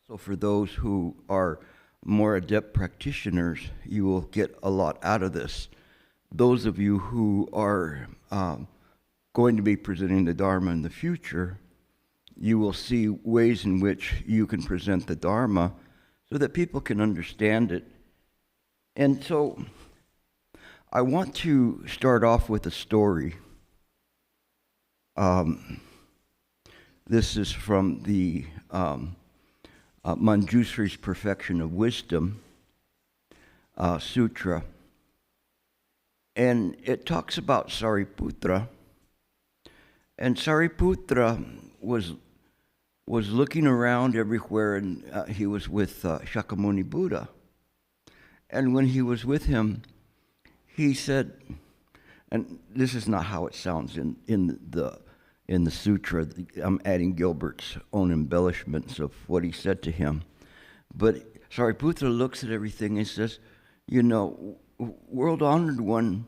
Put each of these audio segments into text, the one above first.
So for those who are more adept practitioners, you will get a lot out of this. Those of you who are going to be presenting the Dharma in the future, you will see ways in which you can present the Dharma so that people can understand it. And so I want to start off with a story. This is from the Manjusri's Perfection of Wisdom Sutra. And it talks about Sariputra. And Sariputra was looking around everywhere, and he was with Shakyamuni Buddha. And when he was with him, he said, and this is not how it sounds in the sutra. I'm adding Gilbert's own embellishments of what he said to him. But Sariputra looks at everything and says, World Honored One,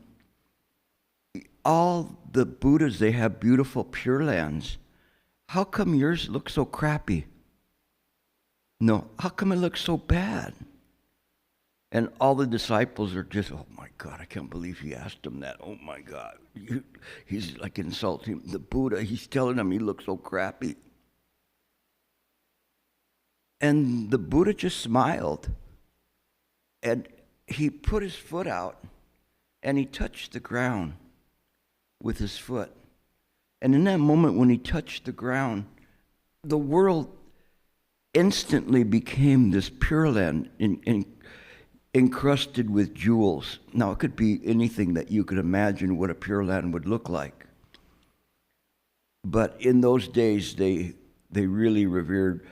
all the Buddhas, they have beautiful Pure Lands. How come yours looks so crappy? No, how come it looks so bad? And all the disciples are just, oh my God, I can't believe he asked him that. Oh my God. He's like insulting the Buddha. He's telling him he looks so crappy. And the Buddha just smiled. And he put his foot out and he touched the ground with his foot. And in that moment when he touched the ground, the world instantly became this Pure Land encrusted with jewels. Now, it could be anything that you could imagine what a Pure Land would look like. But in those days, they really revered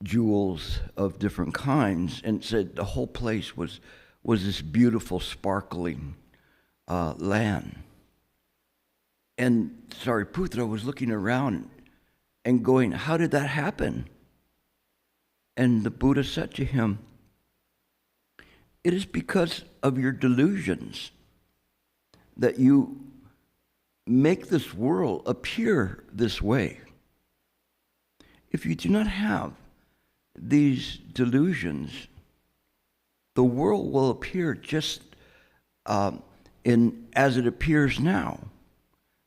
jewels of different kinds, and said the whole place was this beautiful, sparkling land. And Sariputra was looking around and going, how did that happen? And the Buddha said to him, it is because of your delusions that you make this world appear this way. If you do not have these delusions, the world will appear just as it appears now,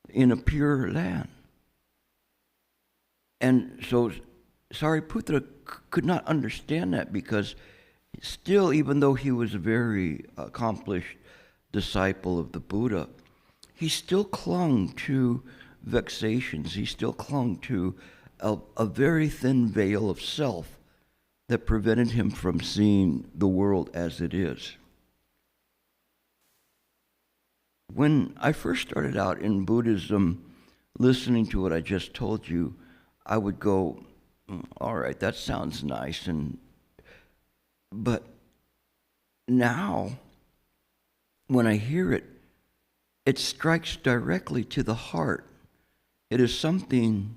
in a Pure Land. And so Sariputra could not understand that, because still, even though he was a very accomplished disciple of the Buddha, he still clung to vexations. He still clung to a very thin veil of self that prevented him from seeing the world as it is. When I first started out in Buddhism, listening to what I just told you, I would go, all right, that sounds nice, but now, when I hear it, it strikes directly to the heart. It is something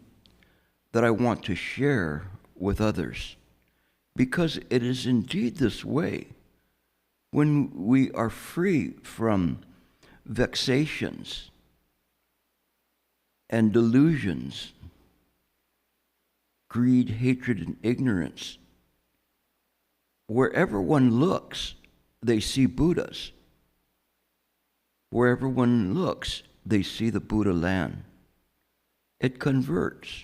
that I want to share with others, because it is indeed this way. When we are free from vexations and delusions, greed, hatred, and ignorance, wherever one looks, they see Buddhas. Wherever one looks, they see the Buddha land. It converts.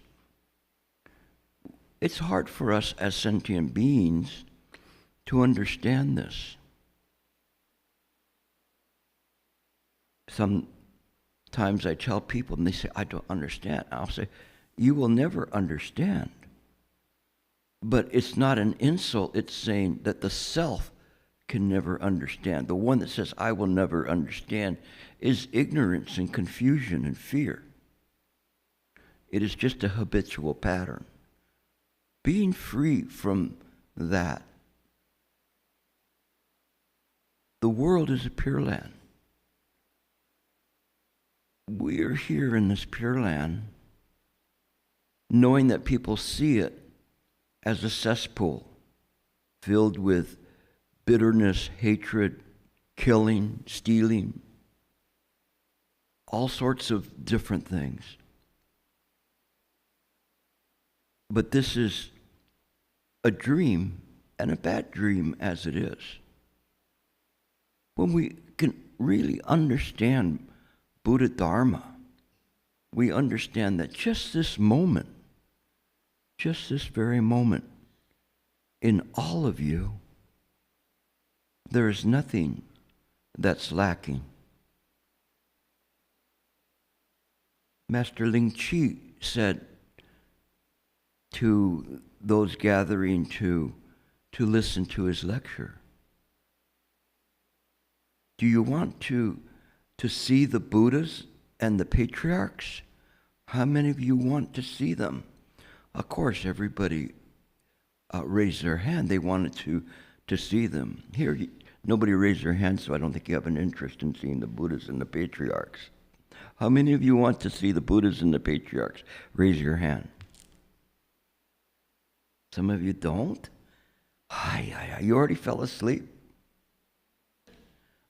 It's hard for us as sentient beings to understand this. Sometimes I tell people, and they say, I don't understand. I'll say, you will never understand. But it's not an insult. It's saying that the self can never understand. The one that says, I will never understand, is ignorance and confusion and fear. It is just a habitual pattern. Being free from that, the world is a Pure Land. We are here in this Pure Land, knowing that people see it as a cesspool filled with bitterness, hatred, killing, stealing, all sorts of different things. But this is a dream and a bad dream as it is. When we can really understand Buddha Dharma, we understand that just this moment, just this very moment, in all of you, there is nothing that's lacking. Master Ling Chi said to those gathering to listen to his lecture, do you want to see the Buddhas and the patriarchs? How many of you want to see them? Of course, everybody raised their hand. They wanted to see them. Here, nobody raised their hand, so I don't think you have an interest in seeing the Buddhas and the patriarchs. How many of you want to see the Buddhas and the patriarchs? Raise your hand. Some of you don't? You already fell asleep?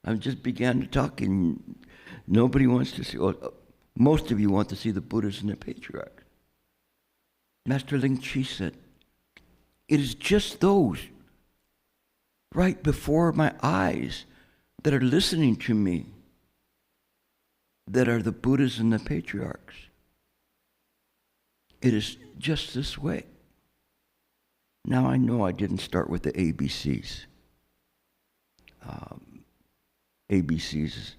I just began to talk and nobody wants to see, most of you want to see the Buddhas and the patriarchs. Master Ling Chi said, it is just those right before my eyes that are listening to me that are the Buddhas and the patriarchs. It is just this way. Now I know I didn't start with the ABCs. ABCs is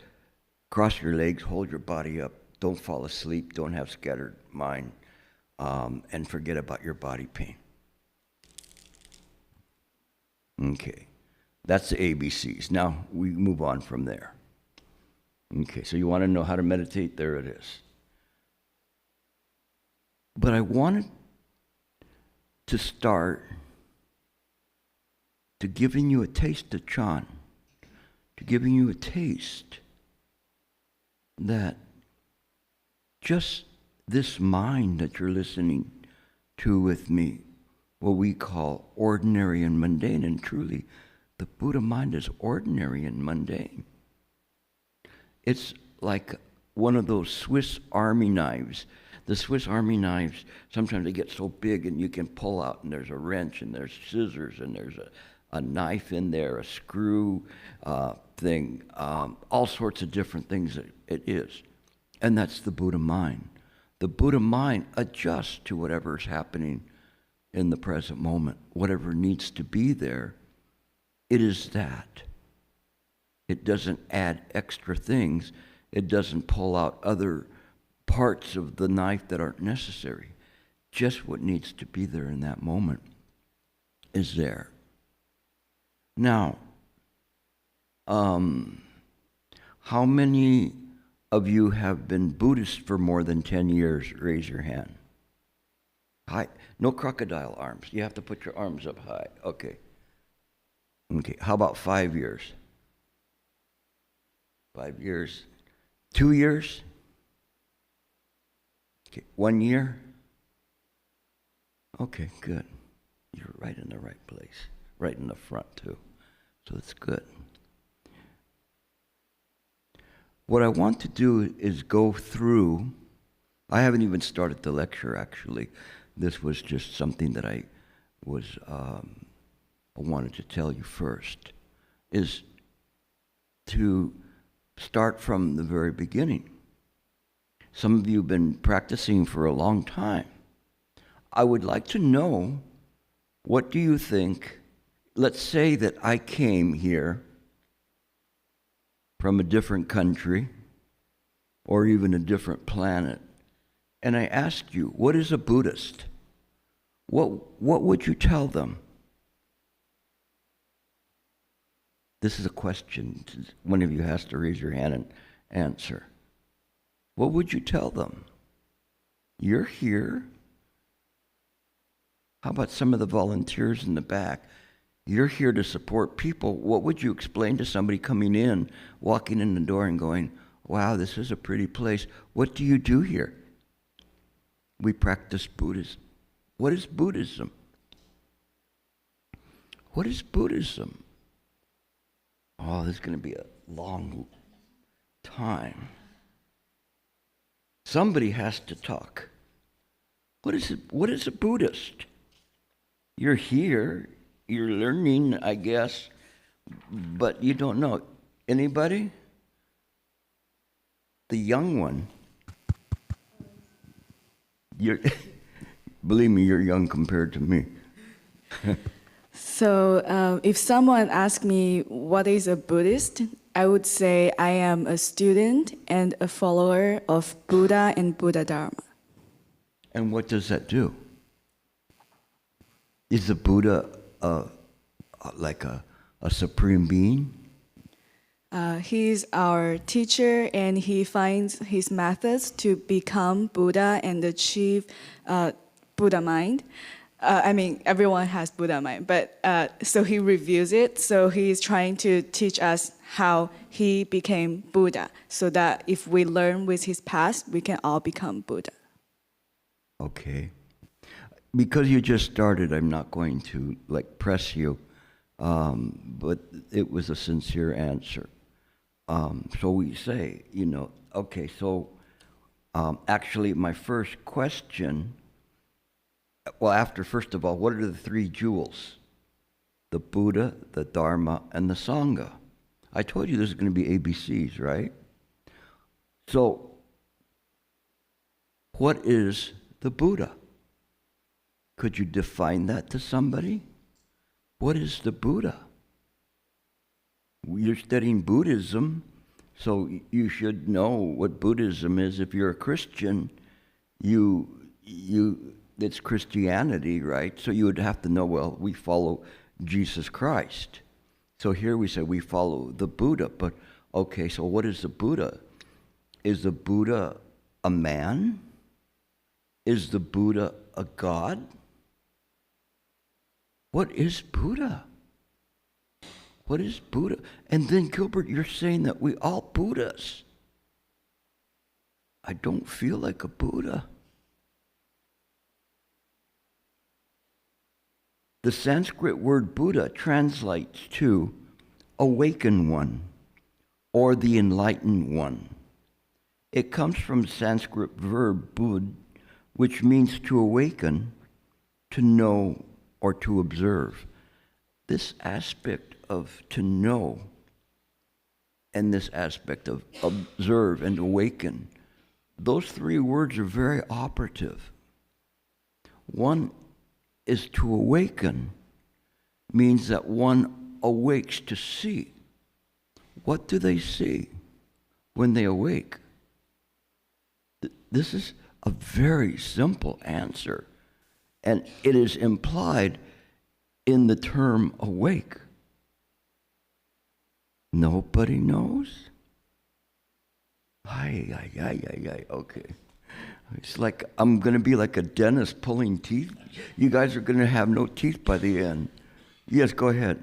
cross your legs, hold your body up, don't fall asleep, don't have scattered mind, and forget about your body pain. Okay, that's the ABCs. Now we move on from there. Okay, so you want to know how to meditate? There it is. But I wanted to start to giving you a taste of Chan, to giving you a taste that just this mind that you're listening to with me, what we call ordinary and mundane, and truly the Buddha mind is ordinary and mundane. It's like one of those Swiss Army knives. The Swiss Army knives, sometimes they get so big and you can pull out and there's a wrench and there's scissors and there's a knife in there, a screw thing, all sorts of different things it is. And that's the Buddha mind. The Buddha mind adjusts to whatever is happening in the present moment, whatever needs to be there. It is that. It doesn't add extra things. It doesn't pull out other parts of the knife that aren't necessary. Just what needs to be there in that moment is there. Now, how many of you have been Buddhist for more than 10 years? Raise your hand. High. No crocodile arms. You have to put your arms up high. Okay. Okay. How about 5 years? 5 years. 2 years? Okay. 1 year? Okay, good. You're right in the right place. Right in the front, too. So it's good. What I want to do is go through, I haven't even started the lecture, actually. This was just something that I wanted to tell you first, is to start from the very beginning. Some of you have been practicing for a long time. I would like to know, what do you think? Let's say that I came here from a different country or even a different planet, and I asked you, what is a Buddhist? What would you tell them? This is a question. One of you has to raise your hand and answer. What would you tell them? You're here. How about some of the volunteers in the back? You're here to support people. What would you explain to somebody coming in, walking in the door and going, wow, this is a pretty place. What do you do here? We practice Buddhism. What is Buddhism? What is Buddhism? Oh, this is going to be a long time. Somebody has to talk. What is it? What is a Buddhist? You're here, you're learning, I guess, but you don't know. Anybody? The young one. You're, believe me, you're young compared to me. So, if someone asks me what is a Buddhist, I would say I am a student and a follower of Buddha and Buddha Dharma. And what does that do? Is the Buddha like a supreme being? He's our teacher, and he finds his methods to become Buddha and achieve Buddha mind. I mean, everyone has Buddha mind, but so he reviews it. So he's trying to teach us how he became Buddha, so that if we learn with his past, we can all become Buddha. Okay. Because you just started, I'm not going to like press you, but it was a sincere answer. So we say, okay, so actually my first question, well, first of all, what are the three jewels? The Buddha, the Dharma, and the Sangha. I told you this is going to be ABCs, right? So, what is the Buddha? Could you define that to somebody? What is the Buddha? You're studying Buddhism, so you should know what Buddhism is. If you're a Christian, it's Christianity, right? So you would have to know, well, we follow Jesus Christ. So here we say we follow the Buddha, but okay, so what is the Buddha? Is the Buddha a man? Is the Buddha a god? What is Buddha? What is Buddha? And then, Gilbert, you're saying that we all Buddhas. I don't feel like a Buddha. The Sanskrit word Buddha translates to awakened one or the enlightened one. It comes from Sanskrit verb bud, which means to awaken, to know, or to observe. This aspect of to know and this aspect of observe and awaken, those three words are very operative. One is to awaken, means that one awakes to see. What do they see when they awake? This is a very simple answer, and it is implied in the term awake. Nobody knows? Okay. It's like I'm going to be like a dentist pulling teeth. You guys are going to have no teeth by the end. Yes, go ahead.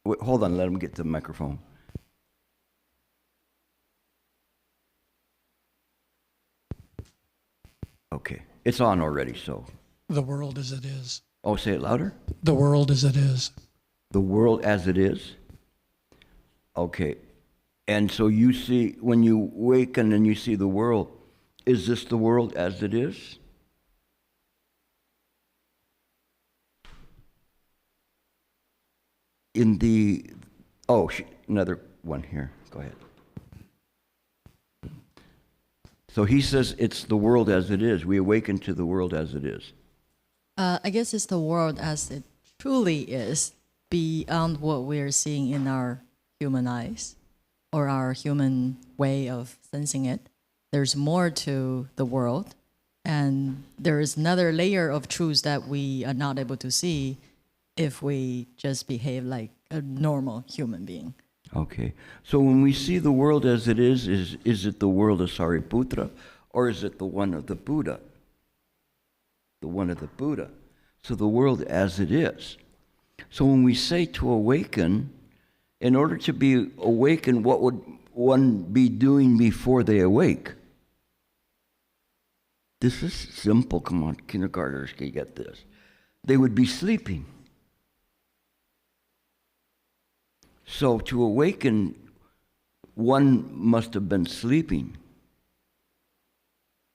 Wait, hold on, let him get to the microphone. Okay, it's on already, so. The world as it is. Oh, say it louder. The world as it is. The world as it is? Okay. And so you see, when you awaken and you see the world, is this the world as it is? In the, another one here. Go ahead. So he says it's the world as it is. We awaken to the world as it is. I guess it's the world as it truly is, beyond what we're seeing in our human eyes or our human way of sensing it. There's more to the world, and there is another layer of truth that we are not able to see if we just behave like a normal human being. Okay. So when we see the world as it is it the world of Sariputra, or is it the one of the Buddha? The one of the Buddha. So the world as it is. So when we say to awaken, in order to be awakened, what would one be doing before they awake? This is simple. Come on, kindergartners can get this. They would be sleeping. So to awaken, one must have been sleeping.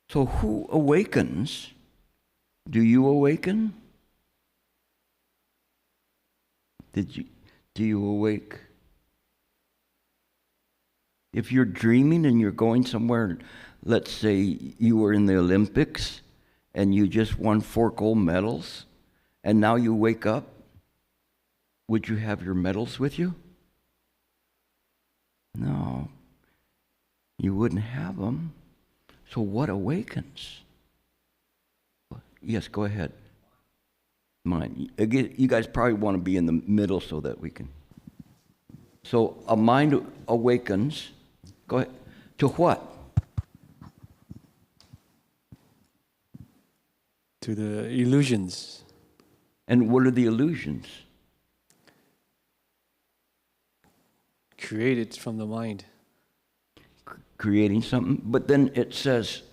So who awakens? Do you awaken? Do you awake? If you're dreaming and you're going somewhere, let's say you were in the Olympics and you just won 4 gold medals, and now you wake up, would you have your medals with you? No, you wouldn't have them. So what awakens? Yes, go ahead. Mind. Again, you guys probably want to be in the middle so that we can. So a mind awakens. Go ahead. To what? To the illusions. And what are the illusions? Created from the mind. Creating something. But then it says,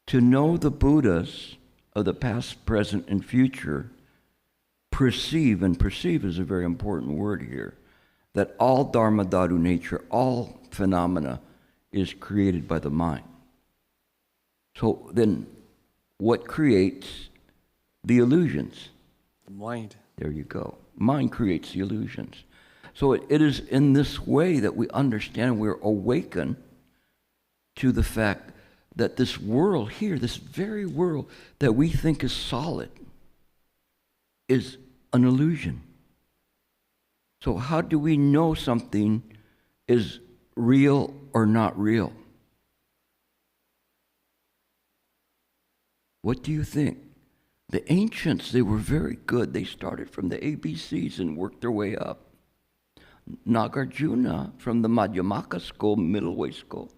to know the Buddhas of the past, present, and future, perceive, and perceive is a very important word here, that all Dharma, Dhatu nature, all phenomena is created by the mind. So then, what creates the illusions? The mind. There you go. Mind creates the illusions. So it is in this way that we understand, we're awakened to the fact that this world here, this very world that we think is solid, is an illusion. So how do we know something is real or not real? What do you think? The ancients, they were very good. They started from the ABCs and worked their way up. Nagarjuna from the Madhyamaka school, middle way school,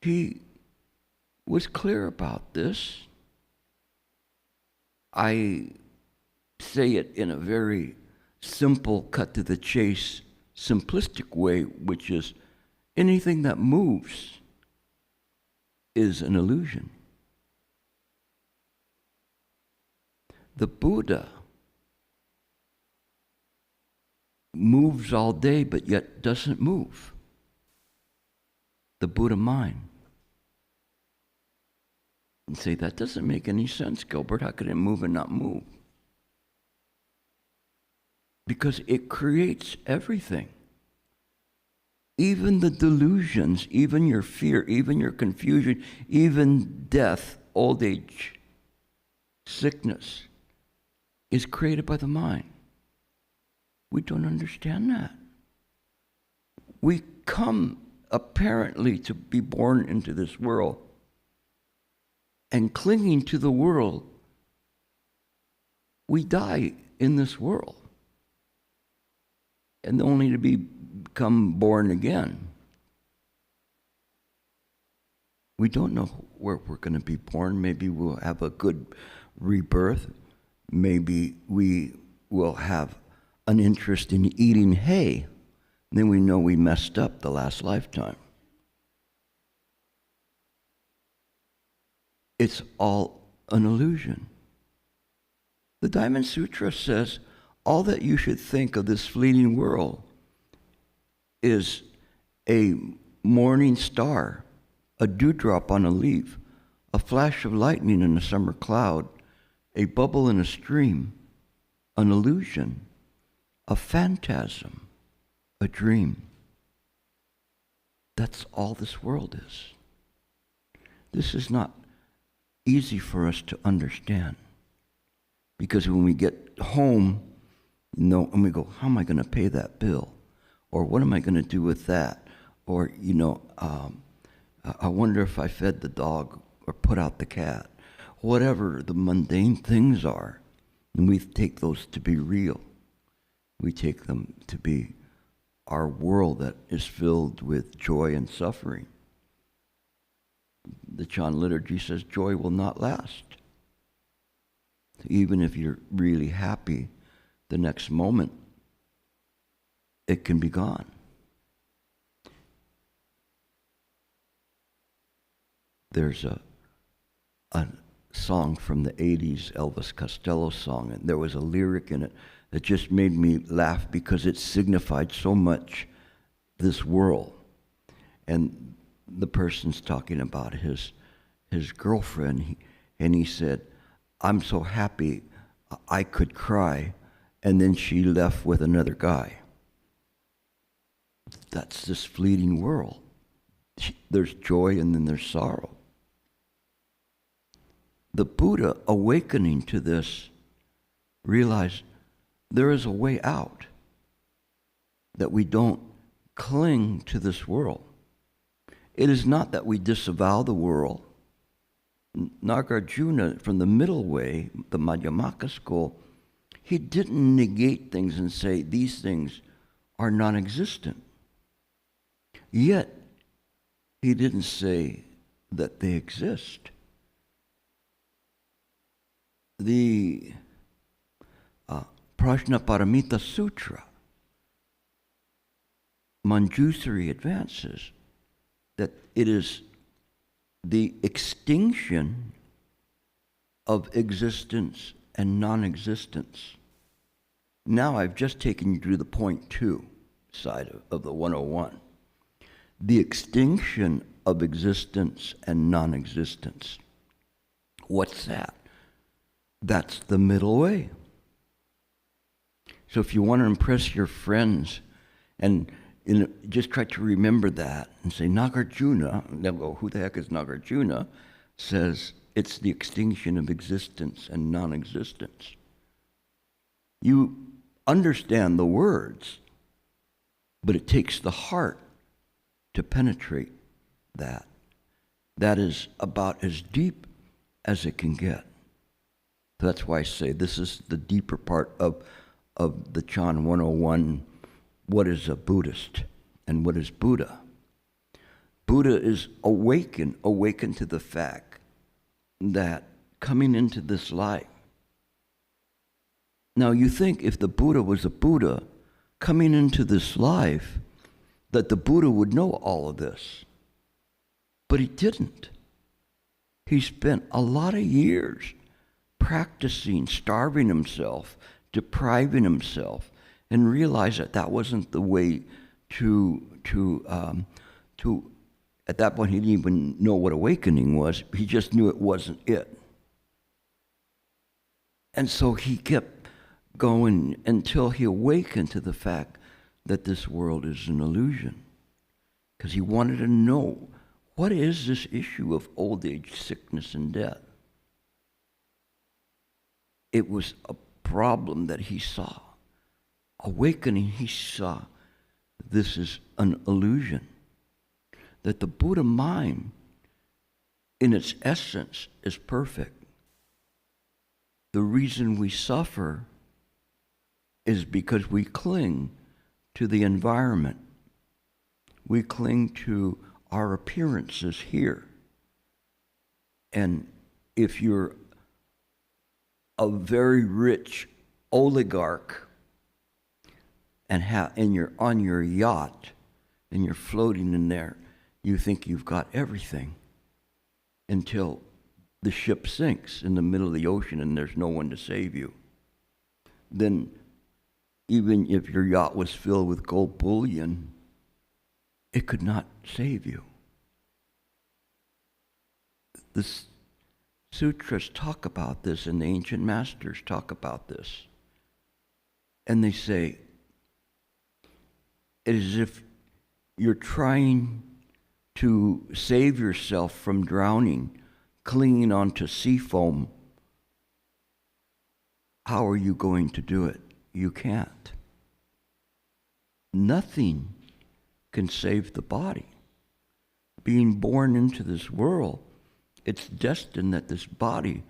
he was clear about this. I say it in a very simple, cut to the chase, simplistic way, which is anything that moves is an illusion. The Buddha moves all day but yet doesn't move. The Buddha mind. And say, that doesn't make any sense, Gilbert. How could it move and not move? Because it creates everything. Even the delusions, even your fear, even your confusion, even death, old age, sickness, is created by the mind. We don't understand that. We come apparently to be born into this world, and clinging to the world, we die in this world, and only to become born again. We don't know where we're going to be born. Maybe we'll have a good rebirth. Maybe we will have an interest in eating hay. Then we know we messed up the last lifetime. It's all an illusion. The Diamond Sutra says all that you should think of this fleeting world is a morning star, a dewdrop on a leaf, a flash of lightning in a summer cloud, a bubble in a stream, an illusion, a phantasm, a dream. That's all this world is. This is not easy for us to understand, because when we get home, and we go, how am I going to pay that bill? Or what am I going to do with that? Or, I wonder if I fed the dog or put out the cat. Whatever the mundane things are, and we take those to be real. We take them to be our world that is filled with joy and suffering. The Chan liturgy says joy will not last. Even if you're really happy, the next moment, it can be gone. There's a song from the 80s, Elvis Costello song, and there was a lyric in it that just made me laugh because it signified so much this world. And the person's talking about his girlfriend, and he said, I'm so happy I could cry and then she left with another guy. That's this fleeting world. There's joy and then there's sorrow. The Buddha, awakening to this, realized there is a way out, that we don't cling to this world. It is not that we disavow the world. Nagarjuna, from the middle way, the Madhyamaka school, he didn't negate things and say these things are non-existent. Yet, he didn't say that they exist. The Prajnaparamita Sutra, Manjusri advances that it is the extinction of existence and non-existence. Now I've just taken you to the point 2 side of the 101. The extinction of existence and non-existence. What's that? That's the middle way. So if you want to impress your friends and just try to remember that and say Nagarjuna, and they'll go, who the heck is Nagarjuna? Says it's the extinction of existence and non-existence. You understand the words, but it takes the heart to penetrate that. That is about as deep as it can get. So that's why I say this is the deeper part of the Chan 101. What is a Buddhist and what is Buddha? Buddha is awakened to the fact that coming into this life. Now you think if the Buddha was a Buddha coming into this life, that the Buddha would know all of this. But he didn't. He spent a lot of years practicing, starving himself, depriving himself, and realized that that wasn't the way to at that point he didn't even know what awakening was. He just knew it wasn't it. And so he kept going until he awakened to the fact that this world is an illusion. Because he wanted to know, what is this issue of old age, sickness, and death? It was a problem that he saw. Awakening, he saw this is an illusion. That the Buddha mind, in its essence, is perfect. The reason we suffer is because we cling to the environment. We cling to our appearances here. And if you're a very rich oligarch and you're on your yacht and you're floating in there, you think you've got everything until the ship sinks in the middle of the ocean and there's no one to save you. Then even if your yacht was filled with gold bullion, it could not save you. The sutras talk about this, and the ancient masters talk about this. And they say, it is as if you're trying to save yourself from drowning, clinging onto sea foam. How are you going to do it? You can't. Nothing can save the body. Being born into this world, it's destined that this body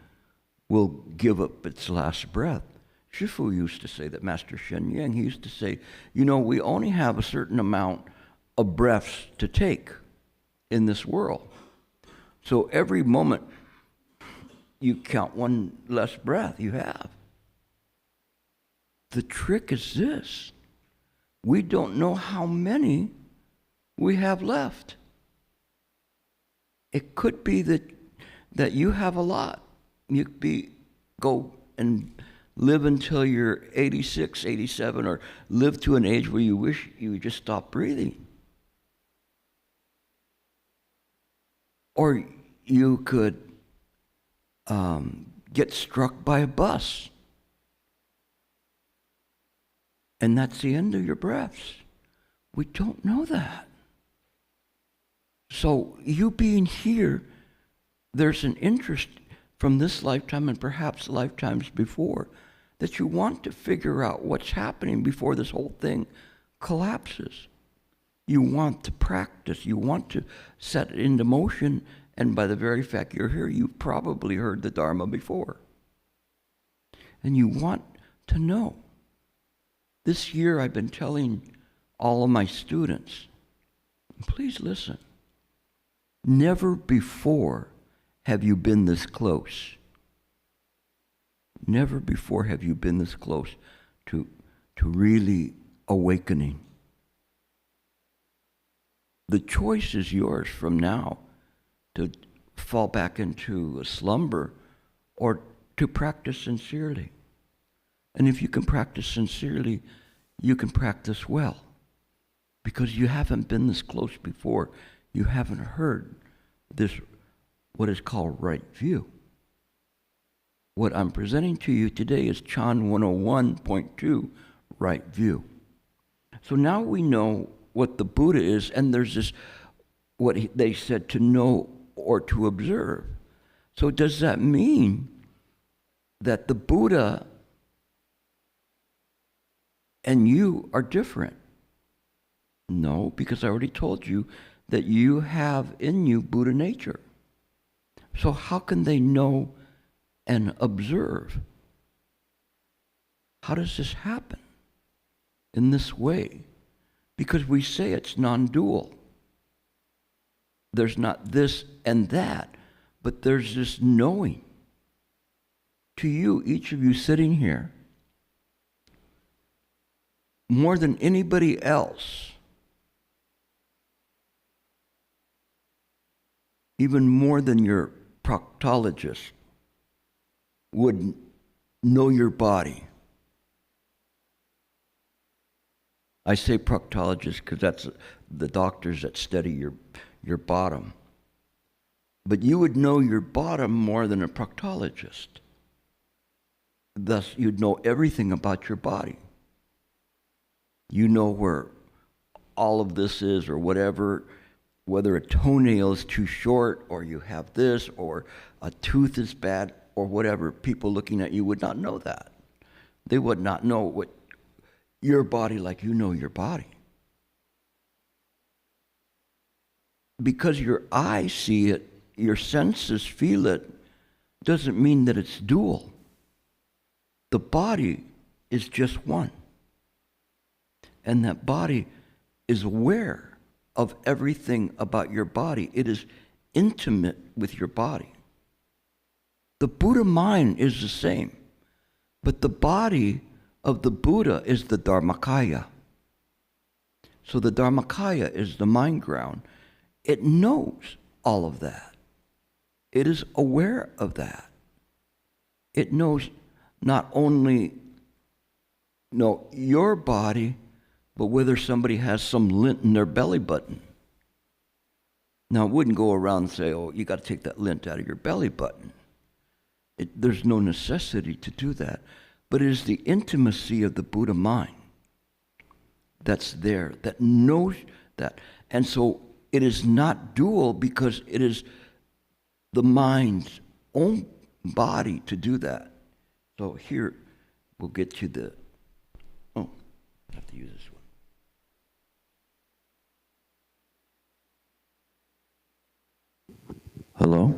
will give up its last breath. Shifu used to say that, Master Shen Yang, he used to say, we only have a certain amount of breaths to take in this world. So every moment you count one less breath you have. The trick is this. We don't know how many we have left. It could be that you have a lot. You could go and live until you're 86, 87, or live to an age where you wish you would just stop breathing. Or you could get struck by a bus. And that's the end of your breaths. We don't know that. So you being here, there's an interest from this lifetime and perhaps lifetimes before that you want to figure out what's happening before this whole thing collapses. You want to practice. You want to set it into motion. And by the very fact you're here, you've probably heard the Dharma before. And you want to know. This year I've been telling all of my students, please listen. Never before have you been this close. Never before have you been this close to really awakening. The choice is yours from now to fall back into a slumber or to practice sincerely. And if you can practice sincerely, you can practice well. Because you haven't been this close before. You haven't heard this, what is called right view. What I'm presenting to you today is Chan 101.2, right view. So now we know what the Buddha is, and there's this, they said, to know or to observe. So does that mean that the Buddha and you are different? No, because I already told you that you have in you Buddha nature. So how can they know and observe? How does this happen in this way? Because we say it's non-dual. There's not this and that, but there's this knowing. To you, each of you sitting here, more than anybody else, even more than your proctologist, would know your body. I say proctologist because that's the doctors that study your bottom. But you would know your bottom more than a proctologist. Thus, you'd know everything about your body. You know where all of this is or whatever, whether a toenail is too short or you have this or a tooth is bad or whatever. People looking at you would not know that. They would not know what your body like you know your body. Because your eyes see it, your senses feel it, doesn't mean that it's dual. The body is just one. And that body is aware of everything about your body. It is intimate with your body. The Buddha mind is the same, but the body of the Buddha is the Dharmakaya. So the Dharmakaya is the mind ground. It knows all of that. It is aware of that. It knows not only your body, but whether somebody has some lint in their belly button. Now, it wouldn't go around and say, oh, you got to take that lint out of your belly button. There's no necessity to do that. But it is the intimacy of the Buddha mind that's there, that knows that. And so it is not dual because it is the mind's own body to do that. So here, we'll get to the, I have to use this one. Hello?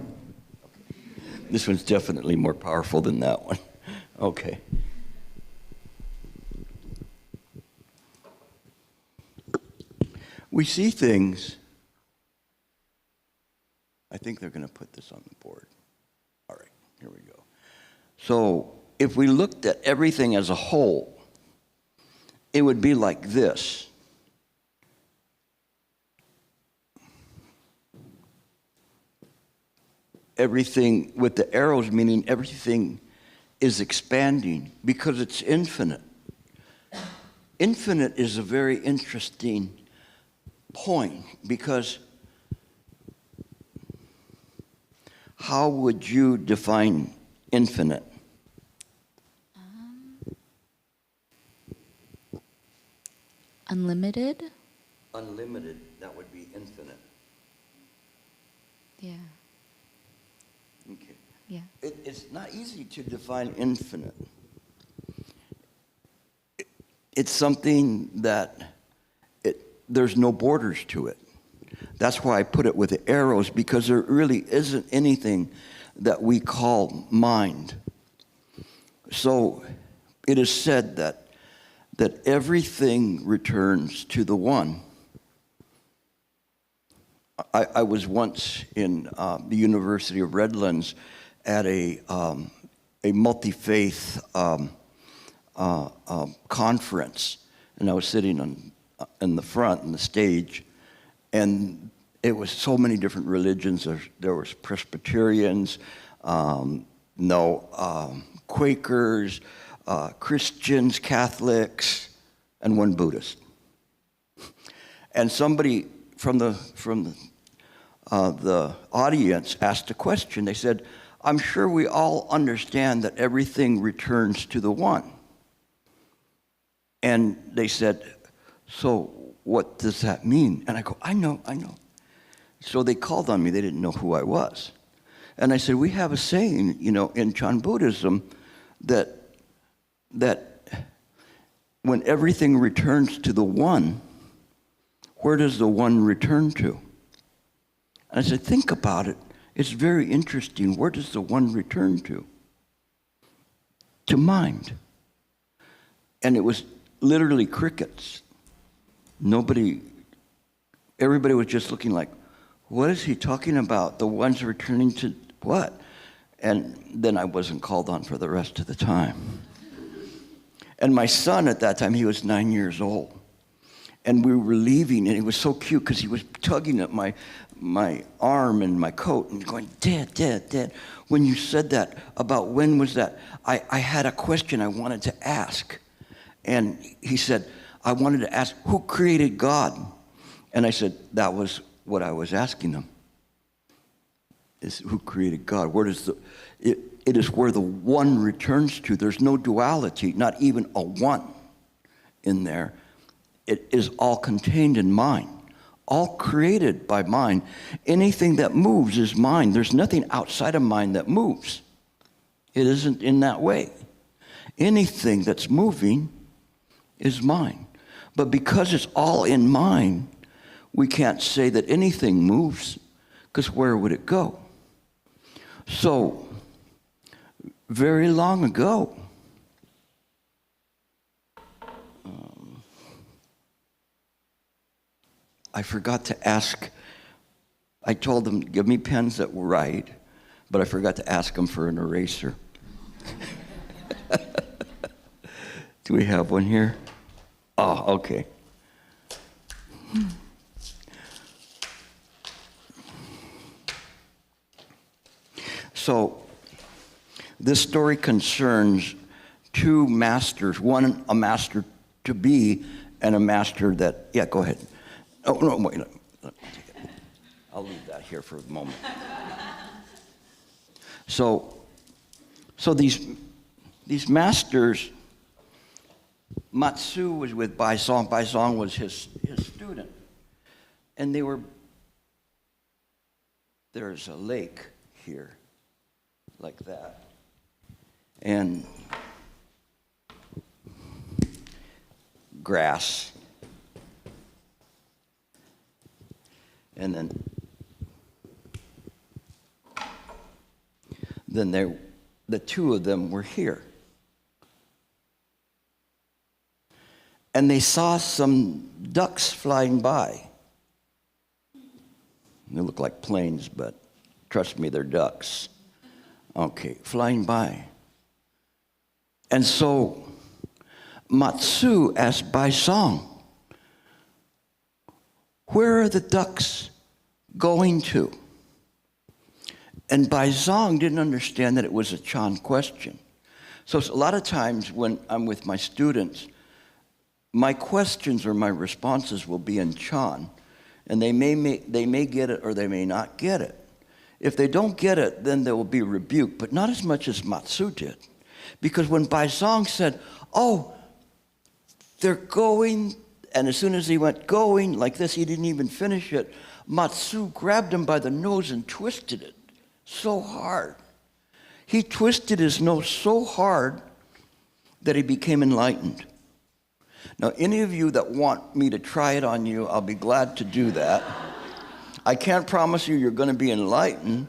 This one's definitely more powerful than that one. Okay. We see things. I think they're going to put this on the board. All right, here we go. So if we looked at everything as a whole, it would be like this. Everything with the arrows, meaning everything is expanding because it's infinite. Infinite is a very interesting point because how would you define infinite? unlimited? Unlimited, that would be infinite. Yeah. Okay. Yeah. It's not easy to define infinite. It's something that there's no borders to it. That's why I put it with the arrows, because there really isn't anything that we call mind. So it is said that everything returns to the one. I was once in the University of Redlands at a multi-faith conference, and I was sitting in the front, on the stage, and it was so many different religions. There was Presbyterians, Quakers, Christians, Catholics, and one Buddhist. And somebody from the audience asked a question. They said, "I'm sure we all understand that everything returns to the one." And they said, "So what does that mean?" And I go, I know. So they called on me. They didn't know who I was. And I said, we have a saying, in Chan Buddhism that when everything returns to the one, where does the one return to? And I said, think about it. It's very interesting. Where does the one return to? To mind. And it was literally crickets. Everybody was just looking like, what is he talking about? The one's returning to what? And then I wasn't called on for the rest of the time. And my son at that time, he was 9 years old. And we were leaving, and it was so cute because he was tugging at my arm and my coat and going, Dad. When you said that about when was that, I had a question I wanted to ask. And he said, I wanted to ask, who created God? And I said, that was what I was asking him. Is who created God? Where does it is where the one returns to. There's no duality, not even a one in there. It is all contained in mind, all created by mind. Anything that moves is mind. There's nothing outside of mind that moves. It isn't in that way. Anything that's moving is mind. But because it's all in mind, we can't say that anything moves, because where would it go? So, very long ago, I forgot to ask. I told them, give me pens that will write, but I forgot to ask them for an eraser. Do we have one here? Oh, okay. So, this story concerns two masters, one a master to be and a master that, yeah, go ahead. Oh, no, wait. I'll leave that here for a moment. So these masters, Matsu was with Baizong. Baizong was his student. And there's a lake here, like that. And grass. And then the two of them were here. And they saw some ducks flying by. They look like planes, but trust me, they're ducks. Okay, flying by. And so Matsu asked Baizong, where are the ducks going to? And Baizong didn't understand that it was a Chan question. So a lot of times when I'm with my students, my questions or my responses will be in Chan, and they may get it or they may not get it. If they don't get it, then there will be rebuke, but not as much as Matsu did. Because when Baizong said, oh, they're going And as soon as he went going like this, he didn't even finish it. Matsu grabbed him by the nose and twisted it so hard. He twisted his nose so hard that he became enlightened. Now, any of you that want me to try it on you, I'll be glad to do that. I can't promise you're going to be enlightened,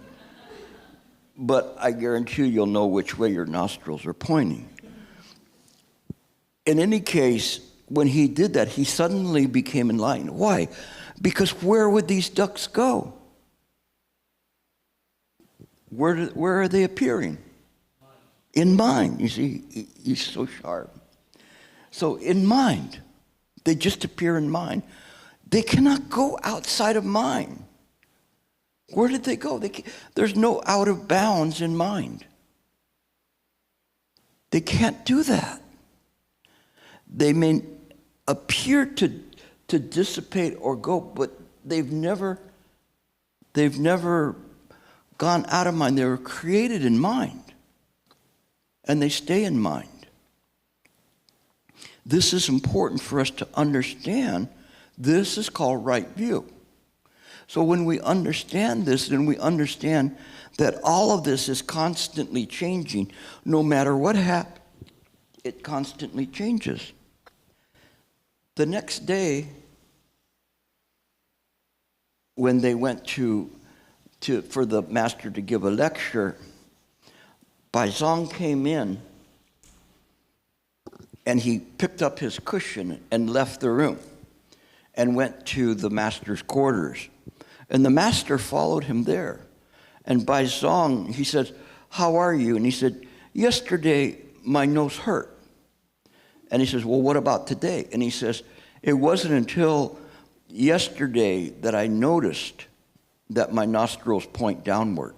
but I guarantee you'll know which way your nostrils are pointing. In any case, when he did that, he suddenly became enlightened. Why? Because where would these ducks go? Where are they appearing? In mind. You see, he's so sharp. So in mind, they just appear in mind. They cannot go outside of mind. Where did they go? There's no out of bounds in mind. They can't do that. They may appear to dissipate or go, but they've never gone out of mind. They were created in mind, and they stay in mind. This is important for us to understand. This is called right view. So when we understand this, then we understand that all of this is constantly changing. No matter what happens, it constantly changes. The next day, when they went for the master to give a lecture, Baizong came in and he picked up his cushion and left the room and went to the master's quarters. And the master followed him there. And Baizong, he says, "How are you?" And he said, "Yesterday my nose hurt." And he says, "Well, what about today?" And he says, "It wasn't until yesterday that I noticed that my nostrils point downward."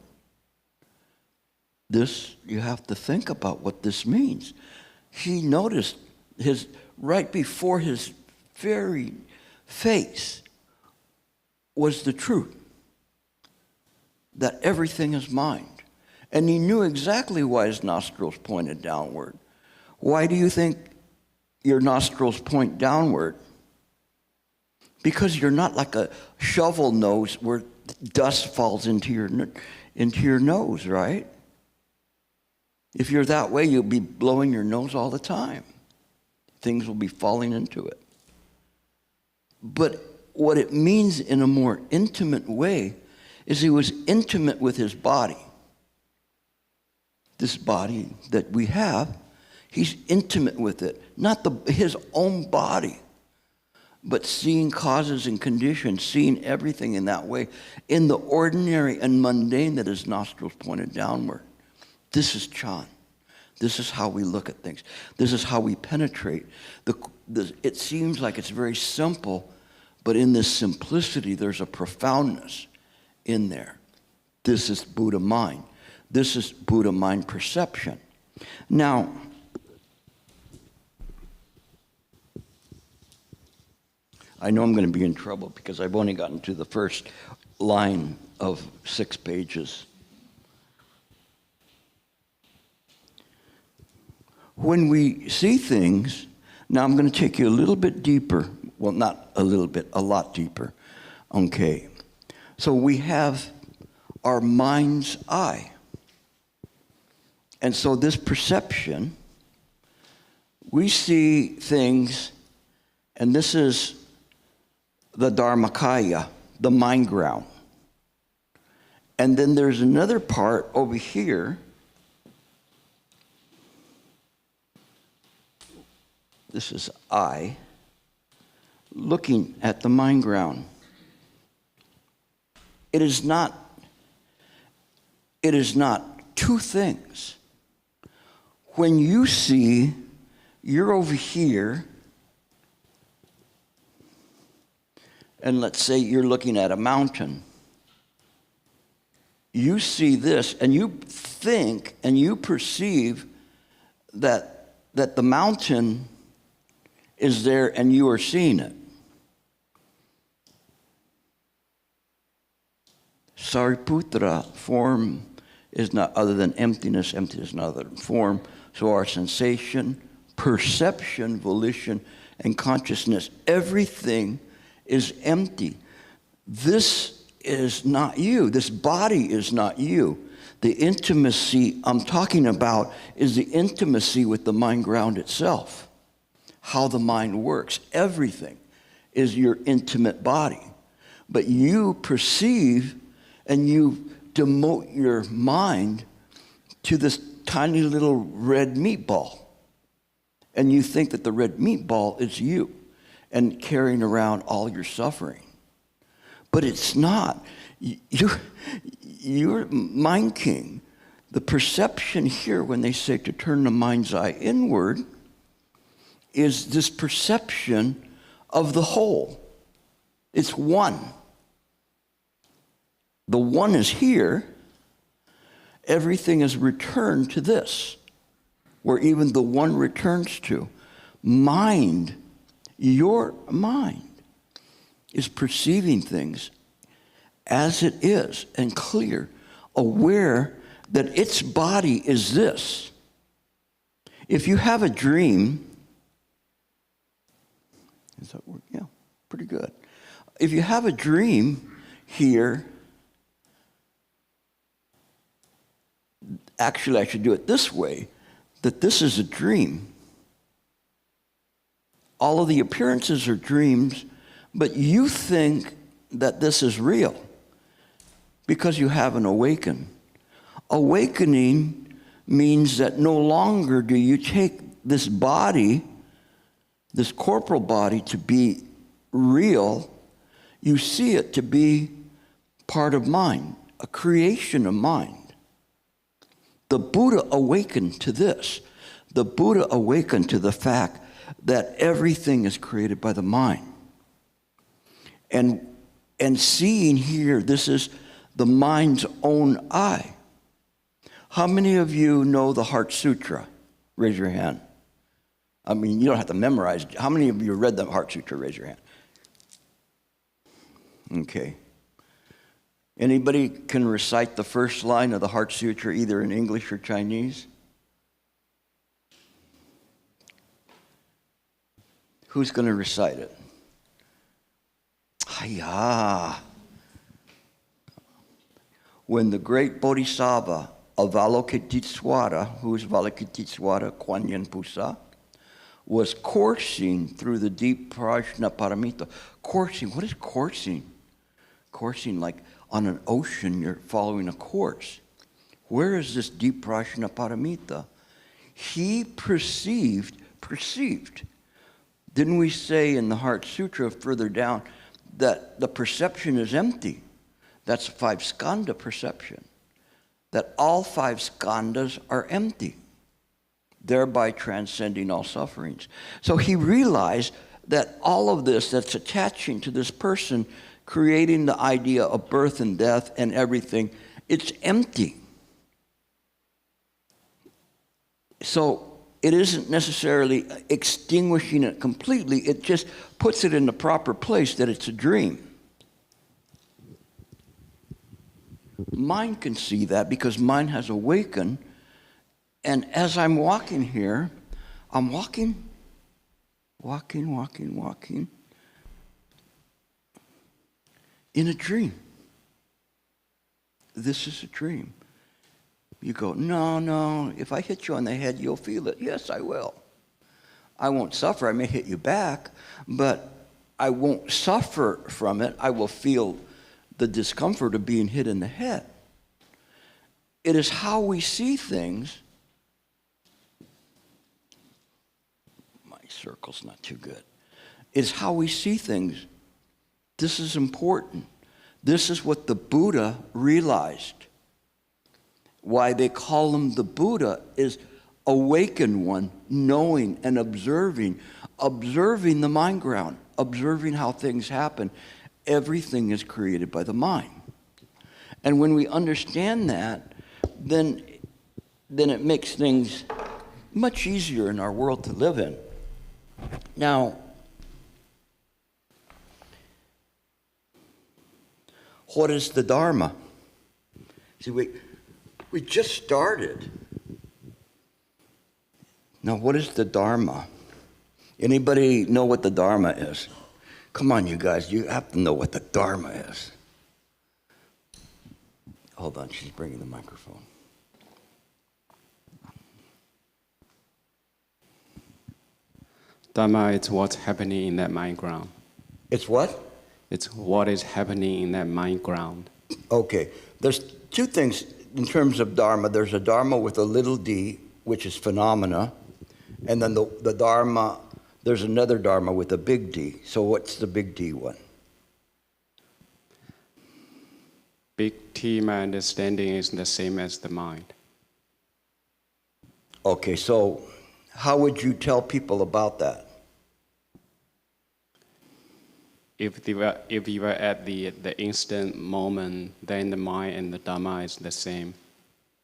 This, you have to think about what this means. He noticed right before his very face was the truth, that everything is mind. And he knew exactly why his nostrils pointed downward. Why do you think your nostrils point downward? Because you're not like a shovel nose where dust falls into your nose, right? If you're that way, you'll be blowing your nose all the time. Things will be falling into it. But what it means in a more intimate way is he was intimate with his body. This body that we have, he's intimate with it. Not his own body, but seeing causes and conditions, seeing everything in that way, in the ordinary and mundane that his nostrils pointed downward. This is Chan. This is how we look at things. This is how we penetrate. It seems like it's very simple, but in this simplicity, there's a profoundness in there. This is Buddha mind. This is Buddha mind perception. Now, I know I'm going to be in trouble because I've only gotten to the first line of 6 pages. When we see things, now I'm going to take you a little bit deeper. Well, not a little bit, a lot deeper. Okay. So we have our mind's eye. And so this perception, we see things, and this is the Dharmakaya, the mind ground. And then there's another part over here. This is I, looking at the mind ground. It is not two things. When you see, you're over here, and let's say you're looking at a mountain. You see this, and you think and you perceive that the mountain is there and you are seeing it. Sariputra, form is not other than emptiness, emptiness is not other than form. So our sensation, perception, volition, and consciousness. Everything is empty. This is not you. This body is not you. The intimacy I'm talking about is the intimacy with the mind ground itself, how the mind works. Everything is your intimate body. But you perceive and you demote your mind to this tiny little red meatball. And you think that the red meatball is you and carrying around all your suffering. But it's not. You're mind king. The perception here when they say to turn the mind's eye inward is this perception of the whole. It's one. The one is here. Everything is returned to this, where even the one returns to. Mind, your mind, is perceiving things as it is and clear, aware that its body is this. If you have a dream, is that work? Yeah, pretty good. If you have a dream here, actually I should do it this way, that this is a dream. All of the appearances are dreams, but you think that this is real because you haven't awakened. Awakening means that no longer do you take this body, this corporal body, to be real. You see it to be part of mind, a creation of mind. The Buddha awakened to this. The Buddha awakened to the fact that everything is created by the mind. And seeing here, this is the mind's own eye. How many of you know the Heart Sutra? Raise your hand. I mean, you don't have to memorize. How many of you read the Heart Sutra? Raise your hand. Okay. Anybody can recite the first line of the Heart Sutra either in English or Chinese? Who's going to recite it? Hiya. When the great Bodhisattva Avalokitesvara, who is Avalokitesvara, Kuan Yin Pusa, was coursing through the deep Prajnaparamita. Coursing, what is coursing? Coursing, like on an ocean, you're following a course. Where is this deep Prajnaparamita? He perceived. Didn't we say in the Heart Sutra further down that the perception is empty? That's five skandha perception. That all five skandhas are empty, thereby transcending all sufferings. So he realized that all of this that's attaching to this person, creating the idea of birth and death and everything, it's empty. So it isn't necessarily extinguishing it completely, it just puts it in the proper place that it's a dream. Mind can see that because mind has awakened. And as I'm walking here, I'm walking in a dream. This is a dream. You go, no, if I hit you on the head, you'll feel it. Yes, I will. I won't suffer. I may hit you back, but I won't suffer from it. I will feel the discomfort of being hit in the head. It is how we see things. My circle's not too good. It's how we see things. This is important. This is what the Buddha realized. Why they call him the Buddha is awakened one, knowing and observing the mind ground, observing how things happen. Everything is created by the mind. And when we understand that, then it makes things much easier in our world to live in. Now, what is the Dharma? See, we just started. Now, what is the Dharma? Anybody know what the Dharma is? Come on, you guys, you have to know what the Dharma is. Hold on, she's bringing the microphone. Dharma is what's happening in that mind ground. It's what? It's what is happening in that mind ground. Okay, there's two things in terms of Dharma. There's a Dharma with a little d, which is phenomena, and then the Dharma, there's another Dharma with a big D. So what's the big D one? Big T, my understanding, is the same as the mind. Okay, so how would you tell people about that? If you were at the instant moment, then the mind and the Dhamma is the same.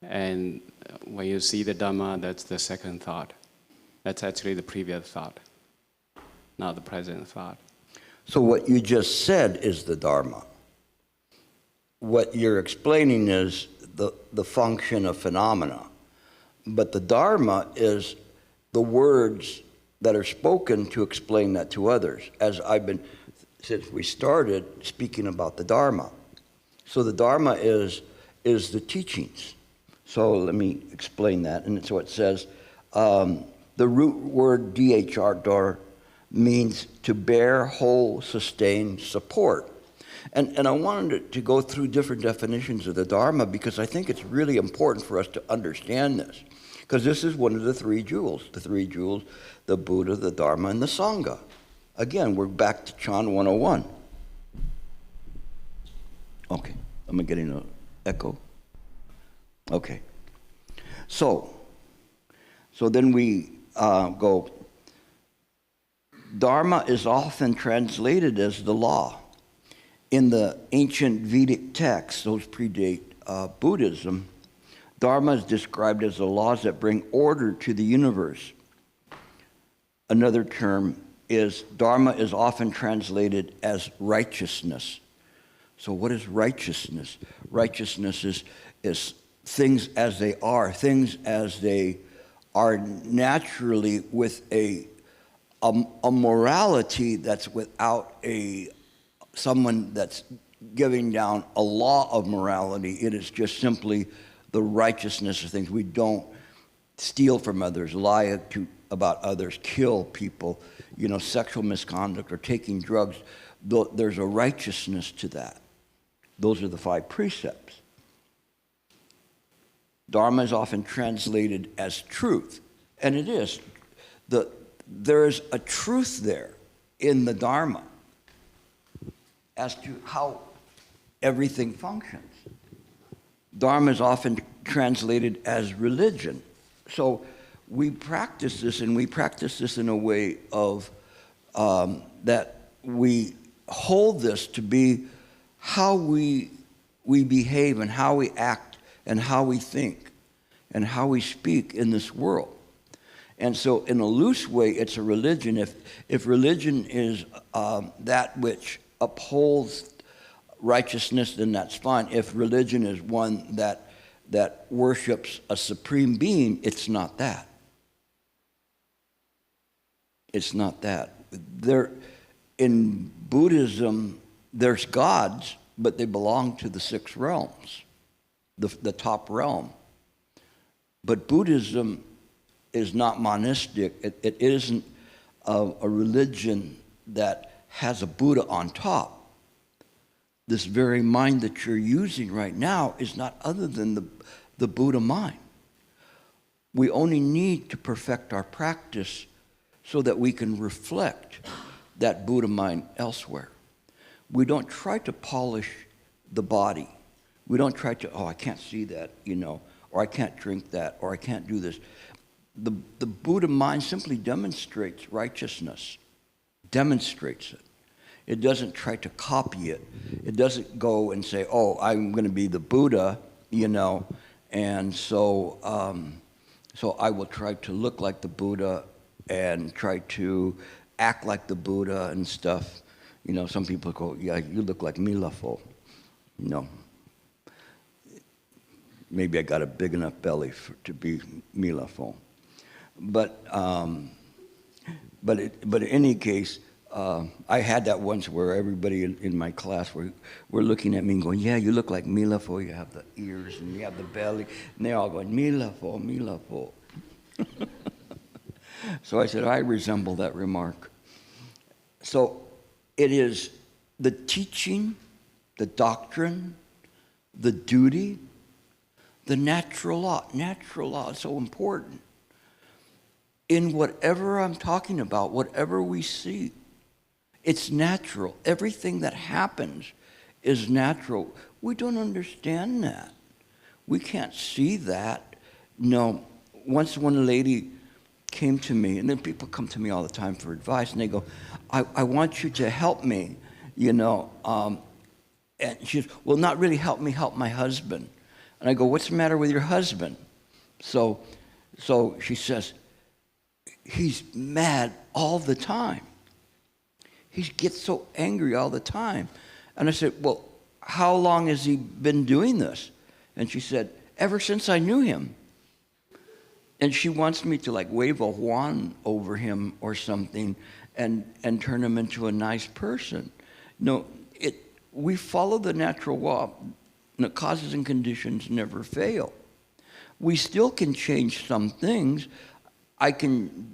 And when you see the Dhamma, that's the second thought. That's actually the previous thought, not the present thought. So what you just said is the Dharma. What you're explaining is the function of phenomena. But the Dharma is the words that are spoken to explain that to others, as I've been, since we started, speaking about the Dharma. So the Dharma is the teachings. So let me explain that. And so it says, the root word dhr, dar, means to bear, hold, sustain, support. And I wanted to go through different definitions of the Dharma because I think it's really important for us to understand this. Because this is one of the three jewels, the Buddha, the Dharma, and the Sangha. Again, we're back to Chan 101. Okay, am I getting an echo? Okay. So then we go, Dharma is often translated as the law. In the ancient Vedic texts, those predate Buddhism, Dharma is described as the laws that bring order to the universe. Another term is Dharma is often translated as righteousness. So what is righteousness? Righteousness is things as they are naturally with a morality that's without someone that's giving down a law of morality. It is just simply the righteousness of things. We don't steal from others, lie about others, kill people, sexual misconduct or taking drugs. There's a righteousness to that. Those are the 5 precepts. Dharma is often translated as truth, and it is. There is a truth there in the Dharma as to how everything functions. Dharma is often translated as religion. So we practice this, and we practice this in a way of that we hold this to be how we behave and how we act and how we think and how we speak in this world. And so in a loose way, it's a religion. If religion is that which upholds righteousness, then that's fine. If religion is one that worships a supreme being, it's not that. It's not that. In Buddhism, there's gods, but they belong to the 6 realms, the top realm. But Buddhism is not monistic. It isn't a religion that has a Buddha on top. This very mind that you're using right now is not other than the Buddha mind. We only need to perfect our practice so that we can reflect that Buddha mind elsewhere. We don't try to polish the body. We don't try to, I can't see that, or I can't drink that, or I can't do this. The Buddha mind simply demonstrates righteousness, demonstrates it. It doesn't try to copy it. It doesn't go and say, I'm going to be the Buddha, and so I will try to look like the Buddha and try to act like the Buddha and stuff. Some people go, yeah, you look like Milafo. Maybe I got a big enough belly to be Milafo. But But in any case, I had that once where everybody in my class were looking at me and going, yeah, you look like Milafo. You have the ears and you have the belly. And they're all going, Milafo, Milafo. So I said, I resemble that remark. So it is the teaching, the doctrine, the duty, the natural law. Natural law is so important. In whatever I'm talking about, whatever we see, it's natural. Everything that happens is natural. We don't understand that. We can't see that. No. Once one lady came to me, and then people come to me all the time for advice, and they go, I want you to help me, you know. And she says, well, not really help me, help my husband. And I go, what's the matter with your husband? So she says, he's mad all the time. He gets so angry all the time. And I said, well, how long has he been doing this? And she said, ever since I knew him. And she wants me to like wave a wand over him or something and turn him into a nice person. No, we follow the natural law. The causes and conditions never fail. We still can change some things. I can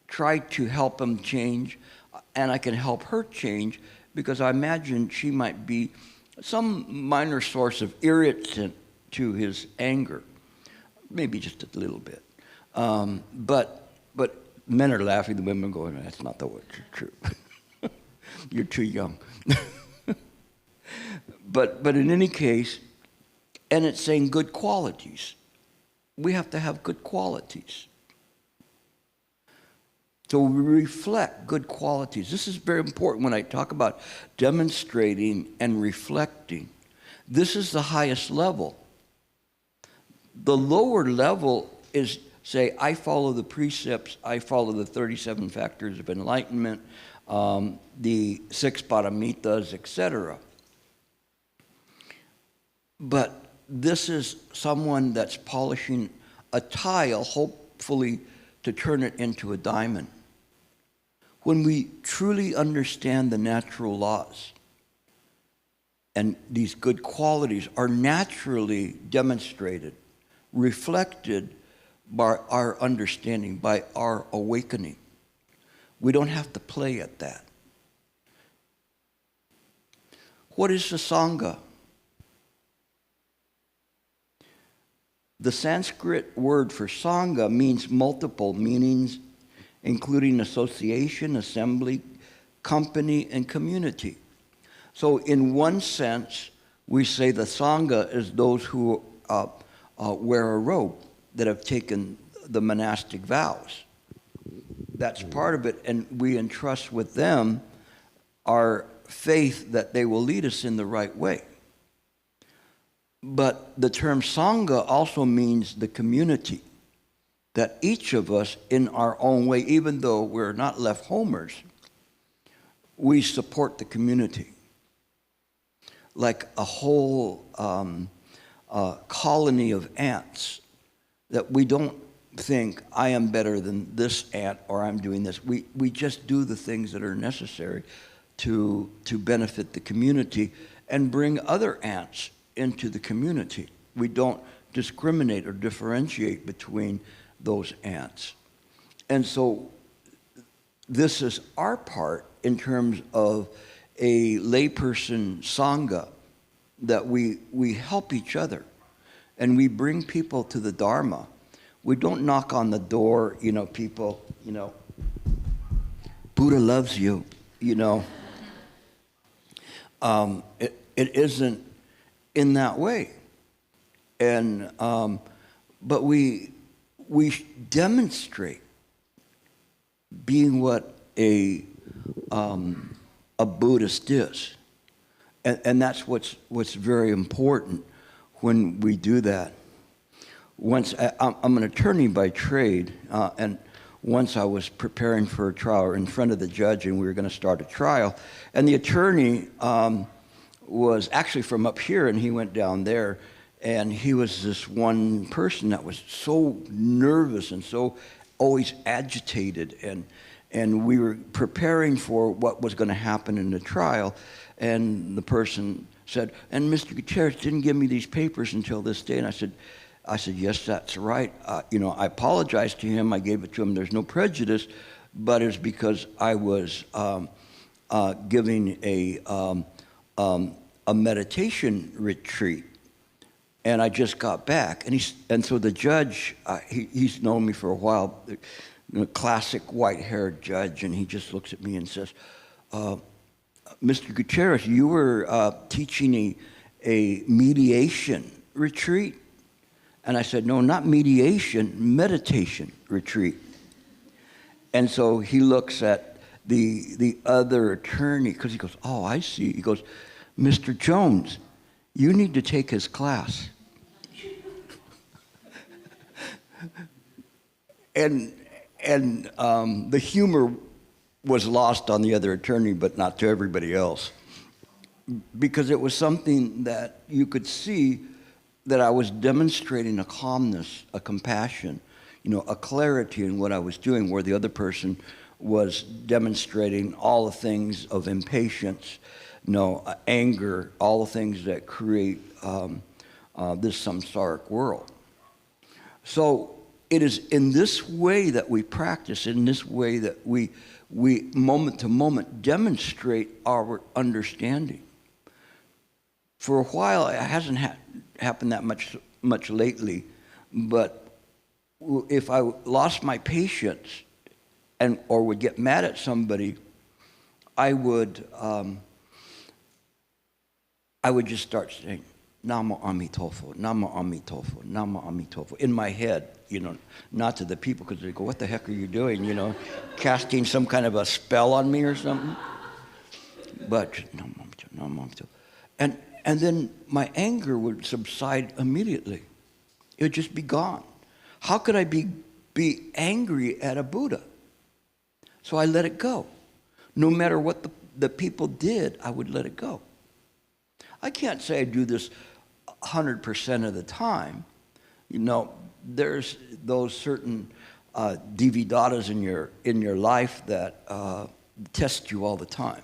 try to help him change, and I can help her change, because I imagine she might be some minor source of irritant to his anger, maybe just a little bit. But men are laughing, the women are going, that's not the word, true. You're too young. But in any case, and it's saying good qualities. We have to have good qualities. So we reflect good qualities. This is very important when I talk about demonstrating and reflecting. This is the highest level. The lower level is, say, I follow the precepts, I follow the 37 factors of enlightenment, the 6 paramitas, etc. But this is someone that's polishing a tile, hopefully to turn it into a diamond. When we truly understand the natural laws, and these good qualities are naturally demonstrated, reflected by our understanding, by our awakening. We don't have to play at that. What is the Sangha? The Sanskrit word for Sangha means multiple meanings, including association, assembly, company, and community. So in one sense, we say the Sangha is those who wear a robe, that have taken the monastic vows. That's part of it, and we entrust with them our faith that they will lead us in the right way. But the term Sangha also means the community, that each of us in our own way, even though we're not left homers, we support the community. Like a whole colony of ants, that we don't think I am better than this ant or I'm doing this. We just do the things that are necessary to benefit the community and bring other ants into the community. We don't discriminate or differentiate between those ants. And so this is our part in terms of a layperson Sangha, that we help each other and we bring people to the Dharma. We don't knock on the door, people, Buddha loves you, It isn't in that way. And, but we demonstrate being what a Buddhist is. And that's what's very important when we do that. Once, I'm an attorney by trade, and once I was preparing for a trial, or in front of the judge, and we were going to start a trial, and the attorney was actually from up here, and he went down there, and he was this one person that was so nervous and so always agitated, and we were preparing for what was going to happen in the trial, and the person said, and Mr. Gutierrez didn't give me these papers until this day. And I said, yes, that's right. I apologized to him. I gave it to him. There's no prejudice, but it's because I was giving a meditation retreat, and I just got back. And so the judge, he's known me for a while, classic white-haired judge, and he just looks at me and says, Mr. Gutierrez, you were teaching a mediation retreat? And I said, no, not mediation, meditation retreat. And so he looks at the other attorney, because he goes, oh, I see. He goes, Mr. Jones, you need to take his class. And the humor was lost on the other attorney, but not to everybody else, because it was something that you could see that I was demonstrating a calmness, a compassion, a clarity in what I was doing, where the other person was demonstrating all the things of impatience, anger, all the things that create this samsaric world. So it is in this way that we practice, in this way that we moment to moment demonstrate our understanding. For a while, it hasn't happened that much lately, but if I lost my patience or would get mad at somebody, I would just start saying, Namo Amitofo, Namo Amitofo, Namo Amitofo, in my head, not to the people, because they go, what the heck are you doing, casting some kind of a spell on me or something? But Namo Amitofo, Namo Amitofo. And then my anger would subside immediately. It would just be gone. How could I be angry at a Buddha? So I let it go. No matter what the people did, I would let it go. I can't say I do this 100% of the time. There's those certain dividatas in your life that test you all the time.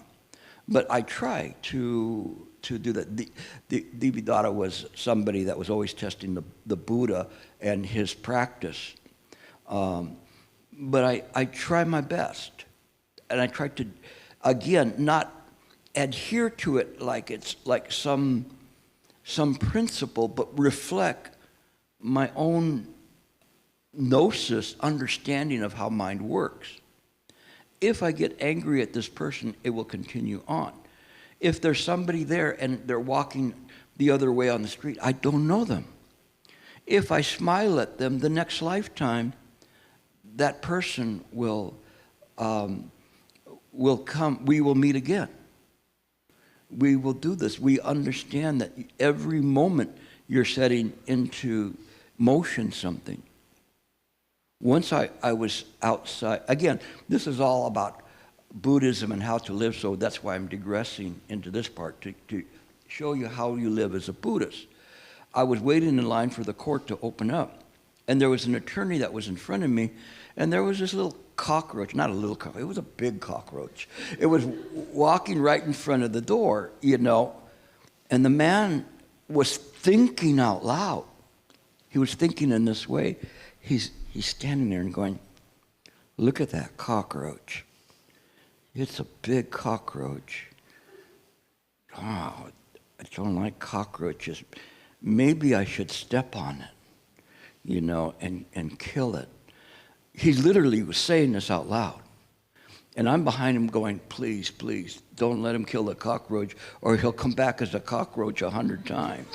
But I try to do that. The Dividata was somebody that was always testing the Buddha and his practice. But I try my best. And I try to, again, not adhere to it like it's like some principle, but reflect my own gnosis, understanding of how mind works. If I get angry at this person, it will continue on. If there's somebody there and they're walking the other way on the street, I don't know them. If I smile at them, the next lifetime, that person will come, we will meet again. We will do this. We understand that every moment you're setting into motion something. Once I was outside, again, this is all about Buddhism and how to live, so that's why I'm digressing into this part, to show you how you live as a Buddhist. I was waiting in line for the court to open up, and there was an attorney that was in front of me, and there was this little cockroach, not a little cockroach, it was a big cockroach. It was walking right in front of the door, and the man was thinking out loud. He was thinking in this way. He's standing there and going, look at that cockroach. It's a big cockroach. Oh, I don't like cockroaches. Maybe I should step on it, and kill it. He literally was saying this out loud. And I'm behind him going, please, please, don't let him kill the cockroach, or he'll come back as a cockroach 100 times.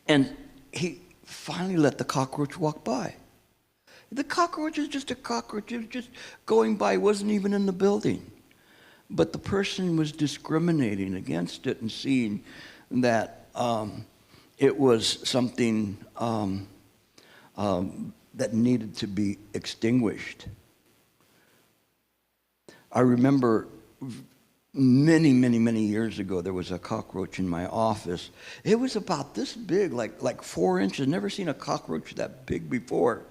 And he finally let the cockroach walk by. The cockroach is just a cockroach. It was just going by. It wasn't even in the building. But the person was discriminating against it and seeing that it was something that needed to be extinguished. I remember many, many, many years ago, there was a cockroach in my office. It was about this big, like 4 inches. Never seen a cockroach that big before.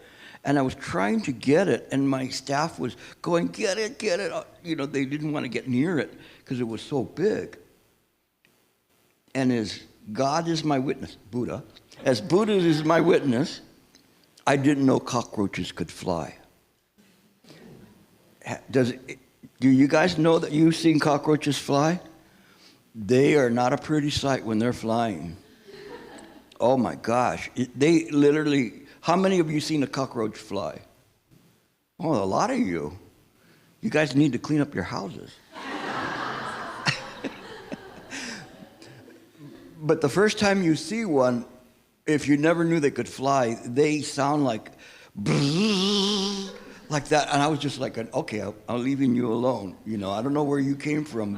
And I was trying to get it, and my staff was going, get it, get it. You know, they didn't want to get near it because it was so big. And as God is my witness, Buddha, as Buddha is my witness, I didn't know cockroaches could fly. Do you guys know that you've seen cockroaches fly? They are not a pretty sight when they're flying. Oh my gosh. They literally, how many of you seen a cockroach fly? Oh, a lot of you. You guys need to clean up your houses. But the first time you see one, if you never knew they could fly, they sound like that. And I was just like, okay, I'm leaving you alone. You know, I don't know where you came from,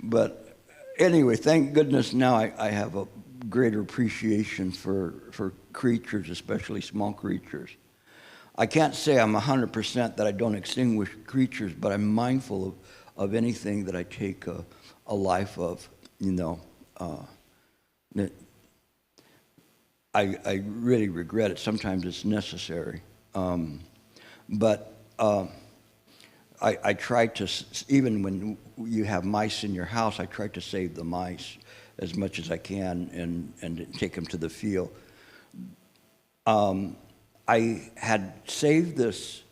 but anyway, thank goodness now I have a greater appreciation for creatures, especially small creatures. I can't say I'm 100% that I don't extinguish creatures, but I'm mindful of anything that I take a life of, you know. I really regret it. Sometimes it's necessary. But I try to, even when you have mice in your house, I try to save the mice as much as I can and take them to the field. I had saved this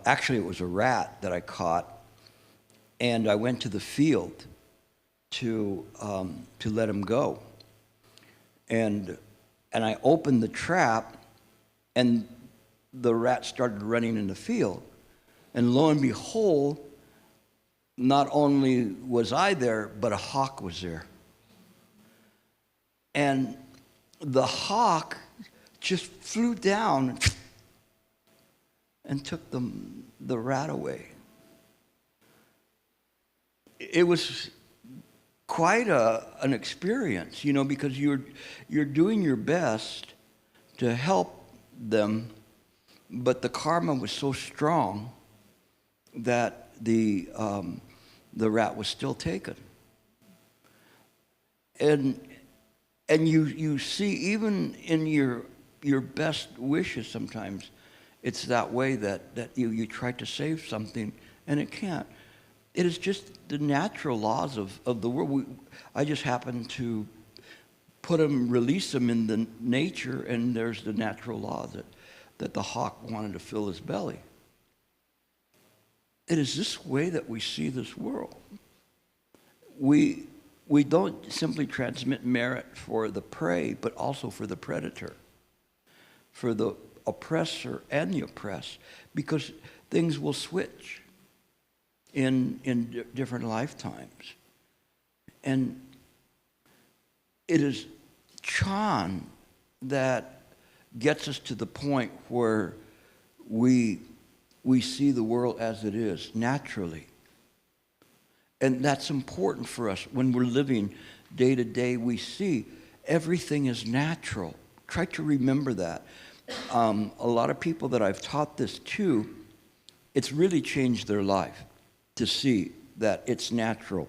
actually it was a rat that I caught, and I went to the field to let him go. And I opened the trap, and the rat started running in the field. And lo and behold, not only was I there, but a hawk was there. And the hawk just flew down and took the rat away. It was quite an experience, you know, because you're doing your best to help them, but the karma was so strong that the rat was still taken. And you see, even in your best wishes, sometimes it's that way that you try to save something and it can't. It is just the natural laws of the world. I just happen to release them in the nature, and there's the natural law that the hawk wanted to fill his belly. It is this way that we see this world. We don't simply transmit merit for the prey, but also for the predator, for the oppressor and the oppressed, because things will switch in different lifetimes. And it is Chan that gets us to the point where we see the world as it is, naturally. And that's important for us. When we're living day to day, we see everything is natural. Try to remember that. A lot of people that I've taught this to, it's really changed their life to see that it's natural.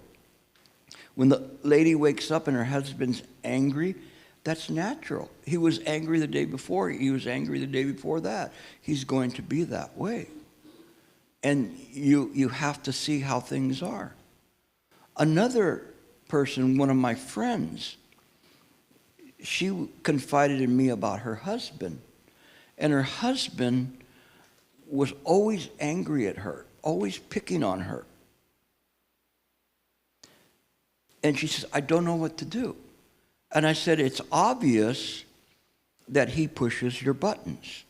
When the lady wakes up and her husband's angry, that's natural. He was angry the day before. He was angry the day before that. He's going to be that way. And you have to see how things are. Another person, one of my friends, she confided in me about her husband. And her husband was always angry at her, always picking on her. And she says, I don't know what to do. And I said, it's obvious that he pushes your buttons.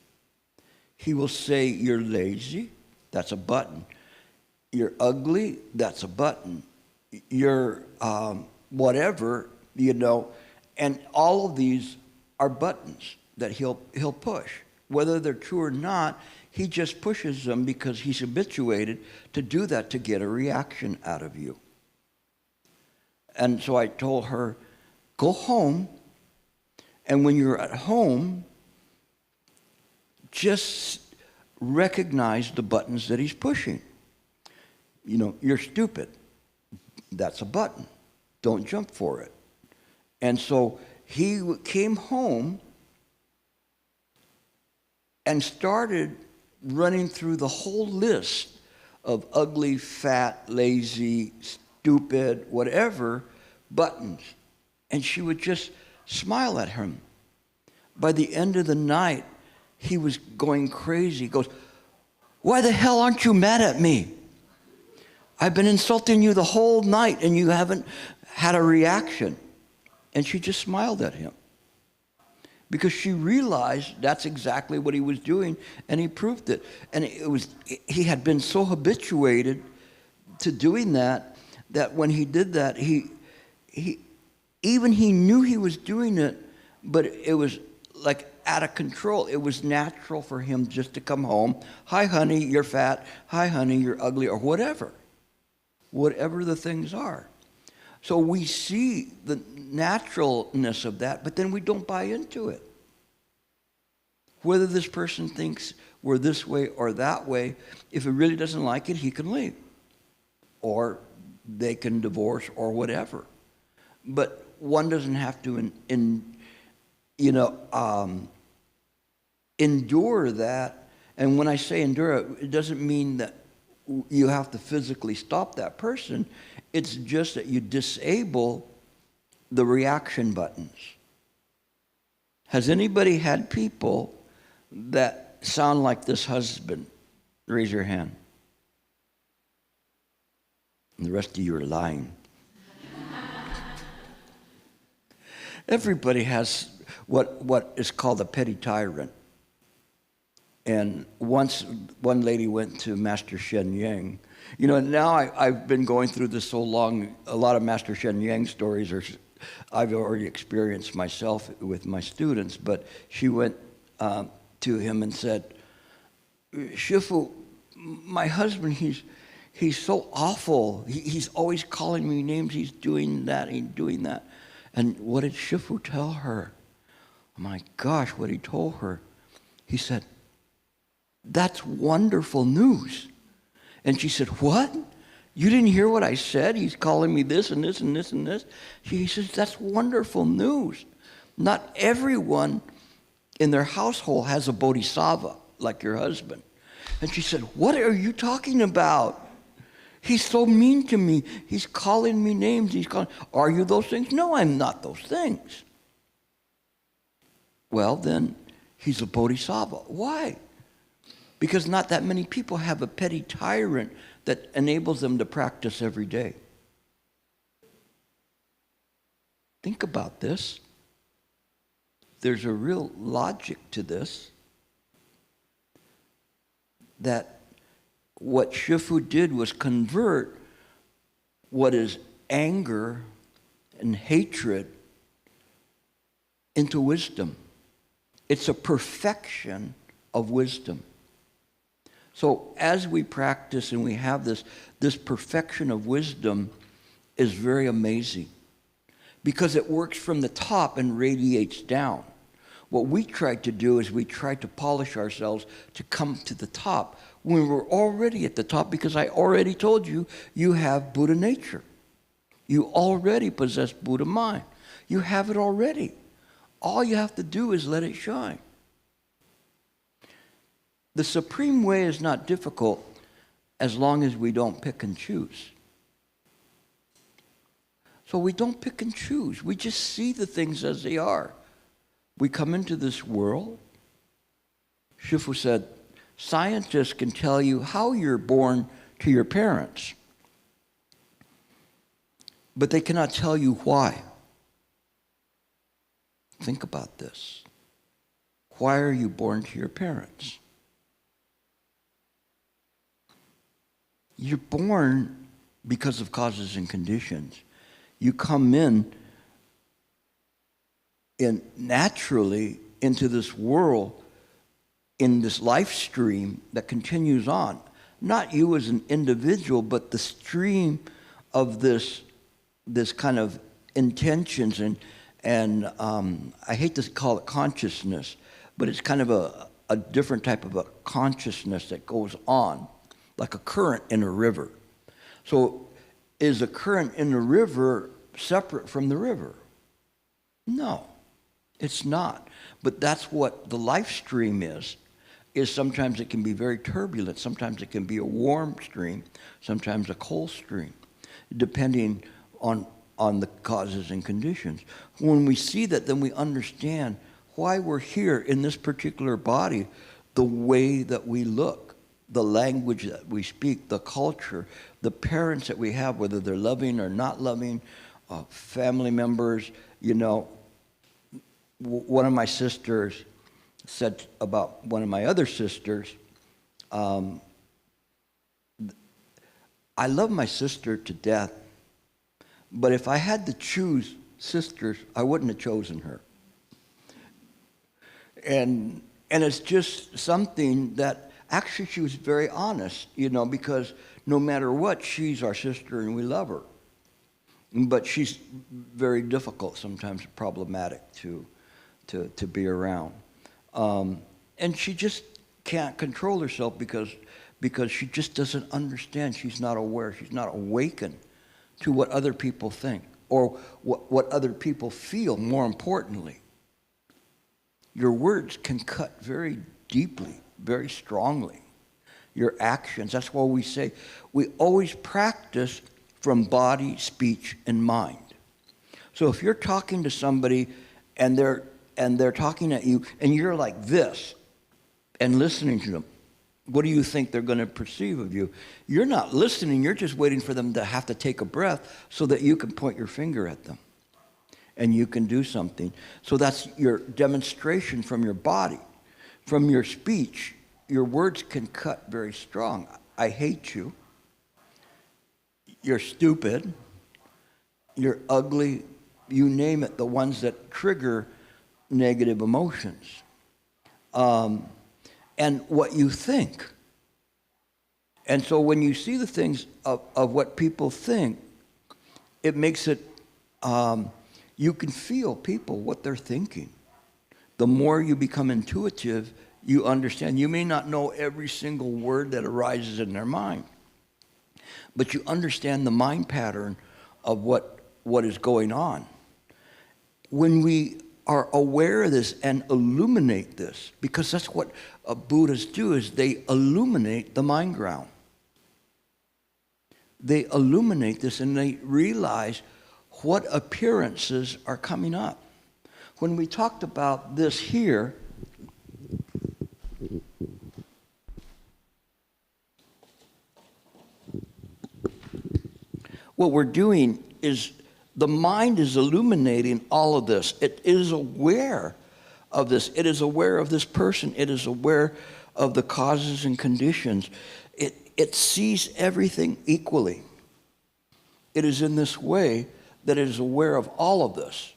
He will say, you're lazy, that's a button. You're ugly, that's a button. You're whatever, you know. And all of these are buttons that he'll push. Whether they're true or not, he just pushes them because he's habituated to do that to get a reaction out of you. And so I told her, go home, and when you're at home, just recognize the buttons that he's pushing. You know, you're stupid. That's a button. Don't jump for it. And so he came home and started running through the whole list of ugly, fat, lazy, stupid, whatever buttons. And she would just smile at him. By the end of the night, he was going crazy. He goes, "Why the hell aren't you mad at me? I've been insulting you the whole night and you haven't had a reaction." And she just smiled at him because she realized that's exactly what he was doing, and he proved it. And he had been so habituated to doing that when he did that, he knew he was doing it, but it was like out of control. It was natural for him just to come home. "Hi, honey, you're fat. Hi, honey, you're ugly," or whatever the things are. So we see the naturalness of that, but then we don't buy into it. Whether this person thinks we're this way or that way, if he really doesn't like it, he can leave. Or they can divorce or whatever. But one doesn't have to endure that. And when I say endure, it doesn't mean that you have to physically stop that person. It's just that you disable the reaction buttons. Has anybody had people that sound like this husband? Raise your hand. And the rest of you are lying. Everybody has what is called a petty tyrant. And once one lady went to Master Shen Yang. Now I've been going through this so long, a lot of Master Shen Yang stories I've already experienced myself with my students, but she went to him and said, "Shifu, my husband, he's so awful. He's always calling me names. He's doing that, he's doing that." And what did Shifu tell her? My gosh, what he told her. He said, "That's wonderful news." And she said, "What? You didn't hear what I said? He's calling me this and this and this and this." He says, "That's wonderful news. Not everyone in their household has a bodhisattva like your husband." And she said, "What are you talking about? He's so mean to me. He's calling me names. Are you those things?" "No, I'm not those things." "Well, then he's a bodhisattva." "Why?" "Because not that many people have a petty tyrant that enables them to practice every day." Think about this. There's a real logic to this, that what Shifu did was convert what is anger and hatred into wisdom. It's a perfection of wisdom. So as we practice and we have this perfection of wisdom is very amazing because it works from the top and radiates down. What we try to do is we try to polish ourselves to come to the top when we're already at the top, because I already told you, you have Buddha nature. You already possess Buddha mind. You have it already. All you have to do is let it shine. The supreme way is not difficult as long as we don't pick and choose. So we don't pick and choose. We just see the things as they are. We come into this world. Shifu said, scientists can tell you how you're born to your parents, but they cannot tell you why. Think about this. Why are you born to your parents? You're born because of causes and conditions. You come in naturally into this world in this life stream that continues on. Not you as an individual, but the stream of this kind of intentions and I hate to call it consciousness, but it's kind of a different type of a consciousness that goes on, like a current in a river. So is a current in the river separate from the river? No, it's not. But that's what the life stream is. is sometimes it can be very turbulent. Sometimes it can be a warm stream, sometimes a cold stream, depending on the causes and conditions. When we see that, then we understand why we're here in this particular body, the way that we look, the language that we speak, the culture, the parents that we have, whether they're loving or not loving, family members. You know, one of my sisters said about one of my other sisters, I love my sister to death, but if I had to choose sisters, I wouldn't have chosen her. And it's just something that actually she was very honest, you know, because no matter what, she's our sister and we love her. But she's very difficult, sometimes problematic to be around. And she just can't control herself because she just doesn't understand. She's not aware. She's not awakened to what other people think or what other people feel, more importantly. Your words can cut very deeply, very strongly. Your actions, that's why we say we always practice from body, speech, and mind. So if you're talking to somebody and they're talking at you and you're like this and listening to them, what do you think they're going to perceive of you? You're not listening, you're just waiting for them to have to take a breath so that you can point your finger at them and you can do something. So that's your demonstration from your body. From your speech, your words can cut very strong. I hate you. You're stupid. You're ugly. You name it, the ones that trigger negative emotions. And what you think. And so when you see the things of what people think, it makes it, you can feel people, what they're thinking. The more you become intuitive, you understand. You may not know every single word that arises in their mind, but you understand the mind pattern of what is going on. When we are aware of this and illuminate this, because that's what Buddhas do, is they illuminate the mind ground. They illuminate this and they realize what appearances are coming up. When we talked about this here, what we're doing is the mind is illuminating all of this. It is aware of this. It is aware of this person. It is aware of the causes and conditions. It sees everything equally. It is in this way that it is aware of all of this.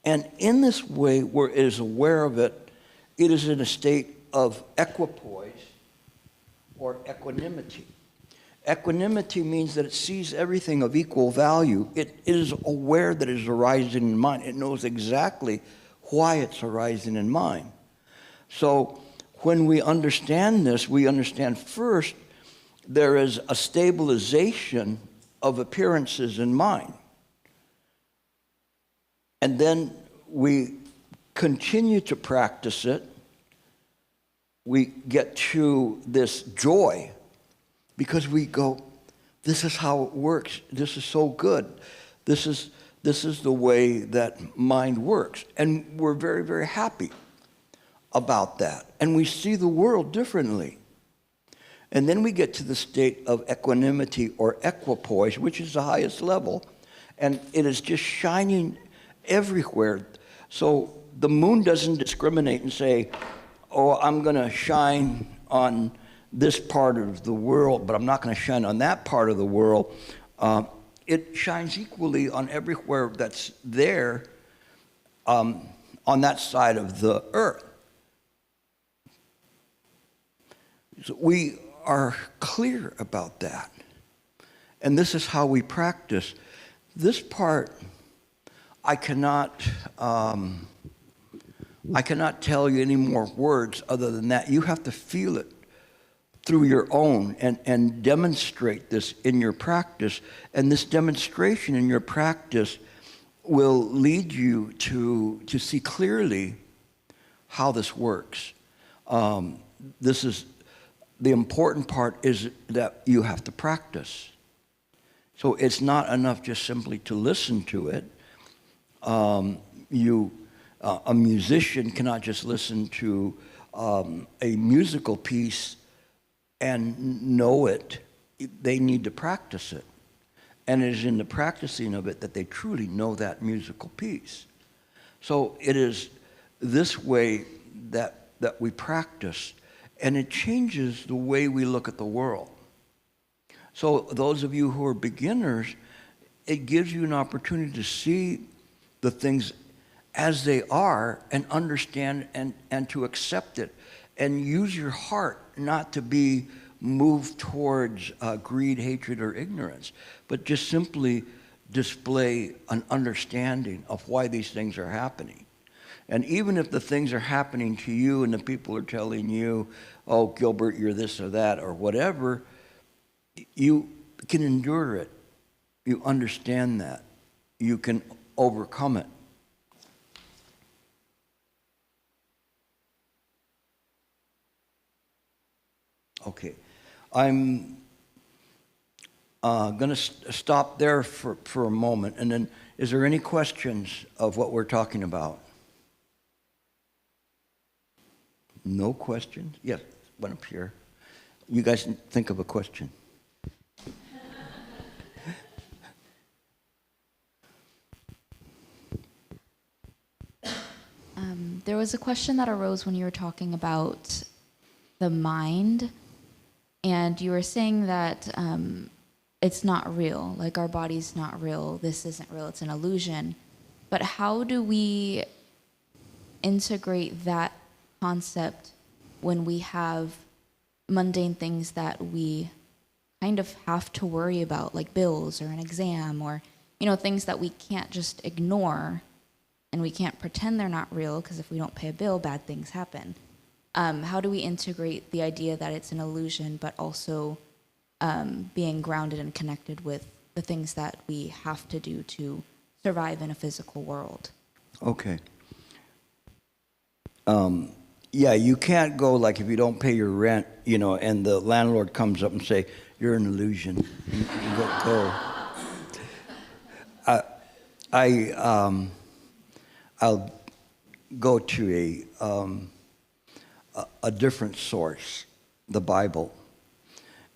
And in this way, where it is aware of it, it is in a state of equipoise or equanimity. Equanimity means that it sees everything of equal value. It is aware that it is arising in mind. It knows exactly why it's arising in mind. So when we understand this, we understand first there is a stabilization of appearances in mind. And then we continue to practice it. We get to this joy because we go, this is how it works. This is so good. This is the way that mind works. And we're very, very happy about that. And we see the world differently. And then we get to the state of equanimity or equipoise, which is the highest level. And it is just shining everywhere. So the moon doesn't discriminate and say, oh, I'm going to shine on this part of the world, but I'm not going to shine on that part of the world. It shines equally on everywhere that's there on that side of the earth. So we are clear about that. And this is how we practice. This part, I cannot tell you any more words other than that. You have to feel it through your own and demonstrate this in your practice. And this demonstration in your practice will lead you to see clearly how this works. This is the important part is that you have to practice. So it's not enough just simply to listen to it. A musician cannot just listen to a musical piece and know it. They need to practice it. And it is in the practicing of it that they truly know that musical piece. So it is this way that we practice, and it changes the way we look at the world. So those of you who are beginners, it gives you an opportunity to see the things as they are and understand and to accept it, and use your heart not to be moved towards greed, hatred, or ignorance, but just simply display an understanding of why these things are happening. And even if the things are happening to you and the people are telling you, oh, Gilbert, you're this or that or whatever, you can endure it. You understand that. You can overcome it. Okay. I'm going to stop there for a moment. And then, is there any questions of what we're talking about? No questions? Yes, one up here. You guys think of a question. There was a question that arose when you were talking about the mind, and you were saying that it's not real, like our body's not real, this isn't real, it's an illusion. But how do we integrate that concept when we have mundane things that we kind of have to worry about, like bills or an exam, or things that we can't just ignore, and we can't pretend they're not real, because if we don't pay a bill, bad things happen. How do we integrate the idea that it's an illusion, but also being grounded and connected with the things that we have to do to survive in a physical world? Okay. Yeah, you can't go like if you don't pay your rent, and the landlord comes up and say, you're an illusion. You go. I'll go to a different source, the Bible.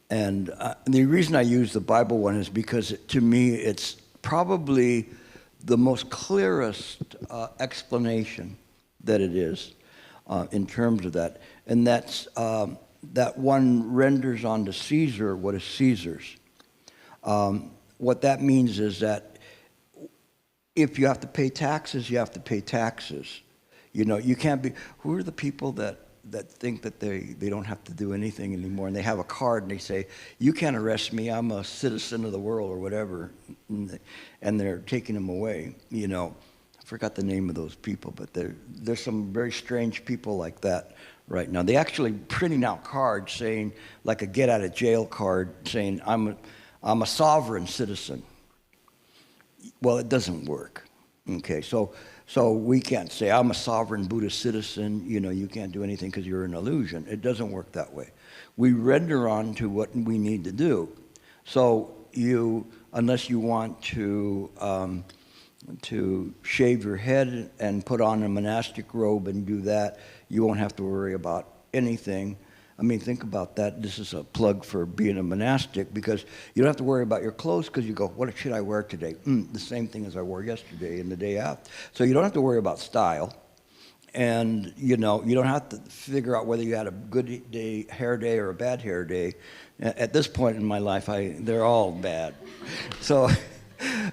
And the reason I use the Bible one is because to me it's probably the most clearest explanation that it is in terms of that. And that's that one renders unto Caesar what is Caesar's. What that means is that if you have to pay taxes, you have to pay taxes. You can't be, who are the people that think that they don't have to do anything anymore, and they have a card and they say, you can't arrest me, I'm a citizen of the world or whatever, and they're taking them away. I forgot the name of those people, but there's some very strange people like that right now. They actually printing out cards saying, like a get out of jail card, saying I'm a sovereign citizen. Well, it doesn't work. Okay, so we can't say, I'm a sovereign Buddhist citizen, you can't do anything because you're an illusion. It doesn't work that way. We render on to what we need to do. So unless you want to shave your head and put on a monastic robe and do that, you won't have to worry about anything. I mean, think about that. This is a plug for being a monastic, because you don't have to worry about your clothes, because you go, what should I wear today? The same thing as I wore yesterday and the day after. So you don't have to worry about style. And, you don't have to figure out whether you had a good hair day or a bad hair day. At this point in my life, they're all bad. So,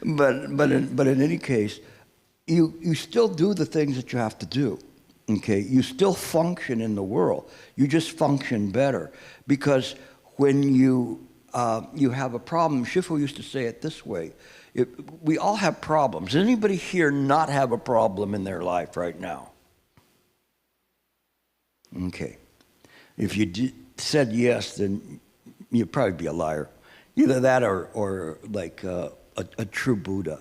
but in any case, you still do the things that you have to do. Okay, you still function in the world. You just function better, because when you have a problem, Shifu used to say it this way: we all have problems. Does anybody here not have a problem in their life right now? Okay, if you said yes, then you'd probably be a liar. Either that or like a true Buddha.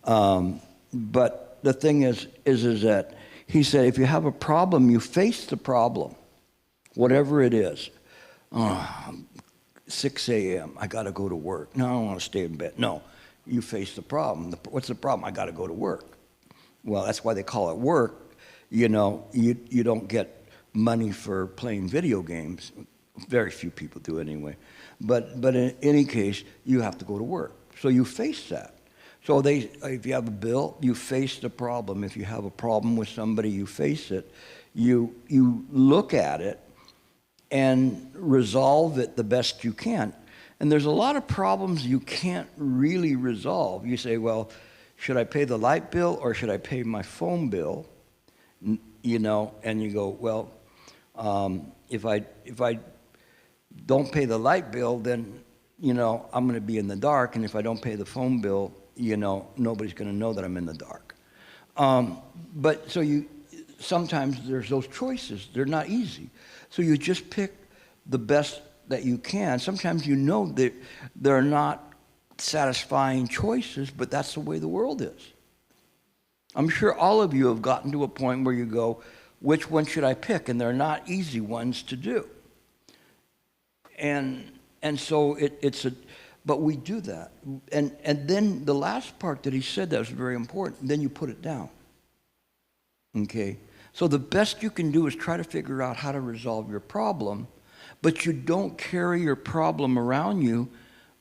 But the thing is that he said, if you have a problem, you face the problem. whatever it is. 6 a.m., I got to go to work. No, I don't want to stay in bed. No, you face the problem. What's the problem? I got to go to work. Well, that's why they call it work. You know, you don't get money for playing video games. Very few people do anyway. But in any case, you have to go to work. So you face that. So if you have a bill, you face the problem. If you have a problem with somebody, you face it. You look at it and resolve it the best you can. And there's a lot of problems you can't really resolve. You say, well, should I pay the light bill or should I pay my phone bill? You know, and you go, well, if I don't pay the light bill, then, you know, I'm going to be in the dark. And if I don't pay the phone bill, you know, nobody's going to know that I'm in the dark. But so sometimes there's those choices. They're not easy. So you just pick the best that you can. Sometimes you know that they're not satisfying choices, but that's the way the world is. I'm sure all of you have gotten to a point where you go, which one should I pick? And they're not easy ones to do. And so but we do that. And then the last part that he said that was very important, then you put it down. Okay? So the best you can do is try to figure out how to resolve your problem, but you don't carry your problem around you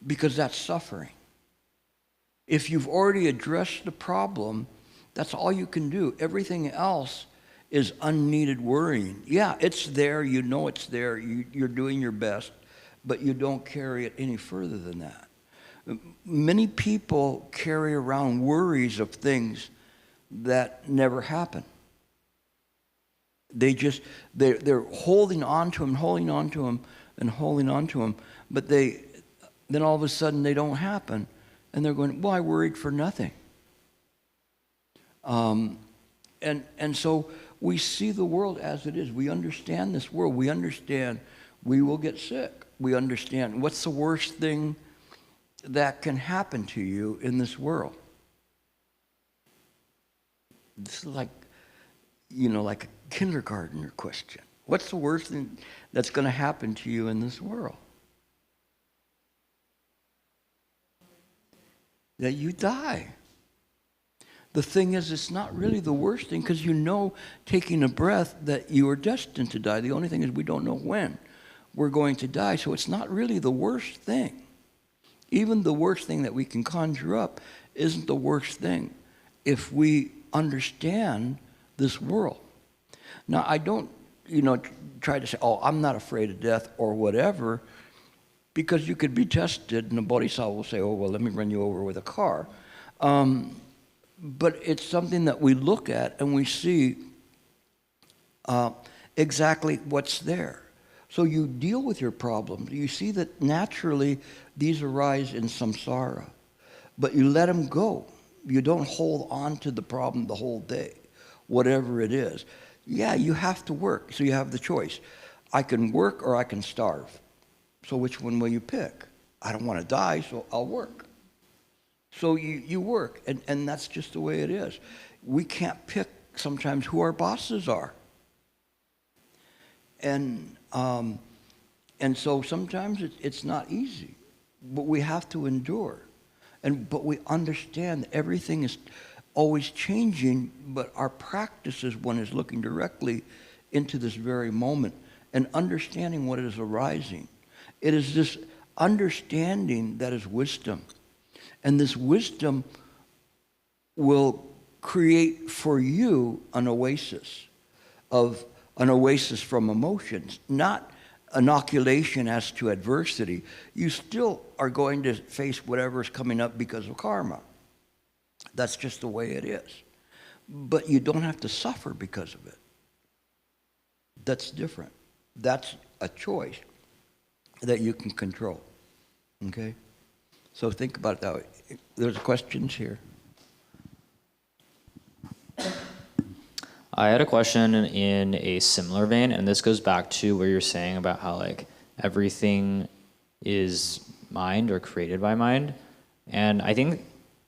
because that's suffering. If you've already addressed the problem, that's all you can do. Everything else is unneeded worrying. Yeah, it's there. You know it's there. You're doing your best, but you don't carry it any further than that. Many people carry around worries of things that never happen. They're holding on to them, holding on to them, and holding on to them, but then all of a sudden they don't happen, and they're going, well, I worried for nothing. And so we see the world as it is. We understand this world. We understand we will get sick. We understand what's the worst thing that can happen to you in this world. This is like a kindergartner question. What's the worst thing that's going to happen to you in this world? That you die. The thing is, it's not really the worst thing because you know, taking a breath, that you are destined to die. The only thing is we don't know when we're going to die, so it's not really the worst thing. Even the worst thing that we can conjure up isn't the worst thing if we understand this world. Now, I don't, try to say, oh, I'm not afraid of death or whatever, because you could be tested and the bodhisattva will say, oh, well, let me run you over with a car. But it's something that we look at and we see exactly what's there. So you deal with your problems. You see that naturally these arise in samsara, but you let them go. You don't hold on to the problem the whole day, whatever it is. Yeah, you have to work, so you have the choice. I can work or I can starve. So which one will you pick? I don't want to die, so I'll work. So you work, and that's just the way it is. We can't pick sometimes who our bosses are. And so sometimes it's not easy, but we have to endure. But we understand that everything is always changing, but our practice is one is looking directly into this very moment and understanding what is arising. It is this understanding that is wisdom. And this wisdom will create for you an oasis from emotions, not inoculation as to adversity. You still are going to face whatever is coming up because of karma. That's just the way it is. But you don't have to suffer because of it. That's different. That's a choice that you can control. Okay? So think about it that way. There's questions here. I had a question in a similar vein, and this goes back to where you're saying about how like everything is mind or created by mind. And I think,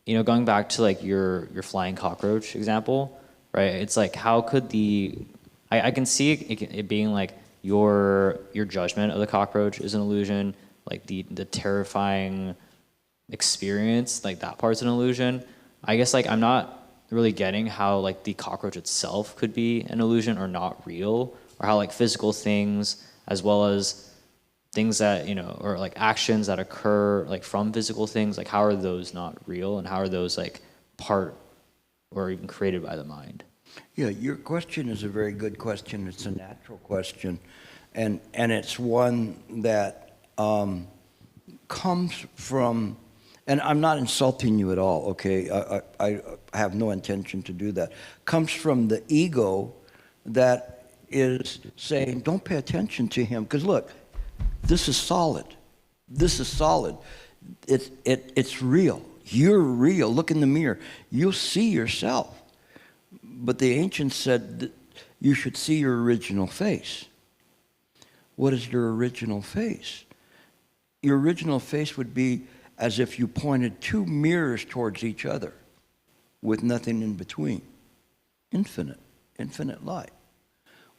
going back to like your flying cockroach example, right? It's like, how could I can see it being like your judgment of the cockroach is an illusion, like the terrifying experience, like that part's an illusion. I guess like I'm not really getting how like the cockroach itself could be an illusion or not real, or how like physical things as well as things that, you know, or like actions that occur like from physical things, like how are those not real and how are those like part or even created by the mind? Yeah, your question is a very good question. It's a natural question, and it's one that comes from, and I'm not insulting you at all, okay? I have no intention to do that. Comes from the ego that is saying, don't pay attention to him, because look, this is solid. This is solid. It's real. You're real. Look in the mirror. You'll see yourself. But the ancients said that you should see your original face. What is your original face? Your original face would be as if you pointed two mirrors towards each other with nothing in between. Infinite light.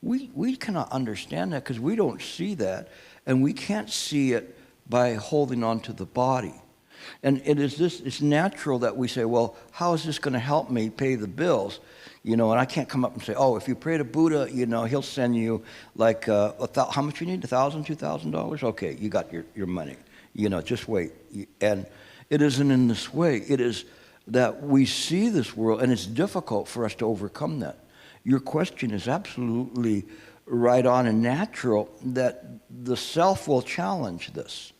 We cannot understand that because we don't see that, and we can't see it by holding on to the body. And it's natural that we say, well, how is this going to help me pay the bills? You know, and I can't come up and say, oh, if you pray to Buddha, you know, he'll send you like, how much you need, $1,000, $2,000? Okay, you got your money. You know, just wait. And it isn't in this way. It is that we see this world, and it's difficult for us to overcome that. Your question is absolutely right on and natural, that the self will challenge this.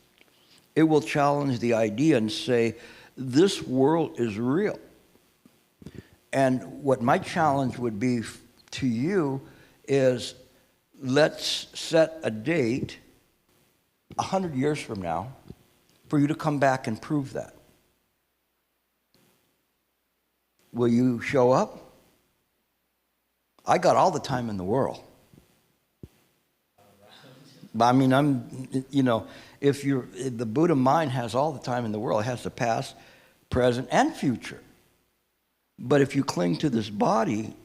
It will challenge the idea and say, this world is real. And what my challenge would be to you is, let's set a date 100 years from now for you to come back and prove that. Will you show up? I got all the time in the world. But I mean, if the Buddha mind has all the time in the world. It has the past, present, and future. But if you cling to this body,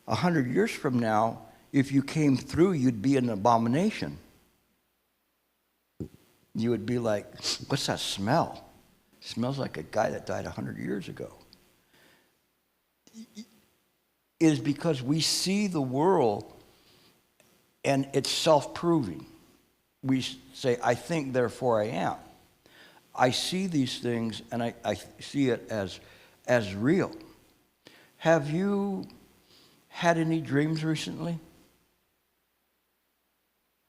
100 years from now, if you came through, you'd be an abomination. You would be like, what's that smell? It smells like a guy that died 100 years ago. It is because we see the world and it's self-proving. We say, I think, therefore I am. I see these things and I see it as real. Have you had any dreams recently?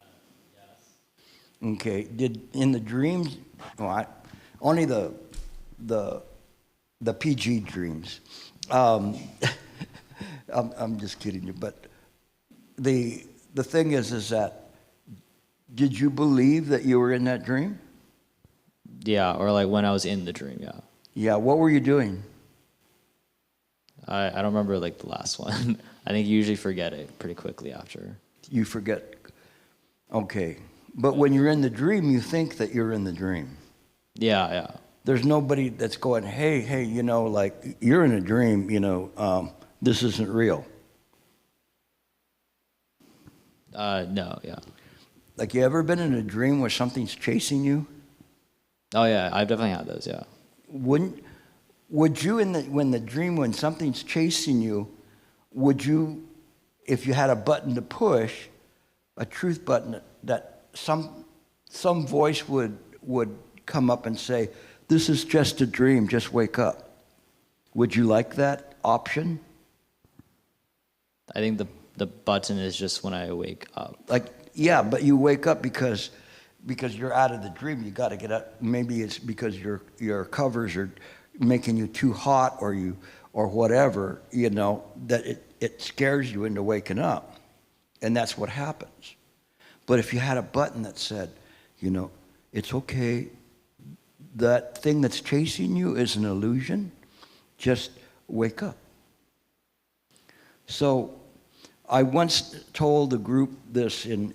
Yes. Okay. Did in the dreams? Only the PG dreams. I'm just kidding you. But the thing is that, did you believe that you were in that dream? Yeah, or like when I was in the dream, yeah. Yeah. What were you doing? I don't remember like the last one. I think you usually forget it pretty quickly after. You forget. Okay. But when you're in the dream, you think that you're in the dream. Yeah. There's nobody that's going, hey, like, you're in a dream, this isn't real. No, yeah. Like, you ever been in a dream where something's chasing you? Oh yeah, I've definitely had those, yeah. Would you, when something's chasing you, would you, if you had a button to push, a truth button, that some voice would come up and say, this is just a dream, just wake up. Would you like that option? I think the button is just when I wake up. Like, yeah, but you wake up because you're out of the dream. You got to get up. Maybe it's because your covers are making you too hot, or whatever, that it scares you into waking up, and that's what happens. But if you had a button that said, it's okay, that thing that's chasing you is an illusion, just wake up. So I once told a group this in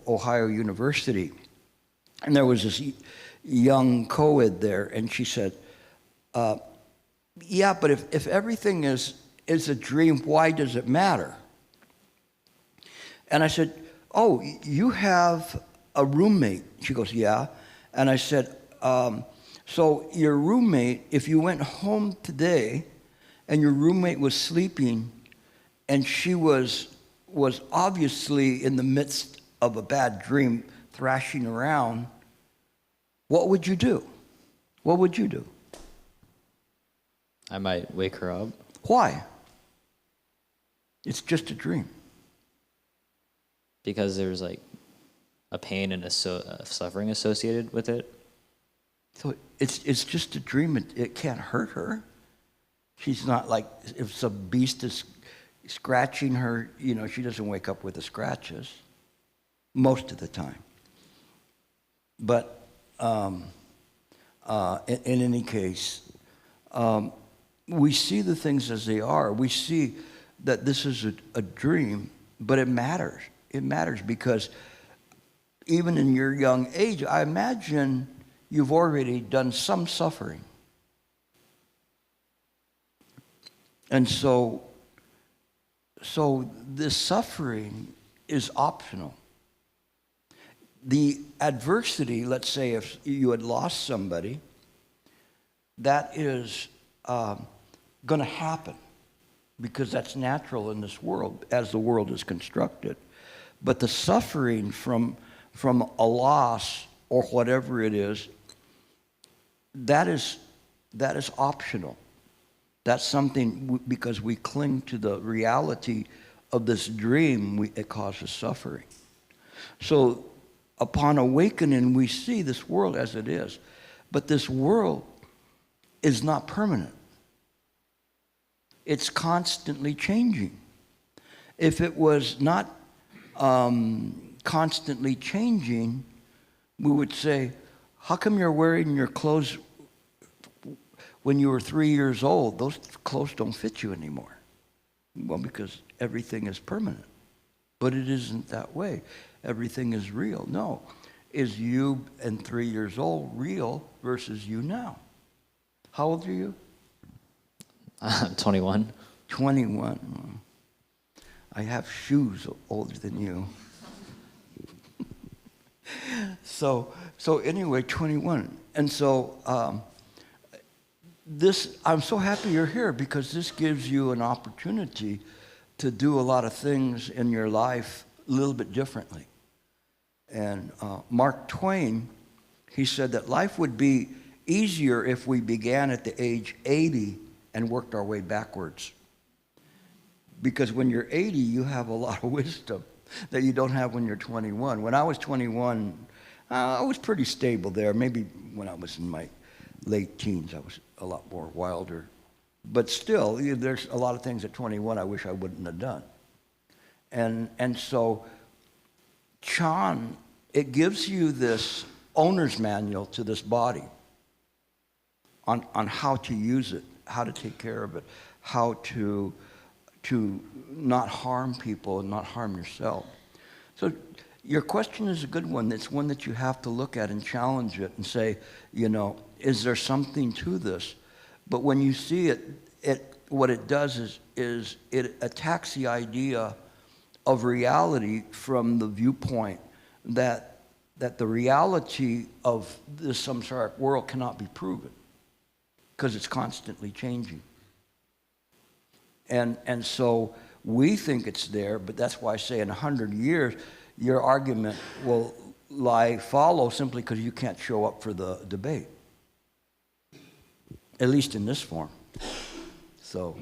Ohio University, and there was this young co-ed there, and she said, yeah, but if everything is a dream, why does it matter? And I said, oh, you have a roommate. She goes, yeah. And I said, so your roommate, if you went home today and your roommate was sleeping and she was obviously in the midst of a bad dream, thrashing around, what would you do? What would you do? I might wake her up. Why? It's just a dream. Because there's like a pain and a suffering associated with it. So it's just a dream. It can't hurt her. She's not like, if some beast is scratching her, she doesn't wake up with the scratches most of the time. But in any case, we see the things as they are. We see that this is a dream, but it matters. It matters because even in your young age, I imagine you've already done some suffering. And so this suffering is optional. The adversity, let's say if you had lost somebody, that is going to happen because that's natural in this world as the world is constructed. But the suffering from a loss or whatever it is, that is optional. That's something because we cling to the reality of this dream, it causes suffering. So upon awakening, we see this world as it is. But this world is not permanent. It's constantly changing. If it was not constantly changing, we would say, how come you're wearing your clothes when you were 3 years old? Those clothes don't fit you anymore. Well, because everything is permanent. But it isn't that way. Everything is real. No. Is you and 3 years old real versus you now? How old are you? I'm 21. 21. I have shoes older than you. So anyway, 21. And so I'm so happy you're here because this gives you an opportunity to do a lot of things in your life a little bit differently. And Mark Twain, he said that life would be easier if we began at the age 80 and worked our way backwards. Because when you're 80, you have a lot of wisdom that you don't have when you're 21. When I was 21, I was pretty stable there. Maybe when I was in my late teens, I was a lot more wilder. But still, there's a lot of things at 21 I wish I wouldn't have done. And so, Chan, it gives you this owner's manual to this body on how to use it, how to take care of it, how to not harm people and not harm yourself. So your question is a good one. It's one that you have to look at and challenge it and say, is there something to this? But when you see it what it does is it attacks the idea of reality from the viewpoint that the reality of this samsaric world cannot be proven because it's constantly changing. And so we think it's there, but that's why I say in 100 years, your argument will lie fallow simply because you can't show up for the debate, at least in this form. So.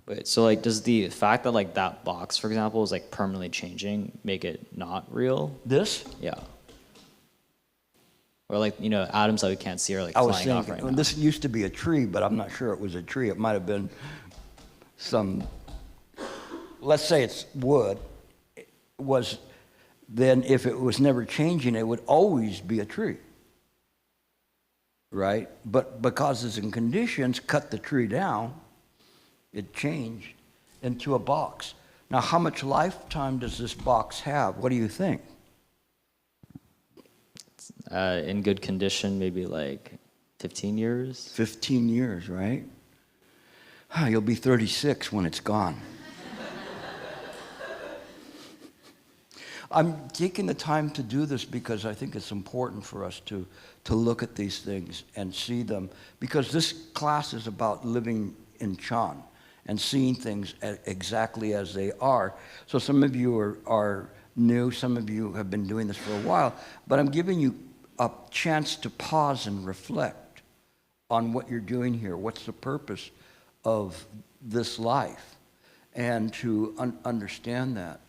Wait, so does the fact that that box, for example, is permanently changing make it not real? This? Yeah. Or atoms that we can't see are I was flying off thinking, right now. this used to be a tree, but I'm not sure it was a tree. It might have been let's say it's wood. Then if it was never changing, it would always be a tree. Right? But because it's in conditions, cut the tree down, it changed into a box. Now, how much lifetime does this box have? What do you think? In good condition, maybe 15 years. 15 years, right? You'll be 36 when it's gone. I'm taking the time to do this because I think it's important for us to look at these things and see them, because this class is about living in Chan and seeing things exactly as they are. So some of you are new, some of you have been doing this for a while, but I'm giving you a chance to pause and reflect on what you're doing here. What's the purpose of this life? And to understand that.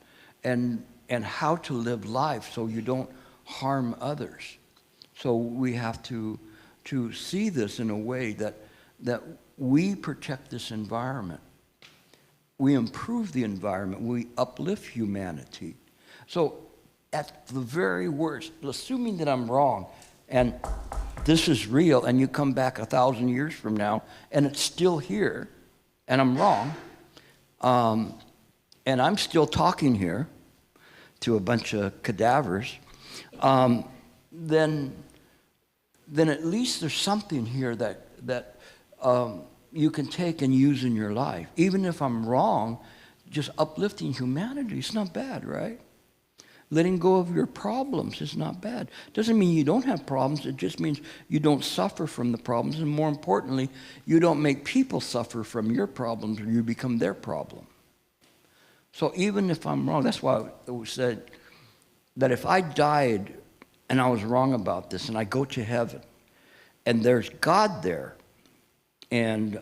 And how to live life so you don't harm others. So we have to see this in a way that we protect this environment. We improve the environment. We uplift humanity. So at the very worst, assuming that I'm wrong, and this is real, and you come back 1,000 years from now, and it's still here, and I'm wrong, and I'm still talking here to a bunch of cadavers, then at least there's something here that you can take and use in your life. Even if I'm wrong, just uplifting humanity is not bad, right? Letting go of your problems is not bad. Doesn't mean you don't have problems. It just means you don't suffer from the problems. And more importantly, you don't make people suffer from your problems or you become their problem. So even if I'm wrong, that's why it was said that if I died and I was wrong about this and I go to heaven and there's God there and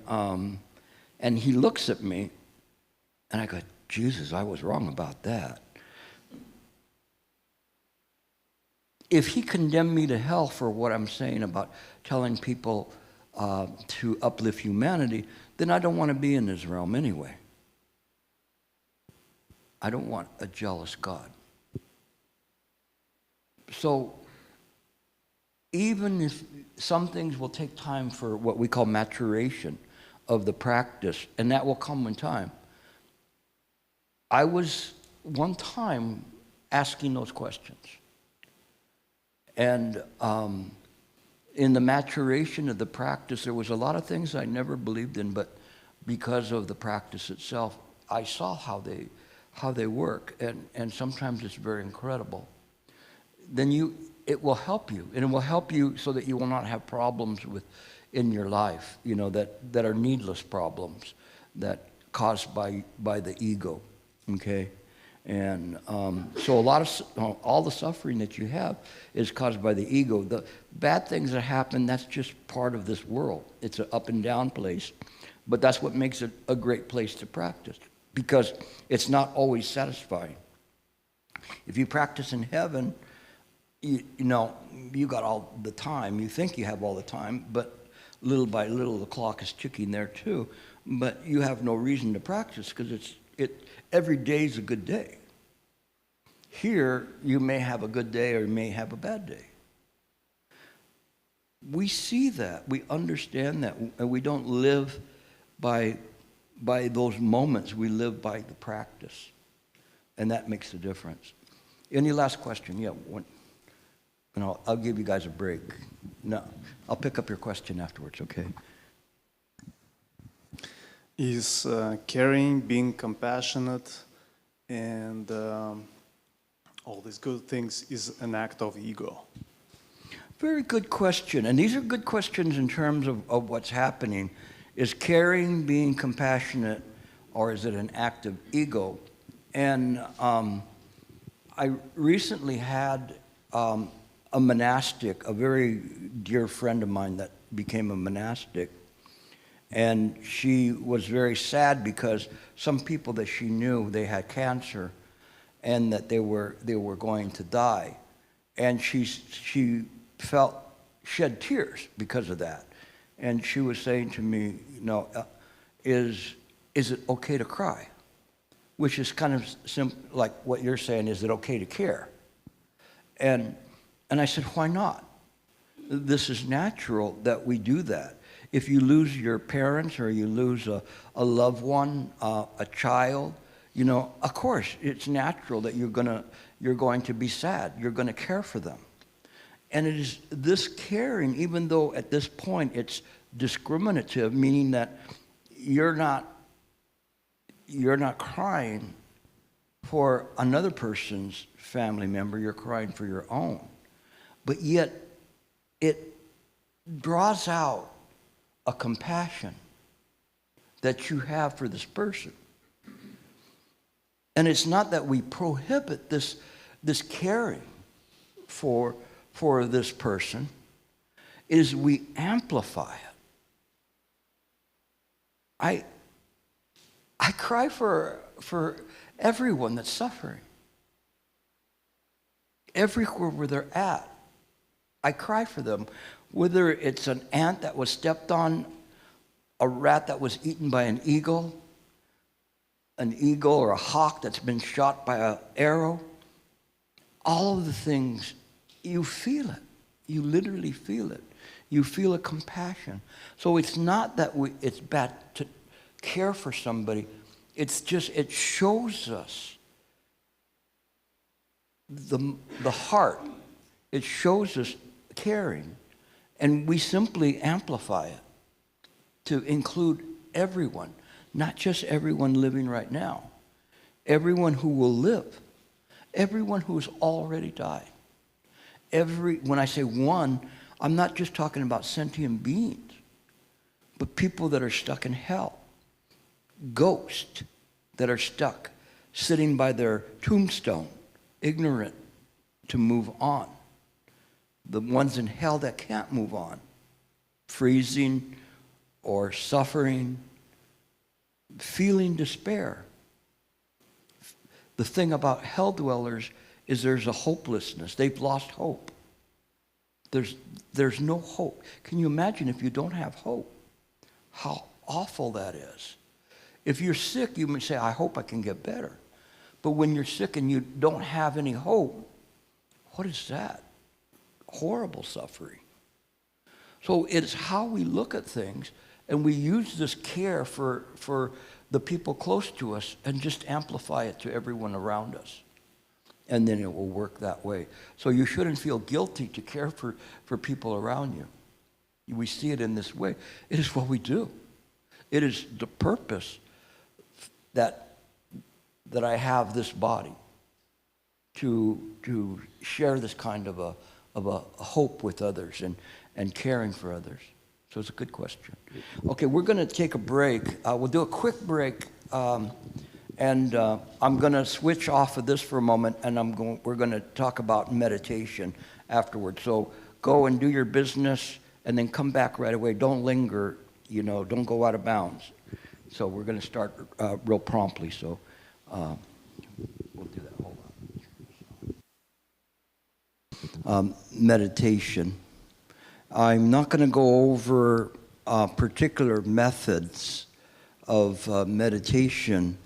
he looks at me and I go, Jesus, I was wrong about that. If he condemned me to hell for what I'm saying about telling people to uplift humanity, then I don't want to be in his realm anyway. I don't want a jealous God. So even if some things will take time for what we call maturation of the practice, and that will come in time. I was one time asking those questions. And in the maturation of the practice, there was a lot of things I never believed in, but because of the practice itself, I saw how they work, and sometimes it's very incredible. Then it will help you, and it will help you so that you will not have problems in your life, that are needless problems that caused by the ego, okay? And so all the suffering that you have is caused by the ego. The bad things that happen, that's just part of this world. It's an up and down place, but that's what makes it a great place to practice, because it's not always satisfying. If you practice in heaven, you got all the time. You think you have all the time, but little by little the clock is ticking there too. But you have no reason to practice because every day is a good day. Here, you may have a good day or you may have a bad day. We see that. We understand that. And we don't live by those moments. We live by the practice. And that makes a difference. Any last question? Yeah. I'll give you guys a break. No, I'll pick up your question afterwards, okay? Is caring, being compassionate, and all these good things is an act of ego? Very good question. And these are good questions in terms of what's happening. Is caring, being compassionate, or is it an act of ego? And I recently had a monastic, a very dear friend of mine that became a monastic. And she was very sad because some people that she knew, they had cancer and that they were going to die. And she shed tears because of that. And she was saying to me, is it okay to cry? Which is kind of like what you're saying, is it okay to care? And I said, why not? This is natural that we do that. If you lose your parents or you lose a loved one, a child, of course, it's natural that you're going to be sad. You're going to care for them. And it is this caring, even though at this point it's discriminative, meaning that you're not crying for another person's family member, you're crying for your own. But yet, it draws out a compassion that you have for this person. And it's not that we prohibit this caring for this person, it is we amplify it. I cry for everyone that's suffering. Everywhere where they're at, I cry for them. Whether it's an ant that was stepped on, a rat that was eaten by an eagle or a hawk that's been shot by an arrow, all of the things, you feel it. You literally feel it. You feel a compassion. So it's not that it's bad to care for somebody. It's just, it shows us the heart. It shows us caring. And we simply amplify it to include everyone, not just everyone living right now, everyone who will live, everyone who's already died. When I say one, I'm not just talking about sentient beings, but people that are stuck in hell, ghosts that are stuck, sitting by their tombstone, ignorant to move on. The ones in hell that can't move on, freezing or suffering, feeling despair. The thing about hell dwellers is there's a hopelessness. They've lost hope. There's no hope. Can you imagine if you don't have hope? How awful that is. If you're sick, you may say, I hope I can get better. But when you're sick and you don't have any hope, what is that? Horrible suffering. So it's how we look at things, and we use this care for the people close to us and just amplify it to everyone around us. And then it will work that way. So you shouldn't feel guilty to care for people around you. We see it in this way. It is what we do. It is the purpose that I have this body, to share this kind of a hope with others and caring for others. So it's a good question. Okay, we're going to take a break. We'll do a quick break, and I'm going to switch off of this for a moment, and we're going to talk about meditation afterwards. So go and do your business, and then come back right away. Don't linger, don't go out of bounds. So we're going to start real promptly. So we'll do that. Hold on. Meditation. I'm not going to go over particular methods of meditation,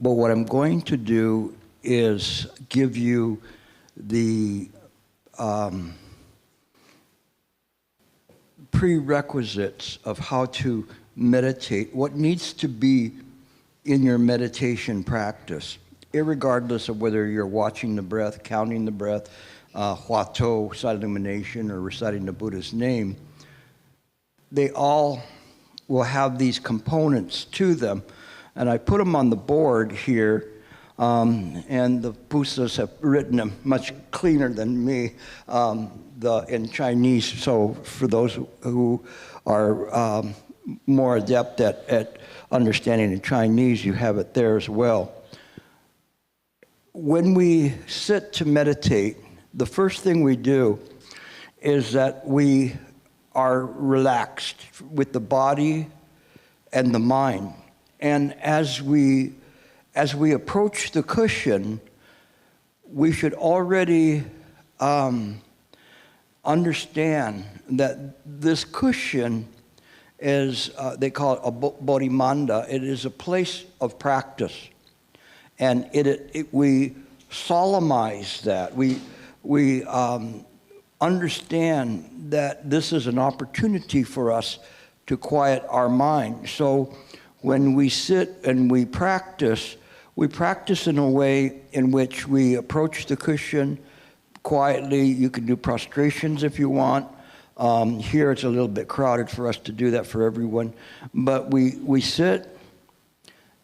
but what I'm going to do is give you the prerequisites of how to meditate, what needs to be in your meditation practice, irregardless of whether you're watching the breath, counting the breath, Huatou, silent illumination, or reciting the Buddha's name. They all will have these components to them. And I put them on the board here, and the Busas have written them much cleaner than me in Chinese. So for those who are more adept at understanding in Chinese, you have it there as well. When we sit to meditate, the first thing we do is that we are relaxed with the body and the mind. And as we approach the cushion, we should already understand that this cushion is, they call it a bodhimanda. It is a place of practice. And we solemnize that. We understand that this is an opportunity for us to quiet our mind. So when we sit and we practice in a way in which we approach the cushion quietly. You can do prostrations if you want. Here it's a little bit crowded for us to do that for everyone. But we sit,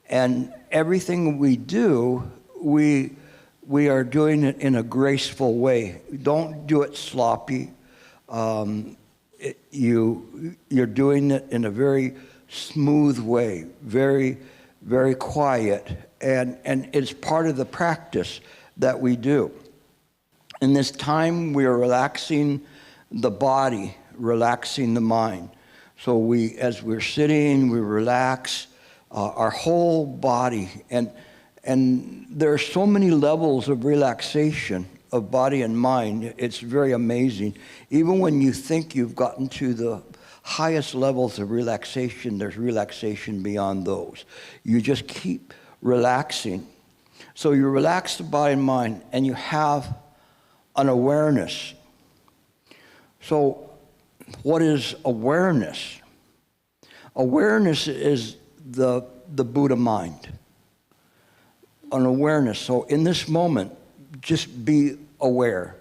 and everything we do, we are doing it in a graceful way. Don't do it sloppy. You're doing it in a very smooth way, very, very quiet, and it's part of the practice that we do. In this time, we are relaxing the body, relaxing the mind. So as we're sitting, we relax our whole body, and there are so many levels of relaxation of body and mind. It's very amazing. Even when you think you've gotten to the highest levels of relaxation, there's relaxation beyond those. You just keep relaxing. So you relax the body and mind, and you have an awareness. So what is awareness? Awareness is the Buddha mind. An awareness. So in this moment, just be aware.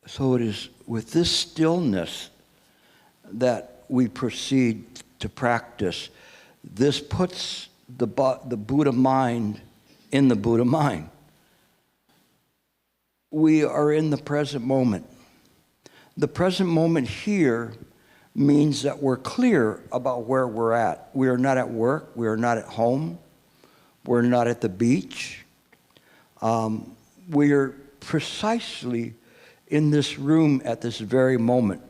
So it is with this stillness that we proceed to practice. This puts the Buddha mind in the Buddha mind. We are in the present moment. The present moment here means that we're clear about where we're at. We are not at work. We are not at home. We're not at the beach. We are precisely in this room at this very moment.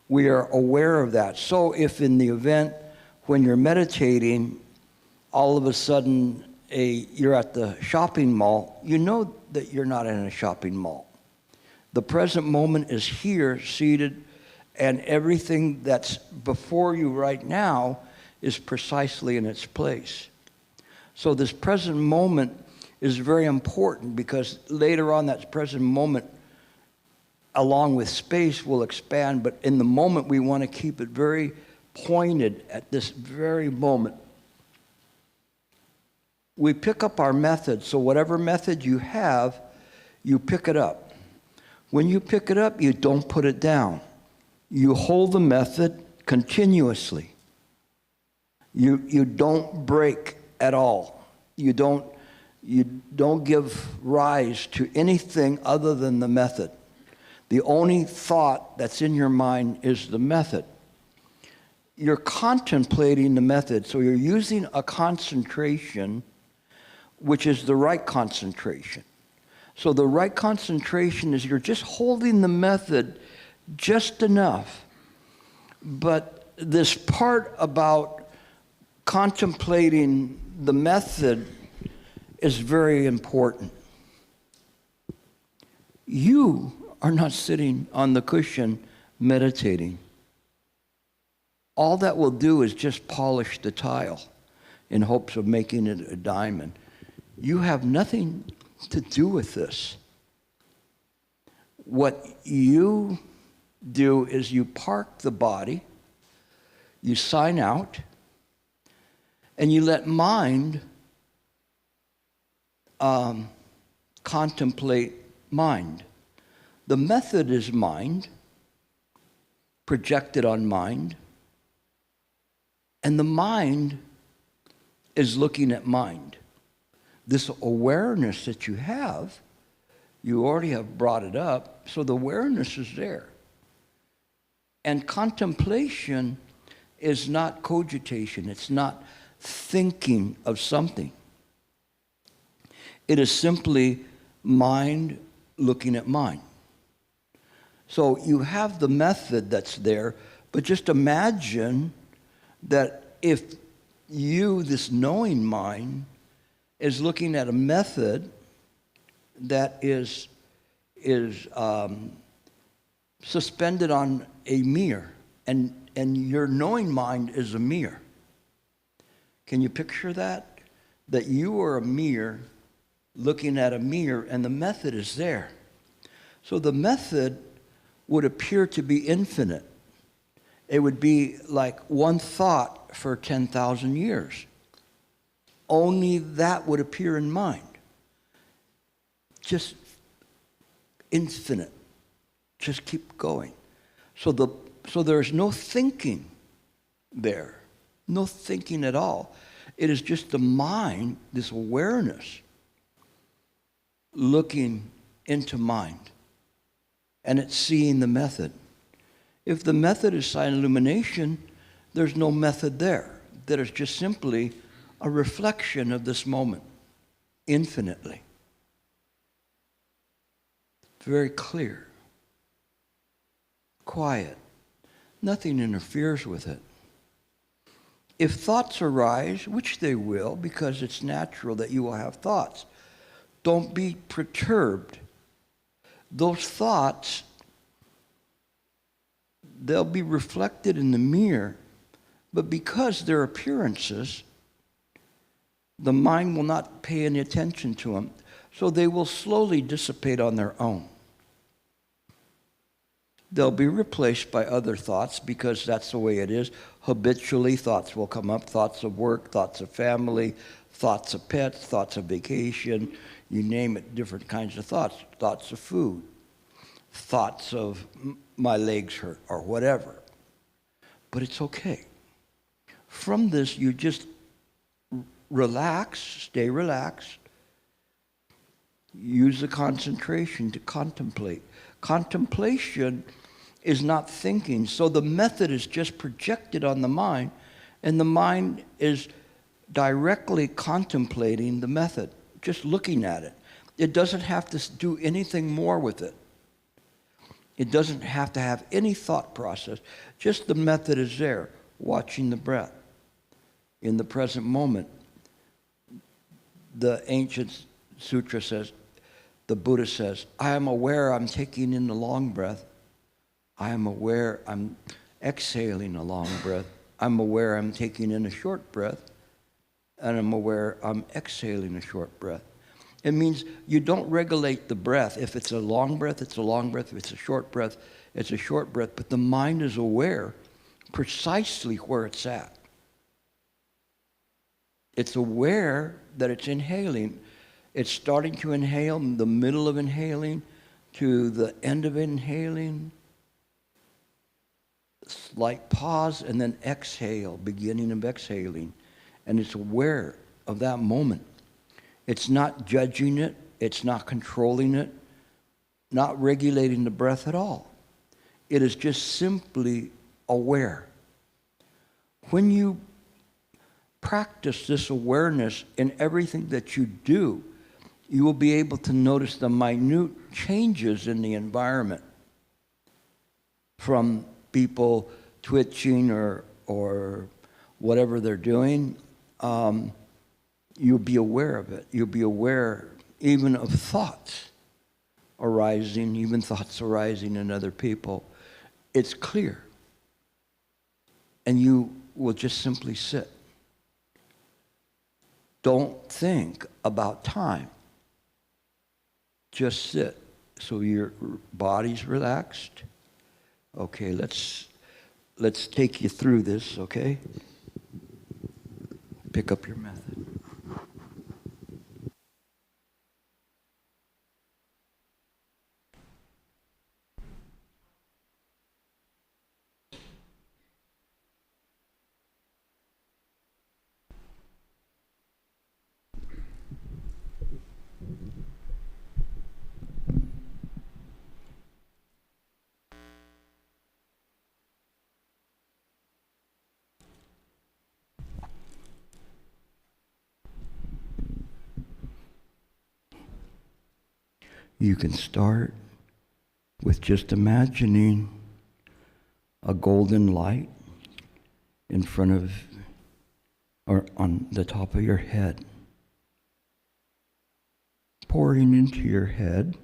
We are aware of that. So if in the event when you're meditating, all of a sudden you're at the shopping mall, you know that you're not in a shopping mall. The present moment is here, seated, and everything that's before you right now is precisely in its place. So this present moment is very important, because later on that present moment, along with space, will expand, but in the moment we want to keep it very pointed at this very moment. We pick up our method, so whatever method you have, you pick it up. When you pick it up, you don't put it down. You hold the method continuously. You don't break at all. You don't give rise to anything other than the method. The only thought that's in your mind is the method. You're contemplating the method, so you're using a concentration which is the right concentration. So the right concentration is you're just holding the method just enough. But this part about contemplating the method is very important. You are not sitting on the cushion meditating. All that will do is just polish the tile in hopes of making it a diamond. You have nothing to do with this. What you do is you park the body, you sign out, and you let mind contemplate mind. The method is mind, projected on mind, and the mind is looking at mind. This awareness that you have, you already have brought it up, so the awareness is there. And contemplation is not cogitation, it's not thinking of something. It is simply mind looking at mind. So you have the method that's there, but just imagine that if you, this knowing mind, is looking at a method that is suspended on a mirror, and your knowing mind is a mirror. Can you picture that? That you are a mirror looking at a mirror, and the method is there. So the method would appear to be infinite. It would be like one thought for 10,000 years. Only that would appear in mind. Just infinite. Just keep going. So there's no thinking there. No thinking at all. It is just the mind, this awareness, looking into mind. And it's seeing the method. If the method is silent illumination, there's no method there. That is just simply a reflection of this moment, infinitely. Very clear. Quiet. Nothing interferes with it. If thoughts arise, which they will, because it's natural that you will have thoughts, don't be perturbed. Those thoughts, they'll be reflected in the mirror, but because they're appearances, the mind will not pay any attention to them, so they will slowly dissipate on their own. They'll be replaced by other thoughts because that's the way it is. Habitually, thoughts will come up, thoughts of work, thoughts of family, thoughts of pets, thoughts of vacation, you name it, different kinds of thoughts, thoughts of food, thoughts of my legs hurt or whatever. But it's okay. From this, you just relax, stay relaxed, use the concentration to contemplate. Contemplation is not thinking, so the method is just projected on the mind, and the mind is directly contemplating the method, just looking at it. It doesn't have to do anything more with it. It doesn't have to have any thought process. Just the method is there, watching the breath in the present moment. The ancient sutra says, the Buddha says, I am aware I'm taking in the long breath. I am aware I'm exhaling a long breath. I'm aware I'm taking in a short breath. And I'm aware I'm exhaling a short breath. It means you don't regulate the breath. If it's a long breath, it's a long breath. If it's a short breath, it's a short breath. But the mind is aware precisely where it's at. It's aware that it's inhaling. It's starting to inhale, in the middle of inhaling, to the end of inhaling. Slight pause, and then exhale, beginning of exhaling. And it's aware of that moment. It's not judging it. It's not controlling it. Not regulating the breath at all. It is just simply aware. When you practice this awareness in everything that you do, you will be able to notice the minute changes in the environment, from people twitching or whatever they're doing. You'll be aware of it. You'll be aware even of thoughts arising, even thoughts arising in other people. It's clear. And you will just simply sit. Don't think about time. Just sit. So your body's relaxed. Okay, let's take you through this, okay? Pick up your method. You can start with just imagining a golden light in front of or on the top of your head, pouring into your head.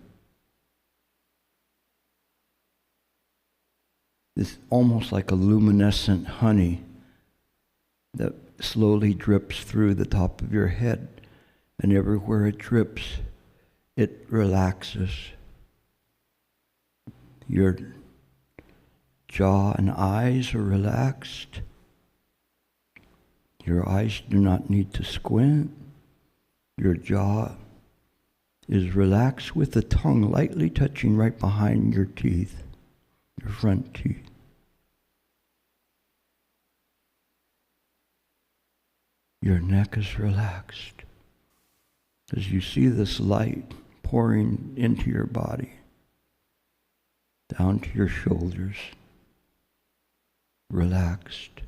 This almost like a luminescent honey that slowly drips through the top of your head, and everywhere it drips, it relaxes. Your Jaw and eyes are relaxed. Your eyes do not need to squint. Your jaw is relaxed with the tongue lightly touching right behind your teeth, your front teeth. Your neck is relaxed as you see this light pouring into your body, down to your shoulders, relaxed.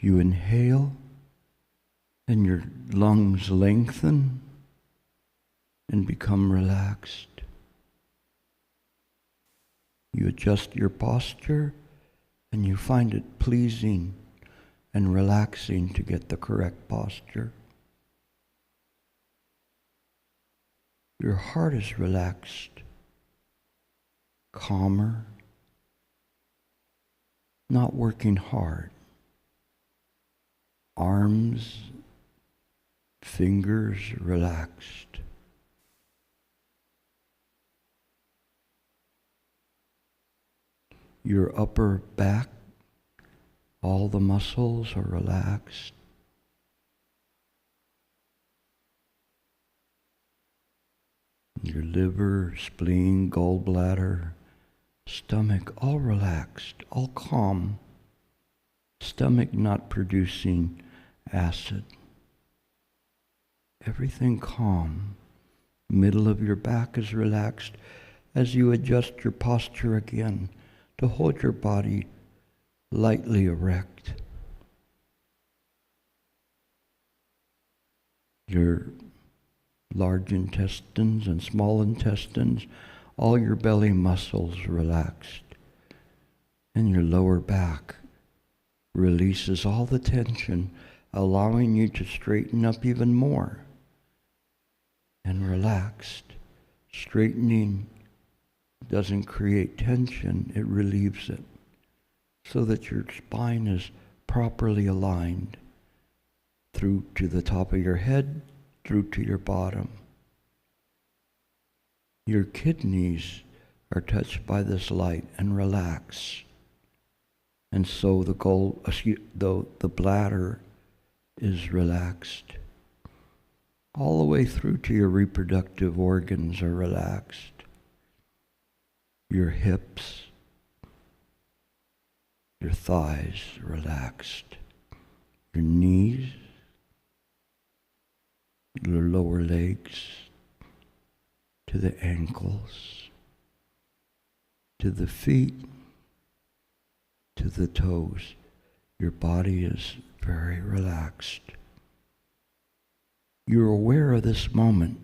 You inhale and your lungs lengthen and become relaxed. You adjust your posture and you find it pleasing and relaxing to get the correct posture. Your heart is relaxed, calmer, not working hard. Arms, fingers relaxed. Your upper back, all the muscles are relaxed. Your liver, spleen, gallbladder, stomach, all relaxed, all calm. Stomach not producing acid. Everything calm. Middle of your back is relaxed as you adjust your posture again to hold your body lightly erect. Your large intestines and small intestines, all your belly muscles relaxed. And your lower back releases all the tension, allowing you to straighten up even more. And relaxed. Straightening doesn't create tension, it relieves it, so that your spine is properly aligned through to the top of your head, through to your bottom. Your kidneys are touched by this light and relax. And so the bladder is relaxed. All the way through to your reproductive organs are relaxed. Your hips, your thighs relaxed. Your knees, your lower legs, to the ankles, to the feet, to the toes. Your body is very relaxed. You're aware of this moment,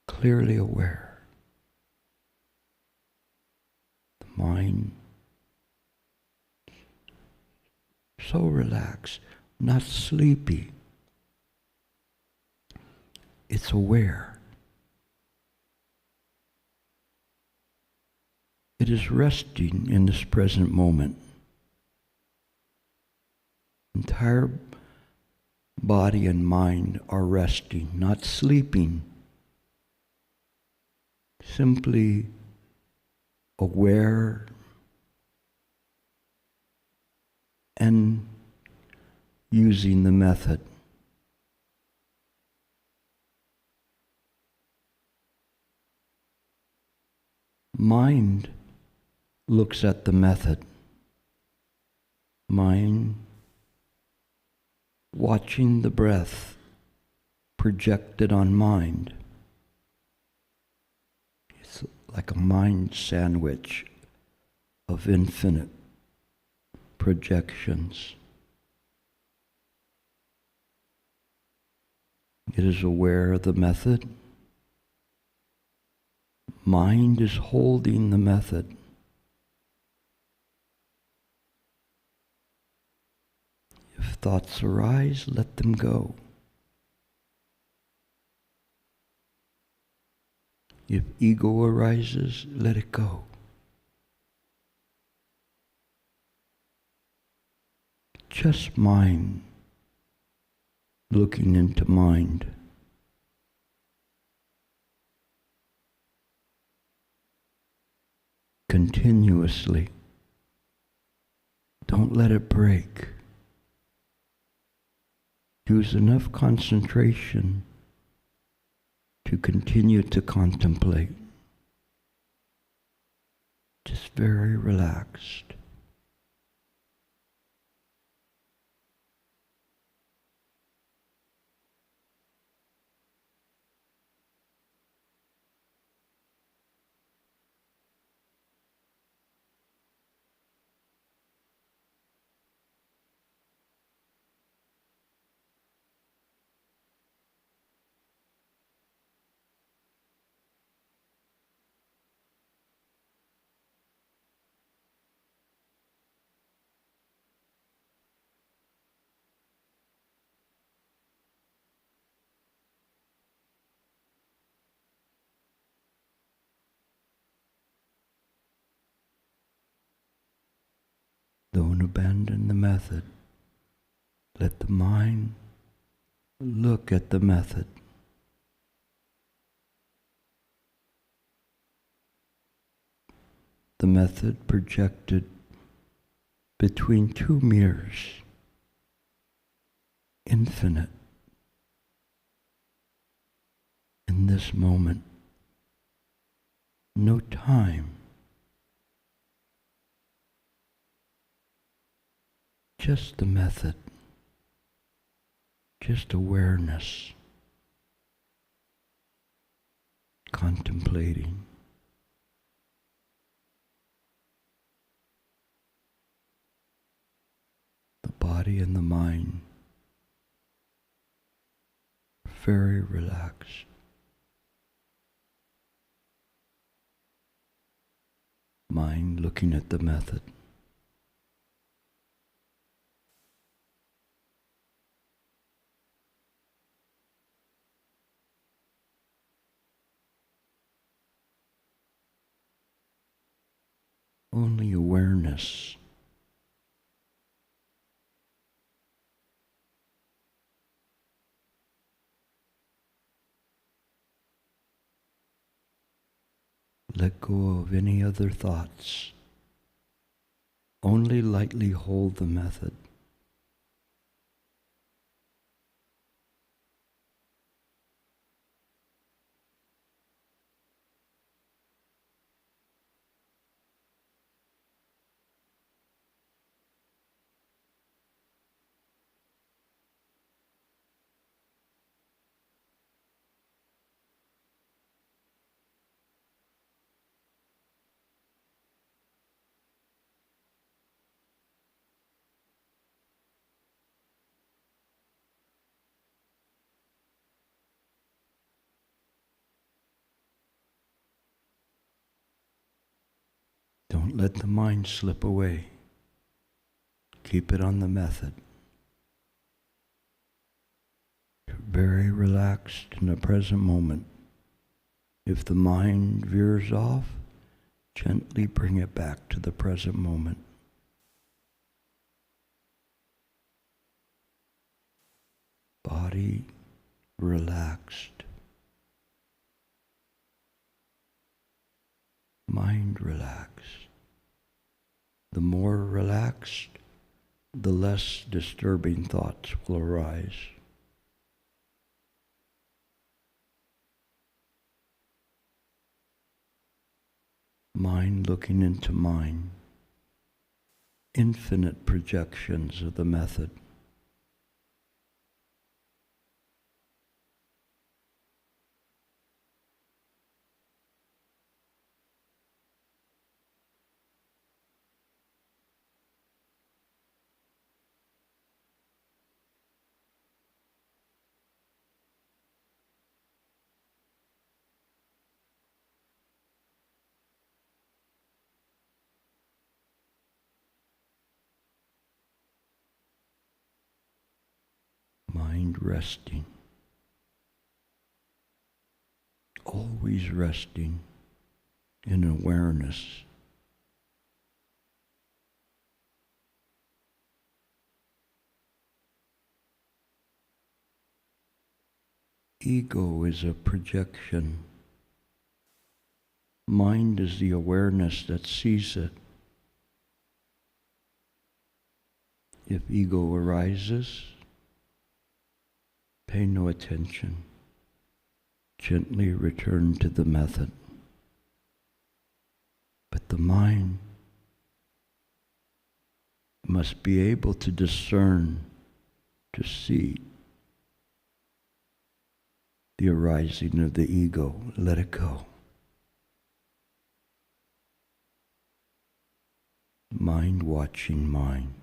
clearly aware. The mind so relaxed, not sleepy. It's aware. It is resting in this present moment. Entire body and mind are resting, not sleeping. Simply aware and using the method. Mind looks at the method. Mind watching the breath projected on mind. It's like a mind sandwich of infinite projections. It is aware of the method. Mind is holding the method. If thoughts arise, let them go. If ego arises, let it go. Just mind looking into mind. continuously. Don't let it break. Use enough concentration to continue to contemplate. Just very relaxed. Don't abandon the method. Let the mind look at the method. The method projected between two mirrors, infinite. In this moment, no time. Just the method, just awareness, contemplating. The body and the mind very relaxed. Mind looking at the method. Only awareness. Let go of any other thoughts. Only lightly hold the method. Don't let the mind slip away. Keep it on the method. Very relaxed in the present moment. If the mind veers off, gently bring it back to the present moment. Body relaxed. Mind relaxed. The more relaxed, the less disturbing thoughts will arise. Mind looking into mind. Infinite projections of the method. Mind resting. Always resting in awareness. Ego is a projection. mind is the awareness that sees it. If ego arises, pay no attention. Gently return to the method. But the mind must be able to discern, to see the arising of the ego. Let it go. Mind watching mind.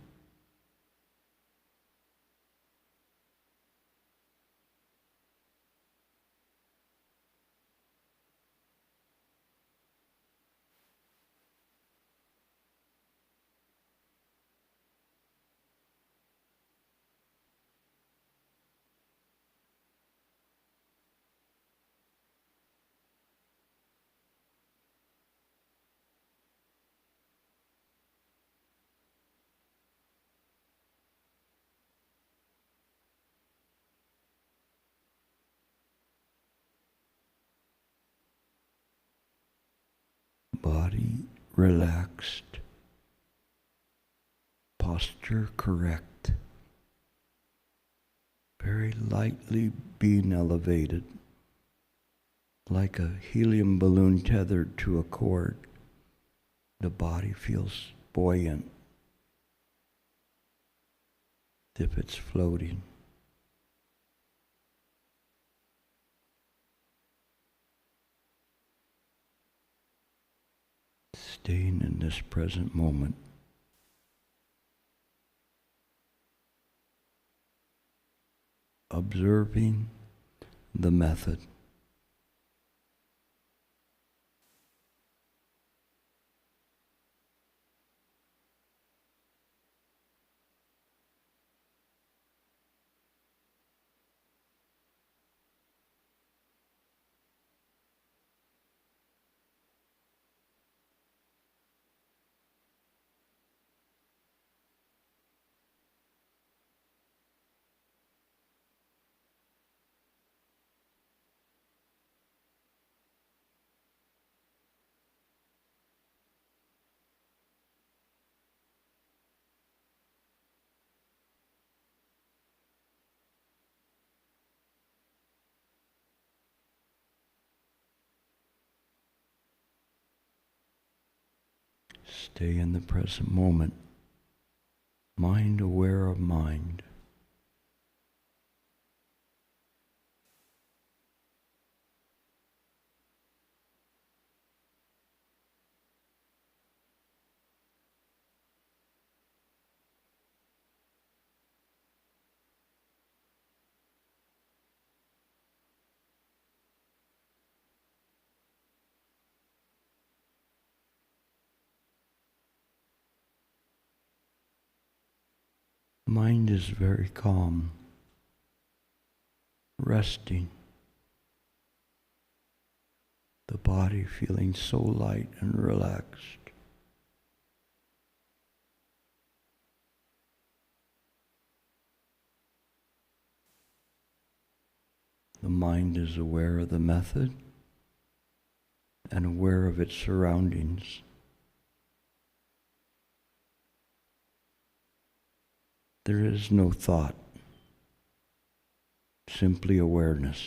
Body relaxed, posture correct, very lightly being elevated, like a helium balloon tethered to a cord. The body feels buoyant, as if it's floating. Staying in this present moment. Observing the method. Stay in the present moment. Mind aware of mind. Mind is very calm, resting. The body feeling so light and relaxed. The mind is aware of the method and aware of its surroundings. There is no thought, simply awareness.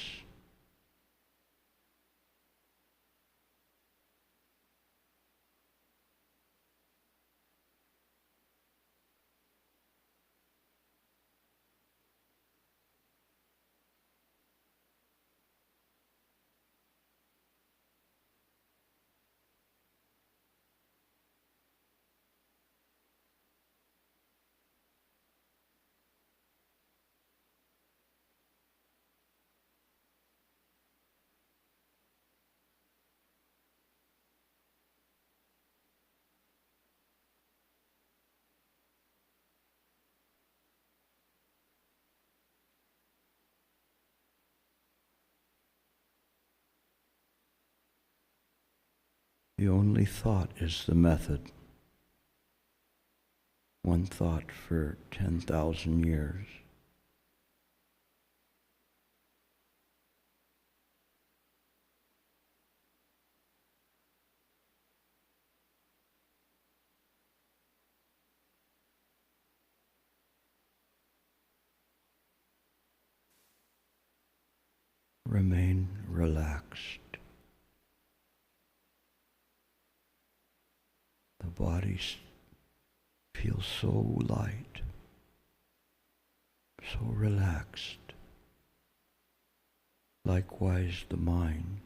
The only thought is the method. One thought for 10,000 years. remain relaxed. The body feels so light, so relaxed. Likewise, the mind,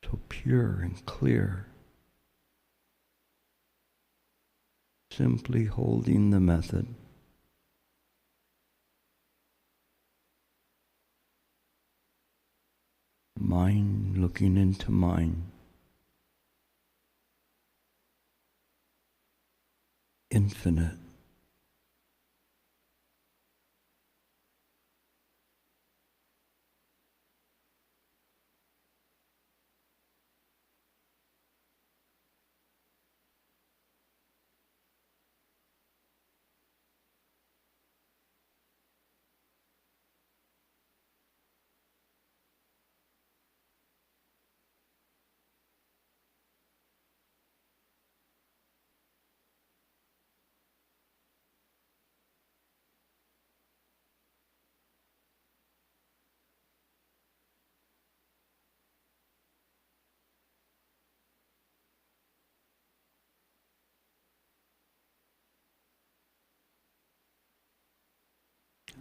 so pure and clear. Simply holding the method. Mind looking into mind. Infinite.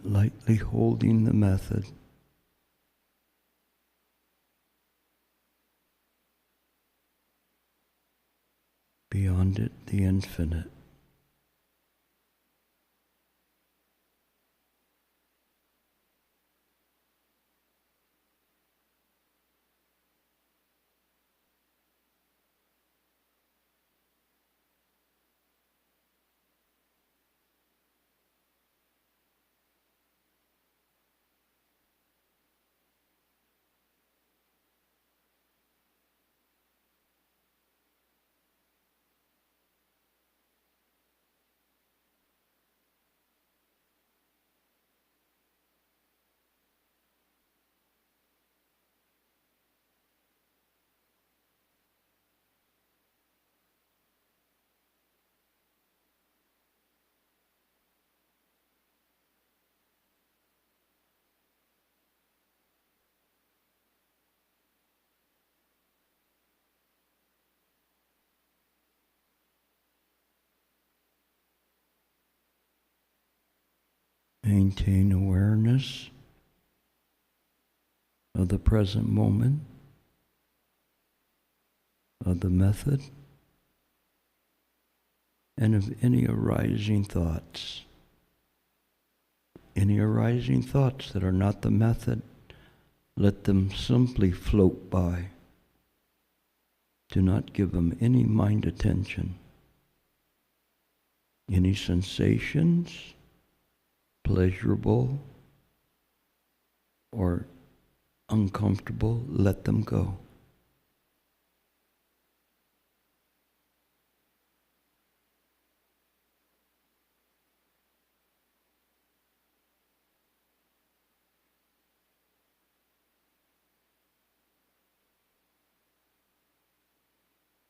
Lightly holding the method. Beyond it, the infinite. Maintain awareness of the present moment, of the method, and of any arising thoughts. Any arising thoughts that are not the method, let them simply float by. Do not give them any mind attention. Any sensations, pleasurable or uncomfortable, let them go.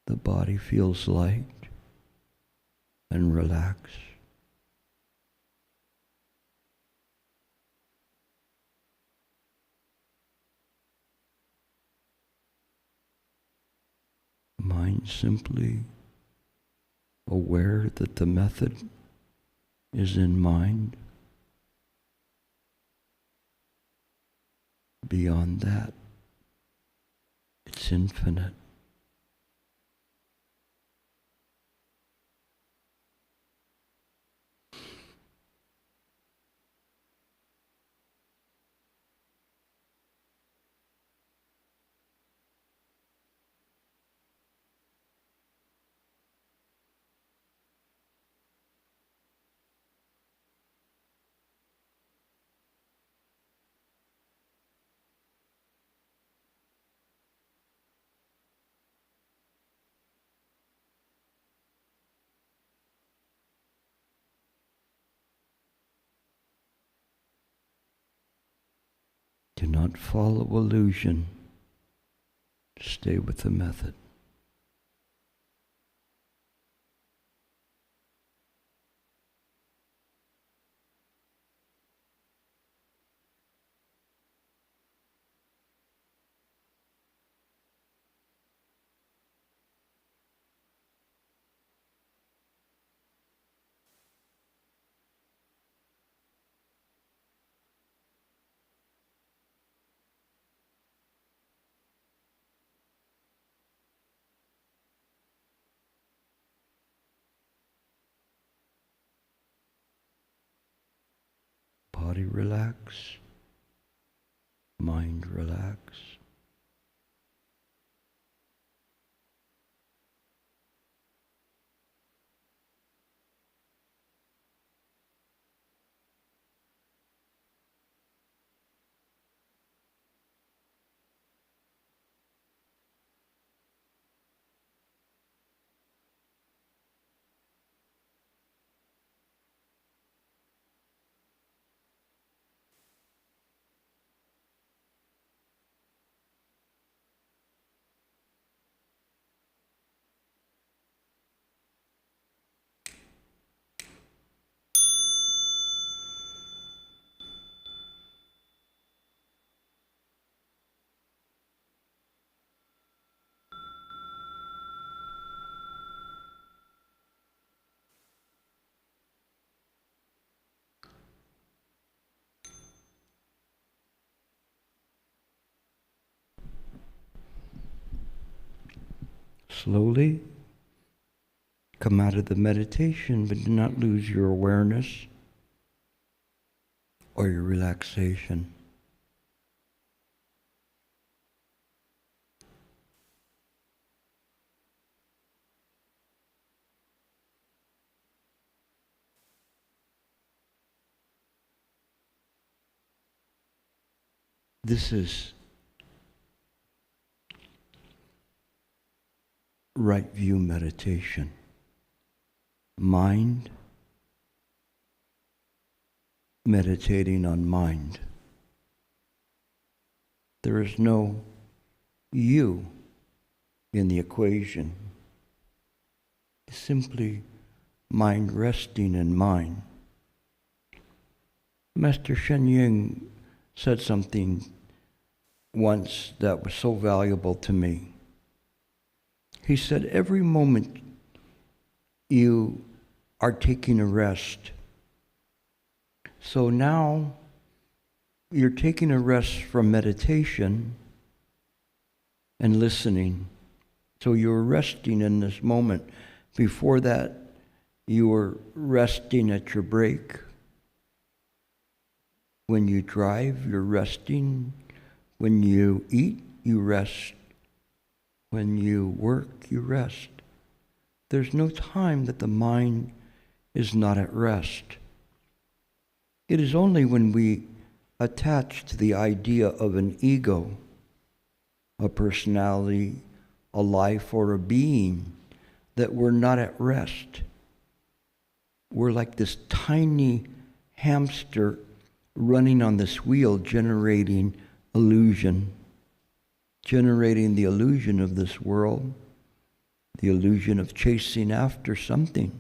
The body feels light and relaxed. Mind simply aware that the method is in mind. Beyond that, it's infinite. Do not follow illusion. Stay with the method. body relax, mind relax. Slowly come out of the meditation, but do not lose your awareness or your relaxation. This is right view meditation. Mind meditating on mind. There is no you in the equation. It's simply mind resting in mind. Master Shen Ying said something once that was so valuable to me. He said, every moment you are taking a rest. So now you're taking a rest from meditation and listening. So you're resting in this moment. Before that, you were resting at your break. When you drive, you're resting. When you eat, you rest. When you work, you rest. There's no time that the mind is not at rest. It is only when we attach to the idea of an ego, a personality, a life, or a being, that we're not at rest. We're like this tiny hamster running on this wheel, generating illusion, generating the illusion of this world, the illusion of chasing after something.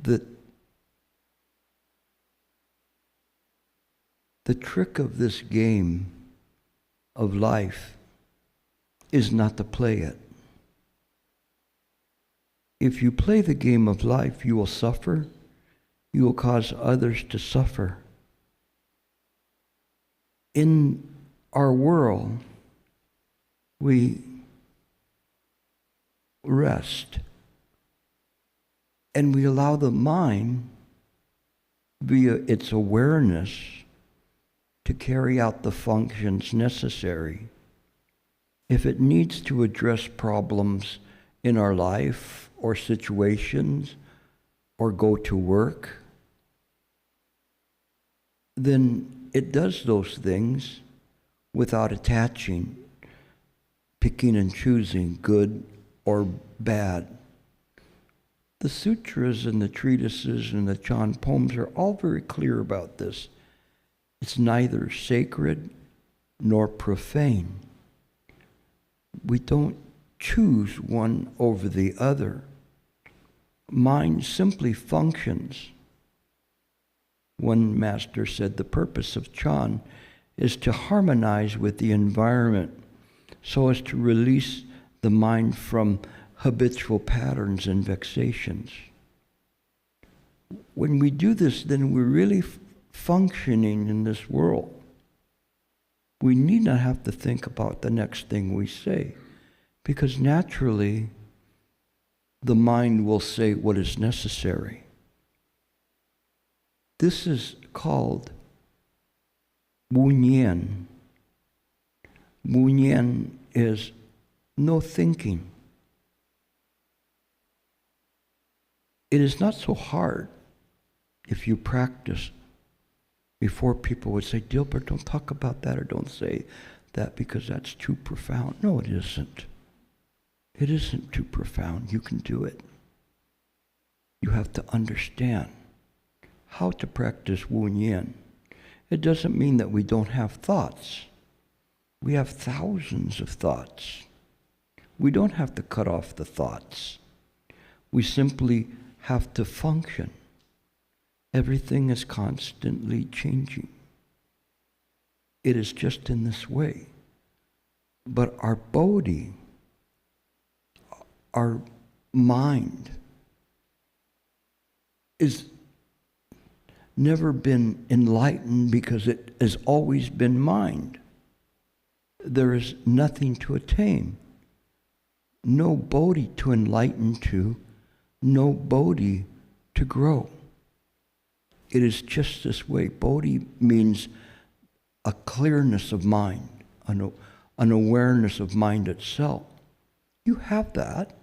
The trick of this game of life is not to play it. If you play the game of life, you will suffer. You will cause others to suffer. In our world, we rest and we allow the mind, via its awareness, to carry out the functions necessary. If it needs to address problems in our life or situations or go to work, then it does those things without attaching, picking and choosing good or bad. The sutras and the treatises and the Chan poems are all very clear about this. It's neither sacred nor profane. We don't choose one over the other. Mind simply functions. One master said the purpose of Chan is to harmonize with the environment so as to release the mind from habitual patterns and vexations. When we do this, then we're really functioning in this world. We need not have to think about the next thing we say, because naturally the mind will say what is necessary. This is called Wu Nian. Wu Nian is no thinking. It is not so hard if you practice. Before, people would say, Dilbert, don't talk about that or don't say that because that's too profound. No, it isn't. It isn't too profound. You can do it. You have to understand how to practice Wu Nian. It doesn't mean that we don't have thoughts. We have thousands of thoughts. We don't have to cut off the thoughts. We simply have to function. Everything is constantly changing. It is just in this way. But our bodhi, our mind, is never been enlightened because it has always been mind. There is nothing to attain. No bodhi to enlighten to, no bodhi to grow. It is just this way. Bodhi means a clearness of mind, an awareness of mind itself. You have that.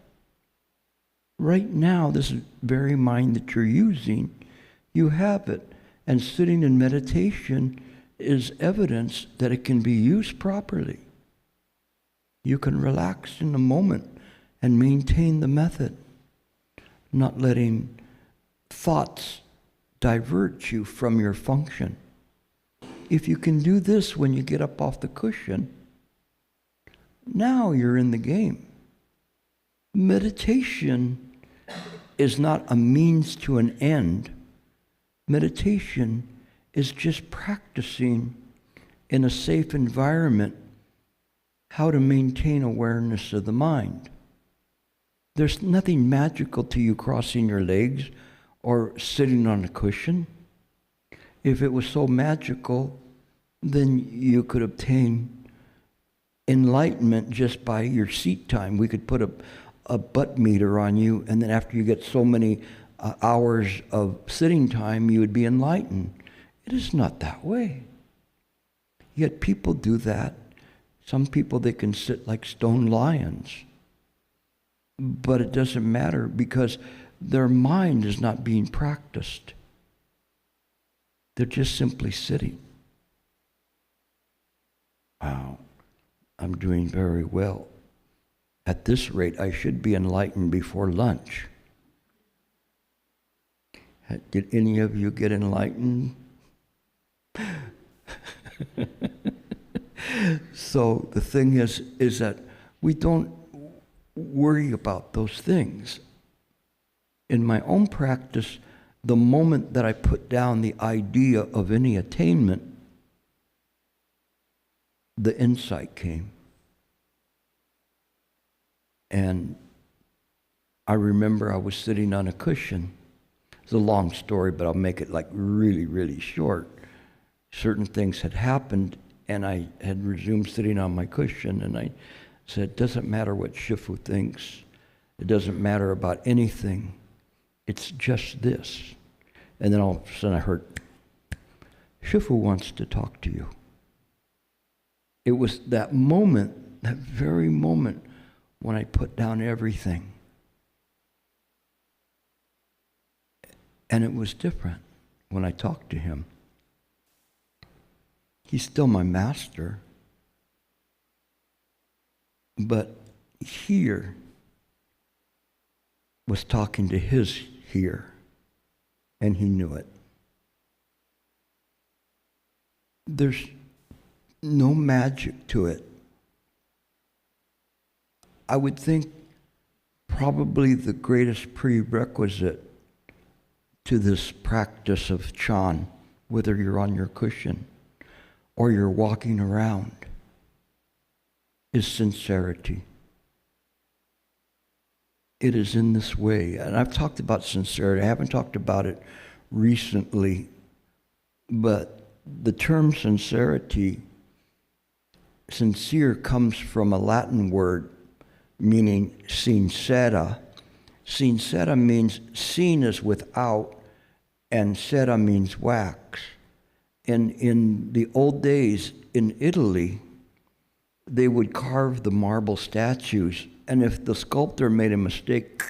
Right now, this very mind that you're using, you have it. And sitting in meditation is evidence that it can be used properly. You can relax in the moment and maintain the method, not letting thoughts divert you from your function. If you can do this when you get up off the cushion, now you're in the game. Meditation is not a means to an end. Meditation is just practicing in a safe environment how to maintain awareness of the mind. There's nothing magical to you crossing your legs or sitting on a cushion. If it was so magical, then you could obtain enlightenment just by your seat time. We could put a butt meter on you, and then after you get so many hours of sitting time, you would be enlightened. It is not that way. Yet people do that. Some people, they can sit like stone lions. But it doesn't matter because their mind is not being practiced. They're just simply sitting. Wow, I'm doing very well. At this rate, I should be enlightened before lunch. Did any of you get enlightened? So the thing is that we don't worry about those things. In my own practice, the moment that I put down the idea of any attainment, the insight came. And I remember I was sitting on a cushion. It's a long story, but I'll make it like really, really short. Certain things had happened, and I had resumed sitting on my cushion, and I said, it doesn't matter what Shifu thinks. It doesn't matter about anything. It's just this. And then all of a sudden I heard, Shifu wants to talk to you. It was that moment, that very moment, when I put down everything. And it was different when I talked to him. He's still my master. But here was talking to his here, and he knew it. There's no magic to it. I would think probably the greatest prerequisite to this practice of Chan, whether you're on your cushion or you're walking around, is sincerity. It is in this way. And I've talked about sincerity. I haven't talked about it recently, but the term sincerity, sincere, comes from a Latin word meaning sincera, Seen cera means seen is without, and cera means wax. And in the old days in Italy, they would carve the marble statues, and if the sculptor made a mistake,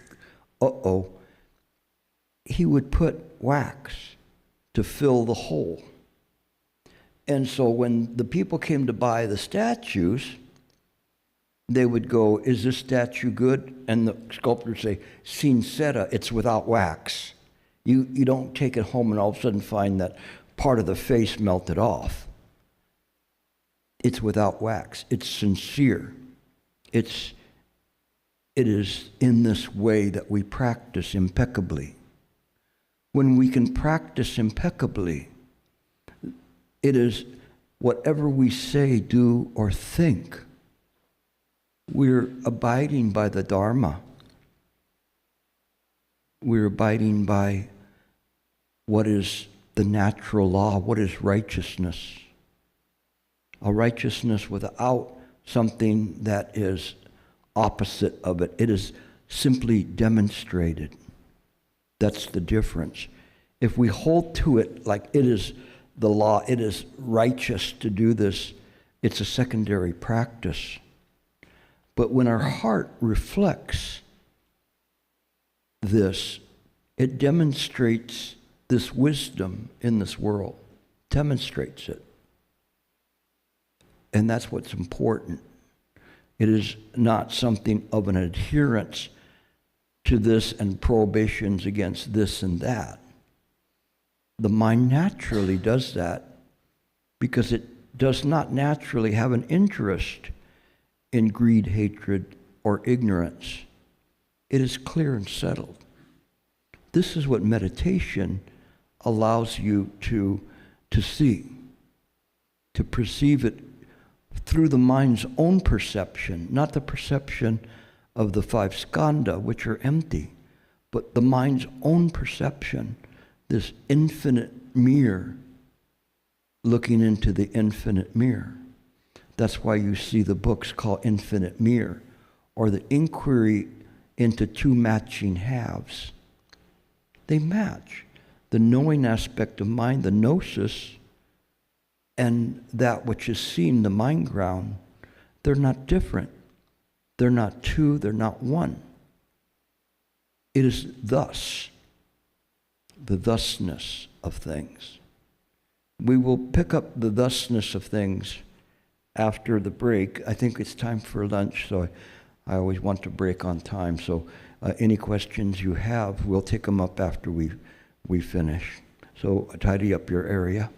he would put wax to fill the hole. And so when the people came to buy the statues, they would go, is this statue good? And the sculptor would say, sin cera, it's without wax. You don't take it home and all of a sudden find that part of the face melted off. It's without wax. It's sincere. It is in this way that we practice impeccably. When we can practice impeccably, it is whatever we say, do, or think, we're abiding by the Dharma. We're abiding by what is the natural law, what is righteousness. A righteousness without something that is opposite of it. It is simply demonstrated. That's the difference. If we hold to it like it is the law, it is righteous to do this, it's a secondary practice. But when our heart reflects this, it demonstrates this wisdom in this world, demonstrates it. And that's what's important. It is not something of an adherence to this and prohibitions against this and that. The mind naturally does that because it does not naturally have an interest in greed, hatred, or ignorance. It is clear and settled. This is what meditation allows you to see, to perceive it through the mind's own perception, not the perception of the five skandha, which are empty, but the mind's own perception, this infinite mirror looking into the infinite mirror. That's why you see the books called Infinite Mirror, or the inquiry into two matching halves. They match. The knowing aspect of mind, the gnosis, and that which is seen, the mind ground, they're not different. They're not two, they're not one. It is thus, the thusness of things. We will pick up the thusness of things after the break. I think it's time for lunch, so I always want to break on time. So any questions you have, we'll take them up after we finish. So tidy up your area.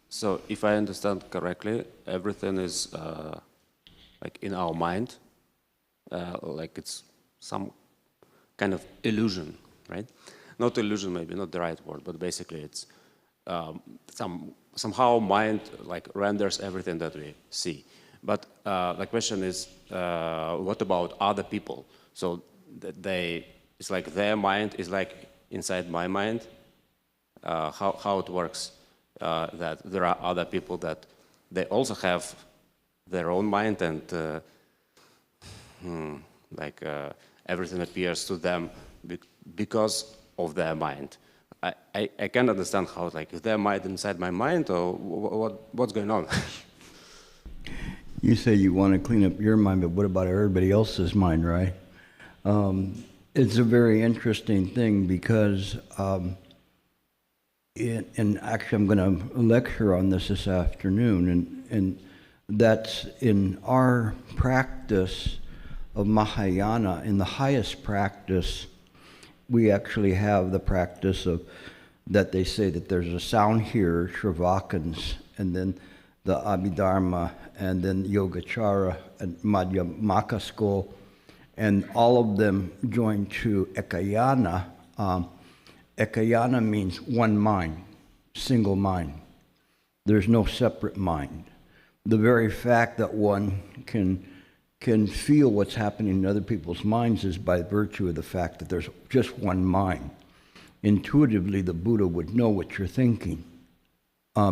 So if I understand correctly, everything is like in our mind, like it's some kind of illusion, right? Not illusion, maybe not the right word, but basically it's somehow mind like renders everything that we see. But the question is, what about other people? So it's like their mind is like inside my mind. How it works? That there are other people that they also have their own mind, and everything appears to them because of their mind. I can't understand how, like, is their mind inside my mind, or what's going on? You say you want to clean up your mind, but what about everybody else's mind, right? It's a very interesting thing because and actually I'm going to lecture on this afternoon, and that's in our practice of Mahayana. In the highest practice, we actually have the practice of that they say that there's a sound hearer, Shravakans, and then the Abhidharma, and then Yogacara and Madhyamaka school, and all of them join to Ekayana. Ekayana means one mind, single mind. There's no separate mind. The very fact that one can feel what's happening in other people's minds is by virtue of the fact that there's just one mind. intuitively the Buddha would know what you're thinking,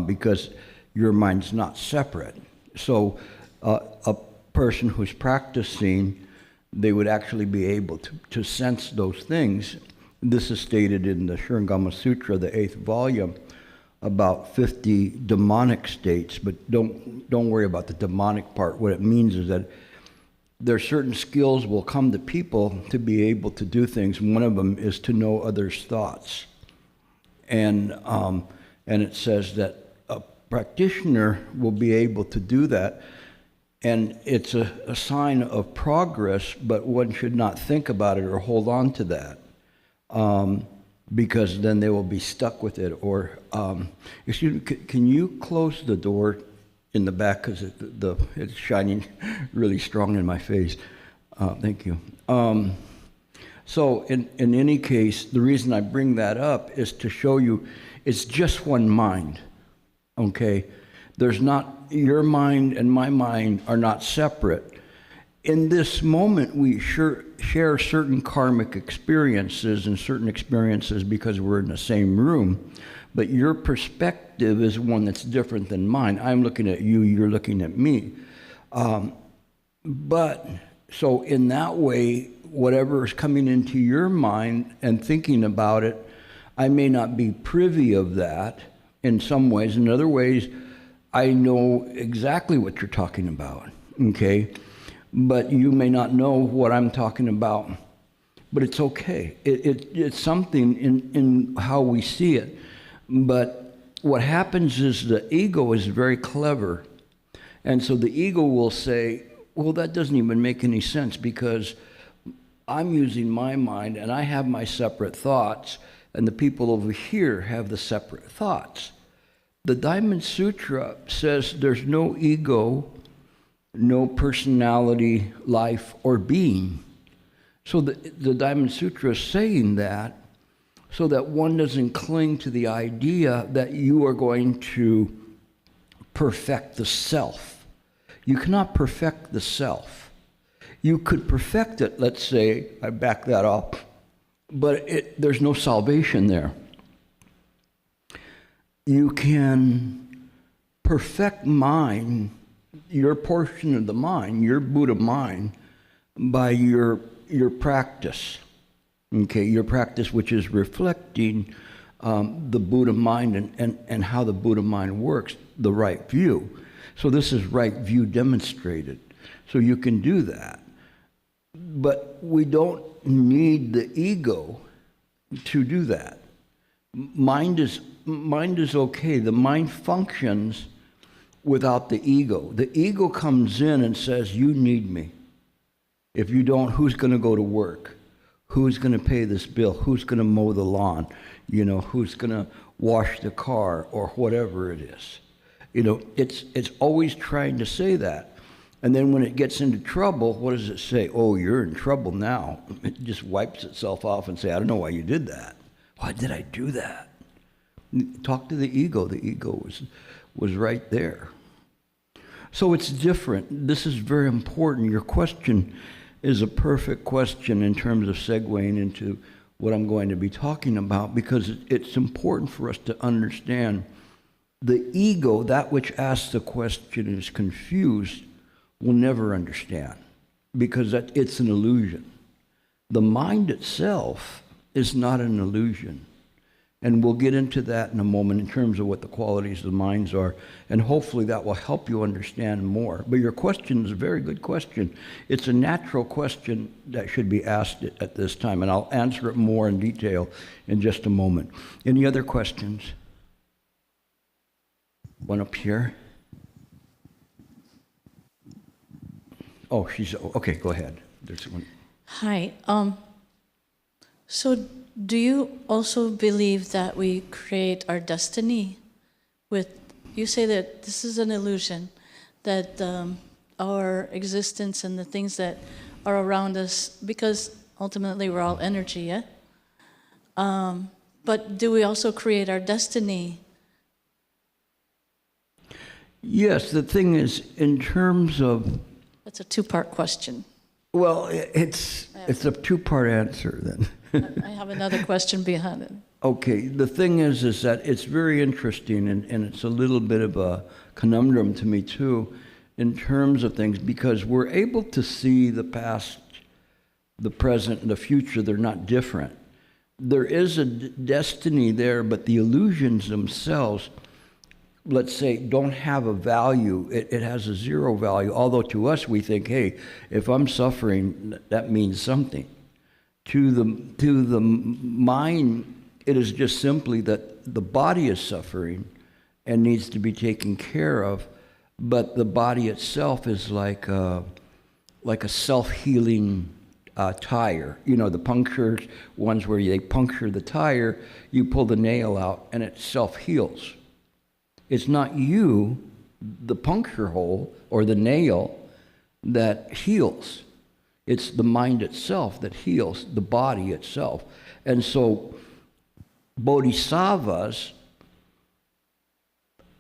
because your mind's not separate. So a person who's practicing, they would actually be able to sense those things. This is stated in the Shurangama Sutra, the 8th volume, about 50 demonic states, but don't worry about the demonic part. What it means is that there are certain skills will come to people to be able to do things. One of them is to know others' thoughts. And it says that a practitioner will be able to do that. And it's a sign of progress, but one should not think about it or hold on to that, because then they will be stuck with it. Or, excuse me, can you close the door in the back, because it's shining really strong in my face? Thank you. So in any case, the reason I bring that up is to show you it's just one mind, okay? There's not, your mind and my mind are not separate. In this moment, we share certain karmic experiences and certain experiences because we're in the same room, but your perspective is one that's different than mine. I'm looking at you, you're looking at me. But, so in that way, whatever is coming into your mind and thinking about it, I may not be privy of that in some ways. In other ways, I know exactly what you're talking about, okay? But you may not know what I'm talking about. But it's okay. It's something in how we see it. But what happens is the ego is very clever. And so the ego will say, well, that doesn't even make any sense because I'm using my mind and I have my separate thoughts, and the people over here have the separate thoughts. The Diamond Sutra says there's no ego, no personality, life, or being. So the Diamond Sutra is saying that so that one doesn't cling to the idea that you are going to perfect the self. You cannot perfect the self. You could perfect it, let's say, I back that up, but there's no salvation there. You can perfect mind, your portion of the mind, your Buddha mind, by your practice, okay? Your practice, which is reflecting the Buddha mind and how the Buddha mind works, the right view. So this is right view demonstrated. So you can do that. But we don't need the ego to do that. Mind is okay. The mind functions without the ego. The ego comes in and says, you need me. If you don't, who's going to go to work? Who's going to pay this bill? Who's going to mow the lawn? You know, who's going to wash the car or whatever it is? You know, it's always trying to say that. And then when it gets into trouble, what does it say? Oh, you're in trouble now. It just wipes itself off and say, I don't know why you did that. Why did I do that? Talk to the ego. The ego was right there. So it's different. This is very important. Your question is a perfect question in terms of segueing into what I'm going to be talking about, because it's important for us to understand the ego, that which asks the question and is confused, will never understand, because it's an illusion. The mind itself is not an illusion. And we'll get into that in a moment in terms of what the qualities of the minds are, and hopefully that will help you understand more. But your question is a very good question. It's a natural question that should be asked at this time, and I'll answer it more in detail in just a moment. Any other questions? One up here. Oh, she's okay. Go ahead. There's one. Hi. So do you also believe that we create our destiny you say that this is an illusion, that our existence and the things that are around us, because ultimately we're all energy, yeah? But do we also create our destiny? Yes, the thing is, in terms of... That's a two-part question. Well, it's a two-part answer then. I have another question behind it. Okay, the thing is that it's very interesting, and it's a little bit of a conundrum to me too, in terms of things, because we're able to see the past, the present, and the future. They're not different. There is a destiny there, but the illusions themselves, let's say, don't have a value. It has a zero value, although to us we think, hey, if I'm suffering, that means something. To the mind, it is just simply that the body is suffering and needs to be taken care of, but the body itself is like a self-healing tire. You know, the punctures, ones where they puncture the tire, you pull the nail out and it self-heals. It's not you, the puncture hole or the nail, that heals. It's the mind itself that heals, the body itself. And so bodhisattvas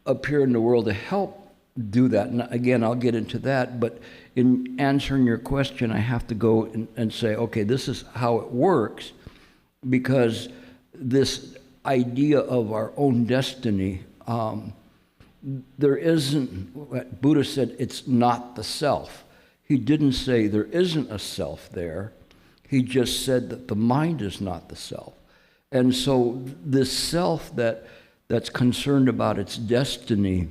appear in the world to help do that. And again, I'll get into that, but in answering your question, I have to go and say, okay, this is how it works, because this idea of our own destiny, there isn't, Buddha said it's not the self. He didn't say there isn't a self there. He just said that the mind is not the self. And so this self that's concerned about its destiny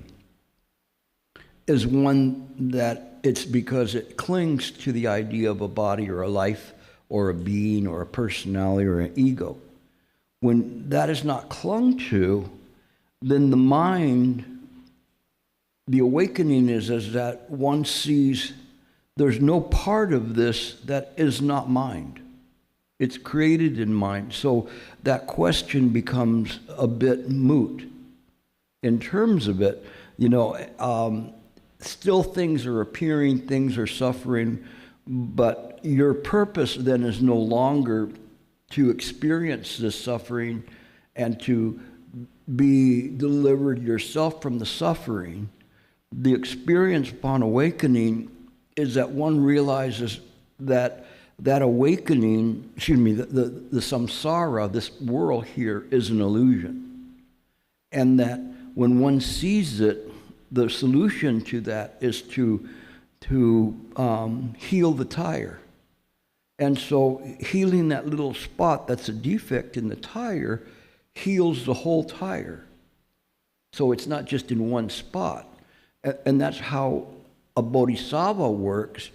is one that it's because it clings to the idea of a body or a life or a being or a personality or an ego. When that is not clung to, then the mind, the awakening is that one sees there's no part of this that is not mind. It's created in mind. So that question becomes a bit moot. In terms of it, you know, still things are appearing, things are suffering, but your purpose then is no longer to experience this suffering and to be delivered yourself from the suffering. The experience upon awakening is that one realizes that awakening, the samsara, this world here, is an illusion. And that when one sees it, the solution to that is to heal the tire. And so healing that little spot that's a defect in the tire heals the whole tire. So it's not just in one spot. And that's how a bodhisattva works,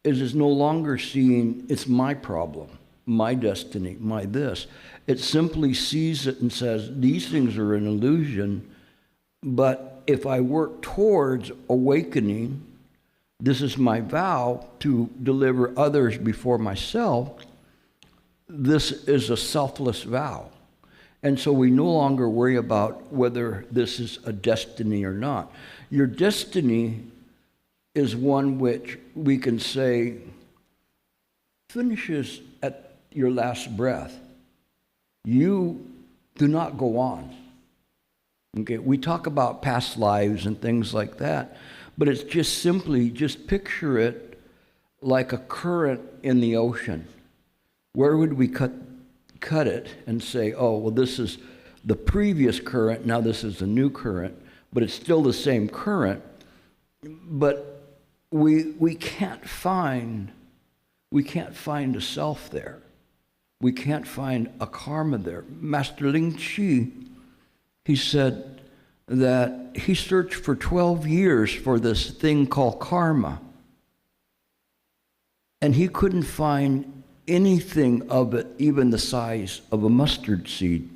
is no longer seeing it's my problem, my destiny, my this. It simply sees it and says, these things are an illusion, but if I work towards awakening, this is my vow to deliver others before myself, this is a selfless vow. And so we no longer worry about whether this is a destiny or not. Your destiny is one which we can say finishes at your last breath. You do not go on. Okay, we talk about past lives and things like that, but it's just simply, just picture it like a current in the ocean. Where would we cut it and say, oh, well, this is the previous current, now this is the new current, but it's still the same current, but we can't find a self there. We can't find a karma there. Master Ling Chi, he said that he searched for 12 years for this thing called karma, and he couldn't find anything of it, even the size of a mustard seed.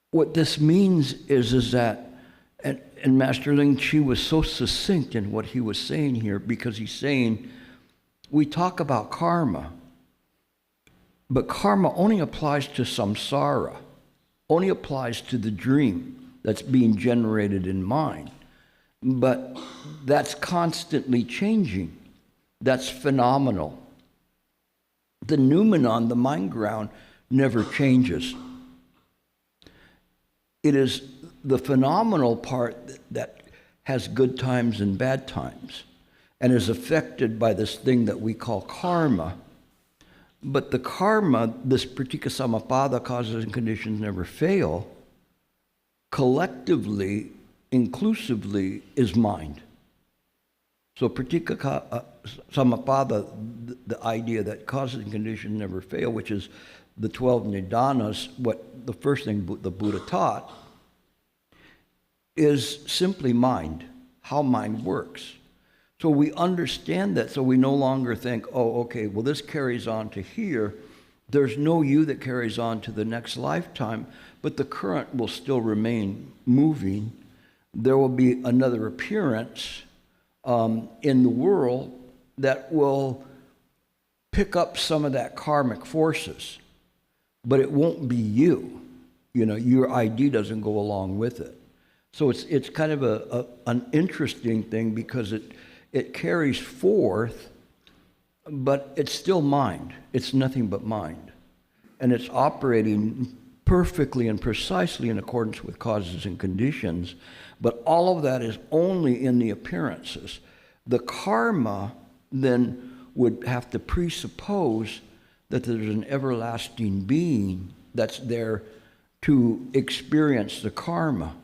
What this means is that, and Master Ling Chi was so succinct in what he was saying here, because he's saying, we talk about karma, but karma only applies to samsara, only applies to the dream that's being generated in mind. But that's constantly changing. That's phenomenal. The noumenon, the mind ground, never changes. It is the phenomenal part that has good times and bad times and is affected by this thing that we call karma. But the karma, this pratika samappada, causes and conditions never fail, collectively, inclusively, is mind. So pratika samappada, the idea that causes and conditions never fail, which is the 12 nidanas, what the first thing the Buddha taught, is simply mind, how mind works. So we understand that, so we no longer think, oh, okay, well, this carries on to here. There's no you that carries on to the next lifetime, but the current will still remain moving. There will be another appearance in the world that will pick up some of that karmic forces, but it won't be you. You know, your ID doesn't go along with it. So it's kind of an interesting thing because it carries forth, but it's still mind. It's nothing but mind. And it's operating perfectly and precisely in accordance with causes and conditions, but all of that is only in the appearances. The karma then would have to presuppose that there's an everlasting being that's there to experience the karma.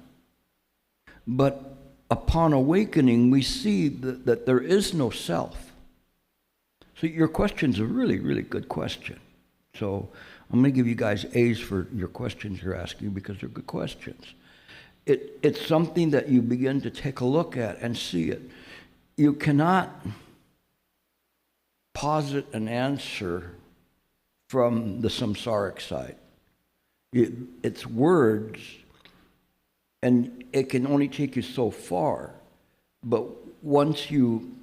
But upon awakening, we see that there is no self. So your question's a really, really good question. So I'm going to give you guys A's for your questions you're asking because they're good questions. It's something that you begin to take a look at and see it. You cannot posit an answer from the samsaric side. It's words, and it can only take you so far. But once you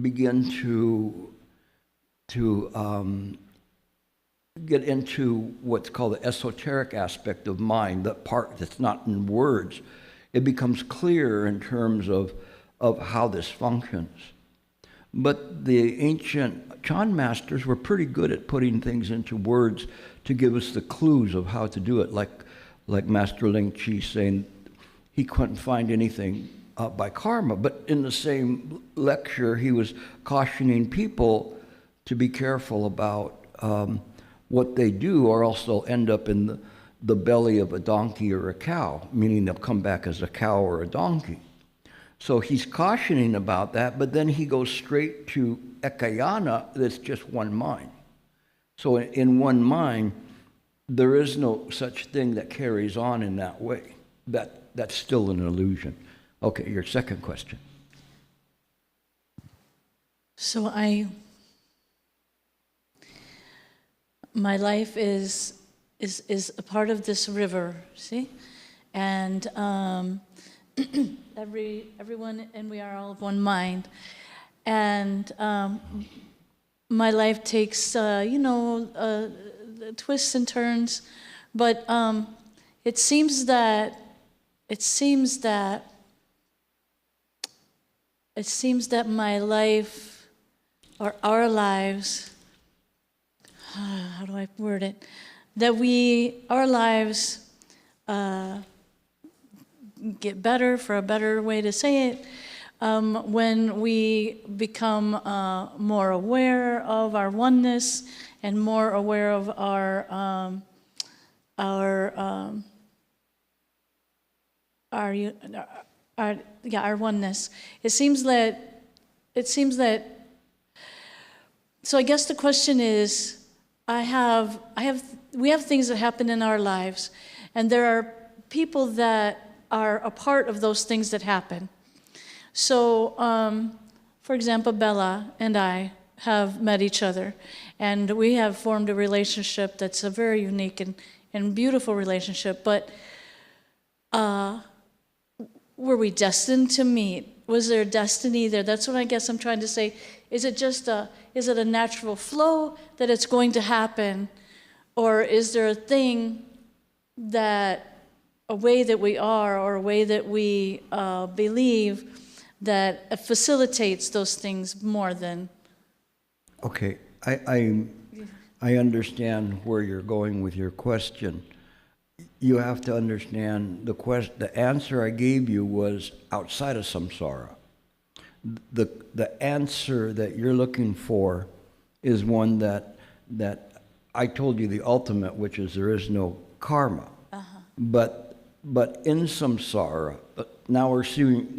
begin to get into what's called the esoteric aspect of mind, the part that's not in words, it becomes clear in terms of how this functions. But the ancient Chan masters were pretty good at putting things into words to give us the clues of how to do it, like Master Ling Chi saying he couldn't find anything by karma. But in the same lecture, he was cautioning people to be careful about what they do, or else they'll end up in the belly of a donkey or a cow, meaning they'll come back as a cow or a donkey. So he's cautioning about that, but then he goes straight to ekayana, that's just one mind. So in one mind, there is no such thing that carries on in that way. That's still an illusion. Okay, your second question. So my life is a part of this river, see? And everyone, and we are all of one mind. And my life takes, twists and turns, but it seems that my life, or our lives, how do I word it? That our lives get better, for a better way to say it, when we become more aware of our oneness and more aware of our oneness. It seems that. So I guess the question is, we have things that happen in our lives, and there are people that are a part of those things that happen. So, for example, Bella and I have met each other, and we have formed a relationship that's a very unique and beautiful relationship. But were we destined to meet? Was there destiny there? That's what I guess I'm trying to say. Is it a natural flow that it's going to happen? Or is there a thing a way that we are, or a way that we believe that facilitates those things more than? Okay, I understand where you're going with your question. You have to understand the answer I gave you was outside of samsara. The answer that you're looking for is one that I told you the ultimate, which is there is no karma. But in samsara, now we're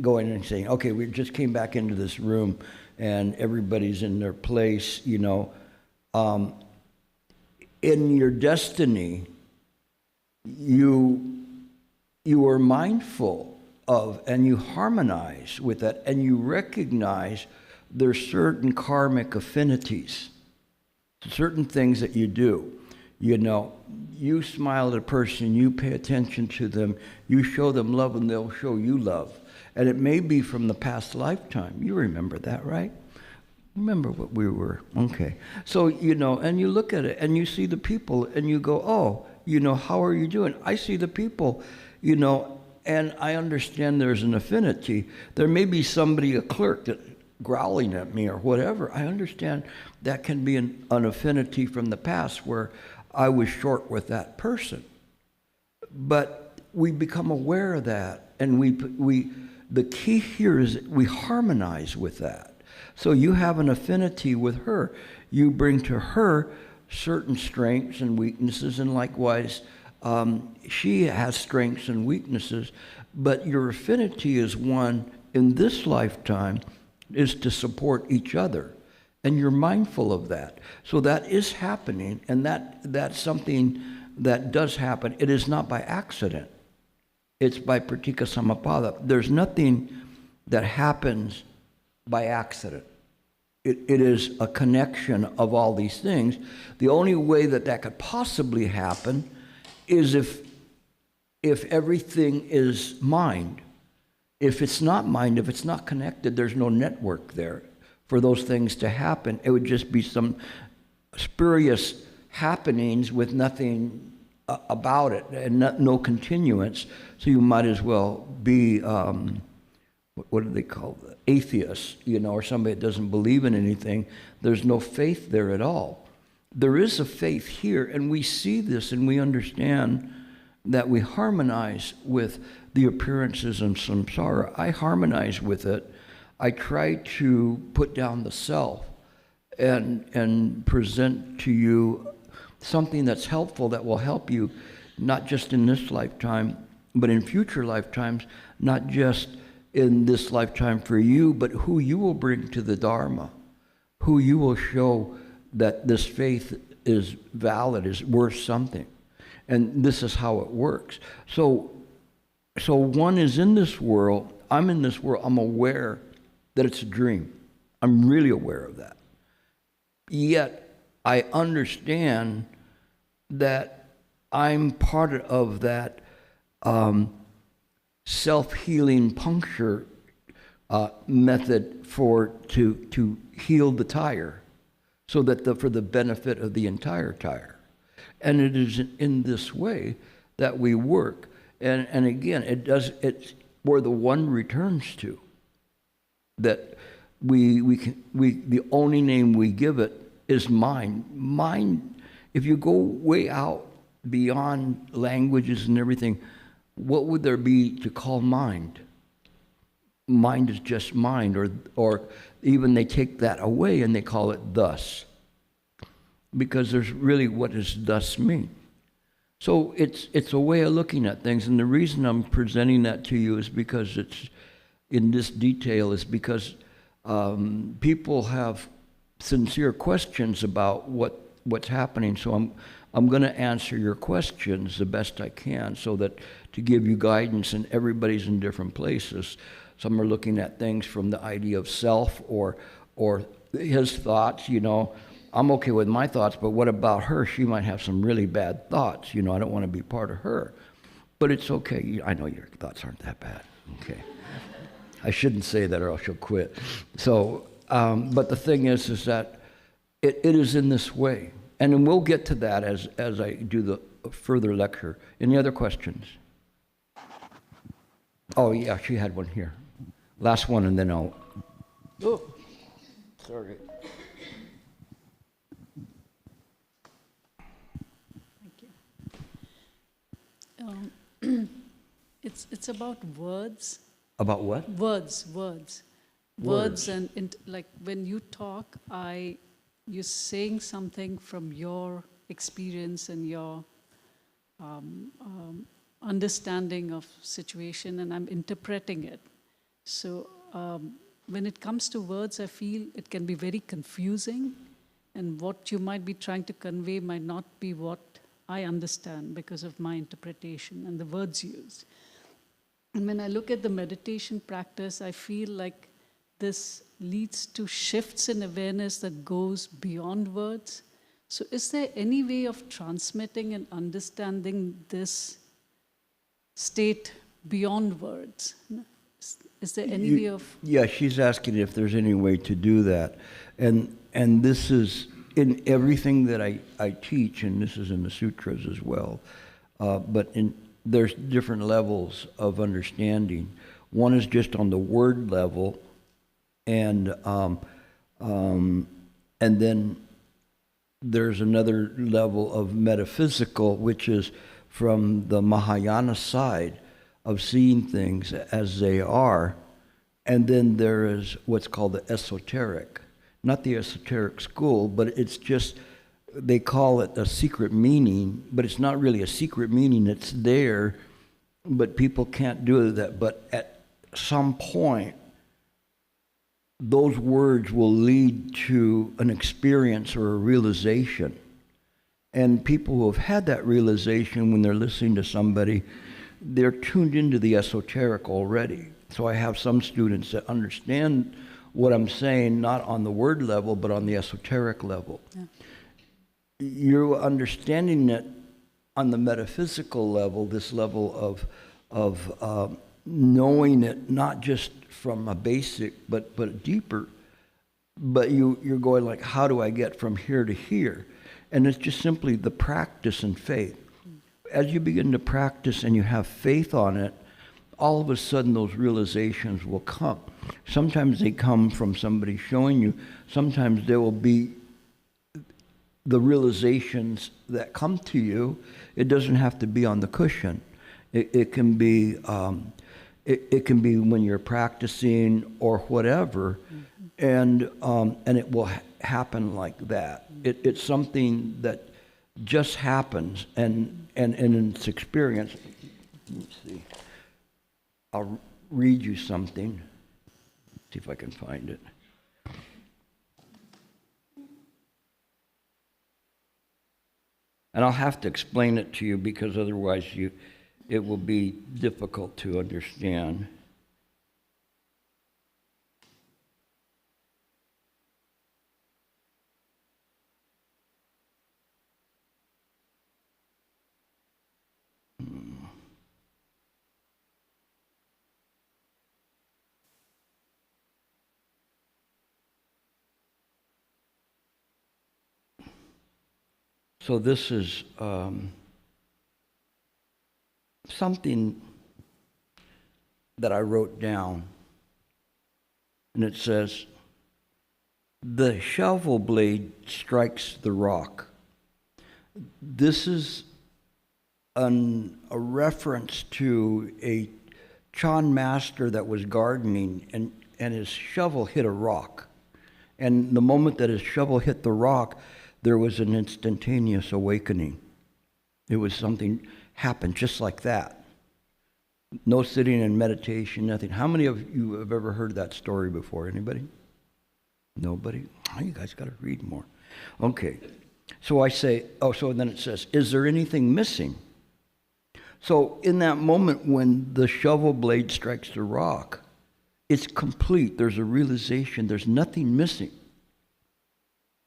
going and saying, okay, we just came back into this room and everybody's in their place, you know. In your destiny, you are mindful of and you harmonize with that and you recognize there's certain karmic affinities, certain things that you do. You know, you smile at a person, you pay attention to them, you show them love and they'll show you love. And it may be from the past lifetime. You remember that, right? Remember what we were. Okay. So, you know, and you look at it and you see the people and you go, oh, you know, how are you doing? I see the people, you know, and I understand there's an affinity. There may be somebody, a clerk, that growling at me or whatever. I understand that can be an affinity from the past where I was short with that person. But we become aware of that, and the key here is we harmonize with that. So you have an affinity with her. You bring to her certain strengths and weaknesses, and likewise, she has strengths and weaknesses, but your affinity is one in this lifetime is to support each other. And you're mindful of that. So that is happening, and that's something that does happen. It is not by accident. It's by pratika samapada. There's nothing that happens by accident. It is a connection of all these things. The only way that could possibly happen is if everything is mind. If it's not mind, if it's not connected, there's no network there for those things to happen. It would just be some spurious happenings with nothing about it and no continuance. So you might as well be, what do they call it? Atheist, you know, or somebody that doesn't believe in anything. There's no faith there at all. There is a faith here, and we see this and we understand that we harmonize with the appearances in samsara. I harmonize with it. I try to put down the self and present to you something that's helpful, that will help you, not just in this lifetime, but in future lifetimes, not just in this lifetime for you, but who you will bring to the Dharma, who you will show that this faith is valid, is worth something. And this is how it works. So one is in this world, I'm in this world, I'm aware that it's a dream. I'm really aware of that. Yet I understand that I'm part of that self-healing puncture method to heal the tire, so that for the benefit of the entire tire. And it is in this way that we work. And again, it's where the one returns to. That the only name we give it is mind. Mind, if you go way out beyond languages and everything, what would there be to call mind? Mind is just mind, or even they take that away and they call it thus. Because there's really, what does thus mean? So it's a way of looking at things, and the reason I'm presenting that to you is because it's in this detail is because people have sincere questions about what's happening. So I'm going to answer your questions the best I can, so that to give you guidance, and everybody's in different places. Some are looking at things from the idea of self or his thoughts, you know. I'm okay with my thoughts, but what about her? She might have some really bad thoughts. You know, I don't want to be part of her. But it's okay. I know your thoughts aren't that bad. Okay. I shouldn't say that or else she'll quit. So, but the thing is that it is in this way. And then we'll get to that as I do the further lecture. Any other questions? Oh, yeah, she had one here. Last one, and then I'll... Oh, sorry. It's about words. About what? Words. Words and like when you talk, you're saying something from your experience and your understanding of situation, and I'm interpreting it. So when it comes to words, I feel it can be very confusing, and what you might be trying to convey might not be what I understand because of my interpretation and the words used. And when I look at the meditation practice, I feel like this leads to shifts in awareness that goes beyond words. So is there any way of transmitting and understanding this state beyond words? Is there any way of... Yeah, she's asking if there's any way to do that. And this is in everything that I teach, and this is in the sutras as well. But there's different levels of understanding. One is just on the word level, and then there's another level of metaphysical, which is from the Mahayana side of seeing things as they are. And then there is what's called the esoteric. Not the esoteric school, but it's just, they call it a secret meaning, but it's not really a secret meaning. It's there, but people can't do that. But at some point, those words will lead to an experience or a realization. And people who have had that realization when they're listening to somebody, they're tuned into the esoteric already. So I have some students that understand what I'm saying, not on the word level, but on the esoteric level. Yeah. You're understanding it on the metaphysical level, this level of knowing it, not just from a basic, but deeper. But you're going like, how do I get from here to here? And it's just simply the practice and faith. As you begin to practice and you have faith on it, all of a sudden those realizations will come. Sometimes they come from somebody showing you. Sometimes there will be the realizations that come to you. It doesn't have to be on the cushion. It can be it can be when you're practicing or whatever, and it will happen like that. It's something that just happens, and in its experience. Let me see. I'll read you something. See if I can find it. And I'll have to explain it to you because otherwise it will be difficult to understand. So this is something that I wrote down, and it says, "The shovel blade strikes the rock." This is a reference to a Chan master that was gardening, and his shovel hit a rock. And the moment that his shovel hit the rock, there was an instantaneous awakening. It was something happened just like that. No sitting in meditation, nothing. How many of you have ever heard that story before? Anybody? Nobody? Oh, you guys got to read more. Okay. So I say, so then it says, is there anything missing? So in that moment when the shovel blade strikes the rock, it's complete. There's a realization. There's nothing missing.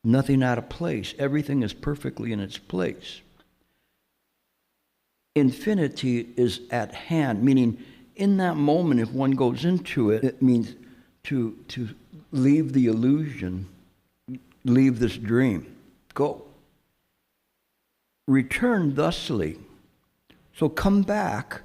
Nothing out of place. Everything is perfectly in its place. Infinity is at hand, meaning in that moment, if one goes into it, it means to leave the illusion, leave this dream, go. Return thusly. So come back,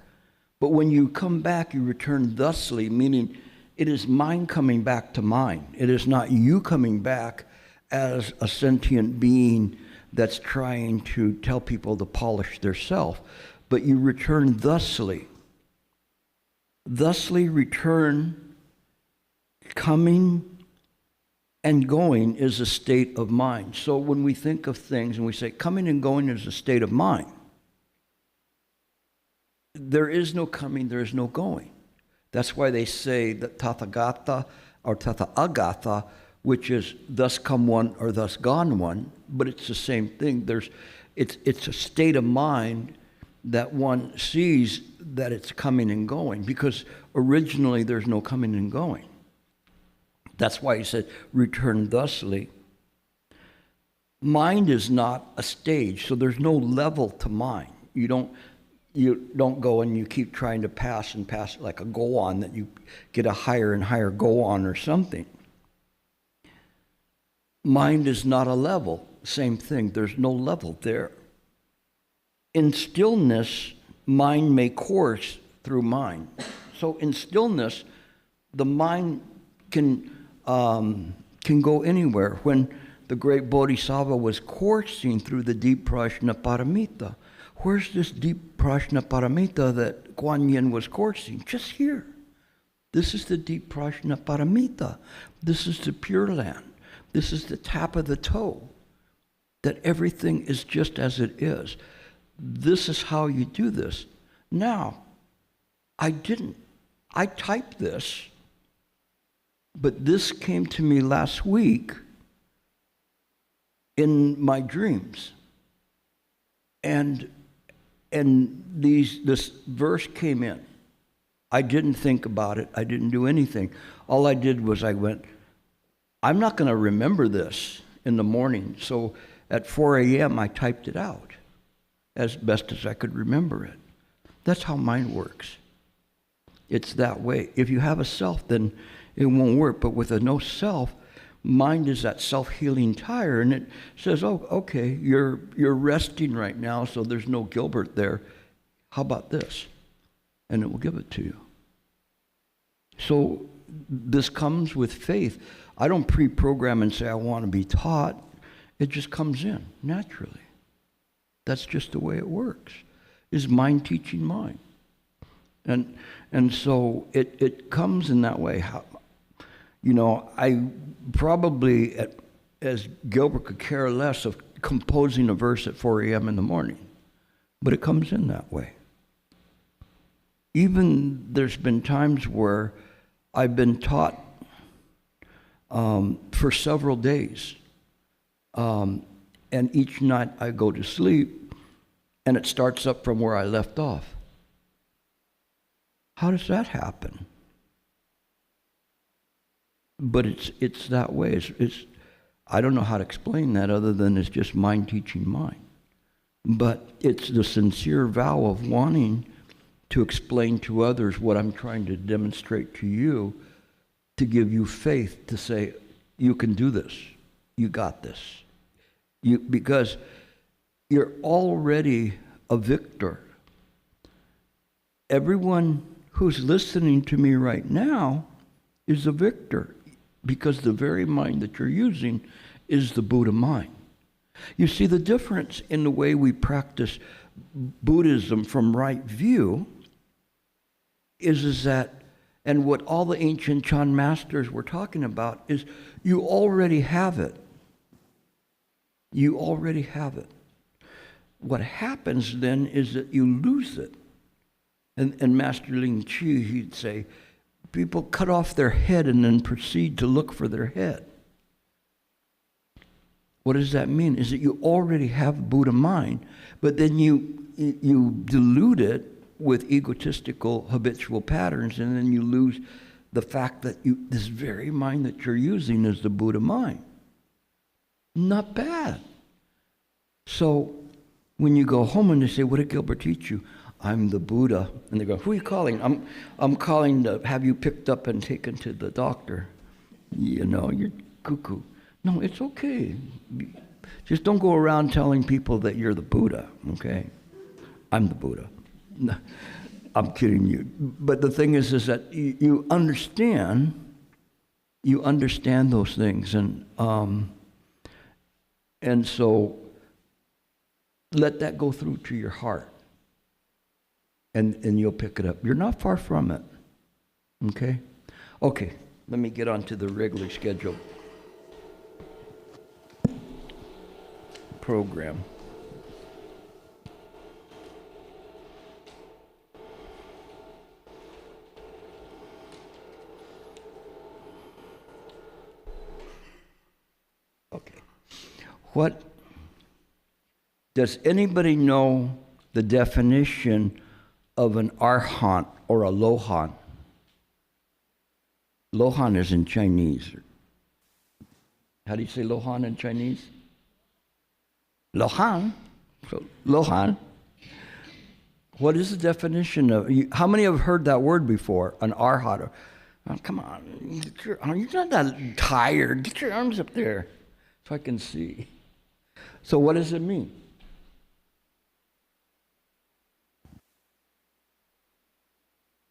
but when you come back, you return thusly, meaning it is mind coming back to mind. It is not you coming back as a sentient being that's trying to tell people to polish their self, but you return thusly. Thusly return, coming and going is a state of mind. So when we think of things and we say coming and going is a state of mind, there is no coming, there is no going. That's why they say that Tathagata or Tathagata, which is thus come one or thus gone one, but it's the same thing. It's a state of mind that one sees that it's coming and going, because originally there's no coming and going. That's why he said, return thusly. Mind is not a stage, so there's no level to mind. You don't go and you keep trying to pass and pass like a go-on, that you get a higher and higher go-on or something. Mind is not a level. Same thing. There's no level there. In stillness, mind may course through mind. So in stillness, the mind can go anywhere. When the great Bodhisattva was coursing through the deep Prajnaparamita, where's this deep Prajnaparamita that Kuan Yin was coursing? Just here. This is the deep Prajnaparamita. This is the Pure Land. This is the tap of the toe, that everything is just as it is. This is how you do this. Now, I typed this, but this came to me last week in my dreams. And this verse came in. I didn't think about it. I didn't do anything. All I did was I went, I'm not going to remember this in the morning. So at 4 a.m., I typed it out as best as I could remember it. That's how mind works. It's that way. If you have a self, then it won't work. But with a no self, mind is that self-healing tire, and it says, oh, okay, you're resting right now, so there's no Gilbert there. How about this? And it will give it to you. So this comes with faith. I don't pre-program and say I want to be taught. It just comes in naturally. That's just the way it works. Is mind teaching mind. And so it comes in that way. I probably, as Gilbert could care less of composing a verse at 4 a.m. in the morning, but it comes in that way. Even there's been times where I've been taught for several days, and each night I go to sleep, and it starts up from where I left off. How does that happen? But it's that way. I don't know how to explain that other than it's just mind teaching mind. But it's the sincere vow of wanting to explain to others what I'm trying to demonstrate to you, to give you faith to say, you can do this. You got this. Because you're already a victor. Everyone who's listening to me right now is a victor, because the very mind that you're using is the Buddha mind. You see, the difference in the way we practice Buddhism from right view is that, and what all the ancient Chan masters were talking about, is you already have it. You already have it. What happens then is that you lose it. And Master Ling Chi, he'd say, people cut off their head and then proceed to look for their head. What does that mean? Is that you already have Buddha mind, but then you dilute it with egotistical habitual patterns, and then you lose the fact that this very mind that you're using is the Buddha mind. Not bad. So when you go home and they say, what did Gilbert teach you? I'm the Buddha. And they go, who are you calling? I'm calling to have you picked up and taken to the doctor. You're cuckoo. No, it's okay. Just don't go around telling people that you're the Buddha, okay? I'm the Buddha. No, I'm kidding you. But the thing is that you understand those things. And so let that go through to your heart. And you'll pick it up. You're not far from it. Okay? Okay, let me get on to the regular schedule. program. Okay. What does anybody know the definition of an arhat or a lohan? Lohan is in Chinese. How do you say lohan in Chinese? Lohan. So lohan. What is the definition of? How many have heard that word before? An arhat. Oh, come on, you're not that tired. Get your arms up there so I can see. So what does it mean?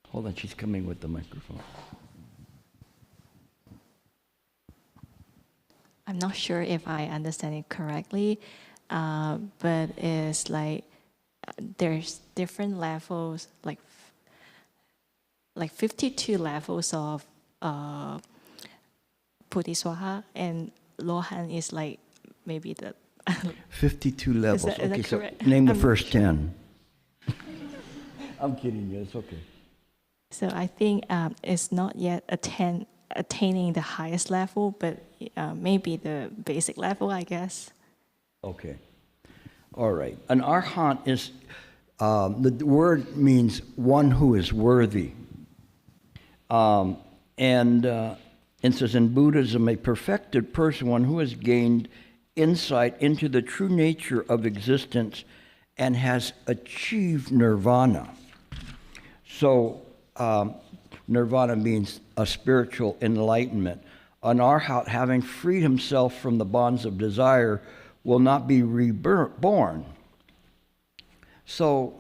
Hold on, she's coming with the microphone. I'm not sure if I understand it correctly, but it's like there's different levels, like 52 levels of Bodhisattva, and Lohan is like maybe the 52 levels. Is that okay, so correct? name the I'm first not 10. I'm kidding you, it's okay. So I think it's not yet attaining the highest level, but maybe the basic level, I guess. Okay. All right. An arhat is, the word means one who is worthy. And it says in Buddhism, a perfected person, one who has gained insight into the true nature of existence and has achieved nirvana. So, nirvana means a spiritual enlightenment. An arhat, having freed himself from the bonds of desire, will not be reborn. So,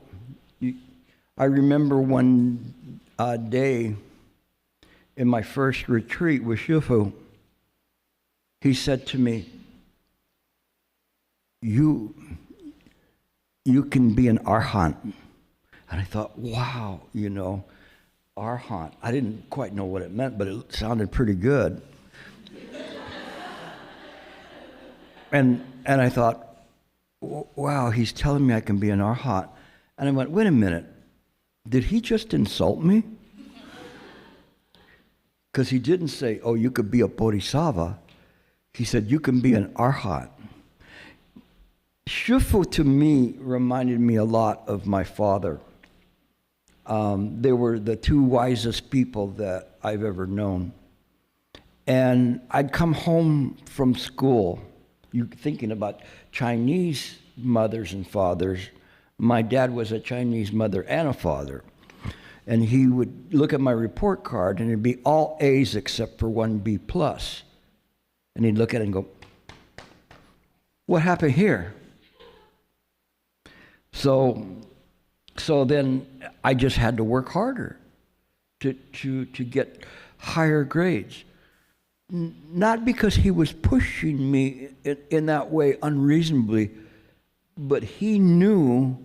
I remember one day in my first retreat with Shifu, he said to me, you can be an arhat. And I thought, wow, arhat. I didn't quite know what it meant, but it sounded pretty good. And I thought, wow, he's telling me I can be an arhat. And I went, wait a minute, did he just insult me? Because he didn't say, oh, you could be a bodhisattva. He said, you can be an arhat. Shifu to me reminded me a lot of my father. They were the two wisest people that I've ever known. And I'd come home from school, you thinking about Chinese mothers and fathers. My dad was a Chinese mother and a father. And he would look at my report card and it'd be all A's except for one B+. And he'd look at it and go, what happened here? So then I just had to work harder to get higher grades. Not because he was pushing me in that way unreasonably, but he knew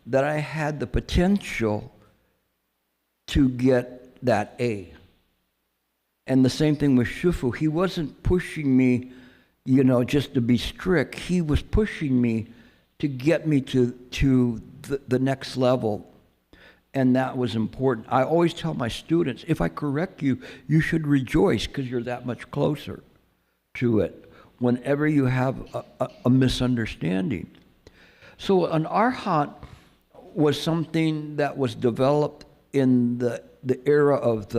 that I had the potential to get that A. And the same thing with Shifu. He wasn't pushing me, just to be strict. He was pushing me to get me to the next level. And that was important. I always tell my students, if I correct you, you should rejoice because you're that much closer to it whenever you have a misunderstanding. So an arhat was something that was developed in the era of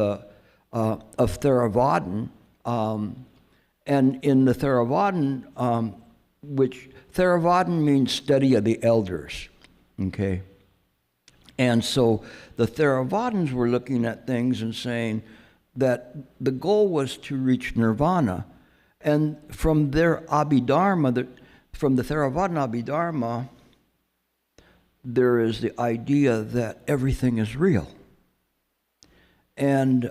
Theravadan, and in the Theravadan, which Theravadan means study of the elders, okay? And so the Theravadins were looking at things and saying that the goal was to reach nirvana. And from their Abhidharma, from the Theravada Abhidharma, there is the idea that everything is real. And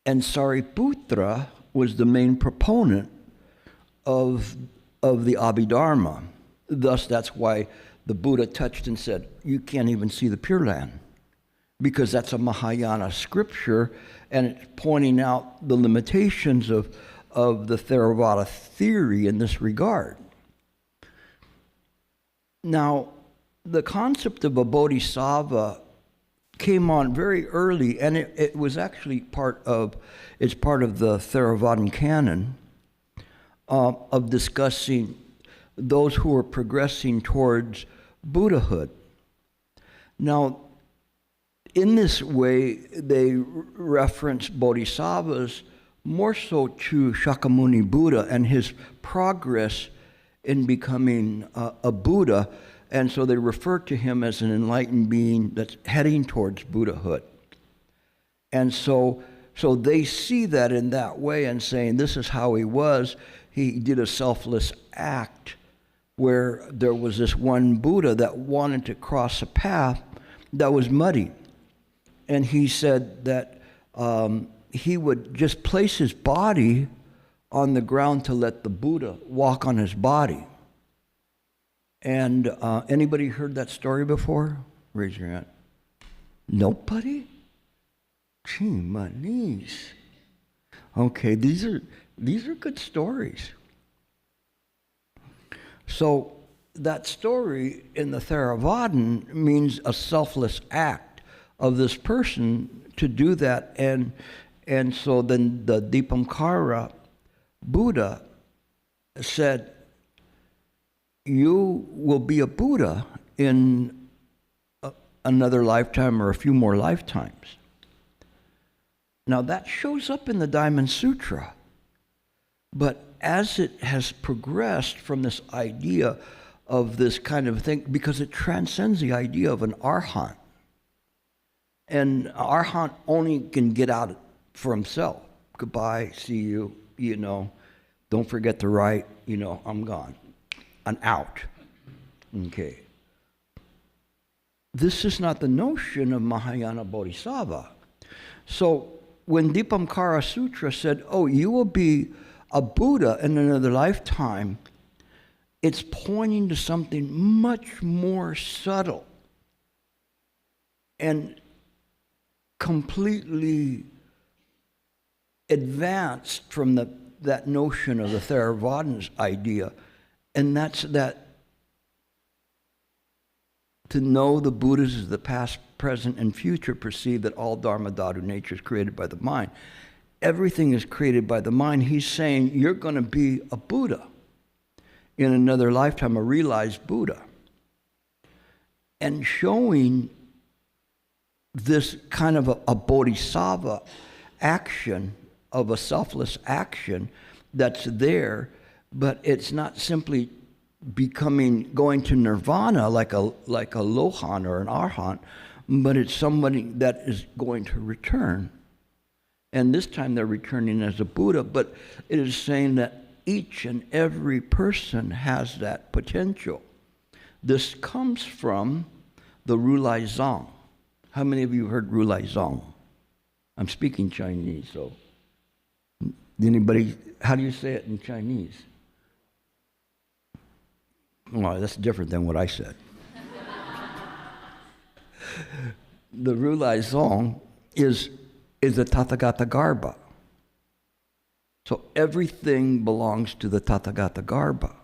Sariputra was the main proponent of the Abhidharma. Thus, that's why the Buddha touched and said, you can't even see the Pure Land, because that's a Mahayana scripture, and it's pointing out the limitations of of the Theravada theory in this regard. Now, the concept of a bodhisattva came on very early, and it was actually part of the Theravadan canon of discussing those who are progressing towards Buddhahood. Now, in this way, they reference bodhisattvas more so to Shakyamuni Buddha and his progress in becoming a Buddha, and so they refer to him as an enlightened being that's heading towards Buddhahood. And so they see that in that way and saying, this is how he was. He did a selfless act where there was this one Buddha that wanted to cross a path that was muddy. And he said that he would just place his body on the ground to let the Buddha walk on his body. And anybody heard that story before? Raise your hand. Nobody? Gee, my knees. Okay, these are good stories. So that story in the Theravadan means a selfless act of this person to do that, and so then the Dipankara Buddha said, you will be a Buddha in another lifetime or a few more lifetimes. Now that shows up in the Diamond Sutra, but as it has progressed from this idea of this kind of thing, because it transcends the idea of an arhat, and arhat only can get out for himself. Goodbye, see you, don't forget to write, I'm gone. I'm out. Okay. This is not the notion of Mahayana Bodhisattva. So when Dipankara Sutra said, oh, you will be a Buddha in another lifetime, it's pointing to something much more subtle and completely advanced from that notion of the Theravadins idea. And that's that to know the Buddhas as the past, present, and future, perceive that all Dharma, Dhatu, nature is created by the mind. Everything is created by the mind. He's saying you're going to be a Buddha in another lifetime, a realized Buddha. And showing this kind of a bodhisattva action, of a selfless action that's there, but it's not simply going to nirvana like a lohan or an arhat, but it's somebody that is going to return. And this time they're returning as a Buddha, but it is saying that each and every person has that potential. This comes from the Rulai Zong. How many of you heard Rulai Zong? I'm speaking Chinese, so anybody, how do you say it in Chinese? Well, that's different than what I said. The Rulai Zong is the Tathagata Garbha. So everything belongs to the Tathagata Garbha.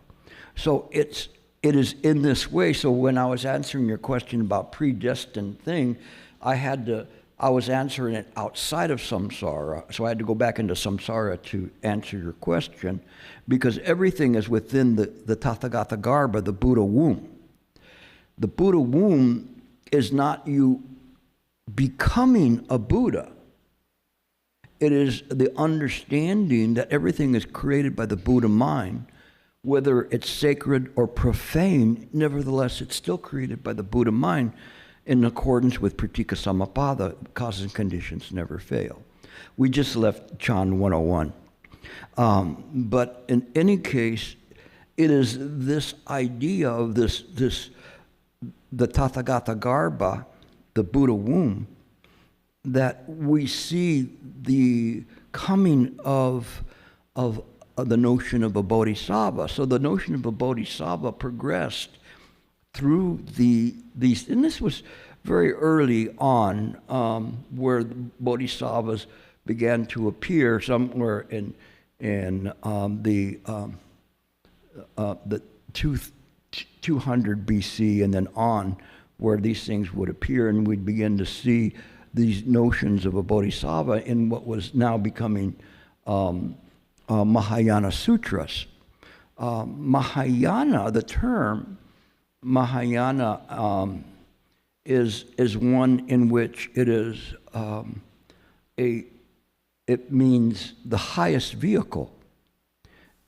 So it is in this way. So when I was answering your question about predestined thing, I was answering it outside of samsara, so I had to go back into samsara to answer your question, because everything is within the Tathagata Garbha, the Buddha womb. The Buddha womb is not you becoming a Buddha. It is the understanding that everything is created by the Buddha mind, whether it's sacred or profane, nevertheless it's still created by the Buddha mind, in accordance with Pratika Samappada, causes and conditions never fail. We just left Chan 101. But in any case, it is this idea of the Tathagata Garbha, the Buddha womb, that we see the coming of the notion of a bodhisattva. So the notion of a bodhisattva progressed through these, and this was very early on, where the bodhisattvas began to appear somewhere in in the 200 BC and then on, where these things would appear, and we'd begin to see these notions of a bodhisattva in what was now becoming Mahayana Sutras. Mahayana, the term Mahayana, is one in which it is it means the highest vehicle,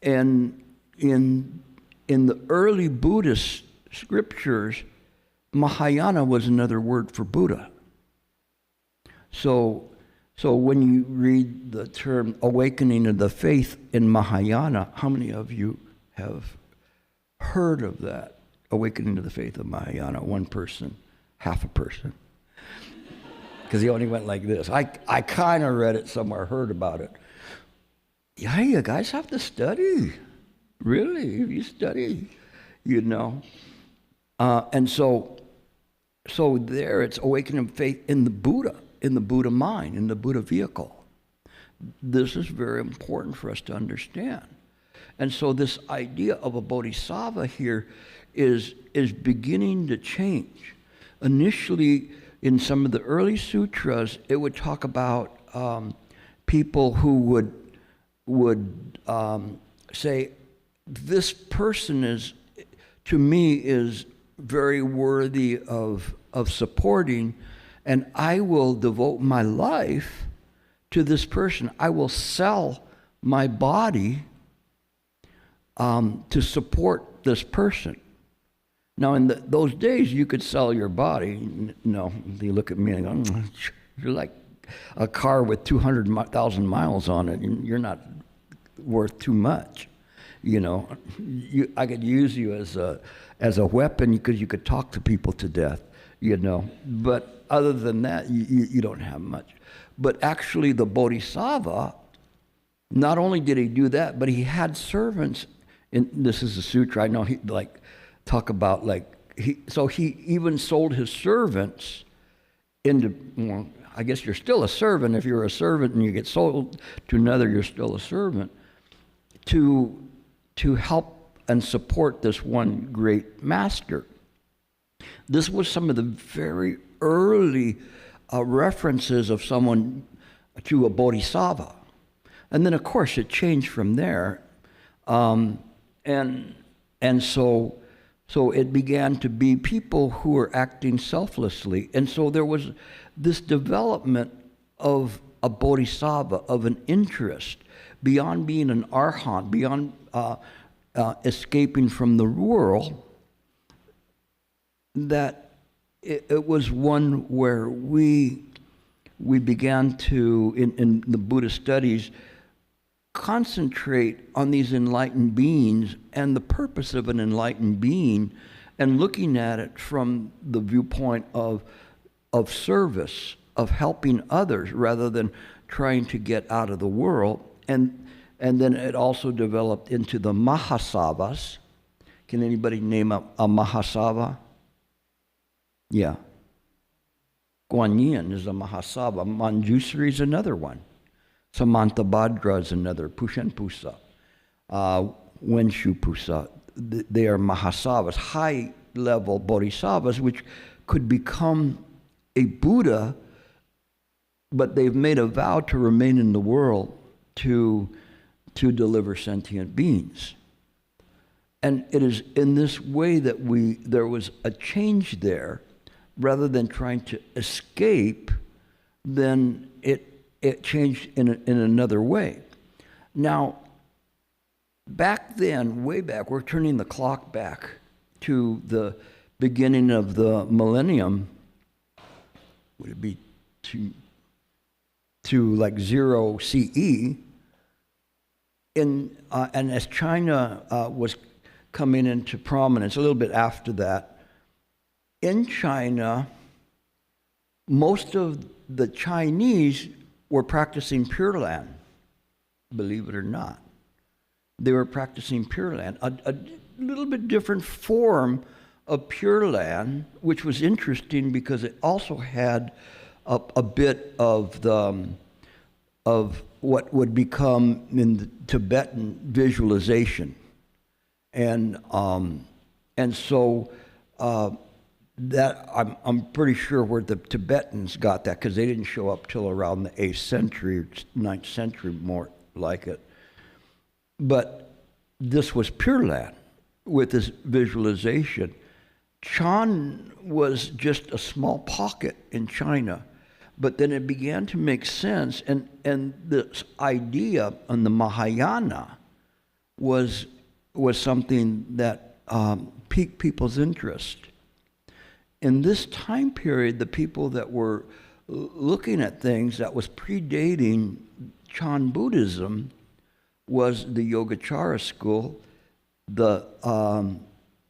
and in the early Buddhist scriptures, Mahayana was another word for Buddha. So when you read the term awakening of the faith in Mahayana, how many of you have heard of that? Awakening to the faith of Mahayana, one person, half a person. Because he only went like this. I kind of read it somewhere, heard about it. Yeah, you guys have to study. Really, you study, you know. And so there it's awakening of faith in the Buddha mind, in the Buddha vehicle. This is very important for us to understand. And so this idea of a bodhisattva here is beginning to change. Initially, in some of the early sutras, it would talk about people who would say, this person is very worthy of supporting, and I will devote my life to this person. I will sell my body to support this person. Now, in those days, you could sell your body. No, they look at me and go, you're like a car with 200,000 miles on it, and you're not worth too much. You know, I could use you as a weapon because you could talk to people to death, you know. But other than that, you don't have much. But actually, the Bodhisattva, not only did he do that, but he had servants. This is a sutra. I know he talk about he even sold his servants into. Well, I guess you're still a servant. If you're a servant and you get sold to another, you're still a servant. To help and support this one great master. This was some of the very early references of someone to a bodhisattva. And then, of course, it changed from there. And so it began to be people who were acting selflessly. And so there was this development of a bodhisattva, of an interest, beyond being an arhat, beyond escaping from the world, that it was one where we began to, in the Buddhist studies, concentrate on these enlightened beings and the purpose of an enlightened being, and looking at it from the viewpoint of service, of helping others, rather than trying to get out of the world. And then it also developed into the Mahasattvas. Can anybody name a Mahasattva? Yeah. Guan Yin is a Mahasattva. Manjusri is another one. Samantabhadra is another. Pushenpusa. Wenshupusa. They are Mahasattvas, high-level bodhisattvas, which could become a Buddha, but they've made a vow to remain in the world to deliver sentient beings. And it is in this way that there was a change there. Rather than trying to escape, then it changed in another way. Now, back then, way back, we're turning the clock back to the beginning of the millennium. Would it be to like 0 CE? And as China was coming into prominence a little bit after that, in China, most of the Chinese were practicing Pure Land, believe it or not. They were practicing Pure Land, a little bit different form of Pure Land, which was interesting because it also had a bit of of what would become in the Tibetan visualization. And so that I'm pretty sure where the Tibetans got that, because they didn't show up till around the 8th century or 9th century, more like it. But this was Pure Land with this visualization. Chan was just a small pocket in China, but then it began to make sense, and this idea on the Mahayana was something that piqued people's interest. In this time period, the people that were looking at things that was predating Chan Buddhism was the Yogacara school, the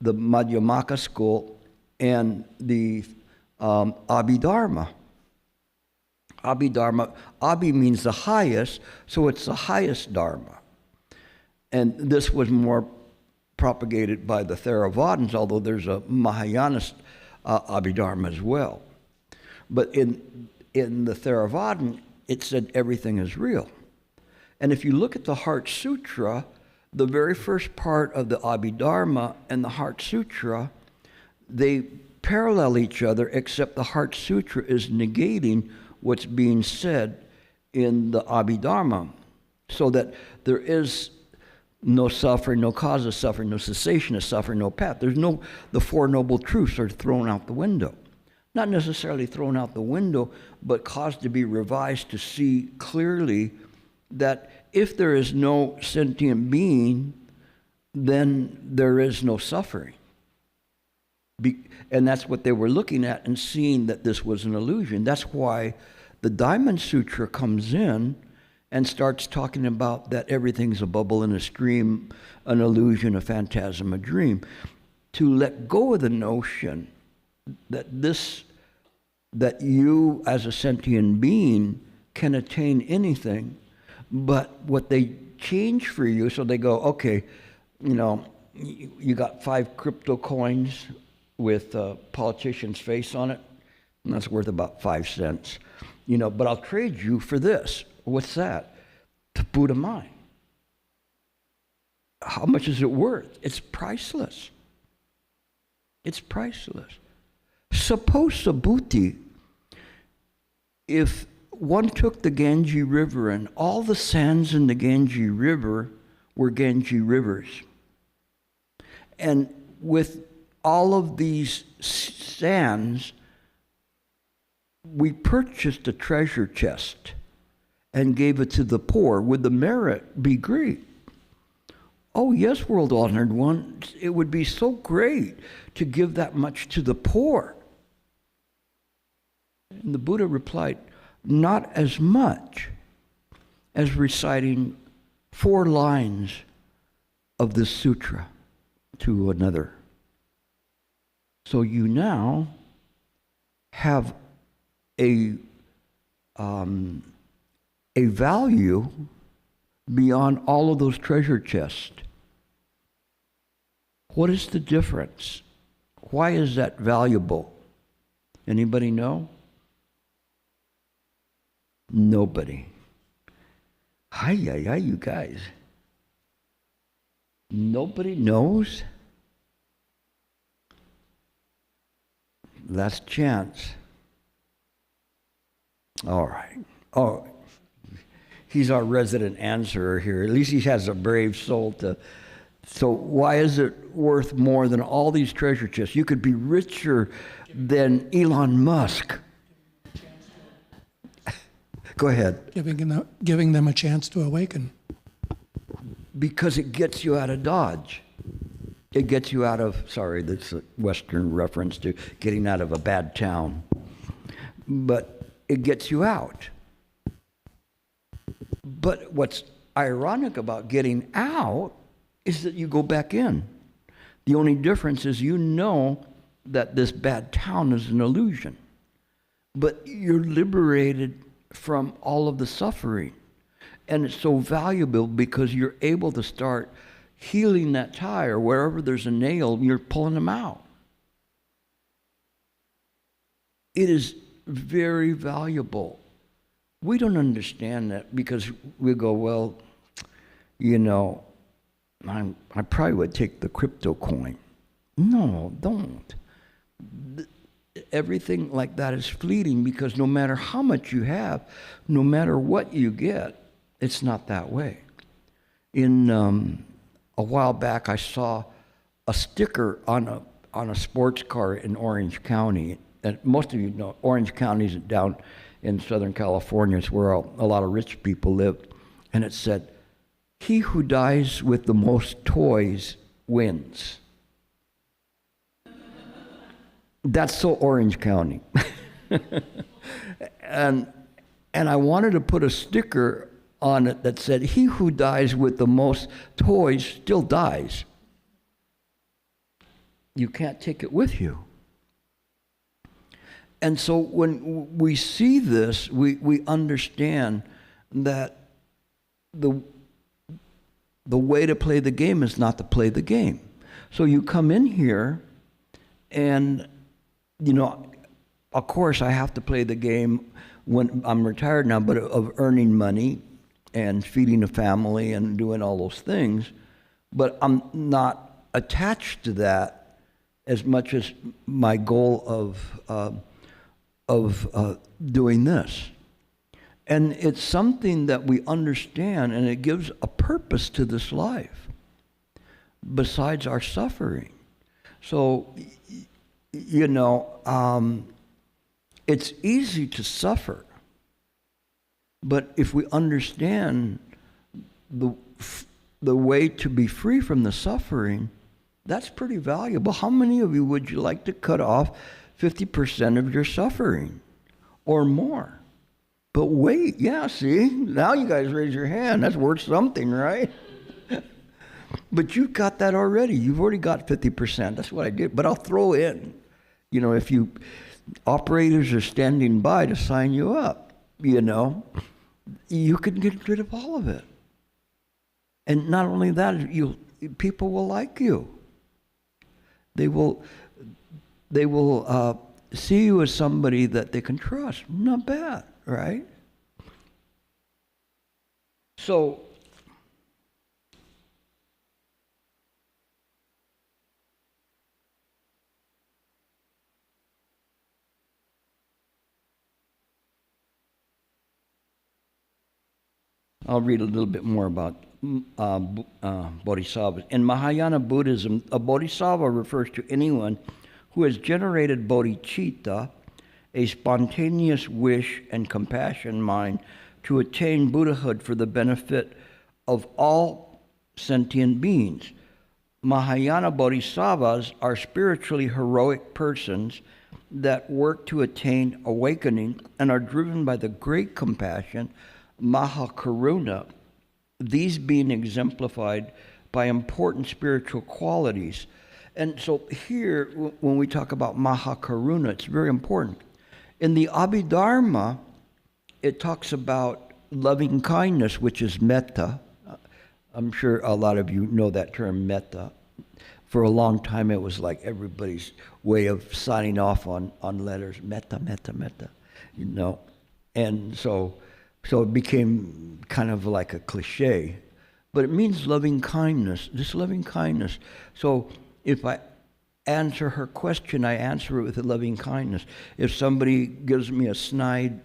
Madhyamaka school, and the Abhidharma. Abhidharma, Abhi means the highest, so it's the highest Dharma. And this was more propagated by the Theravadins, although there's a Mahayanist Abhidharma as well. But in the Theravada, it said everything is real. And if you look at the Heart Sutra, the very first part of the Abhidharma and the Heart Sutra, they parallel each other, except the Heart Sutra is negating what's being said in the Abhidharma, so that there is no suffering, no cause of suffering, no cessation of suffering, no path. The Four Noble Truths are thrown out the window. Not necessarily thrown out the window, but caused to be revised to see clearly that if there is no sentient being, then there is no suffering. And that's what they were looking at and seeing that this was an illusion. That's why the Diamond Sutra comes in and starts talking about that everything's a bubble in a stream, an illusion, a phantasm, a dream. To let go of the notion that that you as a sentient being can attain anything, but what they change for you, so they go, okay, you got 5 crypto coins with a politician's face on it, and that's worth about 5 cents. But I'll trade you for this. What's that? The Buddha mind. How much is it worth? It's priceless. It's priceless. Suppose Subhuti, if one took the Ganges River and all the sands in the Ganges River were Ganges rivers, and with all of these sands, we purchased a treasure chest and gave it to the poor, would the merit be great? Oh yes, World Honored One, it would be so great to give that much to the poor. And the Buddha replied, not as much as reciting 4 lines of this sutra to another. So you now have a value beyond all of those treasure chests. What is the difference? Why is that valuable? Anybody know? Nobody. Hi, you guys. Nobody knows? Last chance. All right. Oh, he's our resident answerer here. At least he has a brave soul to. So why is it worth more than all these treasure chests? You could be richer than Elon Musk. Go ahead. Giving them a chance to awaken. Because it gets you out of Dodge. It gets you out of, sorry, that's a Western reference to getting out of a bad town. But it gets you out. But what's ironic about getting out is that you go back in. The only difference is that this bad town is an illusion. But you're liberated from all of the suffering. And it's so valuable because you're able to start healing that tire. Wherever there's a nail, you're pulling them out. It is very valuable We don't understand that because we go, well, you know, I probably would take the crypto coin. No, don't. Everything like that is fleeting because no matter how much you have, no matter what you get, it's not that way. In a while back, I saw a sticker on a sports car in Orange County. And most of you know Orange County is down in Southern California. It's where a lot of rich people live. And it said, "He who dies with the most toys wins." That's so Orange County. and I wanted to put a sticker on it that said, "He who dies with the most toys still dies." You can't take it with you. And so when we see this, we understand that the way to play the game is not to play the game. So you come in here and, you know, of course I have to play the game when I'm retired now, but of earning money and feeding a family and doing all those things. But I'm not attached to that as much as my goal of doing this. And it's something that we understand, and it gives a purpose to this life besides our suffering. So, you know, it's easy to suffer, but if we understand the way to be free from the suffering, that's pretty valuable. How many of you would you like to cut off 50% of your suffering or more? But wait, yeah, see, now you guys raise your hand. That's worth something, right? But you've got that already. You've already got 50%. That's what I did. But I'll throw in, you know, if you operators are standing by to sign you up, you know, you can get rid of all of it. And not only that, people will like you. They will see you as somebody that they can trust. Not bad, right? So, I'll read a little bit more about bodhisattvas. In Mahayana Buddhism, a bodhisattva refers to anyone who has generated bodhicitta, a spontaneous wish and compassion mind to attain Buddhahood for the benefit of all sentient beings. Mahayana bodhisattvas are spiritually heroic persons that work to attain awakening and are driven by the great compassion, Mahakaruna, these being exemplified by important spiritual qualities. And so here, when we talk about Mahakaruna, it's very important. In the Abhidharma, it talks about loving kindness, which is metta. I'm sure a lot of you know that term, metta. For a long time, it was like everybody's way of signing off on letters, metta, metta, metta, you know. And so it became kind of like a cliche. But it means loving kindness, this loving kindness. So if I answer her question, I answer it with a loving kindness. If somebody gives me a snide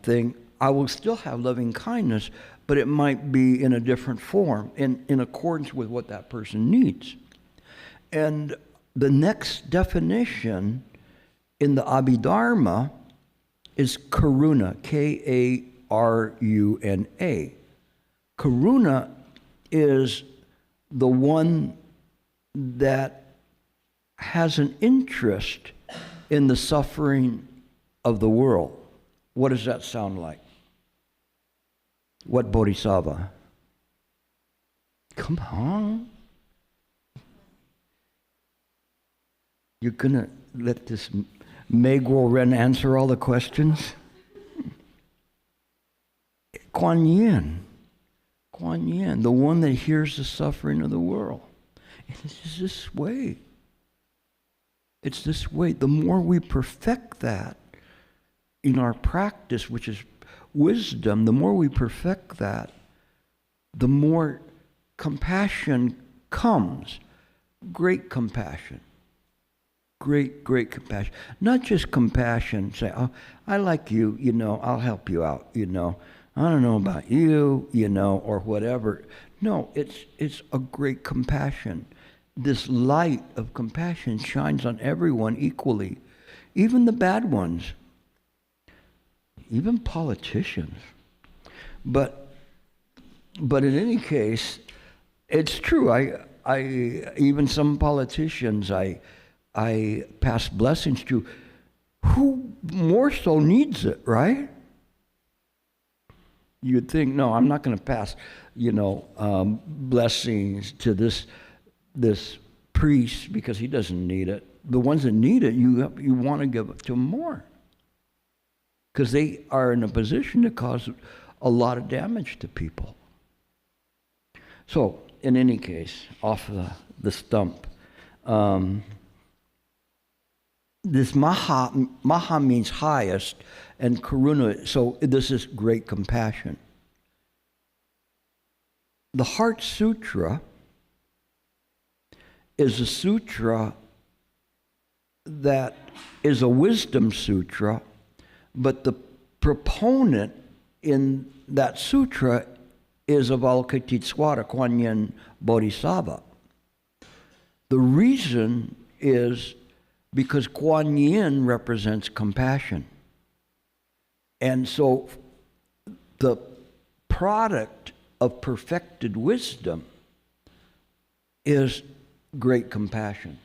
thing, I will still have loving kindness, but it might be in a different form, in accordance with what that person needs. And the next definition in the Abhidharma is karuna, K-A-R-U-N-A. Karuna is the one that has an interest in the suffering of the world. What does that sound like? What bodhisattva? Come on. You're going to let this Meiguo Ren answer all the questions? Kuan Yin. Kuan Yin, the one that hears the suffering of the world. And it's this way. It's this way. The more we perfect that in our practice, which is wisdom, the more we perfect that, the more compassion comes. Great compassion. Great, great compassion. Not just compassion, say, oh, I like you, I'll help you out, I don't know about you, or whatever. No, it's a great compassion. This light of compassion shines on everyone equally, even the bad ones, even politicians. But in any case, it's true. I even some politicians I pass blessings to, who more so needs it, right? You'd think, no, I'm not going to pass, blessings to this priest because he doesn't need it. The ones that need it, you want to give it to them more, because they are in a position to cause a lot of damage to people. So, in any case, off the stump. This maha means highest, and karuna, so this is great compassion. The Heart Sutra is a sutra that is a wisdom sutra, but the proponent in that sutra is Avalokitesvara, Kuan Yin Bodhisattva. The reason is because Kuan Yin represents compassion. And so the product of perfected wisdom is great compassion.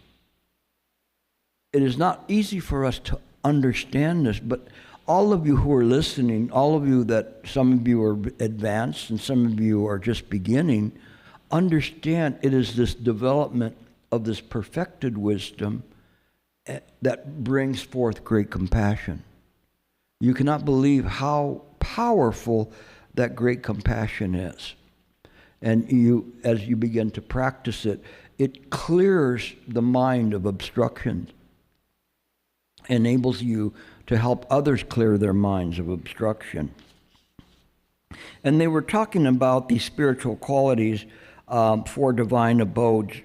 It is not easy for us to understand this, but all of you who are listening, all of you that some of you are advanced and some of you are just beginning, understand it is this development of this perfected wisdom that brings forth great compassion. You cannot believe how powerful that great compassion is. And you, as you begin to practice it, it clears the mind of obstructions, enables you to help others clear their minds of obstruction. And they were talking about these spiritual qualities for divine abodes,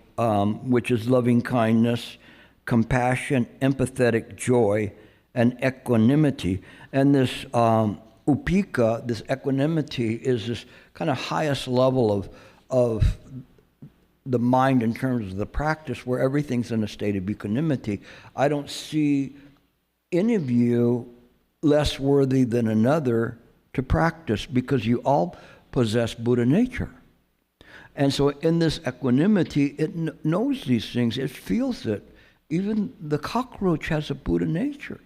which is loving kindness, compassion, empathetic joy, and equanimity. And this upeka, this equanimity, is this kind of highest level of the mind in terms of the practice, where everything's in a state of equanimity. I don't see any of you less worthy than another to practice, because you all possess Buddha nature. And so in this equanimity, it knows these things, it feels it. Even the cockroach has a Buddha nature.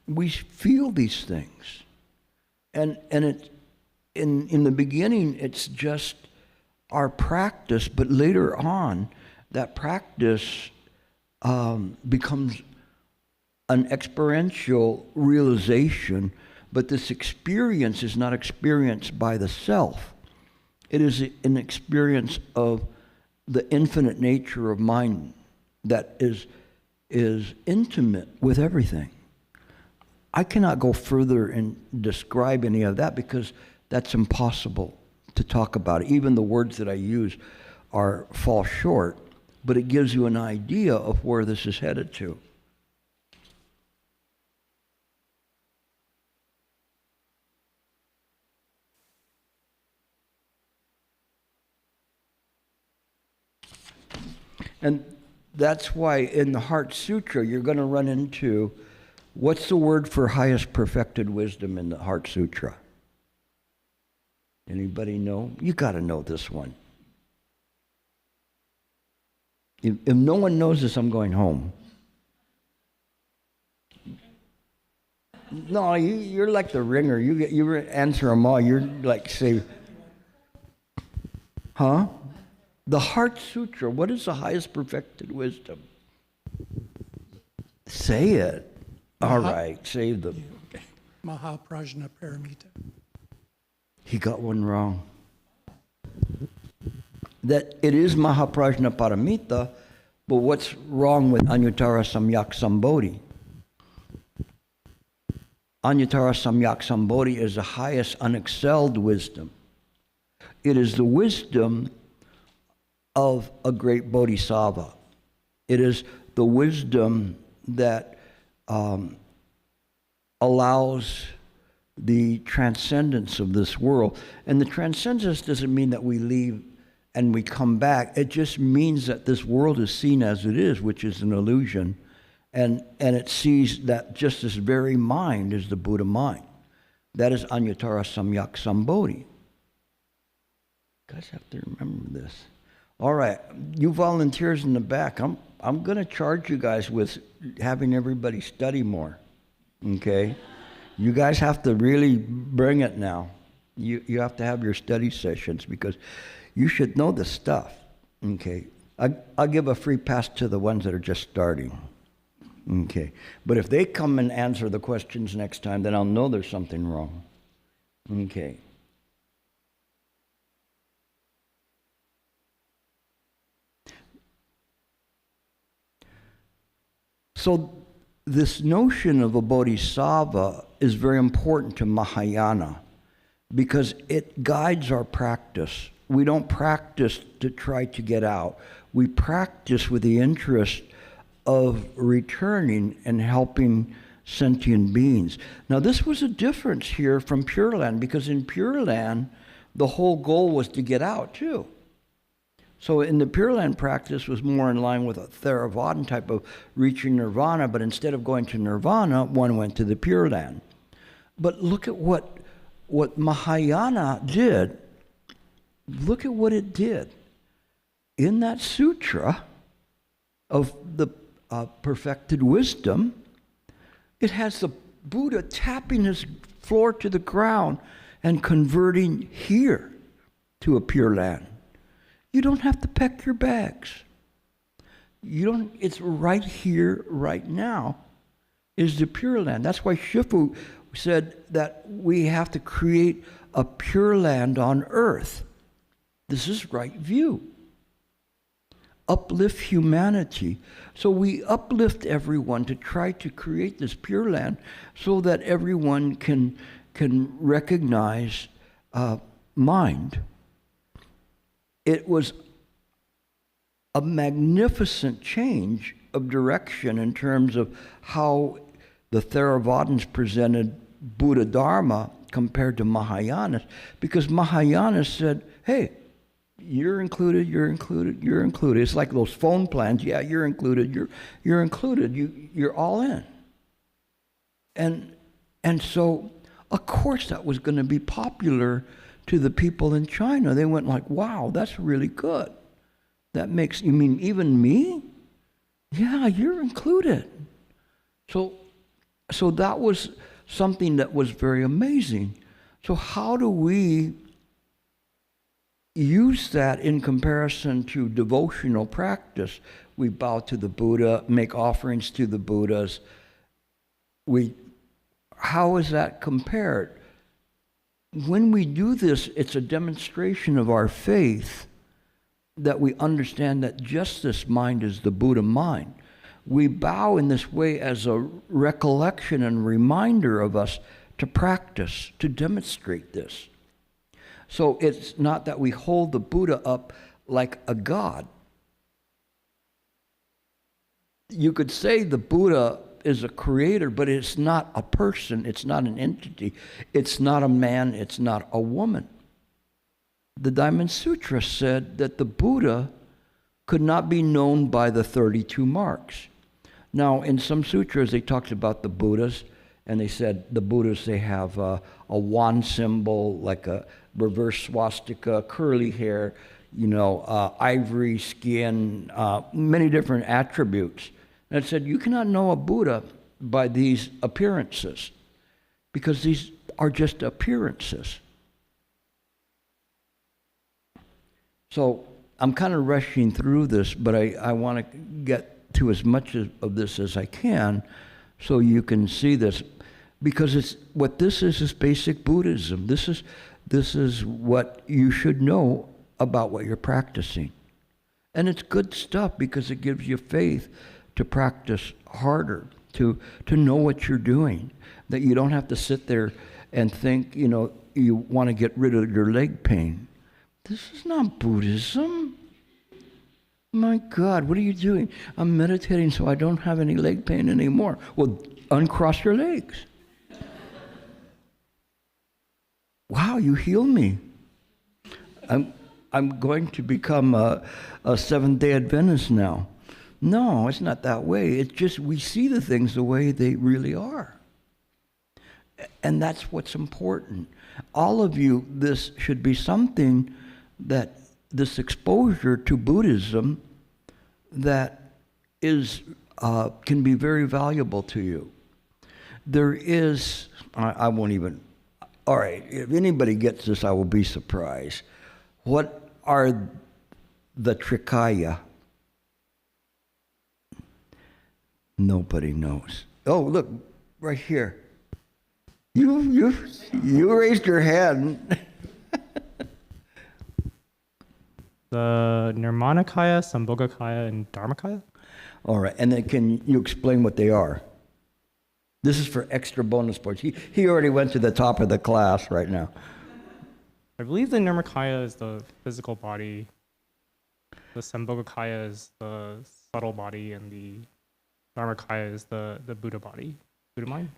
We feel these things. And it, in the beginning, it's just our practice, but later on, that practice becomes an experiential realization, but this experience is not experienced by the self. It is an experience of the infinite nature of mind that is intimate with everything. I cannot go further and describe any of that, because that's impossible to talk about. Even the words that I use fall short, but it gives you an idea of where this is headed to. And that's why in the Heart Sutra, you're going to run into, what's the word for highest perfected wisdom in the Heart Sutra? Anybody know? You got to know this one. If no one knows this, I'm going home. No, you're like the ringer. You answer them all. You're like, say, huh? The Heart Sutra, what is the highest perfected wisdom? Say it. All right, say the... Okay. Mahaprajna Paramita. He got one wrong. That it is Mahaprajna Paramita, but what's wrong with Anuttara Samyak Sambodhi? Anuttara Samyak Sambodhi is the highest unexcelled wisdom. It is the wisdom of a great bodhisattva. It is the wisdom that allows the transcendence of this world. And the transcendence doesn't mean that we leave and we come back. It just means that this world is seen as it is, which is an illusion. And it sees that just this very mind is the Buddha mind. That is Anuttara Samyak Sambodhi. You guys have to remember this. All right, you volunteers in the back, I'm going to charge you guys with having everybody study more, okay? You guys have to really bring it now. You have to have your study sessions because you should know this stuff, okay? I'll give a free pass to the ones that are just starting, okay? But if they come and answer the questions next time, then I'll know there's something wrong, okay? So this notion of a bodhisattva is very important to Mahayana because it guides our practice. We don't practice to try to get out. We practice with the interest of returning and helping sentient beings. Now this was a difference here from Pure Land because in Pure Land, the whole goal was to get out too. So in the Pure Land practice was more in line with a Theravadan type of reaching nirvana, but instead of going to nirvana, one went to the Pure Land. But look at what Mahayana did. Look at what it did. In that sutra of the perfected wisdom, it has the Buddha tapping his floor to the ground and converting here to a Pure Land. You don't have to pack your bags. It's right here, right now, is the Pure Land. That's why Shifu said that we have to create a Pure Land on earth. This is right view. Uplift humanity. So we uplift everyone to try to create this Pure Land so that everyone can recognize mind. It was a magnificent change of direction in terms of how the Theravadins presented Buddha Dharma compared to Mahayanas, because Mahayanas said, hey, you're included, you're included, you're included. It's like those phone plans. Yeah, you're included, you're included, you're all in. And so, of course, that was going to be popular to the people in China. They went like, wow, that's really good. That makes, you mean even me? Yeah, you're included. So that was something that was very amazing. So how do we use that in comparison to devotional practice? We bow to the Buddha, make offerings to the Buddhas. How is that compared? When we do this, it's a demonstration of our faith that we understand that just this mind is the Buddha mind. We bow in this way as a recollection and reminder of us to practice, to demonstrate this. So it's not that we hold the Buddha up like a god. You could say the Buddha is a creator, but it's not a person, it's not an entity, it's not a man, it's not a woman. The Diamond Sutra said that the Buddha could not be known by the 32 marks. Now, in some sutras, they talked about the Buddhas, and they said the Buddhas, they have a wand symbol, like a reverse swastika, curly hair, ivory skin, many different attributes. And it said, you cannot know a Buddha by these appearances, because these are just appearances. So I'm kind of rushing through this, but I want to get to as much of this as I can so you can see this, because it's what this is basic Buddhism. This is what you should know about what you're practicing. And it's good stuff because it gives you faith to practice harder, to know what you're doing, that you don't have to sit there and think, you want to get rid of your leg pain. This is not Buddhism. My God, what are you doing? I'm meditating so I don't have any leg pain anymore. Well, uncross your legs. Wow, you heal me. I'm going to become a Seventh-day Adventist now. No, it's not that way. It's just we see the things the way they really are. And that's what's important. All of you, this should be something that this exposure to Buddhism that is can be very valuable to you. There is, I won't even, all right, if anybody gets this, I will be surprised. What are the Trikaya? Nobody knows. Oh, look, right here. You raised your hand. The Nirmanakaya, Sambhogakaya, and Dharmakaya. All right, and then can you explain what they are? This is for extra bonus points. He already went to the top of the class right now. I believe the Nirmakaya is the physical body, the Sambhogakaya is the subtle body, and the Dharmakaya is the Buddha body, Buddha mind.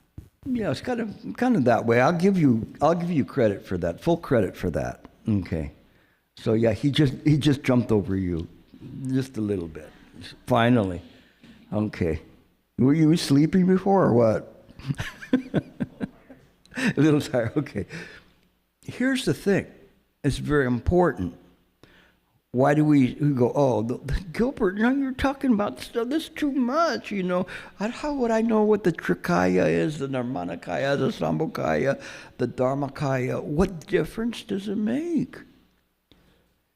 Yeah, it's kind of that way. I'll give you credit for that, full credit for that. Okay. So yeah, he just jumped over you, just a little bit. Finally. Okay. Were you sleeping before or what? A little tired. Okay. Here's the thing. It's very important. Why do we go, oh, Gilbert, no, you're talking about stuff, this is too much, How would I know what the Trikaya is, the Nirmanakaya, the Sambhogakaya, the Dharmakaya? What difference does it make?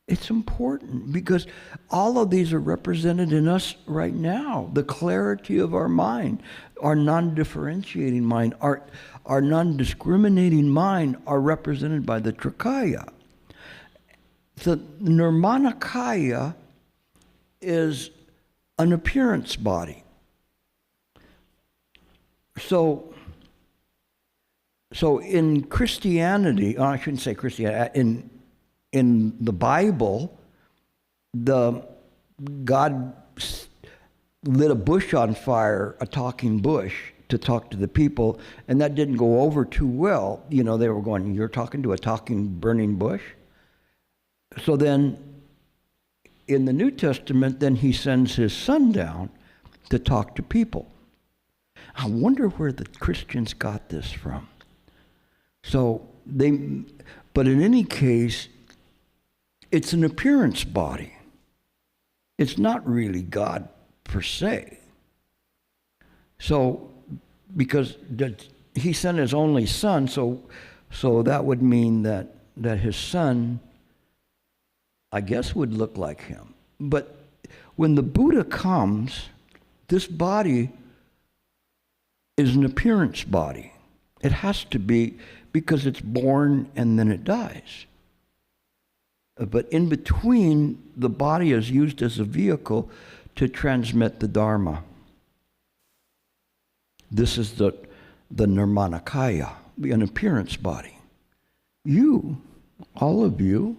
It's important because all of these are represented in us right now. The clarity of our mind, our non-differentiating mind, our non-discriminating mind are represented by the Trikaya. The Nirmanakaya is an appearance body. So in Christianity, I shouldn't say Christianity, in the Bible, God lit a bush on fire, a talking bush, to talk to the people, and that didn't go over too well. They were going, you're talking to a talking, burning bush? So then, in the New Testament, then he sends his son down to talk to people. I wonder where the Christians got this from. But in any case, it's an appearance body. It's not really God per se. So, because he sent his only son, so that would mean that his son, I guess, would look like him. But when the Buddha comes, this body is an appearance body. It has to be because it's born and then it dies. But in between, the body is used as a vehicle to transmit the Dharma. This is the Nirmanakaya, an appearance body. You, all of you,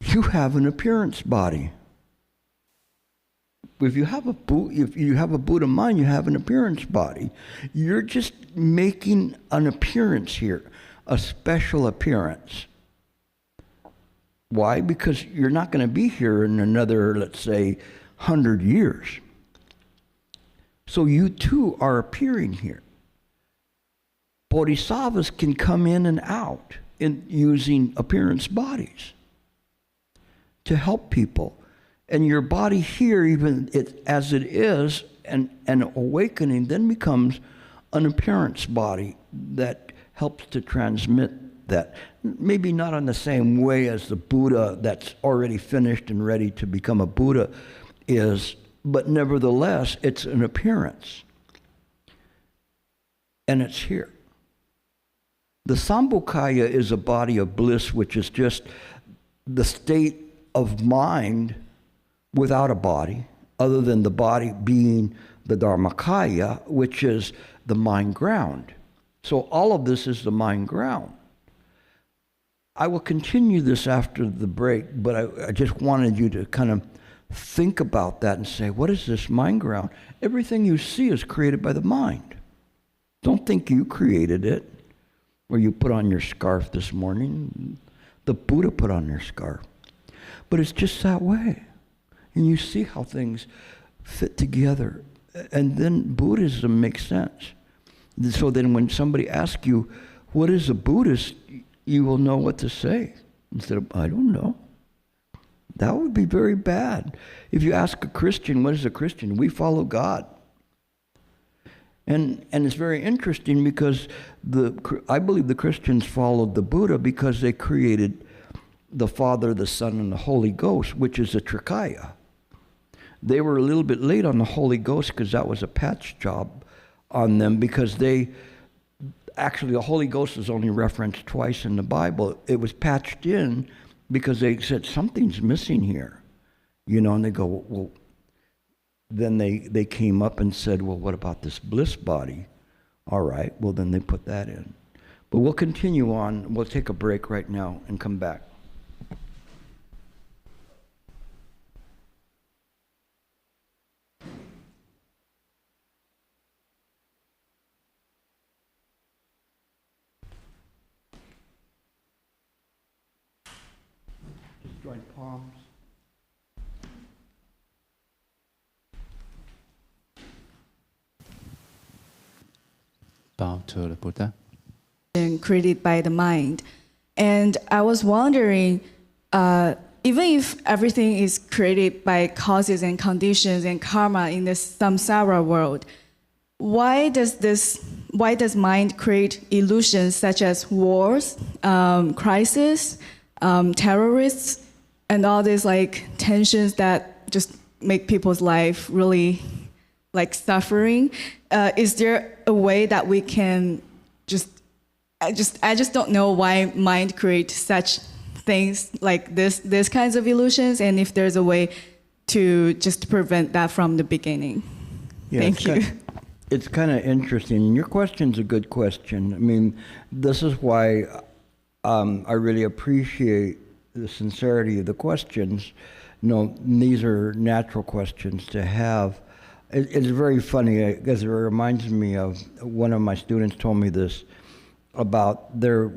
you have an appearance body. If you have a Buddha mind, you have an appearance body. You're just making an appearance here, a special appearance. Why? Because you're not going to be here in another, let's say, 100 years. So you too are appearing here. Bodhisattvas can come in and out in using appearance bodies to help people. And your body here, even as it is, and awakening, then becomes an appearance body that helps to transmit that. Maybe not in the same way as the Buddha that's already finished and ready to become a Buddha is, but nevertheless, it's an appearance. And it's here. The Sambhogakaya is a body of bliss, which is just the state of mind without a body, other than the body being the Dharmakaya, which is the mind ground. So all of this is the mind ground. I will continue this after the break, but I just wanted you to kind of think about that and say, what is this mind ground? Everything you see is created by the mind. Don't think you created it, or you put on your scarf this morning. The Buddha put on their scarf. But it's just that way. And you see how things fit together. And then Buddhism makes sense. So then when somebody asks you, what is a Buddhist? You will know what to say. Instead of, I don't know. That would be very bad. If you ask a Christian, what is a Christian? We follow God. And it's very interesting because I believe the Christians followed the Buddha because they created the Father, the Son, and the Holy Ghost, which is a Trikaya. They were a little bit late on the Holy Ghost because that was a patch job on them, because actually the Holy Ghost is only referenced twice in the Bible. It was patched in because they said something's missing here, and they go, well, then they came up and said, well, what about this bliss body? All right, well, then they put that in. But we'll continue on. We'll take a break right now and come back. Just joint palms. Bow to the Buddha. And created by the mind. And I was wondering, even if everything is created by causes and conditions and karma in this samsara world, why does mind create illusions such as wars, crisis, terrorists, and all these tensions that just make people's life really suffering? Is there a way that we can I just don't know why mind creates such things like this kinds of illusions, and if there's a way to just prevent that from the beginning. Yeah, Thank you. It's kind of interesting. Your question's a good question. I mean, this is why I really appreciate the sincerity of the questions. These are natural questions to have. It's very funny because it reminds me of one of my students told me this about there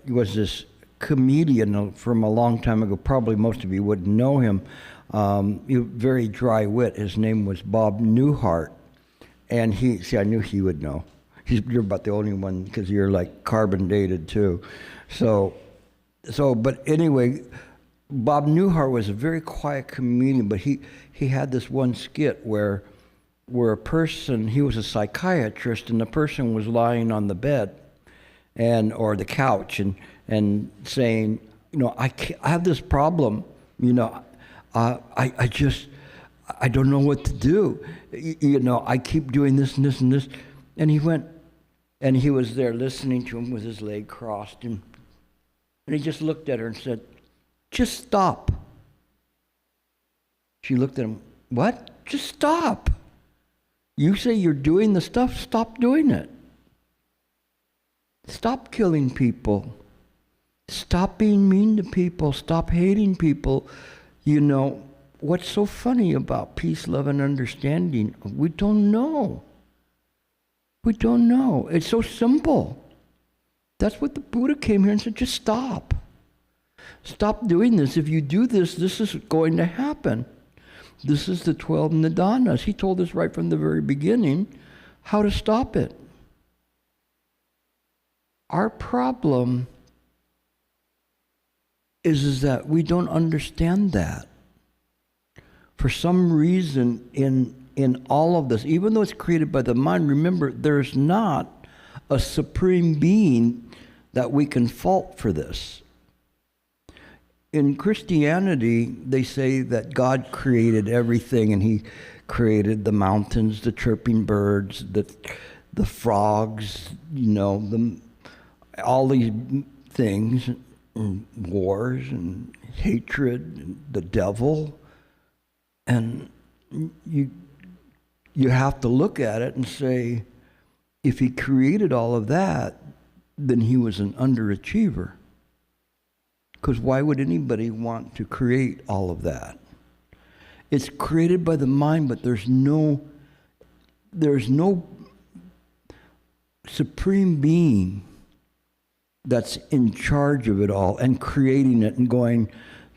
was this comedian from a long time ago. Probably most of you wouldn't know him. Very dry wit. His name was Bob Newhart. And I knew he would know. You're about the only one because you're carbon dated too. But anyway, Bob Newhart was a very quiet comedian, but he had this one skit where a person, he was a psychiatrist, and the person was lying on the bed or the couch and saying, I have this problem, I don't know what to do. I keep doing this and this and this. And he went, and he was there listening to him with his leg crossed. And he just looked at her and said, just stop. She looked at him, what? Just stop. You say you're doing the stuff, stop doing it. Stop killing people. Stop being mean to people. Stop hating people. What's so funny about peace, love, and understanding? We don't know. We don't know. It's so simple. That's what the Buddha came here and said, just stop. Stop doing this. If you do this, this is going to happen. This is the 12 nidanas. He told us right from the very beginning how to stop it. Our problem is that we don't understand that. For some reason, in all of this, even though it's created by the mind, remember, there's not a supreme being that we can fault for this. In Christianity, they say that God created everything, and He created the mountains, the chirping birds, the frogs, all these things, and wars and hatred, and the devil. And you have to look at it and say, if he created all of that, then he was an underachiever. Because why would anybody want to create all of that? It's created by the mind, but there's no supreme being that's in charge of it all and creating it and going,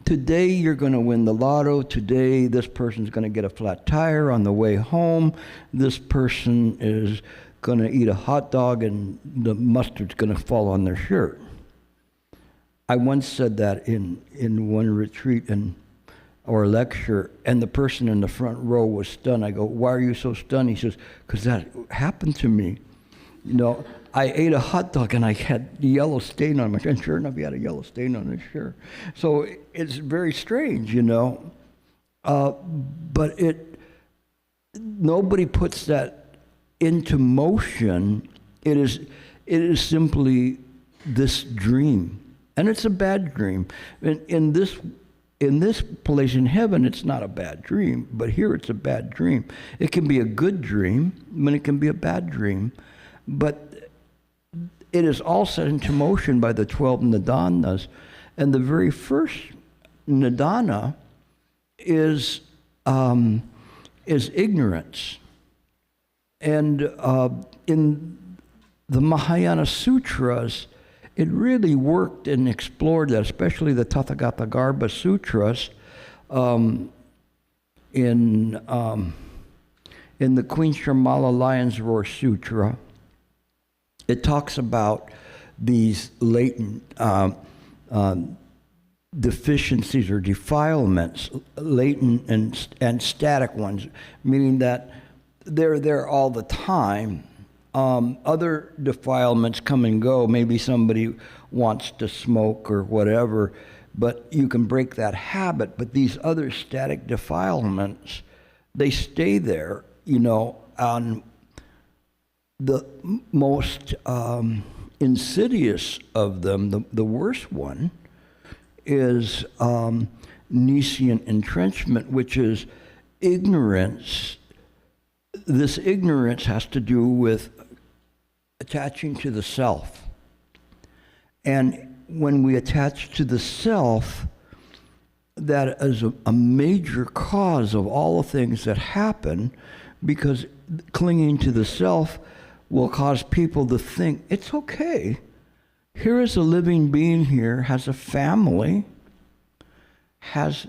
today you're going to win the lotto. Today this person's going to get a flat tire on the way home. This person is going to eat a hot dog and the mustard's going to fall on their shirt. I once said that in one retreat or lecture, and the person in the front row was stunned. I go, why are you so stunned? He says, because that happened to me. You know, I ate a hot dog and I had the yellow stain on my shirt, and sure enough, he had a yellow stain on his shirt. So it's very strange, you know. But nobody puts that into motion. It is simply this dream. And it's a bad dream. In this place in heaven, it's not a bad dream, but here it's a bad dream. It can be a good dream, but it can be a bad dream. But it is all set into motion by the 12 nidanas. And the very first nidana is ignorance. And in the Mahayana Sutras, it really worked and explored that, especially the Tathagatagarbha Sutras in the Queen Sharmala Lion's Roar Sutra. It talks about these latent deficiencies or defilements, latent and static ones, meaning that they're there all the time. Other defilements come and go. Maybe somebody wants to smoke or whatever, but you can break that habit. But these other static defilements, they stay there, you know. The most insidious of them, the worst one, is Nisyan entrenchment, which is ignorance. This ignorance has to do with attaching to the self. And when we attach to the self, that is a major cause of all the things that happen, because clinging to the self will cause people to think, it's okay. Here is a living being here, has a family, has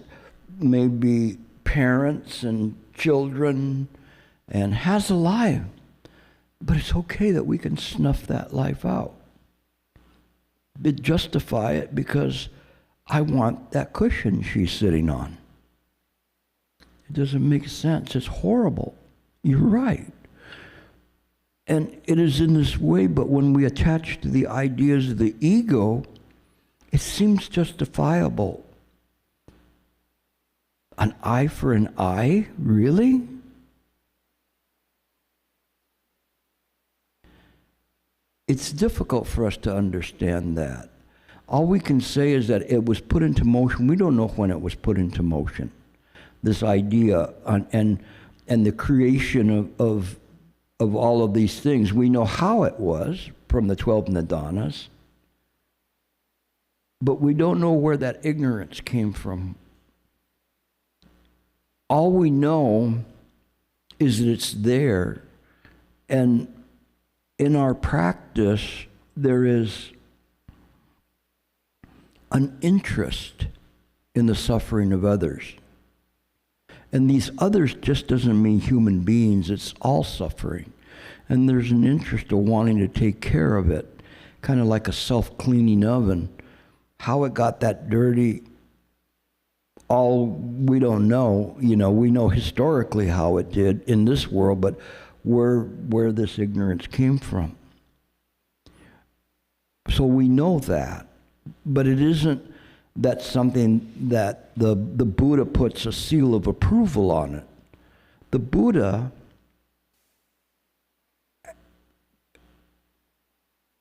maybe parents and children, and has a life. But it's okay that we can snuff that life out. But justify it because I want that cushion she's sitting on. It doesn't make sense. It's horrible. You're right. And it is in this way, but when we attach to the ideas of the ego, it seems justifiable. An eye for an eye? Really? It's difficult for us to understand that. All we can say is that it was put into motion. We don't know when it was put into motion. This idea and the creation of all of these things. We know how it was from the 12 nidanas, but we don't know where that ignorance came from. All we know is that it's there, and in our practice, there is an interest in the suffering of others. And these others just doesn't mean human beings, it's all suffering. And there's an interest of wanting to take care of it, kind of like a self-cleaning oven. How it got that dirty, we don't know. You know, we know historically how it did in this world, but where this ignorance came from. So we know that, but it isn't that something that the Buddha puts a seal of approval on it. The Buddha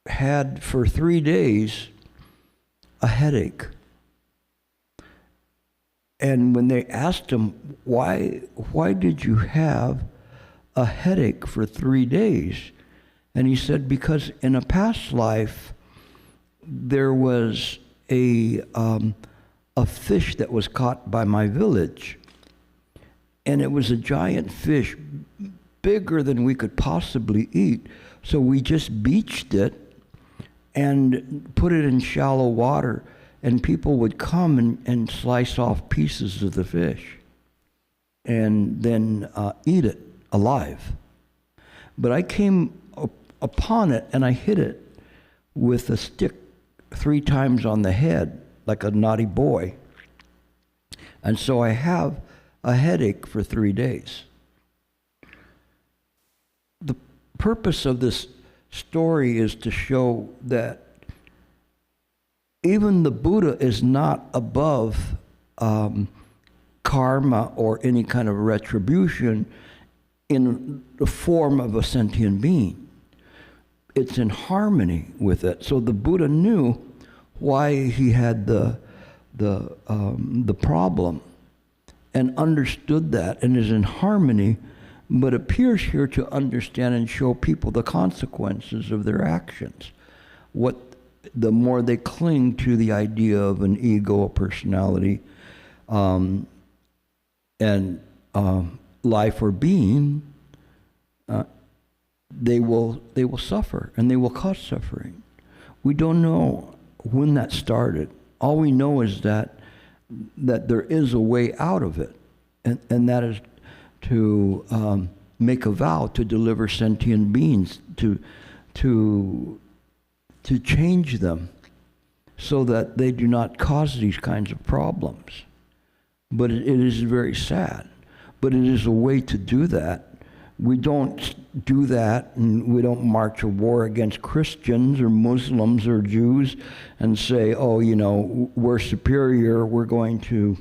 had for 3 days a headache. And when they asked him, why did you have a headache for 3 days. And he said, because in a past life, there was a fish that was caught by my village. And it was a giant fish, bigger than we could possibly eat. So we just beached it and put it in shallow water, and people would come and slice off pieces of the fish and then eat it alive. But I came upon it and I hit it with a stick 3 times on the head, like a naughty boy. And so I have a headache for 3 days. The purpose of this story is to show that even the Buddha is not above karma or any kind of retribution in the form of a sentient being. It's in harmony with it. So the Buddha knew why he had the problem and understood that and is in harmony, but appears here to understand and show people the consequences of their actions. The more they cling to the idea of an ego, a personality, and life or being, they will suffer, and they will cause suffering. We don't know when that started. All we know is that there is a way out of it, and that is to make a vow to deliver sentient beings, to change them so that they do not cause these kinds of problems. But it is very sad. But it is a way to do that. We don't do that, and we don't march a war against Christians or Muslims or Jews and say, oh, we're superior, we're going to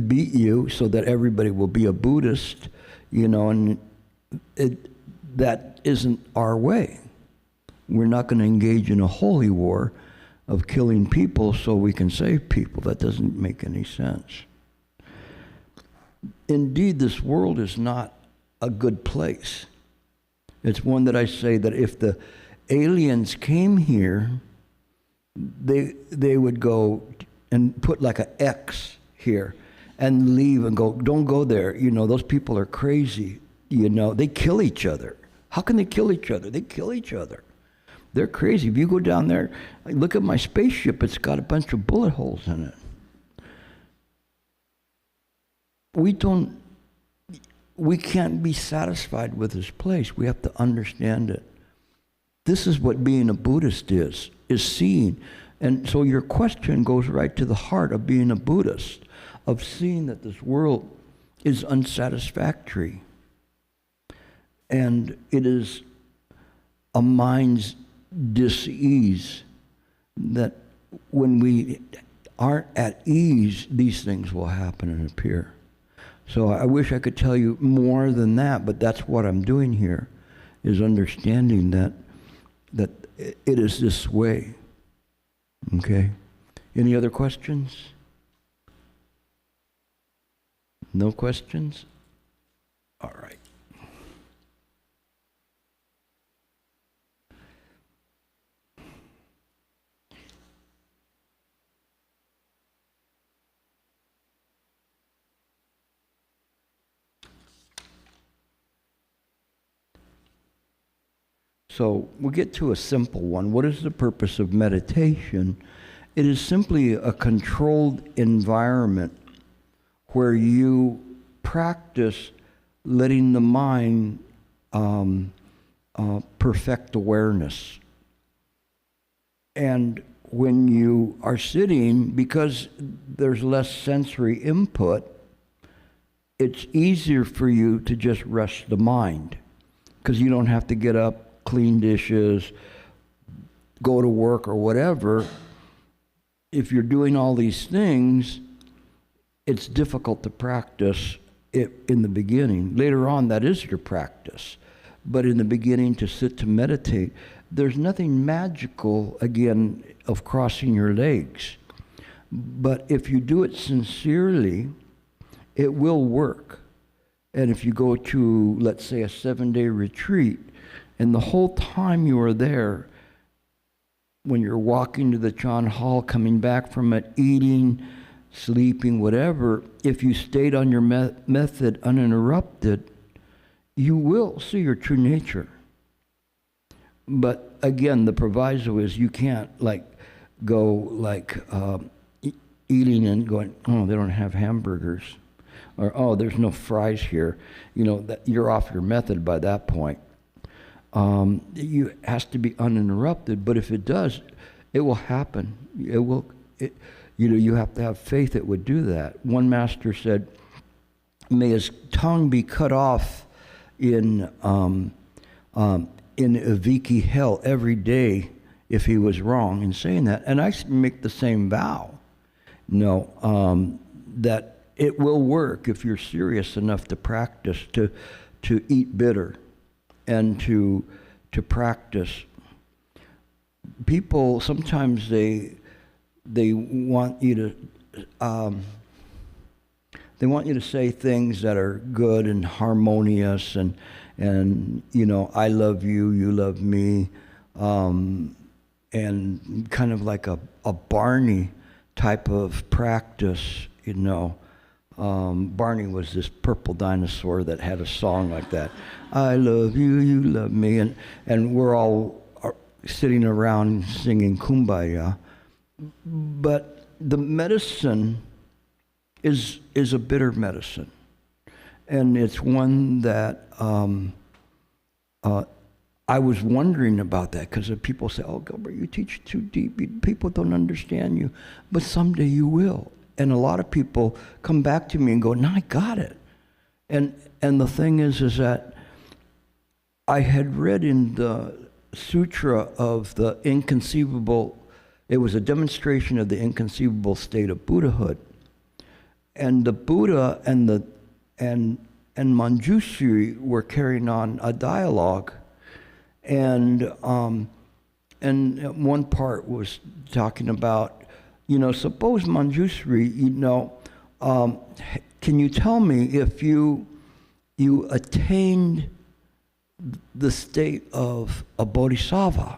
beat you so that everybody will be a Buddhist, and that isn't our way. We're not going to engage in a holy war of killing people so we can save people. That doesn't make any sense. Indeed, this world is not a good place. It's one that I say that if the aliens came here, they would go and put like an X here and leave and go, don't go there. Those people are crazy. They kill each other. How can they kill each other? They kill each other. They're crazy. If you go down there, look at my spaceship, it's got a bunch of bullet holes in it. We can't be satisfied with this place. We have to understand it. This is what being a Buddhist is seeing. And so your question goes right to the heart of being a Buddhist, of seeing that this world is unsatisfactory. And it is a mind's dis-ease that when we aren't at ease, these things will happen and appear. So I wish I could tell you more than that, but that's what I'm doing here, is understanding that it is this way. Okay? Any other questions? No questions? All right. So we'll get to a simple one. What is the purpose of meditation? It is simply a controlled environment where you practice letting the mind perfect awareness. And when you are sitting, because there's less sensory input, it's easier for you to just rest the mind, because you don't have to get up, clean dishes, go to work or whatever. If you're doing all these things, it's difficult to practice it in the beginning. Later on, that is your practice. But in the beginning, to sit to meditate, there's nothing magical, again, of crossing your legs. But if you do it sincerely, it will work. And if you go to, let's say, a 7-day retreat, and the whole time you are there, when you're walking to the Chan Hall, coming back from it, eating, sleeping, whatever, if you stayed on your method uninterrupted, you will see your true nature. But again, the proviso is you can't go eating and going, oh, they don't have hamburgers, or oh, there's no fries here. That you're off your method by that point. It has to be uninterrupted, but if it does, it will happen. You have to have faith it would do that. One master said, may his tongue be cut off in Aviki hell every day if he was wrong in saying that. And I make the same vow. That it will work if you're serious enough to practice, to eat bitter and to practice. People sometimes they want you to say things that are good and harmonious and I love you, you love me, and kind of like a Barney type of practice. Barney was this purple dinosaur that had a song like that. I love you, you love me, and we're all sitting around singing Kumbaya. But the medicine is a bitter medicine, and it's one that I was wondering about that, because people say, oh, Gilbert, you teach too deep. People don't understand you. But someday you will. And a lot of people come back to me and go, no, I got it. And the thing is that I had read in the Sutra of the inconceivable, it was a demonstration of the inconceivable state of Buddhahood. And the Buddha and Manjushri were carrying on a dialogue. And one part was talking about, suppose Manjushri, can you tell me if you attained the state of a bodhisattva?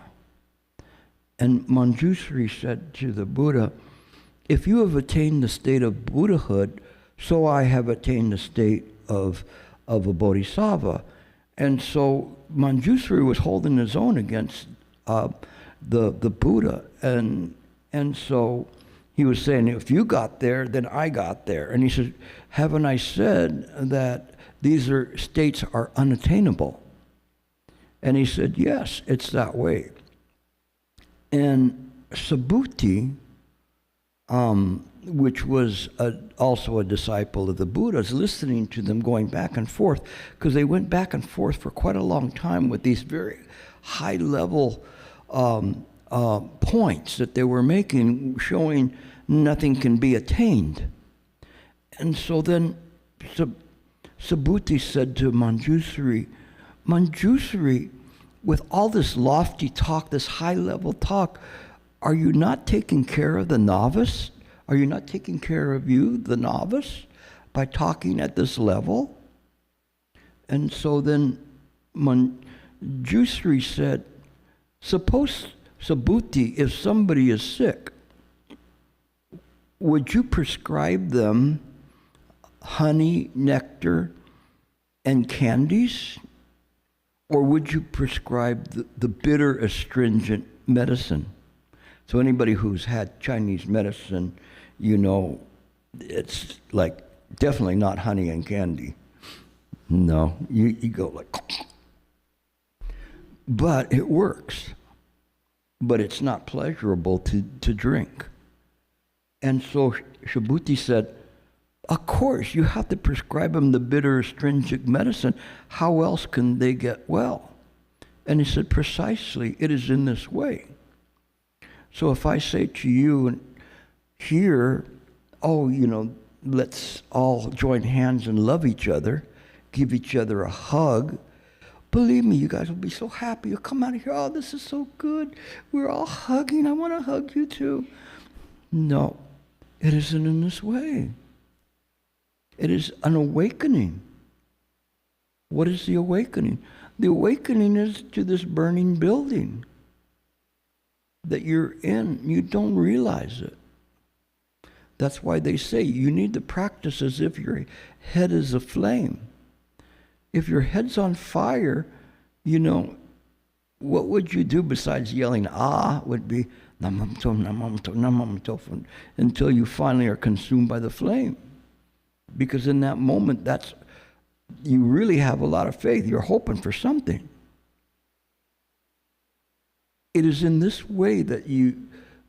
And Manjushri said to the Buddha, if you have attained the state of Buddhahood, so I have attained the state of a bodhisattva. And so Manjushri was holding his own against the Buddha. And so he was saying, if you got there, then I got there. And he said, haven't I said that these states are unattainable? And he said, yes, it's that way. And Subhuti, which was also a disciple of the Buddha's, listening to them going back and forth, because they went back and forth for quite a long time with these very high-level points that they were making, showing nothing can be attained. And so then Subhuti said to Manjushri, Manjushri, with all this lofty talk, this high-level talk, are you not taking care of the novice? Are you not taking care of you, the novice, by talking at this level? And so then Manjushri said, suppose, Subhuti, if somebody is sick, would you prescribe them honey, nectar, and candies? Or would you prescribe the bitter, astringent medicine? So anybody who's had Chinese medicine, it's like definitely not honey and candy. No, you go like, but it works. But it's not pleasurable to drink. And so Subhuti said, of course, you have to prescribe them the bitter, astringent medicine. How else can they get well? And he said, precisely, it is in this way. So if I say to you here, let's all join hands and love each other, give each other a hug, believe me, you guys will be so happy. You'll come out of here, oh, this is so good. We're all hugging. I want to hug you too. No, it isn't in this way. It is an awakening. What is the awakening? The awakening is to this burning building that you're in. You don't realize it. That's why they say you need to practice as if your head is aflame. If your head's on fire, you know, what would you do besides yelling, would be Namam Tov, Namam Tov, Namam Tov, until you finally are consumed by the flame. Because in that moment, you really have a lot of faith. You're hoping for something. It is in this way that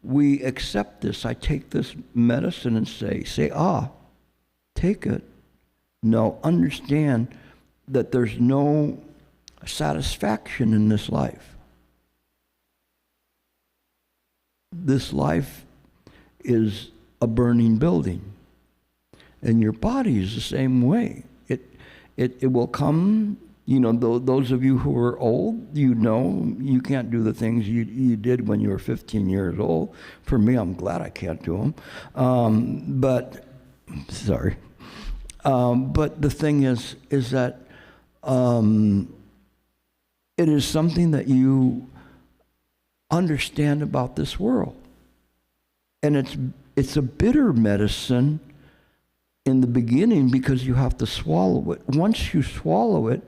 we accept this. I take this medicine and say, take it. No, understand that there's no satisfaction in this life. This life is a burning building. And your body is the same way. It will come, you know, those of you who are old, you know, you can't do the things you did when you were 15 years old. For me, I'm glad I can't do them. But the thing is that it is something that you understand about this world. And it's a bitter medicine in the beginning because you have to swallow it. Once you swallow it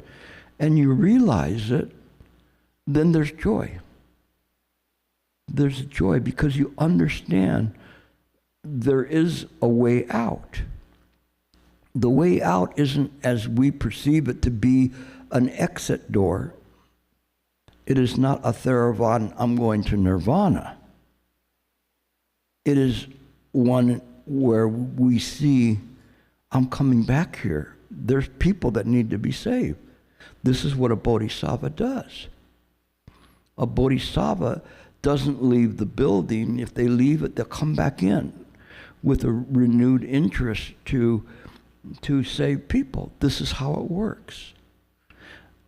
and you realize it, then there's joy. There's joy because you understand there is a way out. The way out isn't as we perceive it to be an exit door. It is not a Theravada, I'm going to nirvana. It is one where we see, I'm coming back here. There's people that need to be saved. This is what a bodhisattva does. A bodhisattva doesn't leave the building. If they leave it, they'll come back in with a renewed interest to save people. This is how it works.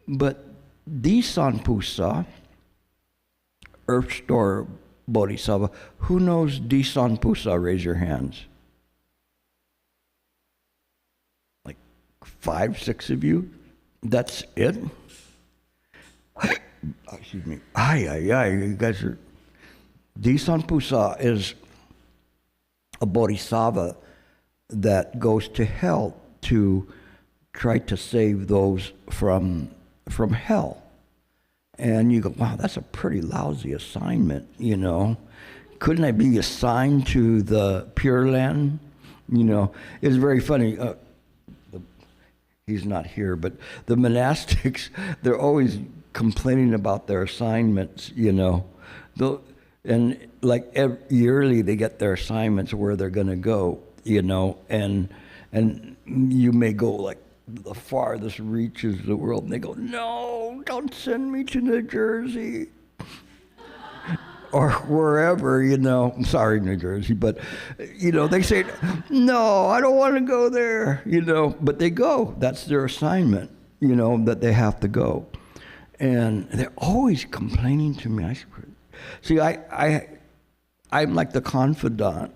But Disanpusa, Earth Store Bodhisattva, who knows Disanpusa? Raise your hands. 5, 6 of you? That's it? Excuse me. You guys are... Disanpusa is a bodhisattva that goes to hell to try to save those from hell. And you go, wow, that's a pretty lousy assignment, you know. Couldn't I be assigned to the Pure Land? You know, it's very funny. He's not here, but the monastics, they're always complaining about their assignments, you know. And like yearly they get their assignments where they're going to go, you know, and you may go like the farthest reaches of the world, and they go, no, don't send me to New Jersey. Or wherever, you know. I'm sorry, New Jersey, but, you know, they say, no, I don't want to go there, you know. But they go. That's their assignment, you know, that they have to go. And they're always complaining to me. See, I'm like the confidant,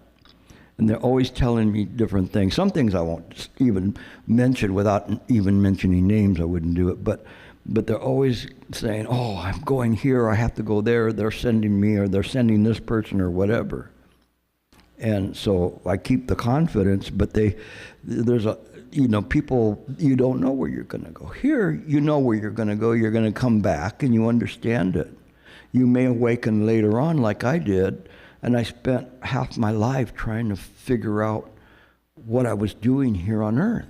and they're always telling me different things. Some things I won't even mention without even mentioning names. I wouldn't do it, but they're always saying, oh, I'm going here, I have to go there, they're sending me, or they're sending this person, or whatever. And so I keep the confidence, but there's people, you don't know where you're going to go. Here, you know where you're going to go, you're going to come back, and you understand it. You may awaken later on like I did, and I spent half my life trying to figure out what I was doing here on earth.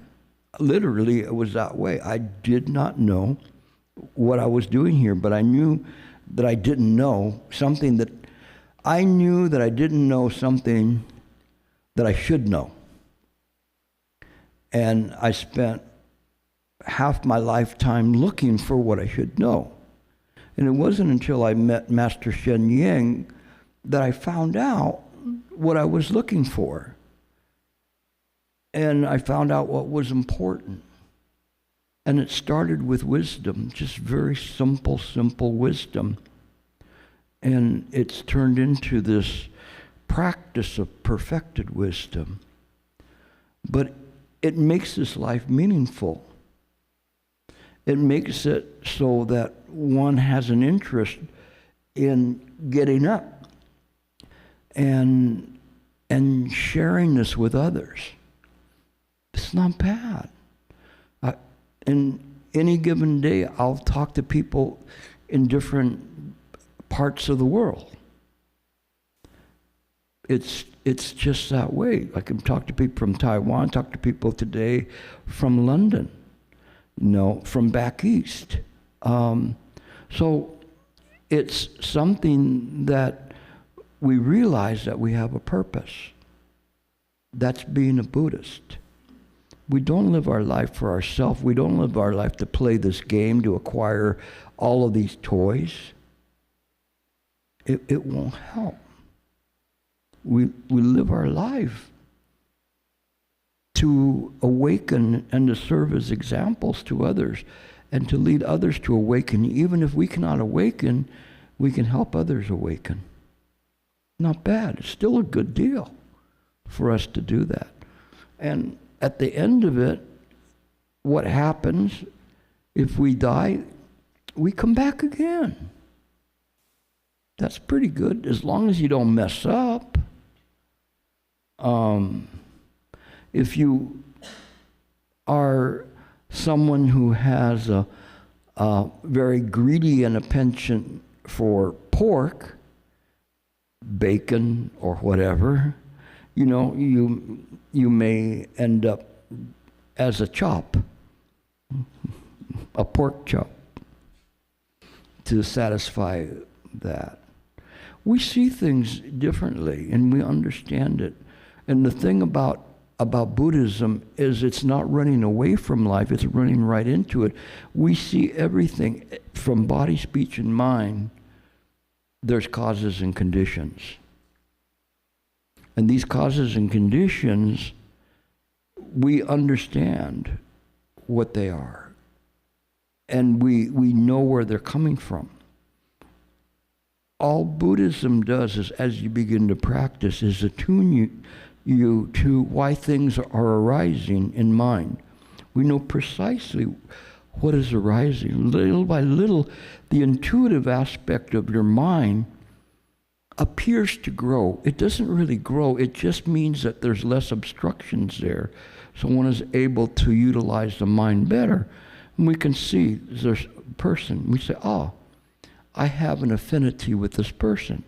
Literally, it was that way. I did not know what I was doing here, but I knew that I didn't know something that I knew that I didn't know something that I should know. And I spent half my lifetime looking for what I should know. And it wasn't until I met Master Shen Ying that I found out what I was looking for. And I found out what was important. And it started with wisdom, just very simple wisdom. And it's turned into this practice of perfected wisdom. But it makes this life meaningful. It makes it so that one has an interest in getting up and sharing this with others. It's not bad. In any given day, I'll talk to people in different parts of the world. It's just that way. I can talk to people from Taiwan, talk to people today from London, from back east. So it's something that we realize that we have a purpose. That's being a Buddhist. We don't live our life for ourselves. We don't live our life to play this game, to acquire all of these toys. It won't help. We live our life to awaken and to serve as examples to others and to lead others to awaken. Even if we cannot awaken, we can help others awaken. Not bad. It's still a good deal for us to do that. And at the end of it, what happens if we die? We come back again. That's pretty good, as long as you don't mess up. If you are someone who has a very greedy and a penchant for pork, bacon, or whatever, you may end up as a chop, a pork chop, to satisfy that. We see things differently, and we understand it. And the thing about Buddhism is it's not running away from life, it's running right into it. We see everything from body, speech, and mind. There's causes and conditions. And these causes and conditions, we understand what they are. And we know where they're coming from. All Buddhism does is, as you begin to practice, is attune you to why things are arising in mind. We know precisely what is arising. Little by little, the intuitive aspect of your mind appears to grow. It doesn't really grow. It just means that there's less obstructions there. So one is able to utilize the mind better. And we can see there's a person. We say, I have an affinity with this person.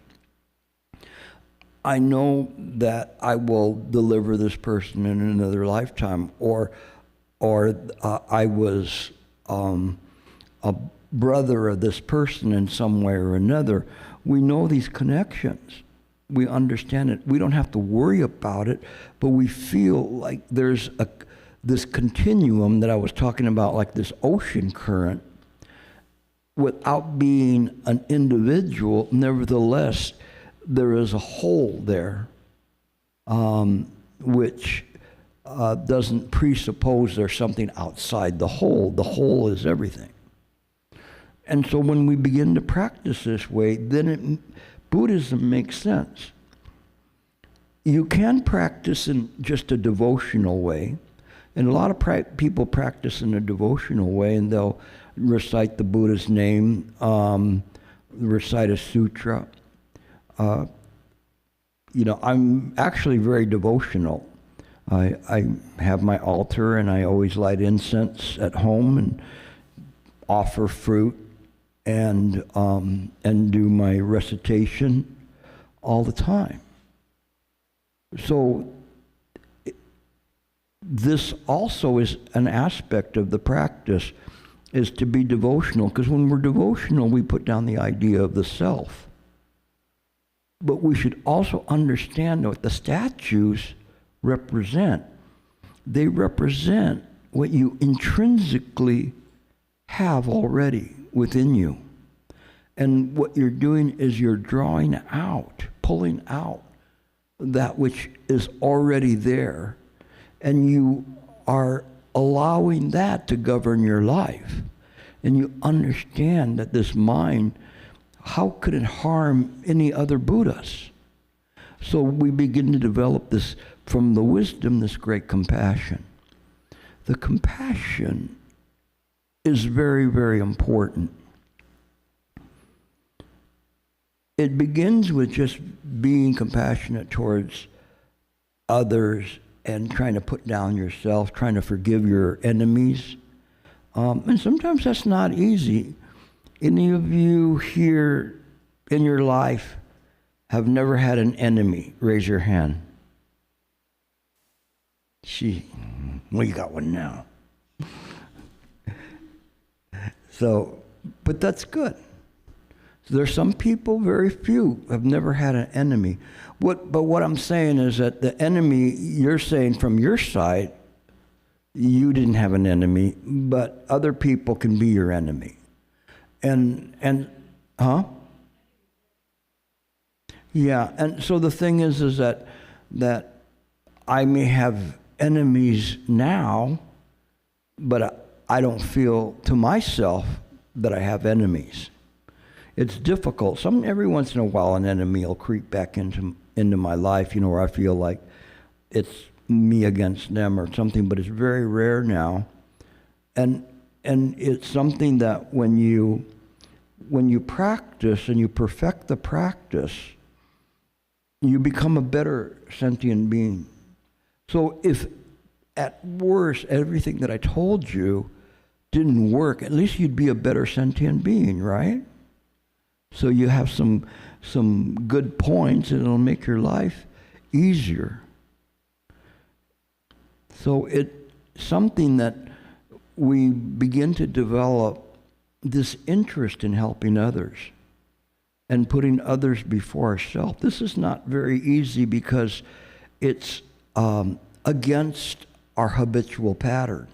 I know that I will deliver this person in another lifetime, or I was a brother of this person in some way or another. We know these connections. We understand it. We don't have to worry about it, but we feel like there's this continuum that I was talking about, like this ocean current. Without being an individual, nevertheless, there is a whole there, which doesn't presuppose there's something outside the whole. The whole is everything. And so when we begin to practice this way, then Buddhism makes sense. You can practice in just a devotional way, and a lot of people practice in a devotional way, and they'll recite the Buddha's name, recite a sutra. I'm actually very devotional. I have my altar, and I always light incense at home and offer fruit and do my recitation all the time. So this also is an aspect of the practice, is to be devotional, because when we're devotional, we put down the idea of the self. But we should also understand what the statues represent. They represent what you intrinsically have already within you. And what you're doing is you're drawing out, pulling out that which is already there, and you are allowing that to govern your life. And you understand that this mind, how could it harm any other Buddhas? So we begin to develop this, from the wisdom, this great compassion. The compassion is very, very important. It begins with just being compassionate towards others and trying to put down yourself, trying to forgive your enemies. And sometimes that's not easy. Any of you here in your life have never had an enemy? Raise your hand. Well, you got one now. So, but that's good. There's some people, very few, have never had an enemy. But what I'm saying is that the enemy, you're saying from your side, you didn't have an enemy, but other people can be your enemy. Yeah, and so the thing is that I may have enemies now, but I don't feel to myself that I have enemies. It's difficult. Every once in a while, an enemy will creep back into my life, where I feel like it's me against them or something, but it's very rare now. And it's something that when you practice and you perfect the practice, you become a better sentient being. So if at worst everything that I told you didn't work, at least you'd be a better sentient being, right? So you have some good points, and it'll make your life easier. So it's something that we begin to develop this interest in helping others and putting others before ourselves. This is not very easy because it's against our habitual patterns.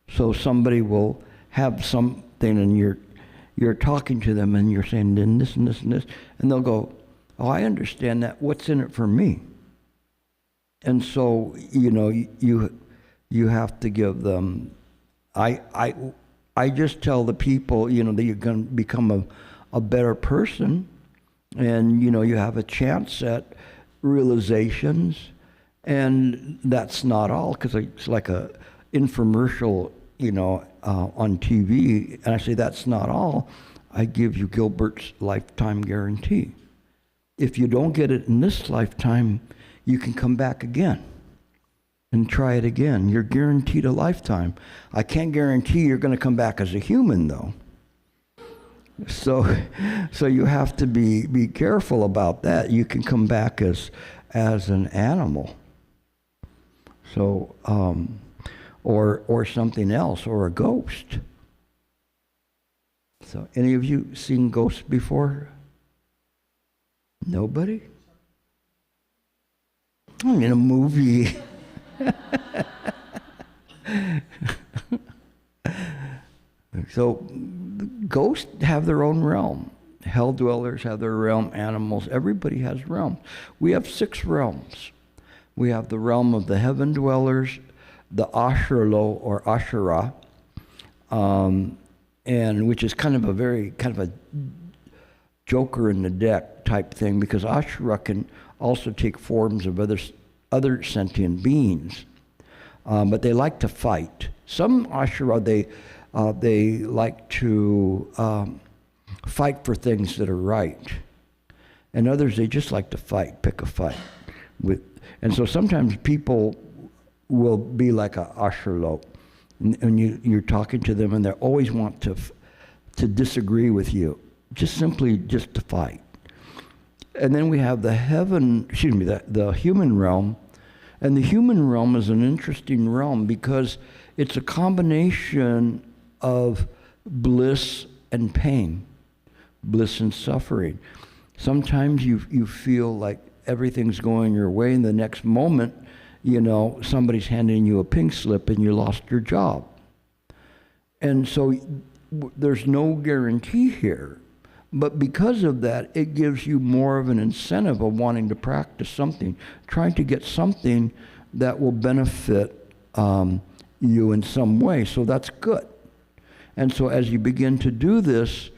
So somebody will have something and you're talking to them and you're saying this and this and this, and they'll go, oh, I understand that. What's in it for me? And so, you have to give them, I just tell the people, that you're going to become a better person, and, you have a chance at realizations, and that's not all, because it's like a infomercial, on TV, and I say that's not all. I give you Gilbert's lifetime guarantee. If you don't get it in this lifetime, you can come back again and try it again. You're guaranteed a lifetime. I can't guarantee you're going to come back as a human, though. So you have to be careful about that. You can come back as an animal. So, or something else, or a ghost. So, any of you seen ghosts before? Nobody? I'm in a movie. So, ghosts have their own realm. Hell dwellers have their realm. Animals, everybody has realms. We have 6 realms. We have the realm of the heaven dwellers, the Ashurlo or Ashura, and which is kind of a joker in the deck type thing, because Ashura can also take forms of other sentient beings, but they like to fight. Some Ashura, they like to fight for things that are right, and others they just like to pick a fight with. And so sometimes people will be like a Ashurlo, and you're talking to them, and they always want to disagree with you, just to fight. And then we have the human realm. And the human realm is an interesting realm because it's a combination of bliss and pain, bliss and suffering. Sometimes you feel like everything's going your way, and the next moment, somebody's handing you a pink slip and you lost your job. And so there's no guarantee here. But because of that, it gives you more of an incentive of wanting to practice something, trying to get something that will benefit you in some way. So that's good. And so as you begin to do this,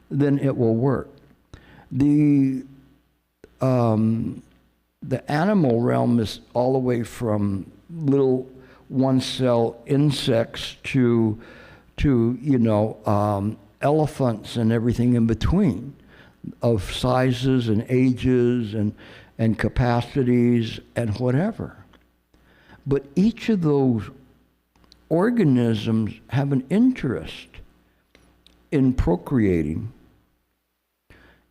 then it will work. The animal realm is all the way from little one-cell insects to to, elephants and everything in between of sizes and ages and capacities and whatever. But each of those organisms have an interest in procreating.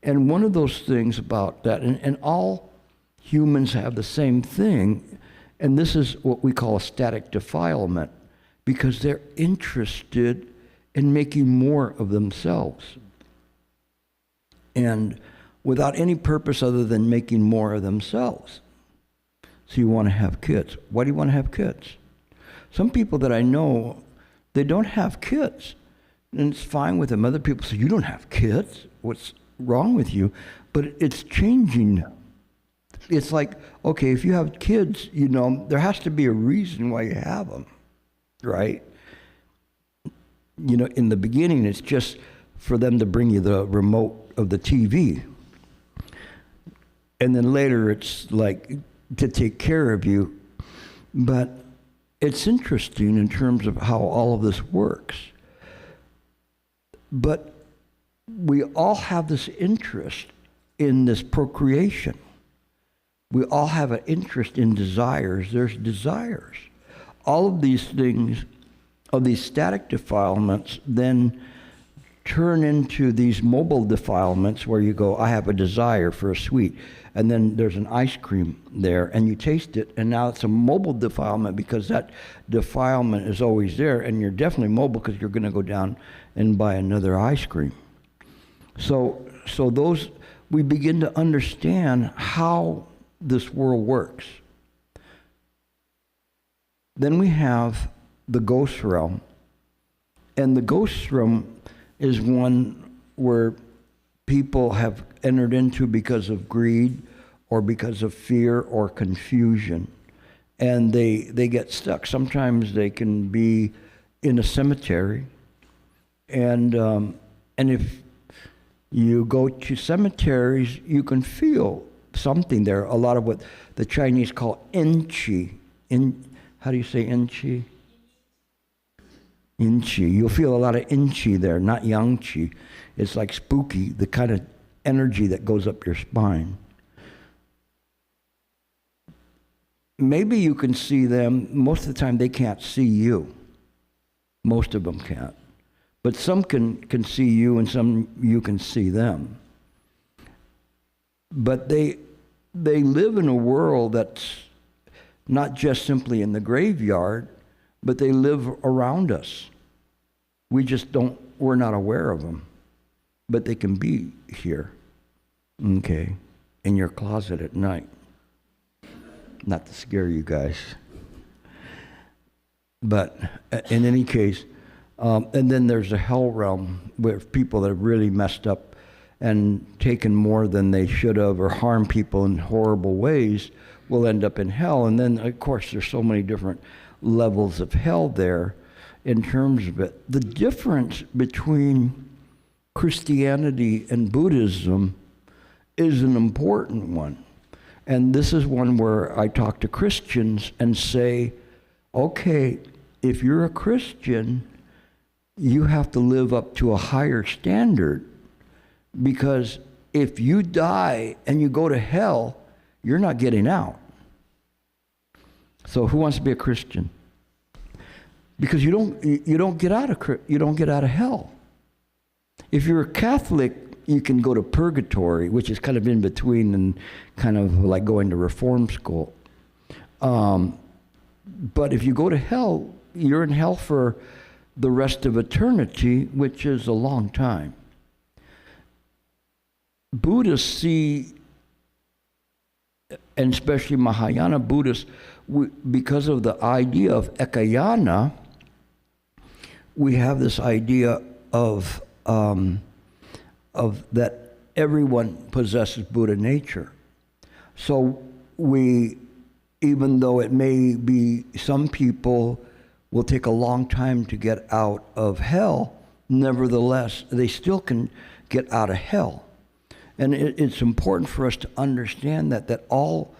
And one of those things about that, and all humans have the same thing, and this is what we call a static defilement, because they're interested in making more of themselves. And without any purpose other than making more of themselves. So you want to have kids. Why do you want to have kids? Some people that I know, they don't have kids. And it's fine with them. Other people say, you don't have kids? What's wrong with you? But it's changing. It's like, okay, if you have kids, there has to be a reason why you have them, right? In the beginning, it's just for them to bring you the remote of the TV. And then later, it's like to take care of you. But it's interesting in terms of how all of this works. But we all have this interest in this procreation. We all have an interest in desires. There's desires. All of these things, of these static defilements, then turn into these mobile defilements where you go, I have a desire for a sweet. And then there's an ice cream there, and you taste it, and now it's a mobile defilement because that defilement is always there, and you're definitely mobile because you're going to go down and buy another ice cream. So those, we begin to understand how this world works. Then we have the ghost realm. And the ghost realm is one where people have entered into because of greed or because of fear or confusion. And they get stuck. Sometimes they can be in a cemetery. And if you go to cemeteries, you can feel something there. A lot of what the Chinese call enqi. How do you say enqi? Inchi. You'll feel a lot of inchi there, not yang chi. It's like spooky, the kind of energy that goes up your spine. Maybe you can see them. Most of the time they can't see you. Most of them can't. But some can see you and some you can see them. But they live in a world that's not just simply in the graveyard, but they live around us. We're not aware of them, but they can be here, okay, in your closet at night. Not to scare you guys. But in any case, and then there's a hell realm where people that have really messed up and taken more than they should have or harmed people in horrible ways will end up in hell. And then, of course, there's so many different levels of hell there in terms of it. The difference between Christianity and Buddhism is an important one. And this is one where I talk to Christians and say, okay, if you're a Christian, you have to live up to a higher standard, because if you die and you go to hell, you're not getting out. So who wants to be a Christian? Because you don't get out of hell. If you're a Catholic, you can go to purgatory, which is kind of in between and kind of like going to reform school. But if you go to hell, you're in hell for the rest of eternity, which is a long time. Buddhists see, and especially Mahayana Buddhists, because of the idea of ekayana, we have this idea of that everyone possesses Buddha nature. So even though it may be some people will take a long time to get out of hell, nevertheless, they still can get out of hell. And it's important for us to understand that all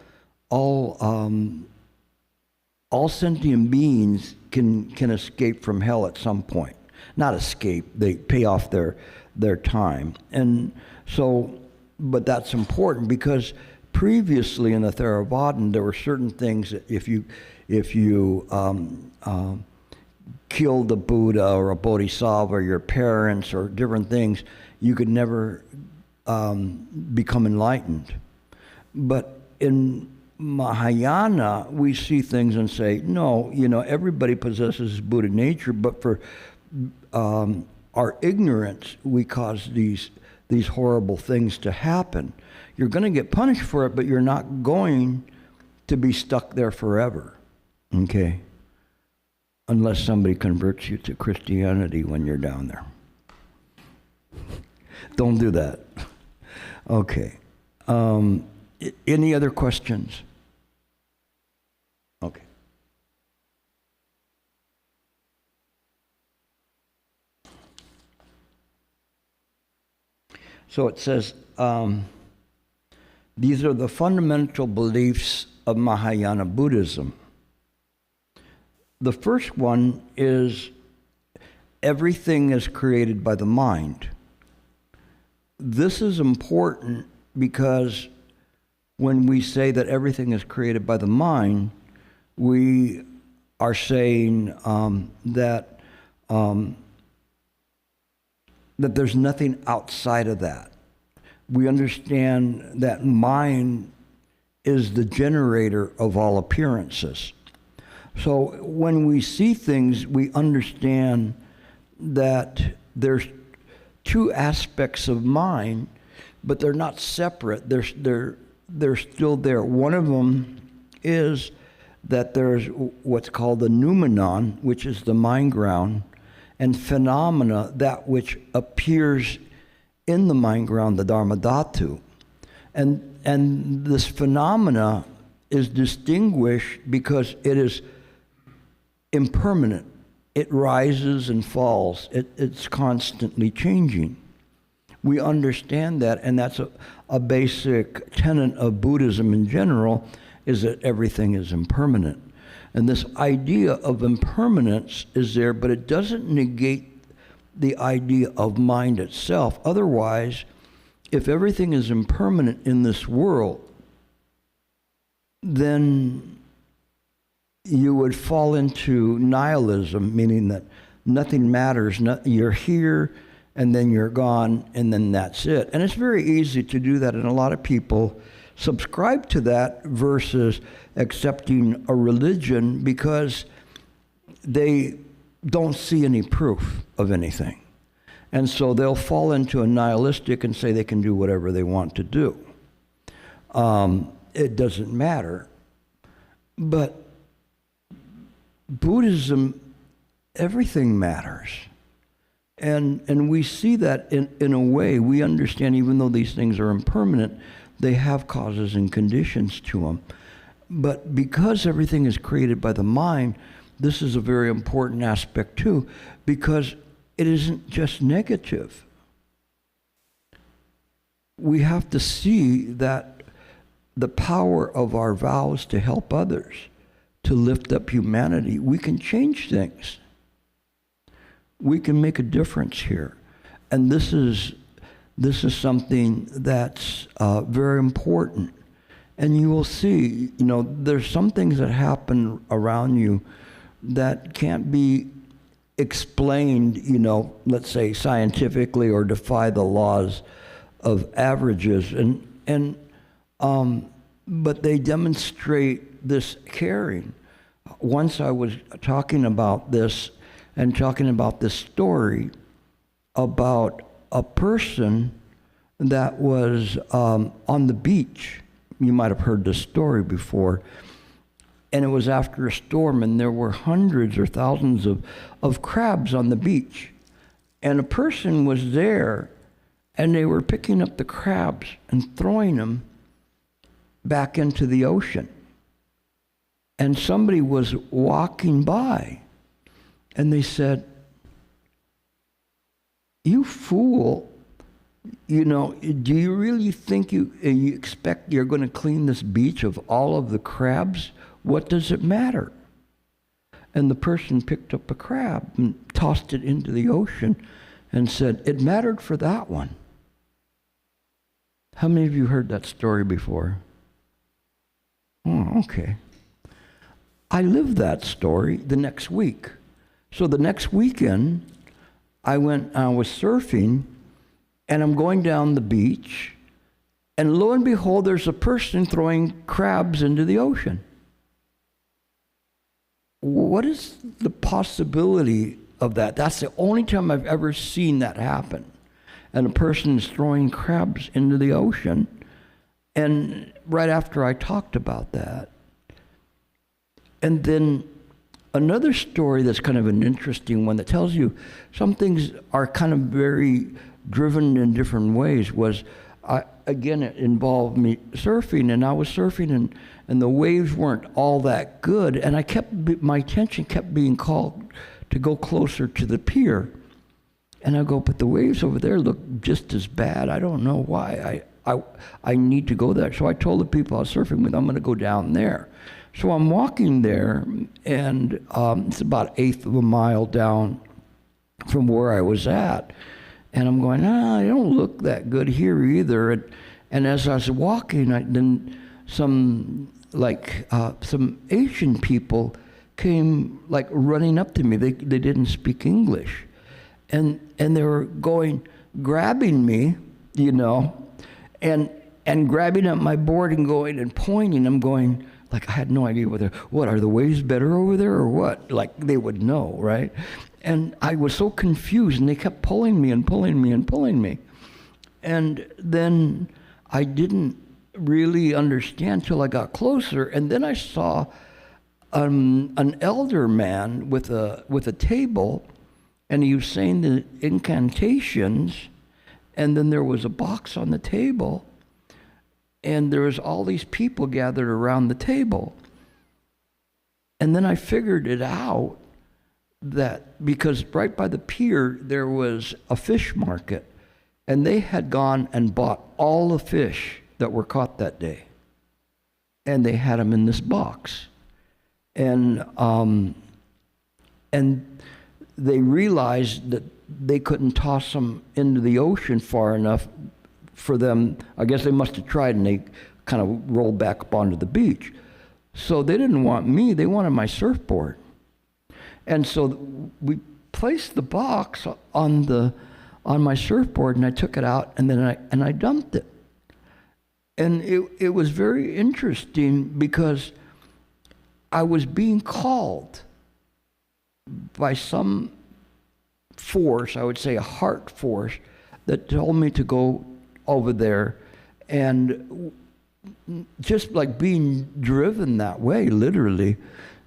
sentient beings can escape from hell at some point. Not escape, they pay off their time. And so, but that's important because previously in the Theravada, there were certain things that if you killed a Buddha or a Bodhisattva or your parents or different things, you could never become enlightened. But in Mahayana, we see things and say, no, everybody possesses Buddha nature, but for our ignorance, we cause these horrible things to happen. You're going to get punished for it, but you're not going to be stuck there forever, okay? Unless somebody converts you to Christianity when you're down there. Don't do that. Okay. Any other questions? Okay. So it says, these are the fundamental beliefs of Mahayana Buddhism. The first one is everything is created by the mind. This is important because when we say that everything is created by the mind, we are saying that there's nothing outside of that. We understand that mind is the generator of all appearances. So when we see things, we understand that there's two aspects of mind, but they're not separate. They're still there. One of them is that there's what's called the noumenon, which is the mind ground, and phenomena, that which appears in the mind ground, the Dharmadhatu. And this phenomena is distinguished because it is impermanent. It rises and falls. It's constantly changing. We understand that, and that's a basic tenet of Buddhism in general, is that everything is impermanent. And this idea of impermanence is there, but it doesn't negate the idea of mind itself. Otherwise, if everything is impermanent in this world, then you would fall into nihilism, meaning that nothing matters. You're here, and then you're gone, and then that's it. And it's very easy to do that, and a lot of people subscribe to that versus accepting a religion because they don't see any proof of anything. And so they'll fall into a nihilistic and say they can do whatever they want to do. It doesn't matter. But Buddhism, everything matters. And we see that in a way. We understand, even though these things are impermanent, they have causes and conditions to them. But because everything is created by the mind, this is a very important aspect too, because it isn't just negative. We have to see that the power of our vows to help others, to lift up humanity, we can change things. We can make a difference here. And this is something that's very important. And you will see, there's some things that happen around you that can't be explained, let's say scientifically, or defy the laws of averages. But they demonstrate this caring. Once I was talking about this and talking about this story about a person that was on the beach. You might have heard this story before. And it was after a storm, and there were hundreds or thousands of crabs on the beach. And a person was there, and they were picking up the crabs and throwing them back into the ocean. And somebody was walking by, and they said, "You fool, do you really think you expect you're going to clean this beach of all of the crabs? What does it matter?" And the person picked up a crab and tossed it into the ocean and said, it mattered for that one. How many of you heard that story before? Oh, okay. I lived that story the next week. So the next weekend, I was surfing, and I'm going down the beach, and lo and behold, there's a person throwing crabs into the ocean. What is the possibility of that? That's the only time I've ever seen that happen. And a person is throwing crabs into the ocean. And right after I talked about that, and then another story that's kind of an interesting one that tells you some things are kind of very driven in different ways was, again, it involved me surfing, and I was surfing, and the waves weren't all that good, and my attention kept being called to go closer to the pier. And I go, but the waves over there look just as bad. I don't know why. I need to go there. So I told the people I was surfing with, I'm going to go down there. So I'm walking there, and it's about 1/8 of a mile down from where I was at. And I'm going, I don't look that good here either. And as I was walking, then some Asian people came like running up to me. They didn't speak English. And they were grabbing me, and grabbing up my board and going and pointing. I'm going, like, I had no idea what are the waves better over there or what? Like, they would know, right? And I was so confused, and they kept pulling me and pulling me and pulling me. And then I didn't really understand till I got closer, and then I saw an elder man with a table, and he was saying the incantations, and then there was a box on the table, and there was all these people gathered around the table. And then I figured it out, that because right by the pier there was a fish market, and they had gone and bought all the fish that were caught that day, and they had them in this box, and they realized that they couldn't toss them into the ocean far enough for them. I guess they must have tried, and they kind of rolled back up onto the beach. So they didn't want me, they wanted my surfboard. And so we placed the box on my surfboard, and I took it out, and then I dumped it. And it was very interesting because I was being called by some force, I would say a heart force, that told me to go over there, and just like being driven that way, literally,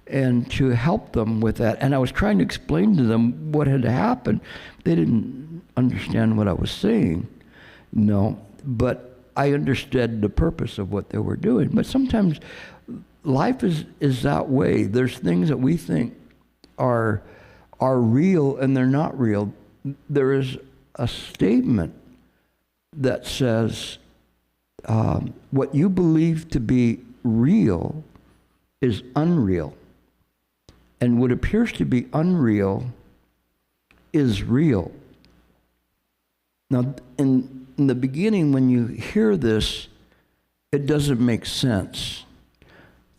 and to help them with that. And I was trying to explain to them what had happened. They didn't understand what I was saying, but I understood the purpose of what they were doing. But sometimes life is that way. There's things that we think are real, and they're not real. There is a statement that says, what you believe to be real is unreal, and what appears to be unreal is real. Now, in the beginning, when you hear this, it doesn't make sense.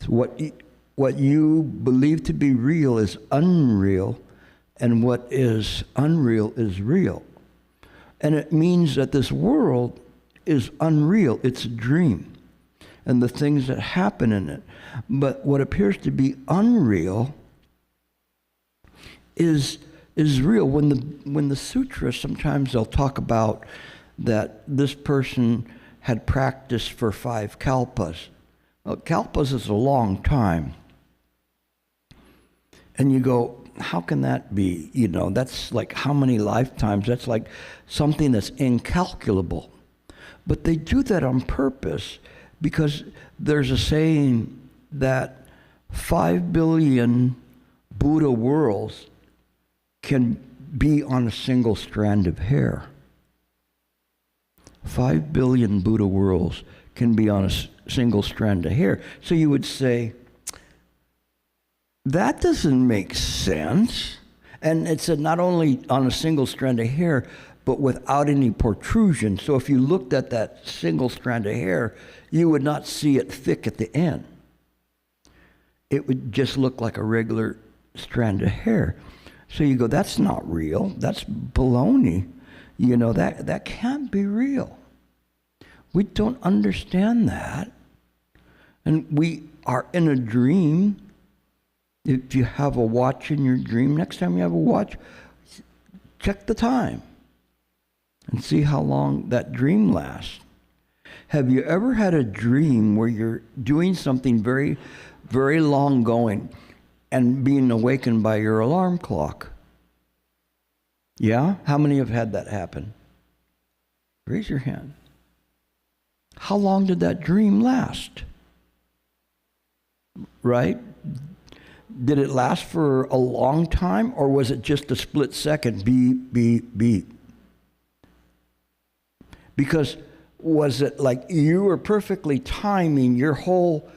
What you believe to be real is unreal, and what is unreal is real. And it means that this world is unreal. It's a dream, and the things that happen in it. But what appears to be unreal is real. When the sutras, sometimes they'll talk about that this person had practiced for 5 kalpas. Well, kalpas is a long time. And you go, how can that be? That's like how many lifetimes? That's like something that's incalculable. But they do that on purpose because there's a saying that 5 billion Buddha worlds can be on a single strand of hair. 5 billion Buddha worlds can be on a single strand of hair. So you would say, that doesn't make sense. And it said not only on a single strand of hair, but without any protrusion. So if you looked at that single strand of hair, you would not see it thick at the end. It would just look like a regular strand of hair. So you go, that's not real. That's baloney. You know, that can't be real. We don't understand that. And we are in a dream. If you have a watch in your dream, next time you have a watch, check the time and see how long that dream lasts. Have you ever had a dream where you're doing something very, very long going and being awakened by your alarm clock? Yeah? How many have had that happen? Raise your hand. How long did that dream last? Right? Did it last for a long time, or was it just a split second? Beep, beep, beep. Because was it like you were perfectly timing your whole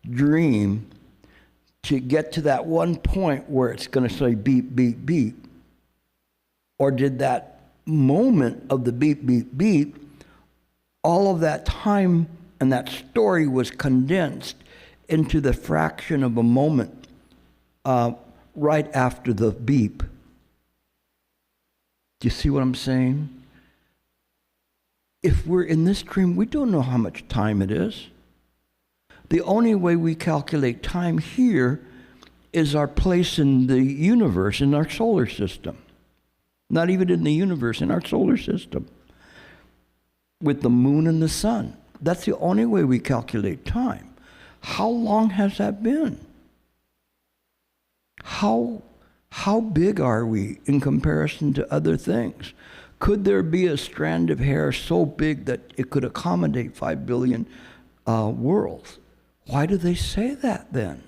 dream to get to that one point where it's going to say beep, beep, beep? Or did that moment of the beep, beep, beep, all of that time and that story was condensed into the fraction of a moment right after the beep? Do you see what I'm saying? If we're in this dream, we don't know how much time it is. The only way we calculate time here is our place in the universe, in our solar system. Not even in the universe, in our solar system. With the moon and the sun. That's the only way we calculate time. How long has that been? How big are we in comparison to other things? Could there be a strand of hair so big that it could accommodate 5 billion worlds? Why do they say that then?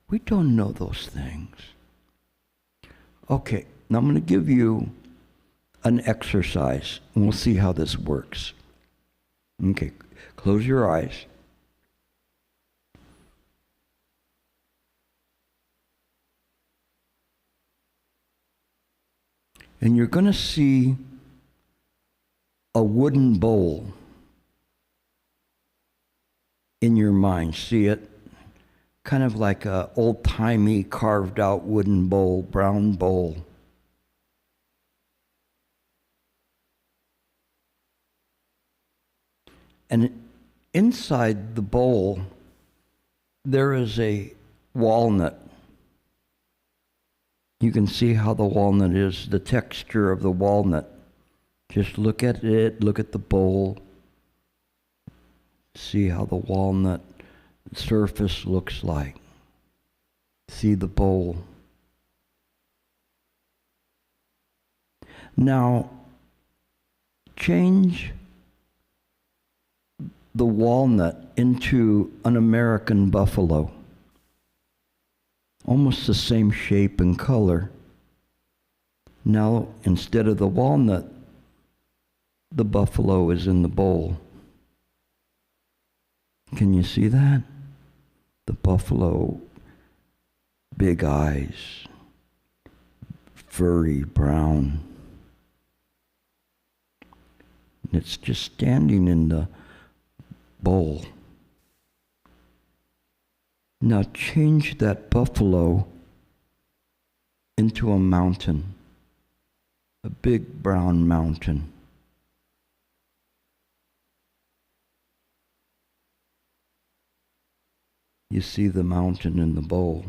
We don't know those things. Okay, now I'm going to give you an exercise, and we'll see how this works. Okay, close your eyes. And you're going to see a wooden bowl in your mind. See it? Kind of like an old-timey carved out wooden bowl, brown bowl. And inside the bowl, there is a walnut. You can see how the walnut is, the texture of the walnut. Just look at it, look at the bowl. See how the walnut surface looks like. See the bowl. Now, change the walnut into an American buffalo. Almost the same shape and color. Now, instead of the walnut, the buffalo is in the bowl. Can you see that? The buffalo, big eyes, furry brown. And it's just standing in the bowl. Now change that buffalo into a mountain, a big brown mountain. You see the mountain in the bowl.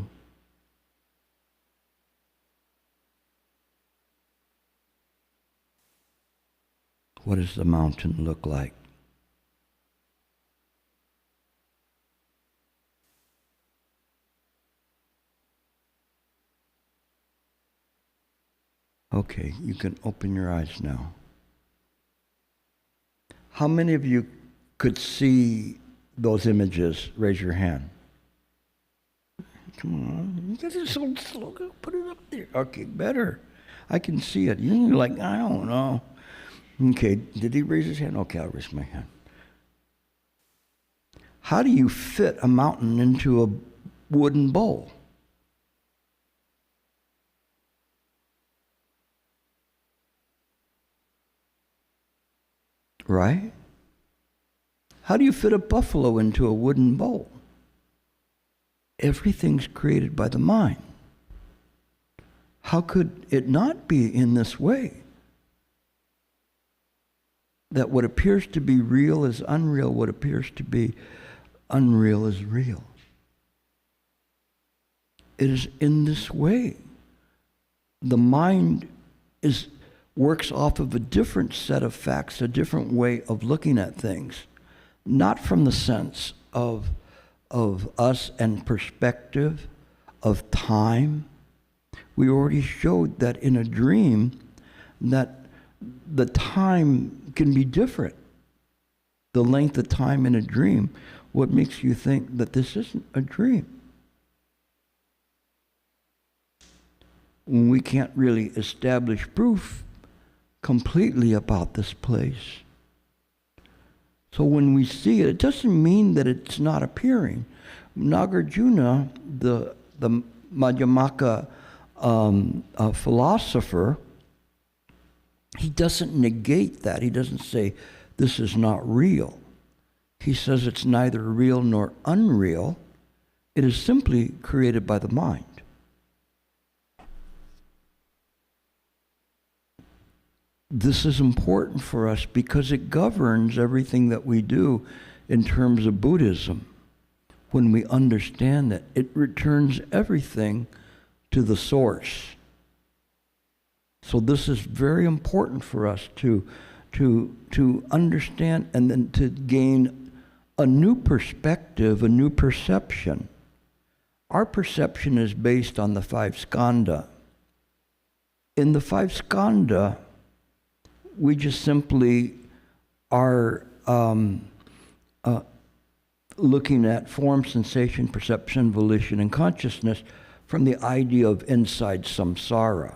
What does the mountain look like? Okay, you can open your eyes now. How many of you could see those images? Raise your hand. Come on, you guys are so slow. Put it up there. Okay, better. I can see it. You're like, I don't know. Okay, did he raise his hand? Okay, I'll raise my hand. How do you fit a mountain into a wooden bowl? right? How do you fit a buffalo into a wooden bowl? Everything's created by the mind. How could it not be in this way? That what appears to be real is unreal, what appears to be unreal is real. It is in this way. The mind works off of a different set of facts, a different way of looking at things, not from the sense of us and perspective, of time. We already showed that in a dream that the time can be different. The length of time in a dream, what makes you think that this isn't a dream? When we can't really establish proof completely about this place. So when we see it, it doesn't mean that it's not appearing. Nagarjuna, the Madhyamaka philosopher, he doesn't negate that. He doesn't say, this is not real. He says it's neither real nor unreal. It is simply created by the mind. This is important for us because it governs everything that we do in terms of Buddhism. When we understand that, it returns everything to the source. So this is very important for us to understand and then to gain a new perspective, a new perception. Our perception is based on the five skandha. In the five skandha, we just simply are looking at form, sensation, perception, volition, and consciousness from the idea of inside samsara.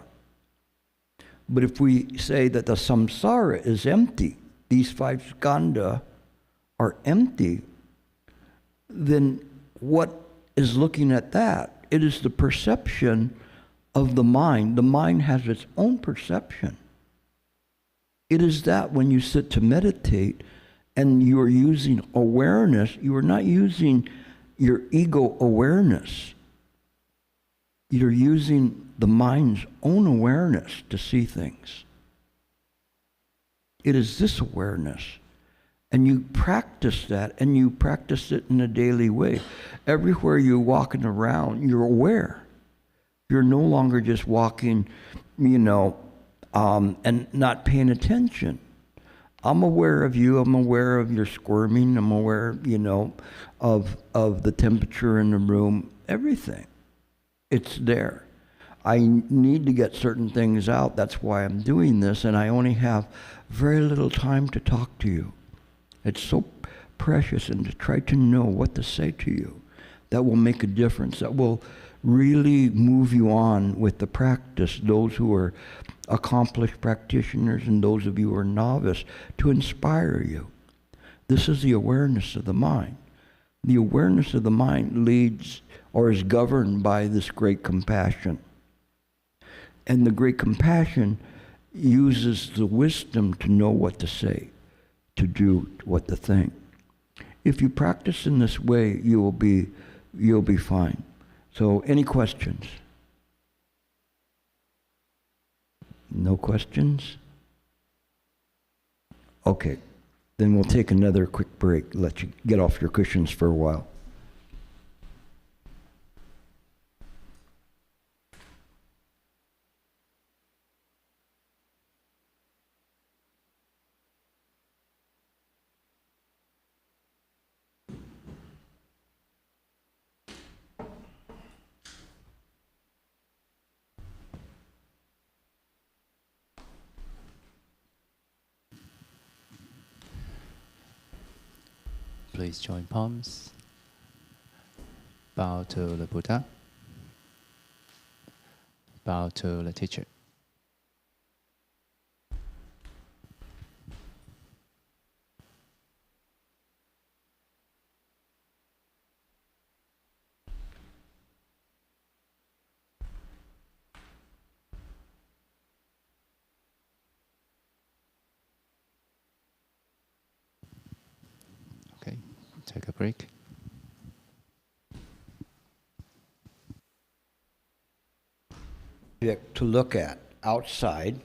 But if we say that the samsara is empty, these five skandha are empty, then what is looking at that? It is the perception of the mind. The mind has its own perception. It is that when you sit to meditate and you are using awareness, you are not using your ego awareness. You're using the mind's own awareness to see things. It is this awareness. And you practice that, and you practice it in a daily way. Everywhere you're walking around, you're aware. You're no longer just walking, and not paying attention. I'm aware of you. I'm aware of your squirming. I'm aware, of the temperature in the room. Everything. It's there. I need to get certain things out. That's why I'm doing this, and I only have very little time to talk to you. It's so precious, and to try to know what to say to you that will make a difference, that will really move you on with the practice, those who are accomplished practitioners and those of you who are novice, to inspire you. This is the awareness of the mind. The awareness of the mind leads or is governed by this great compassion. And the great compassion uses the wisdom to know what to say, to do what to think. If you practice in this way, you'll be fine. So, any questions? No questions? Okay, then we'll take another quick break, let you get off your cushions for a while. Please join palms. Bow to the Buddha. Bow to the teacher. take a break. To look at outside.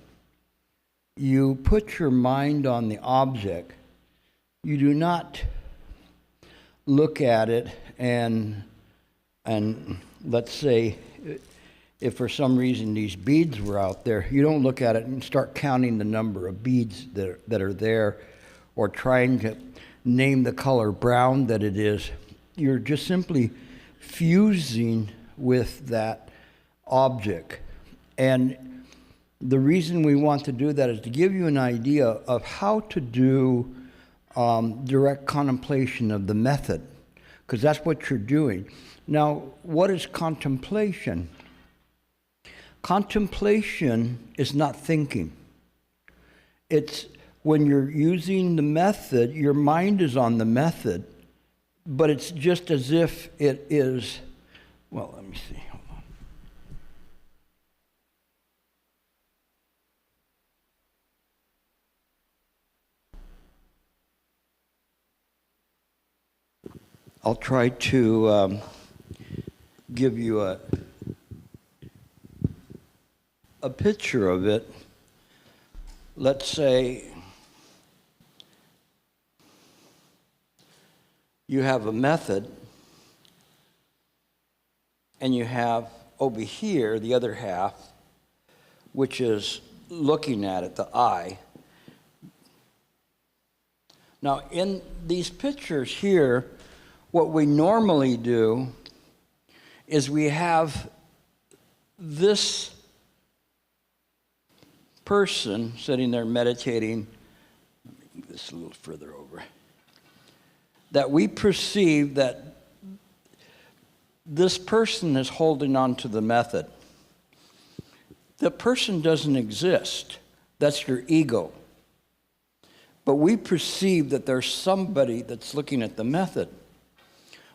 You put your mind on the object. You do not look at it and let's say if for some reason these beads were out there, you don't look at it and start counting the number of beads that are there or trying to name the color brown that it is. You're just simply fusing with that object. And the reason we want to do that is to give you an idea of how to do direct contemplation of the method, because that's what you're doing. Now, what is contemplation? Contemplation is not thinking. It's when you're using the method, your mind is on the method, but it's just as if it is, well, let me see. I'll try to give you a picture of it. Let's say you have a method and you have over here the other half, which is looking at it, the eye. Now in these pictures here, what we normally do is we have this person sitting there meditating, let me move this a little further over, that we perceive that this person is holding on to the method. The person doesn't exist. That's your ego. But we perceive that there's somebody that's looking at the method.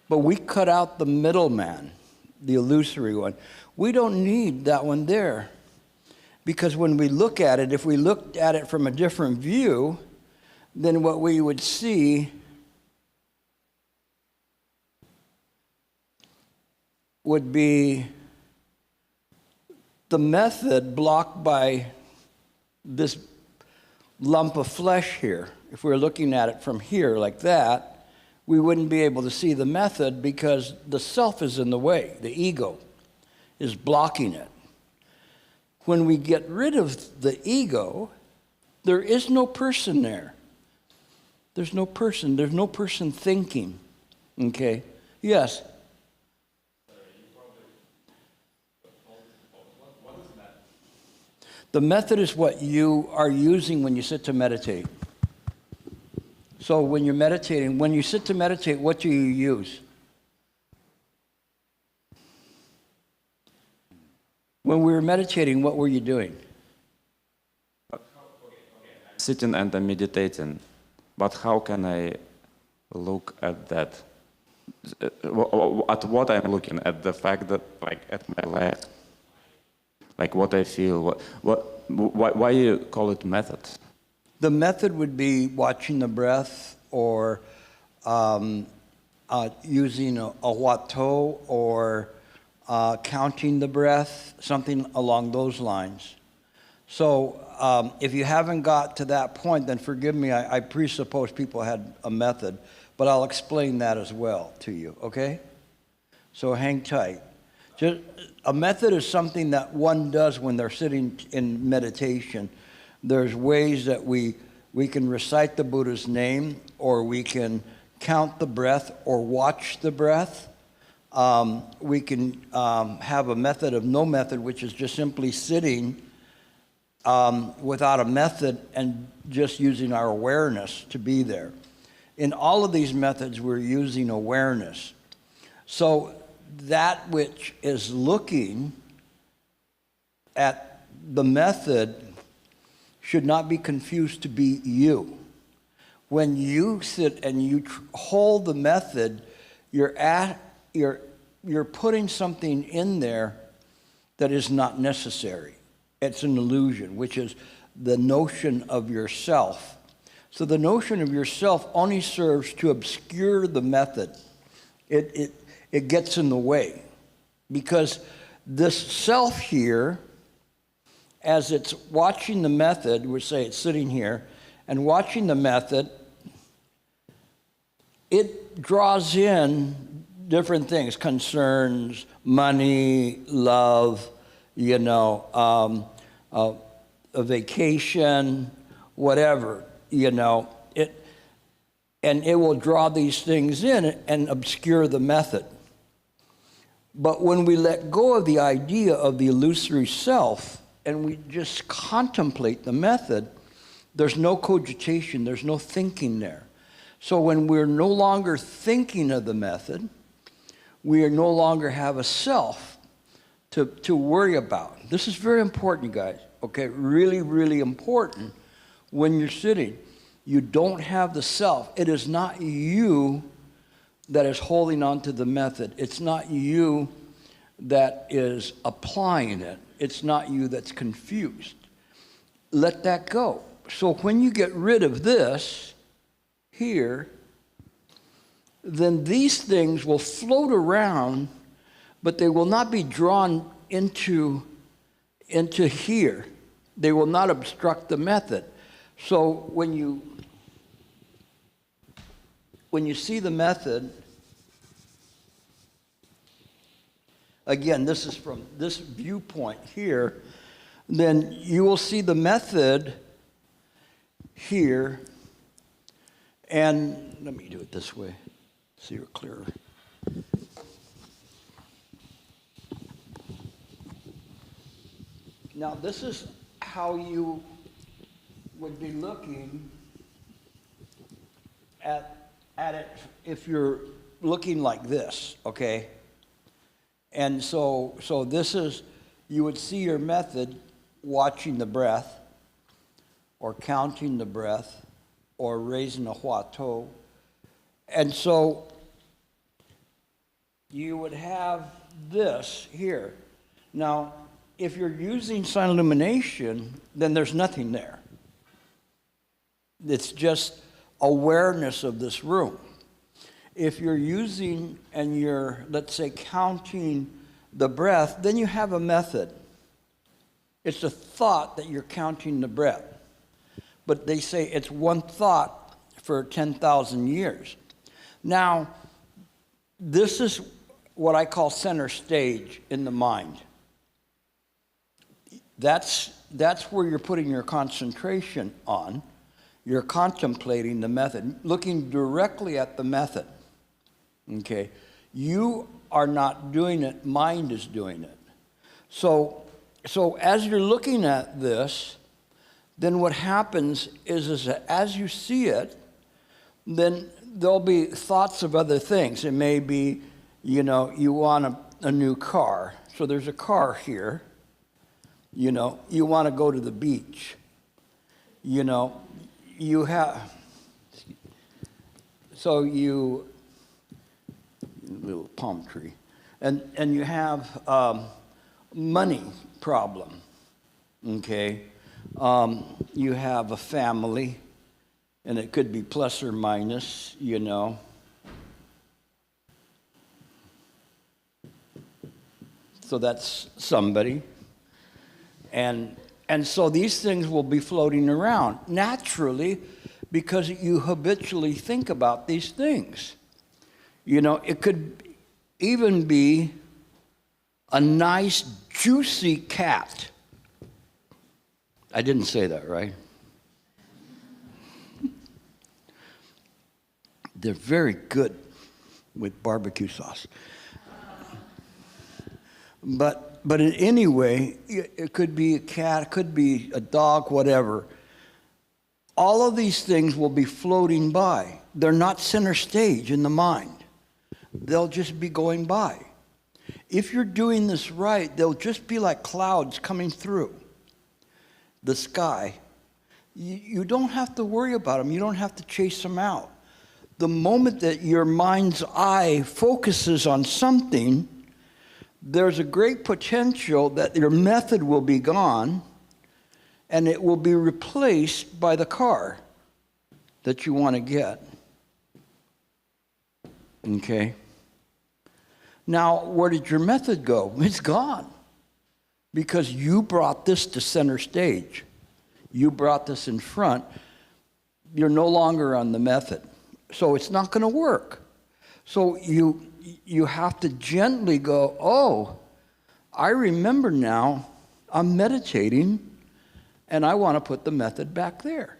But we cut out the middleman, the illusory one. We don't need that one there. Because when we look at it, if we looked at it from a different view, then what we would see would be the method blocked by this lump of flesh here. If we were looking at it from here like that, we wouldn't be able to see the method because the self is in the way. The ego is blocking it. When we get rid of the ego, there is no person there. There's no person. There's no person thinking. Okay? Yes? The method is what you are using when you sit to meditate. So when you're meditating, when you sit to meditate, what do you use? When we were meditating, what were you doing? Sitting and meditating, but how can I look at that? At what I'm looking at, the fact that, like, at my life, like what I feel. Why you call it method? The method would be watching the breath, or using a Huatou, or counting the breath, something along those lines. So if you haven't got to that point, then forgive me, I presuppose people had a method, but I'll explain that as well to you, okay? So hang tight. Just, a method is something that one does when they're sitting in meditation. There's ways that we can recite the Buddha's name, or we can count the breath, or watch the breath. We can have a method of no method, which is just simply sitting without a method and just using our awareness to be there. In all of these methods, we're using awareness. So that which is looking at the method should not be confused to be you. When you sit and you hold the method, you're putting something in there that is not necessary. It's an illusion, which is the notion of yourself. So the notion of yourself only serves to obscure the method. It gets in the way. Because this self here, as it's watching the method, we say it's sitting here, and watching the method, it draws in different things, concerns, money, love, a vacation, whatever, and it will draw these things in and obscure the method. But when we let go of the idea of the illusory self and we just contemplate the method, there's no cogitation, there's no thinking there. So when we're no longer thinking of the method, we no longer have a self to worry about. This is very important, guys, okay? Really, really important when you're sitting. You don't have the self. It is not you that is holding on to the method. It's not you that is applying it. It's not you that's confused. Let that go. So when you get rid of this here, then these things will float around, but they will not be drawn into here. They will not obstruct the method. So when you see the method, again, this is from this viewpoint here, then you will see the method here, and let me do it this way, see it clearer. Now, this is how you would be looking at it if you're looking like this, okay? And so this is, you would see your method watching the breath, or counting the breath, or raising a hua to. And so you would have this here. Now, if you're using silent illumination, then there's nothing there. It's just awareness of this room. If you're using and you're, let's say, counting the breath, then you have a method. It's a thought that you're counting the breath. But they say it's one thought for 10,000 years. Now, this is what I call center stage in the mind. That's where you're putting your concentration on. You're contemplating the method, looking directly at the method. Okay? You are not doing it, mind is doing it. So as you're looking at this, then what happens is that as you see it, then there'll be thoughts of other things. It may be, you want a new car. So there's a car here. You want to go to the beach. You have, little palm tree, and you have money problem, okay? You have a family, and it could be plus or minus, So that's somebody. And so these things will be floating around naturally because you habitually think about these things. It could even be a nice, juicy cat. I didn't say that, right? They're very good with barbecue sauce. But in any way, it could be a cat, it could be a dog, whatever. All of these things will be floating by. They're not center stage in the mind. They'll just be going by. If you're doing this right, they'll just be like clouds coming through the sky. You don't have to worry about them. You don't have to chase them out. The moment that your mind's eye focuses on something, there's a great potential that your method will be gone and it will be replaced by the car. that you want to get. Okay? Now, where did your method go? It's gone. Because you brought this to center stage. You brought this in front. You're no longer on the method. So it's not going to work. So you have to gently go, oh, I remember now I'm meditating and I want to put the method back there.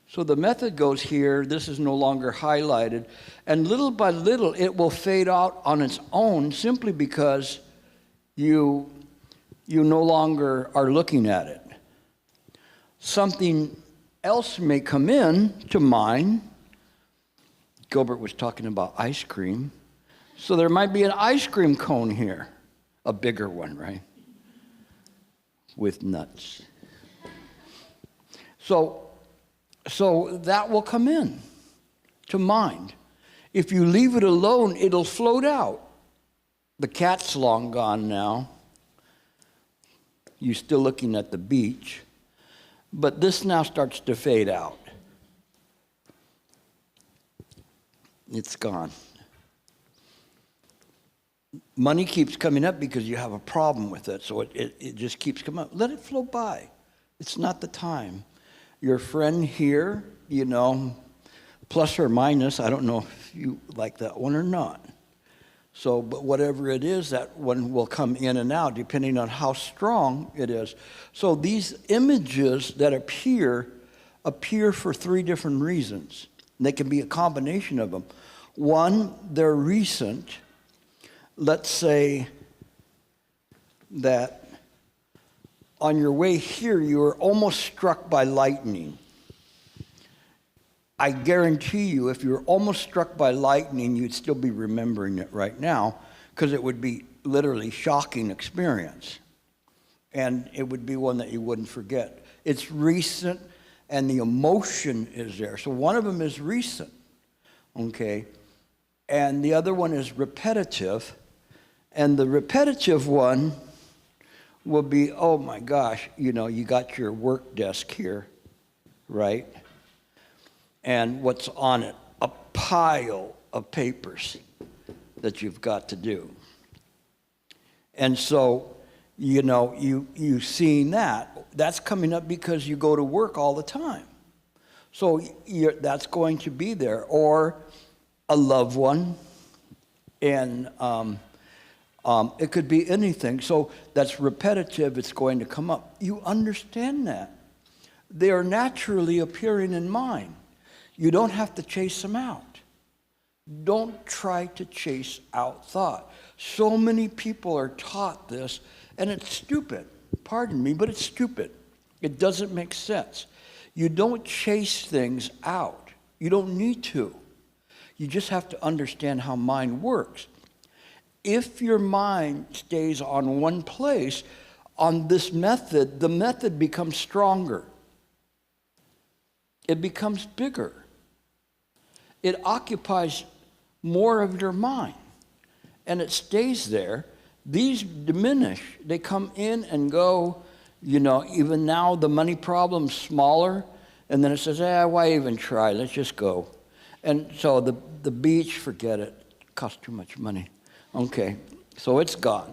So the method goes here, this is no longer highlighted, and little by little it will fade out on its own simply because you no longer are looking at it. Something else may come in to mind. Gilbert was talking about ice cream. So there might be an ice cream cone here, a bigger one, right? With nuts. So that will come in to mind. If you leave it alone, it'll float out. The cat's long gone now. You're still looking at the beach. But this now starts to fade out. It's gone. Money keeps coming up because you have a problem with it, so it just keeps coming up. Let it float by. It's not the time. Your friend here, you know, plus or minus, I don't know if you like that one or not. So, but whatever it is, that one will come in and out depending on how strong it is. So these images that appear for three different reasons. They can be a combination of them. One, they're recent. Let's say that on your way here, you were almost struck by lightning. I guarantee you, if you were almost struck by lightning, you'd still be remembering it right now, because it would be literally shocking experience. And it would be one that you wouldn't forget. It's recent, and the emotion is there. So one of them is recent, okay? And the other one is repetitive. And the repetitive one will be, oh my gosh, you know, you got your work desk here, right? And what's on it? A pile of papers that you've got to do. And so, you know, you've seen that. That's coming up because you go to work all the time. So that's going to be there. Or a loved one. And it could be anything. So that's repetitive. It's going to come up. You understand that. They are naturally appearing in mind. You don't have to chase them out. Don't try to chase out thought. So many people are taught this, and it's stupid. Pardon me, but it's stupid. It doesn't make sense. You don't chase things out. You don't need to. You just have to understand how mind works. If your mind stays on one place, on this method, the method becomes stronger. It becomes bigger. It occupies more of your mind, and it stays there. These diminish. They come in and go. You know, even now the money problem's smaller, and then it says, why even try? Let's just go. And so the beach, forget it. It costs too much money. Okay, so it's gone.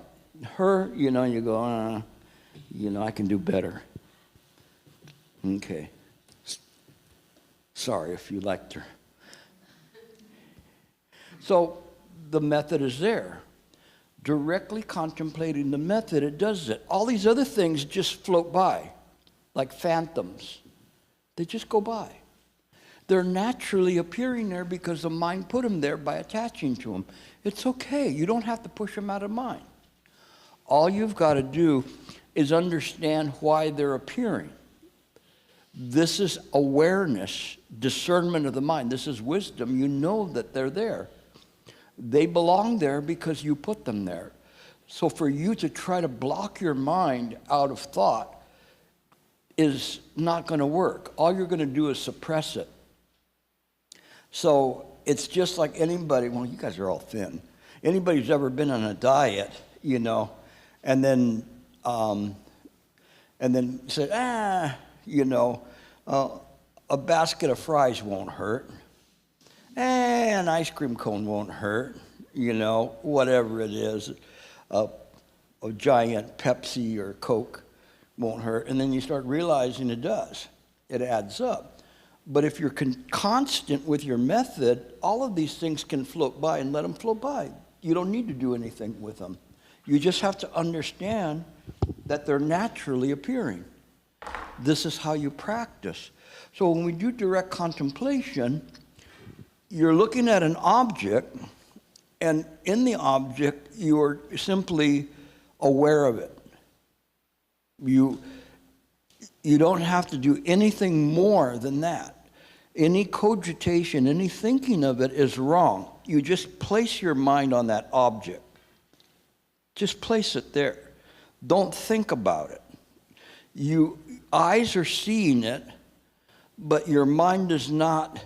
Her, you know, you go, you know, I can do better. Okay. Sorry if you liked her. So the method is there. Directly contemplating the method, it does it. All these other things just float by, like phantoms. They just go by. They're naturally appearing there because the mind put them there by attaching to them. It's okay. You don't have to push them out of mind. All you've got to do is understand why they're appearing. This is awareness, discernment of the mind. This is wisdom. You know that they're there. They belong there because you put them there. So for you to try to block your mind out of thought is not going to work. All you're going to do is suppress it. So it's just like anybody, well, you guys are all thin. Anybody who's ever been on a diet, you know, and then said, you know, a basket of fries won't hurt. An ice cream cone won't hurt. You know, whatever it is. A giant Pepsi or Coke won't hurt. And then you start realizing it does. It adds up. But if you're constant with your method, all of these things can float by, and let them float by. You don't need to do anything with them. You just have to understand that they're naturally appearing. This is how you practice. So when we do direct contemplation, you're looking at an object, and in the object, you're simply aware of it. You don't have to do anything more than that. Any cogitation, any thinking of it is wrong. You just place your mind on that object. Just place it there. Don't think about it. Your eyes are seeing it, but your mind is not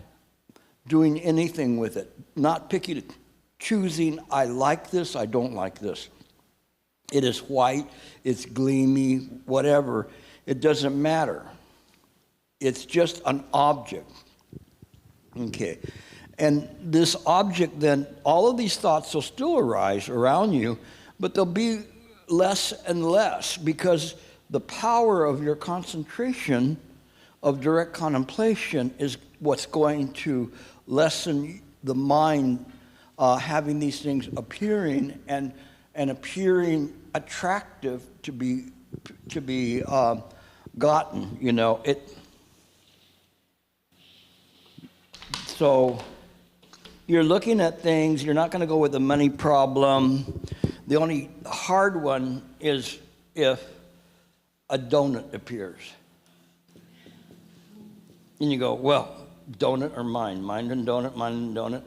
doing anything with it. Not picking it, choosing, I like this, I don't like this. It is white, it's gleamy, whatever. It doesn't matter. It's just an object. Okay. And this object then, all of these thoughts will still arise around you, but they'll be less and less because the power of your concentration of direct contemplation is what's going to lessen the mind having these things appearing and appearing attractive to be gotten, you know. So you're looking at things, you're not going to go with the money problem. The only hard one is if a donut appears. And you go, well, donut or mind? Mind and donut,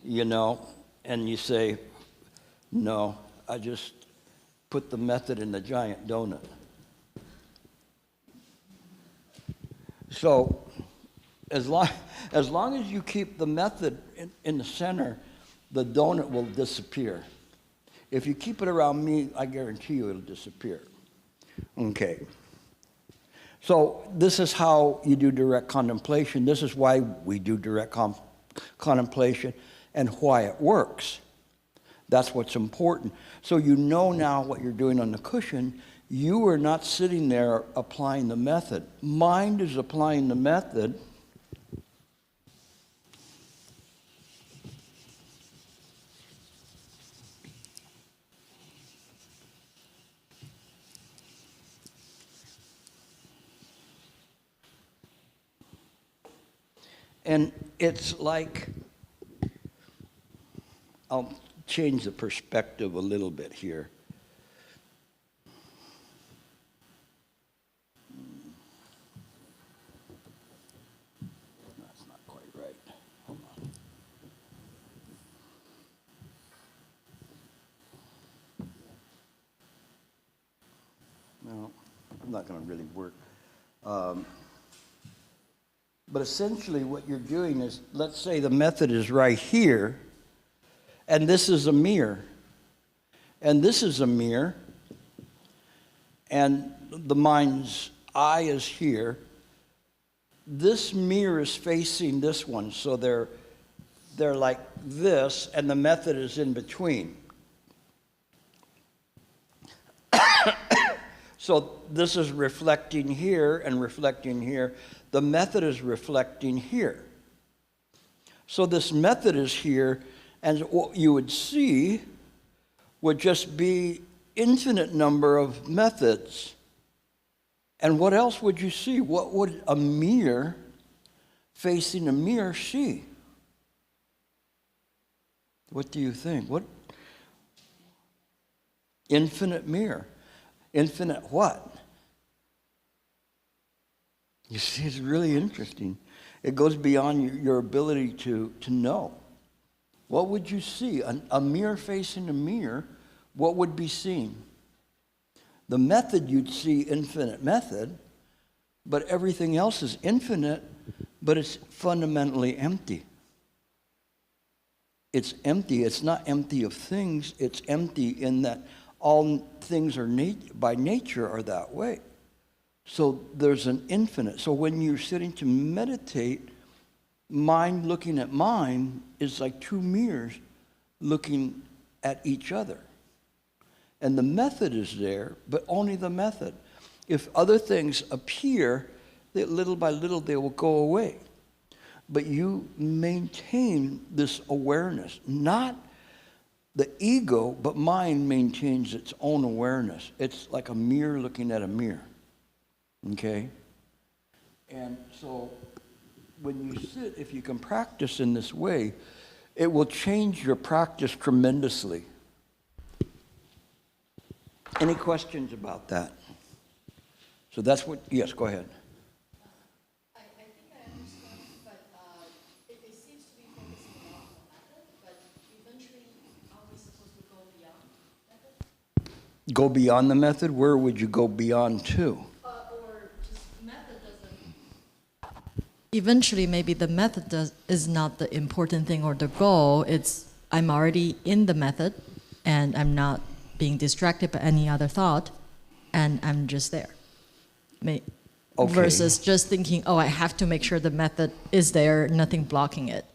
you know. And you say, no, I just put the method in the giant donut. So as long as you keep the method in the center, the donut will disappear. If you keep it around me, I guarantee you it'll disappear. Okay. So this is how you do direct contemplation. This is why we do direct contemplation and why it works. That's what's important. So you know now what you're doing on the cushion. You are not sitting there applying the method. Mind is applying the method. And it's like, I'll change the perspective a little bit here. That's not quite right. Hold on. No, I'm not going to really work. But essentially what you're doing is, let's say the method is right here, and this is a mirror, and this is a mirror, and the mind's eye is here. This mirror is facing this one, so they're like this, and the method is in between. So this is reflecting here and reflecting here. The method is reflecting here. So this method is here, and what you would see would just be infinite number of methods. And what else would you see? What would a mirror facing a mirror see? What do you think? What? Infinite mirror. Infinite what? You see, it's really interesting. It goes beyond your ability to know. What would you see? A mirror facing a mirror, what would be seen? The method, you'd see infinite method, but everything else is infinite, but it's fundamentally empty. It's empty. It's not empty of things. It's empty in that all things are by nature are that way. So there's an infinite. So when you're sitting to meditate, mind looking at mind is like two mirrors looking at each other. And the method is there, but only the method. If other things appear, that little by little they will go away. But you maintain this awareness, not the ego, but mind maintains its own awareness. It's like a mirror looking at a mirror. Okay? And so when you sit, if you can practice in this way, it will change your practice tremendously. Any questions about that? So that's what, yes, go ahead. I think I understand, but it seems to be focusing a lot on the method, but eventually, are we supposed to go beyond method? Go beyond the method? Where would you go beyond to? Or just method doesn't... Eventually, maybe the method is not the important thing or the goal. It's I'm already in the method, and I'm not being distracted by any other thought, and I'm just there. Okay. Versus just thinking, oh, I have to make sure the method is there, nothing blocking it.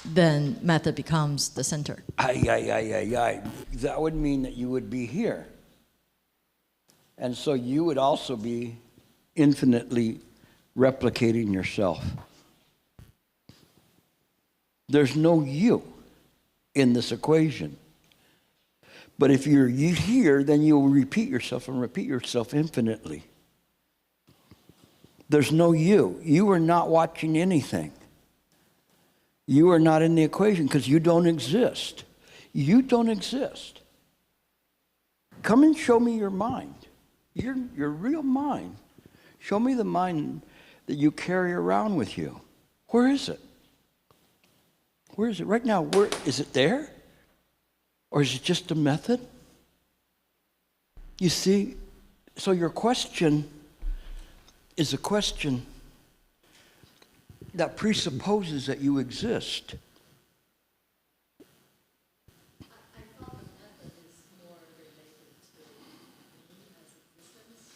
Then method becomes the center. That would mean that you would be here. And so you would also be infinitely replicating yourself. There's no you in this equation. But if you're you here, then you'll repeat yourself and repeat yourself infinitely. There's no you. You are not watching anything. You are not in the equation because you don't exist. You don't exist. Come and show me your mind, your real mind. Show me the mind that you carry around with you. Where is it? Where is it right now? Where is it there? Or is it just a method? You see, so your question is a question that presupposes that you exist. I thought the method is more related to me as existence,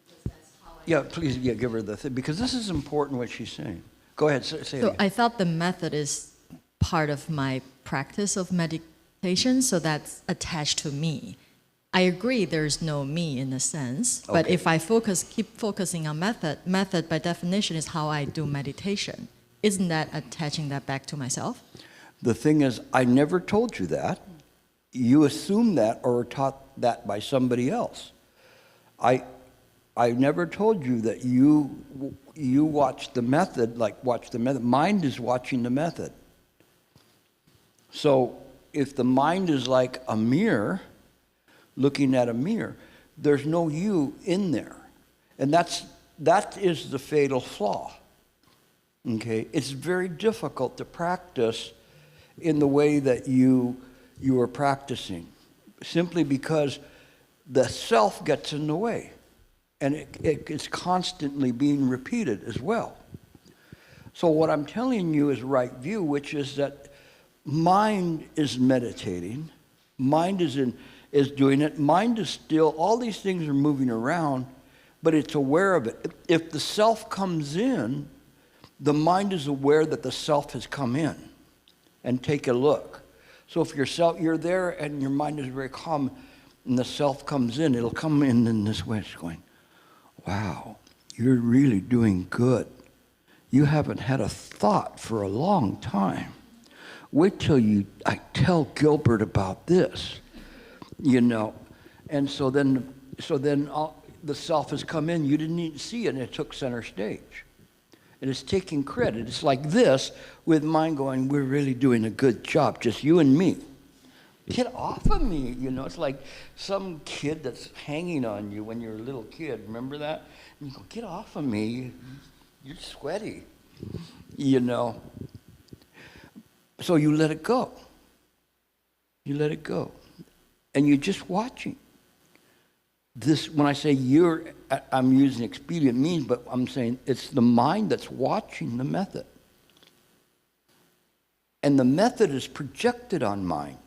because that's how I... Yeah, please, give her the thing, because this is important what she's saying. Go ahead, say it So again. I thought the method is part of my practice of meditation, so that's attached to me. I agree there's no me in a sense, but if I keep focusing on method by definition is how I do meditation. Isn't that attaching that back to myself? The thing is, I never told you that. You assumed that or were taught that by somebody else. I never told you that you watch the method, like watch the method. Mind is watching the method. So if the mind is like a mirror, looking at a mirror, there's no you in there. And that is the fatal flaw. Okay? It's very difficult to practice in the way that you are practicing, simply because the self gets in the way. And it's constantly being repeated as well. So what I'm telling you is right view, which is that mind is meditating, mind is doing it, mind is still, all these things are moving around, but it's aware of it. If the self comes in, the mind is aware that the self has come in, and take a look. So if you're there and your mind is very calm and the self comes in, it'll come in this way. It's going, wow, you're really doing good. You haven't had a thought for a long time. Wait till I tell Gilbert about this, And so then the self has come in. You didn't even see it, and it took center stage. And it's taking credit. It's like this, with mind going, we're really doing a good job, just you and me. Get off of me, It's like some kid that's hanging on you when you're a little kid. Remember that? And you go, get off of me. You're sweaty, So you let it go. You let it go. And you're just watching. This, when I say I'm using expedient means, but I'm saying it's the mind that's watching the method. And the method is projected on mind.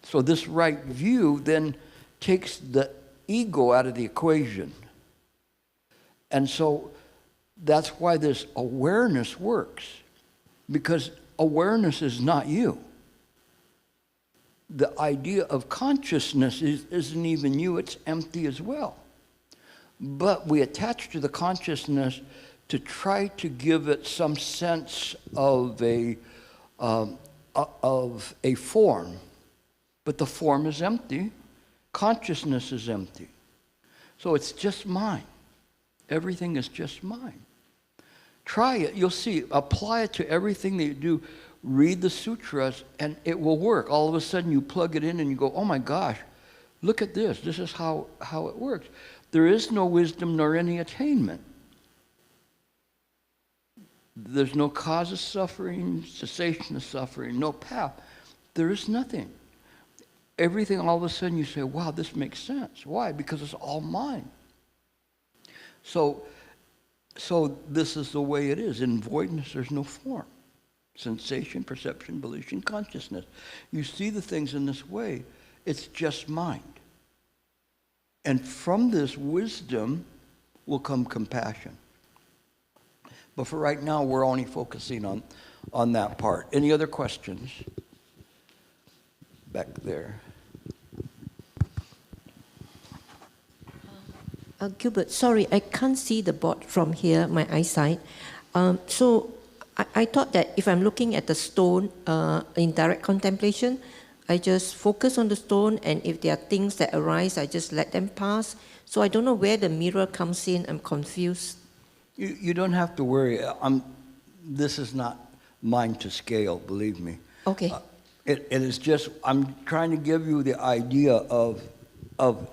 So this right view then takes the ego out of the equation. And so that's why this awareness works, because awareness is not you. The idea of consciousness isn't even you, it's empty as well. But we attach to the consciousness to try to give it some sense of a form. But the form is empty, consciousness is empty. So it's just mine. Everything is just mine. Try it, you'll see. Apply it to everything that you do. Read the sutras and it will work. All of a sudden you plug it in and you go, oh my gosh, look at this. This is how it works. There is no wisdom nor any attainment. There's no cause of suffering, cessation of suffering, no path. There is nothing. Everything, all of a sudden you say, wow, this makes sense. Why? Because it's all mine. So this is the way it is. In voidness, there's no form. Sensation, perception, volition, consciousness. You see the things in this way, it's just mind. And from this wisdom will come compassion. But for right now, we're only focusing on that part. Any other questions? Back there. Gilbert, sorry, I can't see the board from here, my eyesight. So I thought that if I'm looking at the stone in direct contemplation, I just focus on the stone, and if there are things that arise, I just let them pass. So I don't know where the mirror comes in. I'm confused. You don't have to worry. This is not mine to scale, believe me. Okay. It is just, I'm trying to give you the idea of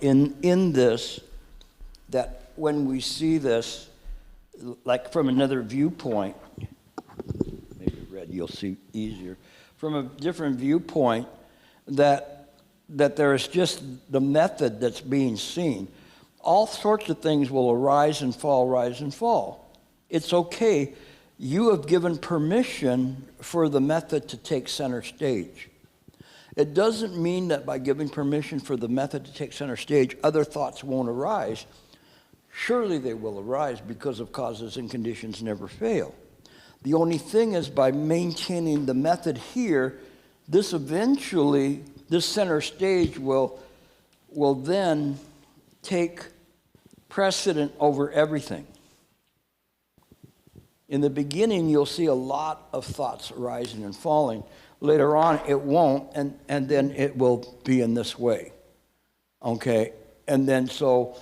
in this, that when we see this, like from another viewpoint, maybe red, you'll see easier, from a different viewpoint, that there is just the method that's being seen. All sorts of things will arise and fall, rise and fall. It's okay. You have given permission for the method to take center stage. It doesn't mean that by giving permission for the method to take center stage, other thoughts won't arise. Surely they will arise, because of causes and conditions never fail. The only thing is, by maintaining the method here, this eventually, this center stage will then take precedent over everything. In the beginning, you'll see a lot of thoughts arising and falling. Later on, it won't, and then it will be in this way. Okay? And then so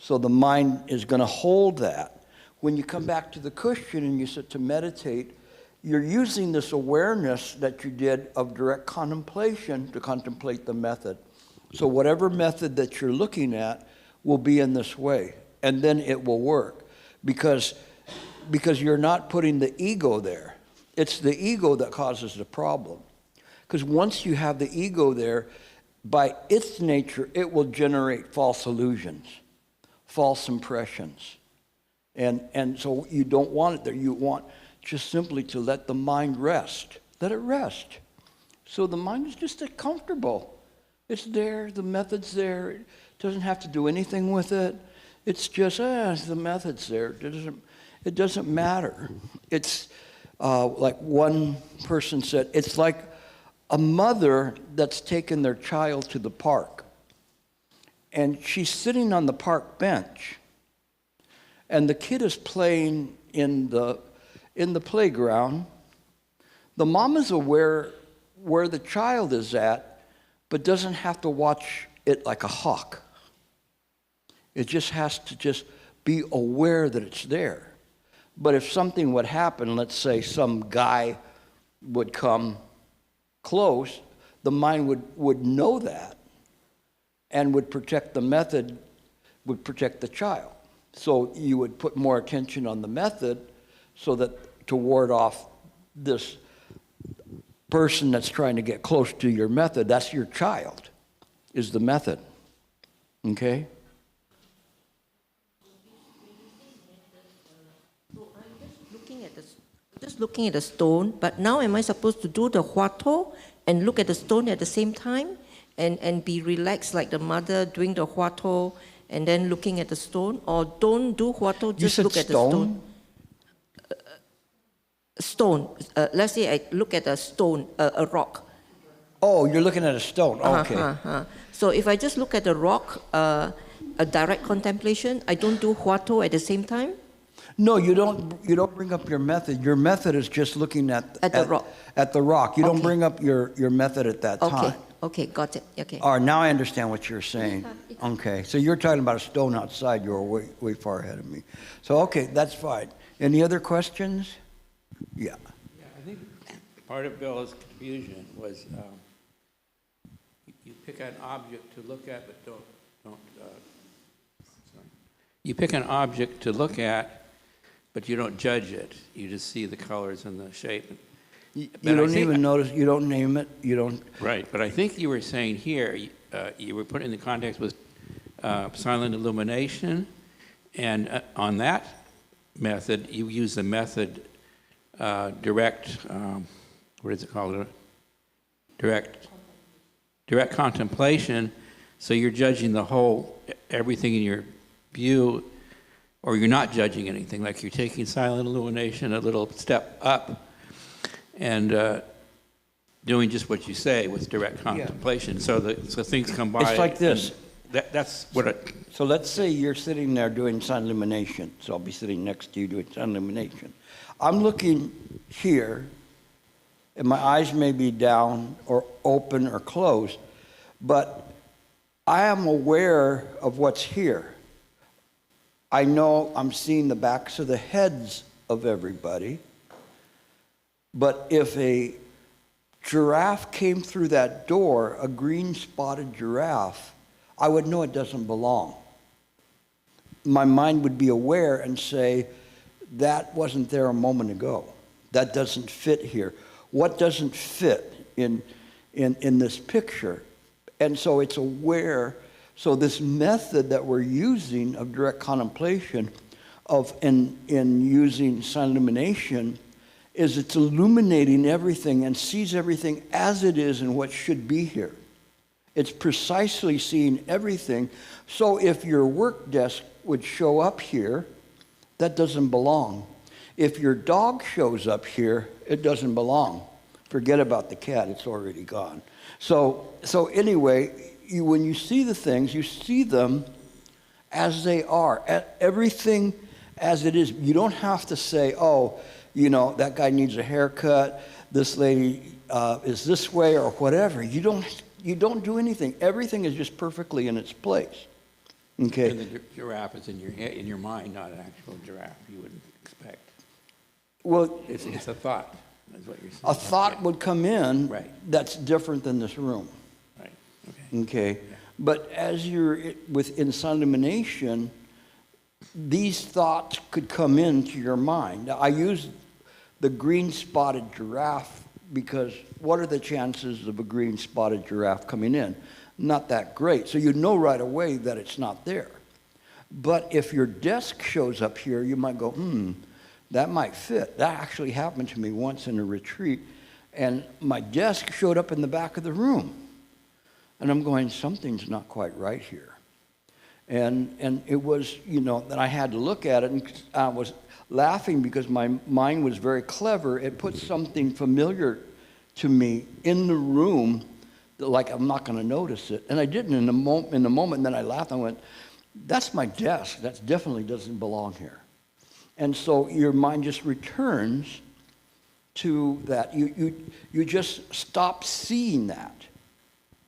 the mind is going to hold that. When you come back to the cushion and you sit to meditate, you're using this awareness that you did of direct contemplation to contemplate the method. So whatever method that you're looking at will be in this way, and then it will work. Because you're not putting the ego there. It's the ego that causes the problem. Because once you have the ego there, by its nature, it will generate false illusions, false impressions. And so you don't want it there. You want just simply to let the mind rest. Let it rest. So the mind is just comfortable. It's there, the method's there. It doesn't have to do anything with it. It's just, the method's there. It doesn't matter. It's like one person said, it's like a mother that's taken their child to the park. And she's sitting on the park bench. And the kid is playing in the playground. The mom is aware where the child is at, but doesn't have to watch it like a hawk. It just has to just be aware that it's there. But if something would happen, let's say some guy would come close, the mind would know that and would protect the method, would protect the child. So you would put more attention on the method so that to ward off this person that's trying to get close to your method. That's your child, is the method. Okay? Just looking at the stone, but now am I supposed to do the huato and look at the stone at the same time and be relaxed like the mother doing the huato and then looking at the stone, or don't do huato, You just said look at the stone. Stone. Let's say I look at a stone, a rock. Oh, you're looking at a stone. Okay. So if I just look at the rock, a direct contemplation, I don't do huato at the same time? No, you don't. You don't bring up your method. Your method is just looking at the rock. At the rock. You don't Okay. bring up your method at that time. Okay, got it. Okay. All right, now I understand what you're saying. Okay, so you're talking about a stone outside. You're way far ahead of me. So okay, that's fine. Any other questions? Yeah. Yeah, I think part of Bella's confusion was you pick an object to look at, but don't. Sorry. You pick an object to look at, but you don't judge it. You just see the colors and the shape. You don't even notice. You don't name it. You don't. Right, but I think you were saying here, you were putting in the context with silent illumination, and on that method, you use the method direct, what is it called? Direct contemplation. So you're judging the whole, everything in your view, or you're not judging anything, like you're taking silent illumination a little step up and doing just what you say with direct contemplation. So things come by. It's like this. That's what it. So let's say you're sitting there doing silent illumination. So I'll be sitting next to you doing silent illumination. I'm looking here, and my eyes may be down or open or closed, but I am aware of what's here. I know I'm seeing the backs of the heads of everybody, but if a giraffe came through that door, a green spotted giraffe, I would know it doesn't belong. My mind would be aware and say, that wasn't there a moment ago. That doesn't fit here. What doesn't fit in this picture? And so it's aware. So this method that we're using of direct contemplation in using silent illumination is it's illuminating everything and sees everything as it is and what should be here. It's precisely seeing everything. So if your work desk would show up here, that doesn't belong. If your dog shows up here, it doesn't belong. Forget about the cat, it's already gone. So anyway, when you see the things, you see them as they are, everything as it is. You don't have to say, oh, you know, that guy needs a haircut, this lady is this way or whatever. You don't do anything. Everything is just perfectly in its place. Okay. And the giraffe is in your head, in your mind, not an actual giraffe. You wouldn't expect. Well, it's a thought. Is what you're saying. A thought would come in Right. that's different than this room. Right. Okay. Okay. But as you're within silent illumination, these thoughts could come into your mind. I use the green spotted giraffe because what are the chances of a green spotted giraffe coming in? Not that great. So you know right away that it's not there. But if your desk shows up here, you might go, that might fit. That actually happened to me once in a retreat, and my desk showed up in the back of the room. And I'm going, something's not quite right here. And it was, you know, that I had to look at it, and I was laughing because my mind was very clever. It put something familiar to me in the room, like I'm not going to notice it. And I didn't in the moment, and then I laughed. I went, that's my desk. That definitely doesn't belong here. And so your mind just returns to that. You just stop seeing that.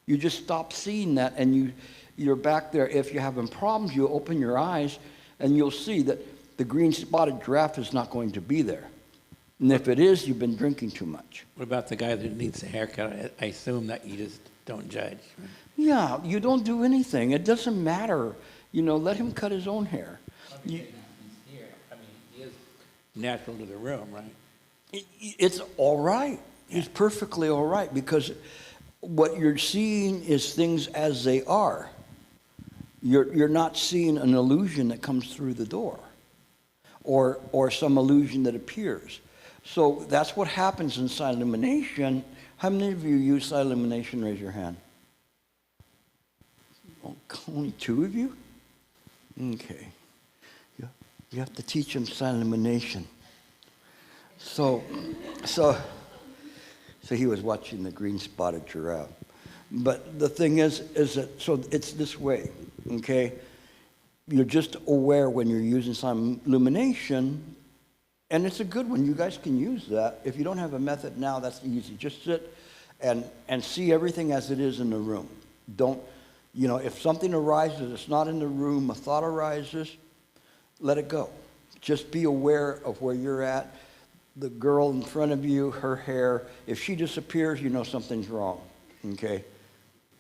You just stop seeing that, and you're back there. If you're having problems, you open your eyes, and you'll see that the green spotted giraffe is not going to be there. And if it is, you've been drinking too much. What about the guy that needs a haircut? I assume that you just don't judge. Right? Yeah, you don't do anything. It doesn't matter. You know, let him cut his own hair. He is natural to the room, right? It's all right. It's perfectly all right, because what you're seeing is things as they are. You're not seeing an illusion that comes through the door, or some illusion that appears. So that's what happens in silent illumination. How many of you use silent illumination? Raise your hand. Only 2 of you? Okay. You have to teach him silent elimination. So he was watching the green spotted giraffe. But the thing is that, so it's this way, okay? You're just aware when you're using silent illumination, and it's a good one. You guys can use that. If you don't have a method now, that's easy. Just sit and see everything as it is in the room. Don't, if something arises, it's not in the room, a thought arises, let it go. Just be aware of where you're at. The girl in front of you, her hair, if she disappears, you know something's wrong, okay?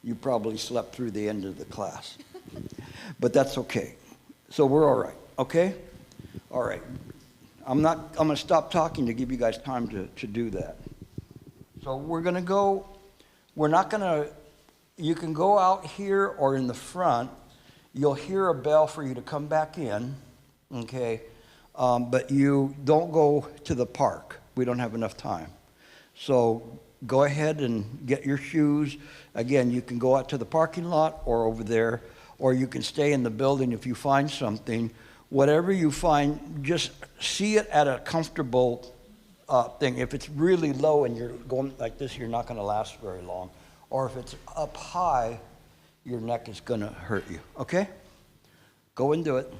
You probably slept through the end of the class. But that's okay. So we're all right, okay? All right. I'm going to stop talking to give you guys time to do that. So we're going to go, we're not going to, you can go out here or in the front. You'll hear a bell for you to come back in, okay? But you don't go to the park. We don't have enough time. So go ahead and get your shoes. Again, you can go out to the parking lot or over there, or you can stay in the building if you find something. Whatever you find, just see it at a comfortable thing. If it's really low and you're going like this, you're not going to last very long. Or if it's up high, your neck is going to hurt you. Okay? Go and do it.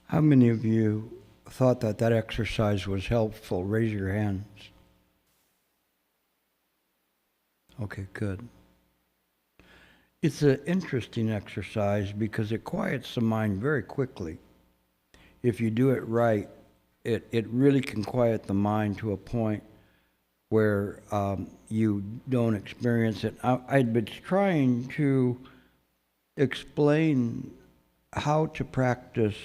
How many of you thought that exercise was helpful? Raise your hands. Okay, good. It's an interesting exercise because it quiets the mind very quickly. If you do it right, it really can quiet the mind to a point where you don't experience it. I'd been trying to explain how to practice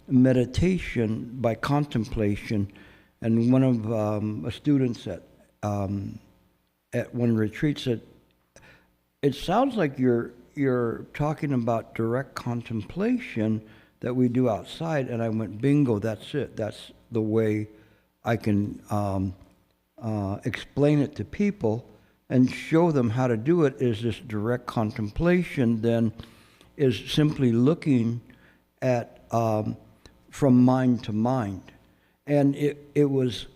meditation by contemplation, and one of students at one retreat said, "It sounds like you're talking about direct contemplation that we do outside." And I went, "Bingo! That's it. That's the way I can explain it to people and show them how to do it. Is this direct contemplation? Then is simply looking at from mind to mind." And it was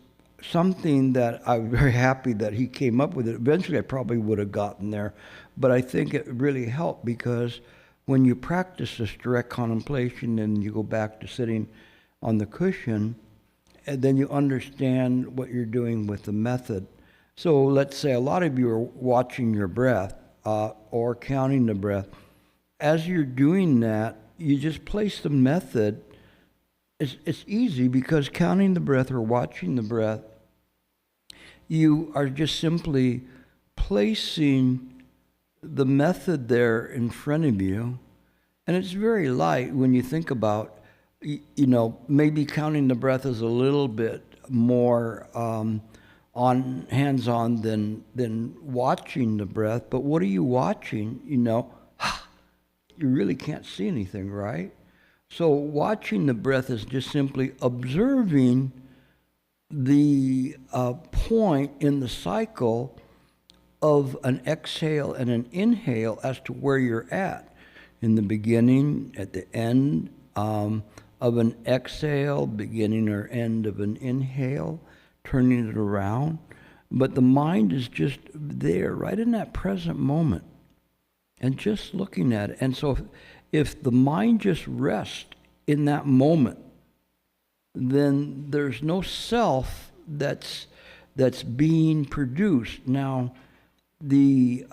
something that I'm very happy that he came up with it. Eventually I probably would have gotten there, but I think it really helped because when you practice this direct contemplation and you go back to sitting on the cushion, and then you understand what you're doing with the method. So let's say a lot of you are watching your breath or counting the breath. As you're doing that, you just place the method. It's easy because counting the breath or watching the breath, you are just simply placing the method there in front of you. And it's very light when you think about, maybe counting the breath is a little bit more hands-on than watching the breath. But what are you watching? You really can't see anything, right? So watching the breath is just simply observing the point in the cycle of an exhale and an inhale as to where you're at. In the beginning, at the end of an exhale, beginning or end of an inhale, turning it around. But the mind is just there, right in that present moment. And just looking at it. And so if the mind just rests in that moment, then there's no self that's being produced. Now, the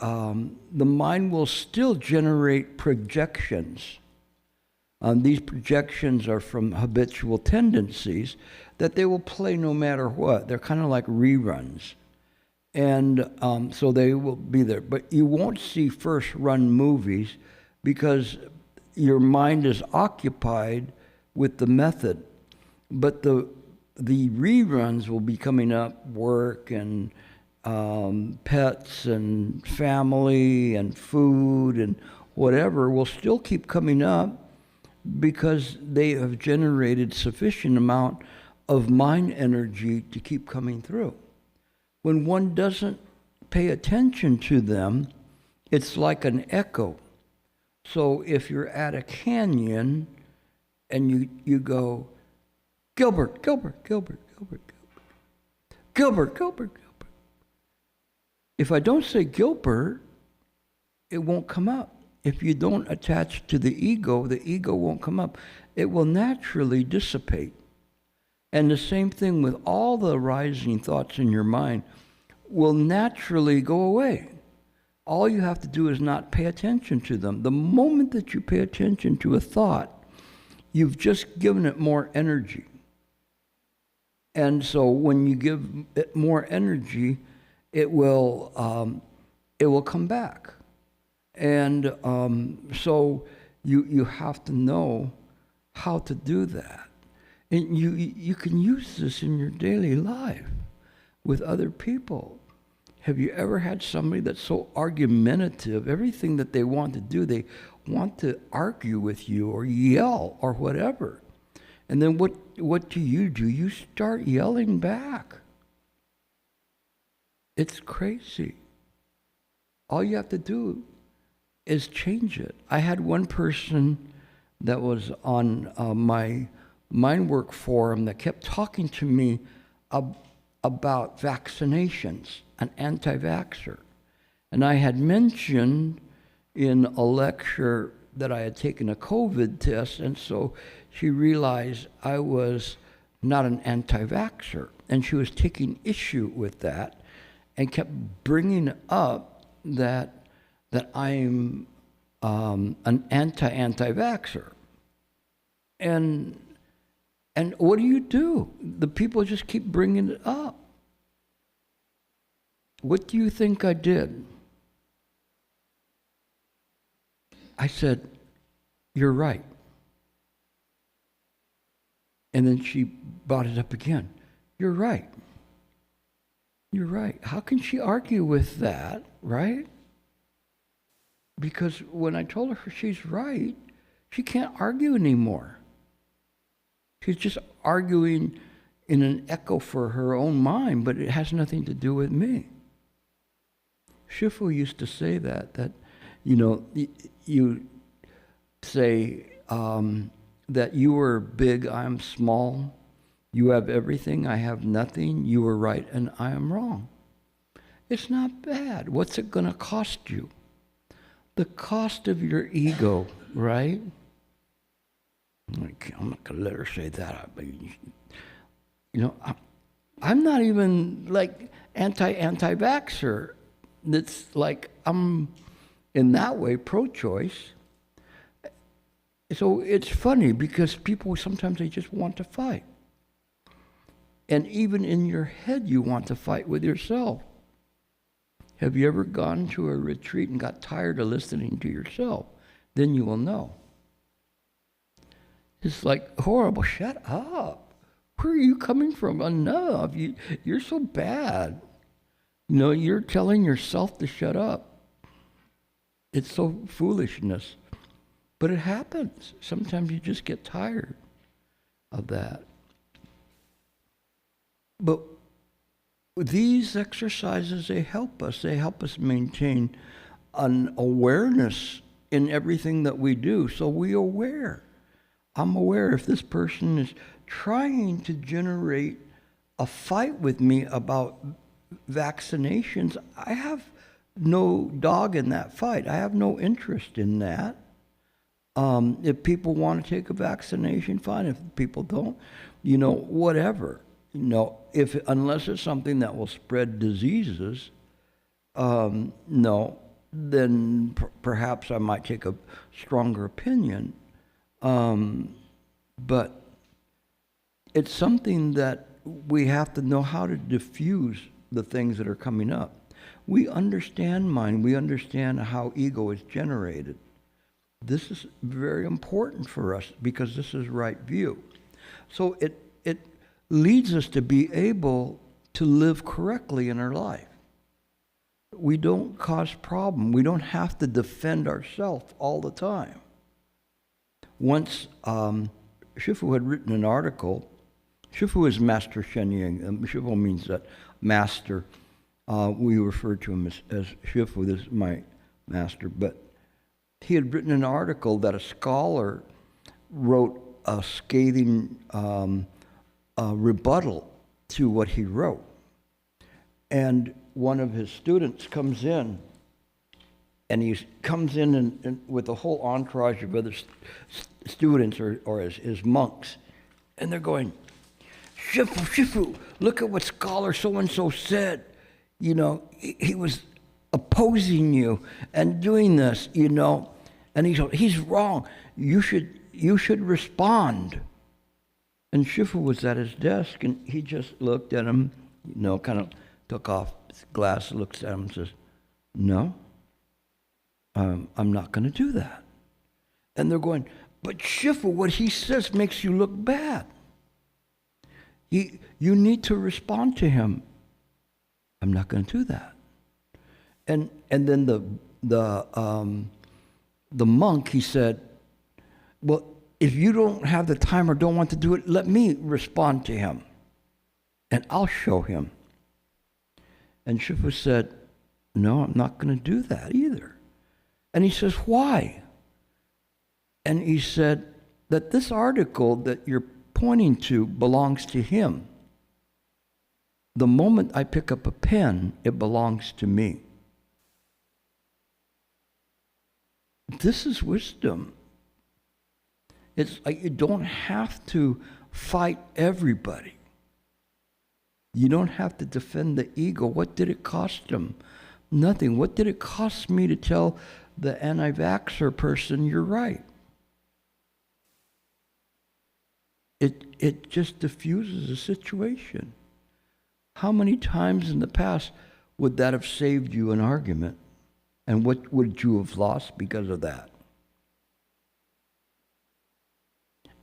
mind will still generate projections. These projections are from habitual tendencies that they will play no matter what. They're kind of like reruns. And so they will be there. But you won't see first-run movies because your mind is occupied with the method. But the reruns will be coming up, work and pets and family and food and whatever will still keep coming up because they have generated sufficient amount of mind energy to keep coming through. When one doesn't pay attention to them, it's like an echo. So if you're at a canyon and you go, Gilbert, Gilbert, Gilbert, Gilbert, Gilbert, Gilbert, Gilbert, Gilbert. If I don't say Gilbert, it won't come up. If you don't attach to the ego won't come up. It will naturally dissipate. And the same thing with all the arising thoughts in your mind will naturally go away. All you have to do is not pay attention to them. The moment that you pay attention to a thought, you've just given it more energy. And so when you give it more energy, it will come back. And so you have to know how to do that. And you can use this in your daily life with other people. Have you ever had somebody that's so argumentative? Everything that they want to do, they want to argue with you or yell or whatever. And then what do? You start yelling back. It's crazy. All you have to do is change it. I had one person that was on my Mindwork forum that kept talking to me about vaccinations, an anti-vaxxer. And I had mentioned in a lecture that I had taken a COVID test, and so she realized I was not an anti-vaxxer. And she was taking issue with that and kept bringing up that I'm an anti-vaxxer. And what do? The people just keep bringing it up. What do you think I did? I said, you're right. And then she brought it up again. You're right. You're right. How can she argue with that, right? Because when I told her she's right, she can't argue anymore. She's just arguing in an echo for her own mind, but it has nothing to do with me. Shifu used to say that you say that you are big, I'm small, you have everything, I have nothing, you are right and I am wrong. It's not bad. What's it going to cost you? The cost of your ego, right? I'm not going to let her say that. I'm not even like anti-vaxxer. It's like I'm in that way pro-choice. So it's funny because people sometimes they just want to fight. And even in your head you want to fight with yourself. Have you ever gone to a retreat and got tired of listening to yourself? Then you will know. It's like horrible. Shut up. Where are you coming from? Enough. You're so bad. You're telling yourself to shut up. It's so foolishness. But it happens. Sometimes you just get tired of that. But these exercises, they help us. They help us maintain an awareness in everything that we do. So we're aware. I'm aware if this person is trying to generate a fight with me about vaccinations, I have no dog in that fight. I have no interest in that. If people want to take a vaccination, fine. If people don't, whatever. Unless it's something that will spread diseases, no, then perhaps I might take a stronger opinion. But it's something that we have to know how to diffuse the things that are coming up. We understand mind. We understand how ego is generated. this is very important for us because this is right view. So it leads us to be able to live correctly in our life. We don't cause problem. We don't have to defend ourselves all the time. Once Shifu had written an article. Shifu is Master Shenying. Shifu means that master. We refer to him as Shifu. This is my master. But he had written an article that a scholar wrote a scathing rebuttal to what he wrote. And one of his students comes in, and he comes in and with a whole entourage of other students or his monks, and they're going, Shifu, Shifu, look at what scholar so-and-so said. You know, he was opposing you and doing this, you know. And he's wrong. You should respond. And Shifu was at his desk, and he just looked at him, you know, kind of took off his glasses, looks at him and says, no, I'm not going to do that. And they're going, but Shifu, what he says makes you look bad. You need to respond to him. I'm not going to do that. And then the monk, he said, well, if you don't have the time or don't want to do it, let me respond to him, and I'll show him. And Shifu said, no, I'm not going to do that either. And he says, why? And he said that this article that you're pointing to belongs to him. The moment I pick up a pen, it belongs to me. This is wisdom. It's like you don't have to fight everybody. You don't have to defend the ego. What did it cost him? Nothing. What did it cost me to tell the anti-vaxxer person, you're right? It just diffuses the situation. How many times in the past would that have saved you an argument? And what would you have lost because of that?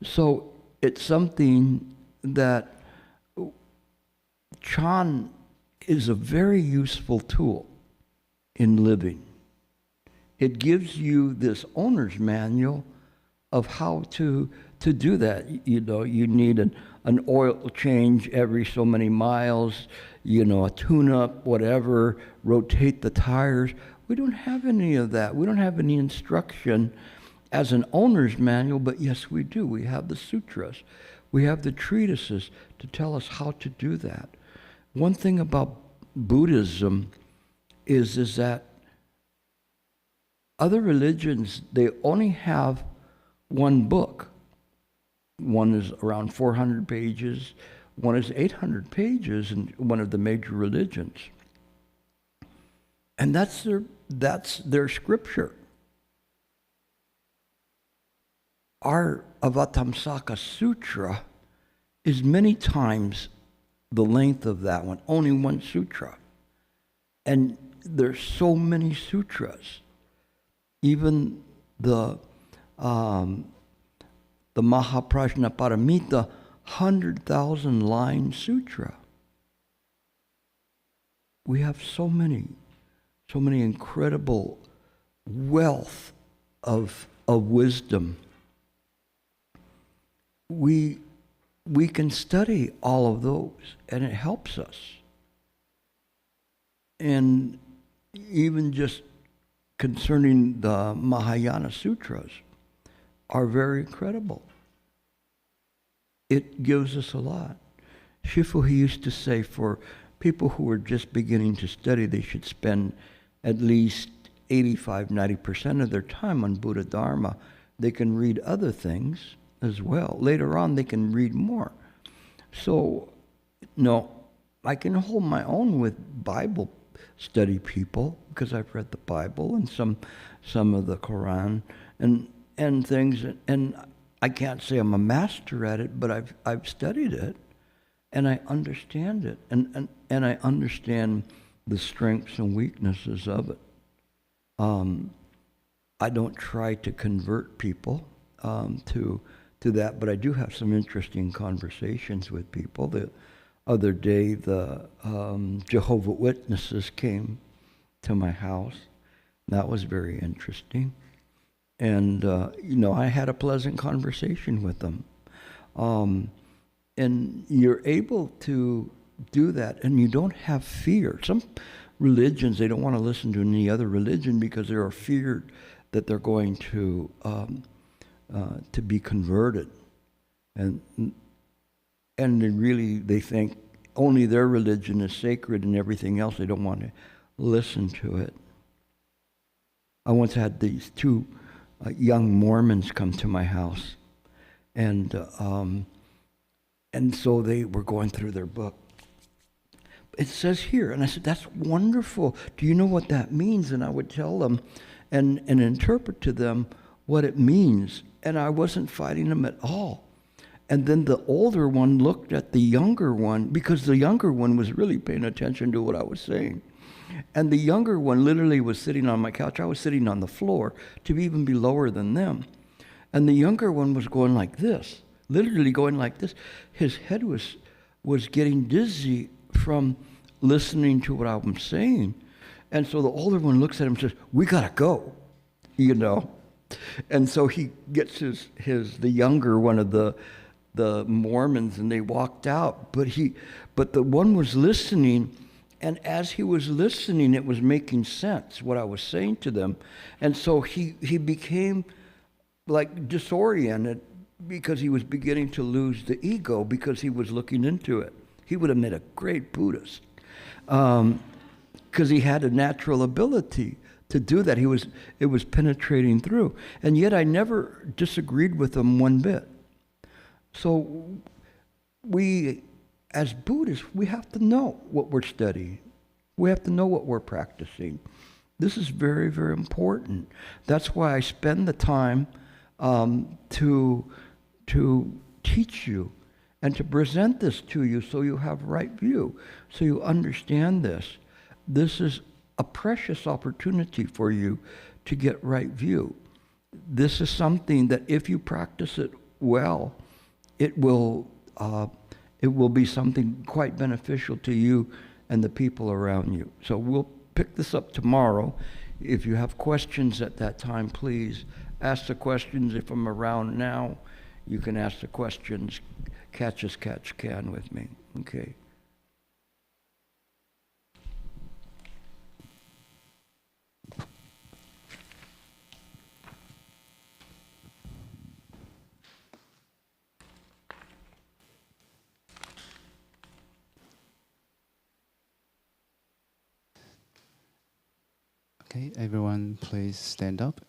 So it's something that Chan is a very useful tool in living. It gives you this owner's manual of how to do that. You know, you need an oil change every so many miles, you know, a tune-up, whatever, rotate the tires. We don't have any of that. We don't have any instruction as an owner's manual, but yes, we do. We have the sutras. We have the treatises to tell us how to do that. One thing about Buddhism is that other religions, they only have one book. One is around 400 pages. One is 800 pages in one of the major religions. And that's their scripture. Our Avatamsaka Sutra is many times the length of that one, only one sutra. And there's so many sutras. Even the Mahaprajnaparamita 100,000 line sutra. We have so many incredible wealth of wisdom. We can study all of those, and it helps us. And even just concerning the Mahayana Sutras are very incredible. It gives us a lot. Shifu, he used to say for people who are just beginning to study, they should spend at least 85-90% of their time on Buddha Dharma. They can read other things as well. Later on, they can read more. So, no, I can hold my own with Bible study people because I've read the Bible and some of the Quran and things, and I can't say I'm a master at it, but I've studied it, and I understand it, and I understand the strengths and weaknesses of it. I don't try to convert people to that, but I do have some interesting conversations with people. The other day, the Jehovah Witnesses came to my house. That was very interesting. And, I had a pleasant conversation with them. And you're able to do that, and you don't have fear. Some religions, they don't want to listen to any other religion because they are feared that they're going to be converted. And they think only their religion is sacred and everything else, they don't want to listen to it. I once had these two young Mormons come to my house, and so they were going through their book. It says here, and I said, that's wonderful. Do you know what that means? And I would tell them and interpret to them what it means. And I wasn't fighting them at all. And then the older one looked at the younger one, because the younger one was really paying attention to what I was saying. And the younger one literally was sitting on my couch. I was sitting on the floor to even be lower than them. And the younger one was going like this, literally going like this. His head was getting dizzy from listening to what I'm saying. And so the older one looks at him and says, we gotta go, And so he gets the younger one of the Mormons, and they walked out. But the one was listening, and as he was listening, it was making sense, what I was saying to them. And so he became like disoriented because he was beginning to lose the ego because he was looking into it. He would have made a great Buddhist because he had a natural ability to do that. It was penetrating through. And yet I never disagreed with him one bit. So we, as Buddhists, we have to know what we're studying. We have to know what we're practicing. This is very, very important. That's why I spend the time to teach you and to present this to you so you have right view, so you understand this. This is a precious opportunity for you to get right view. This is something that if you practice it well, it will be something quite beneficial to you and the people around you. So we'll pick this up tomorrow. If you have questions at that time, please ask the questions. If I'm around now, you can ask the questions. Catch as catch can with me. Okay. Okay, everyone please stand up.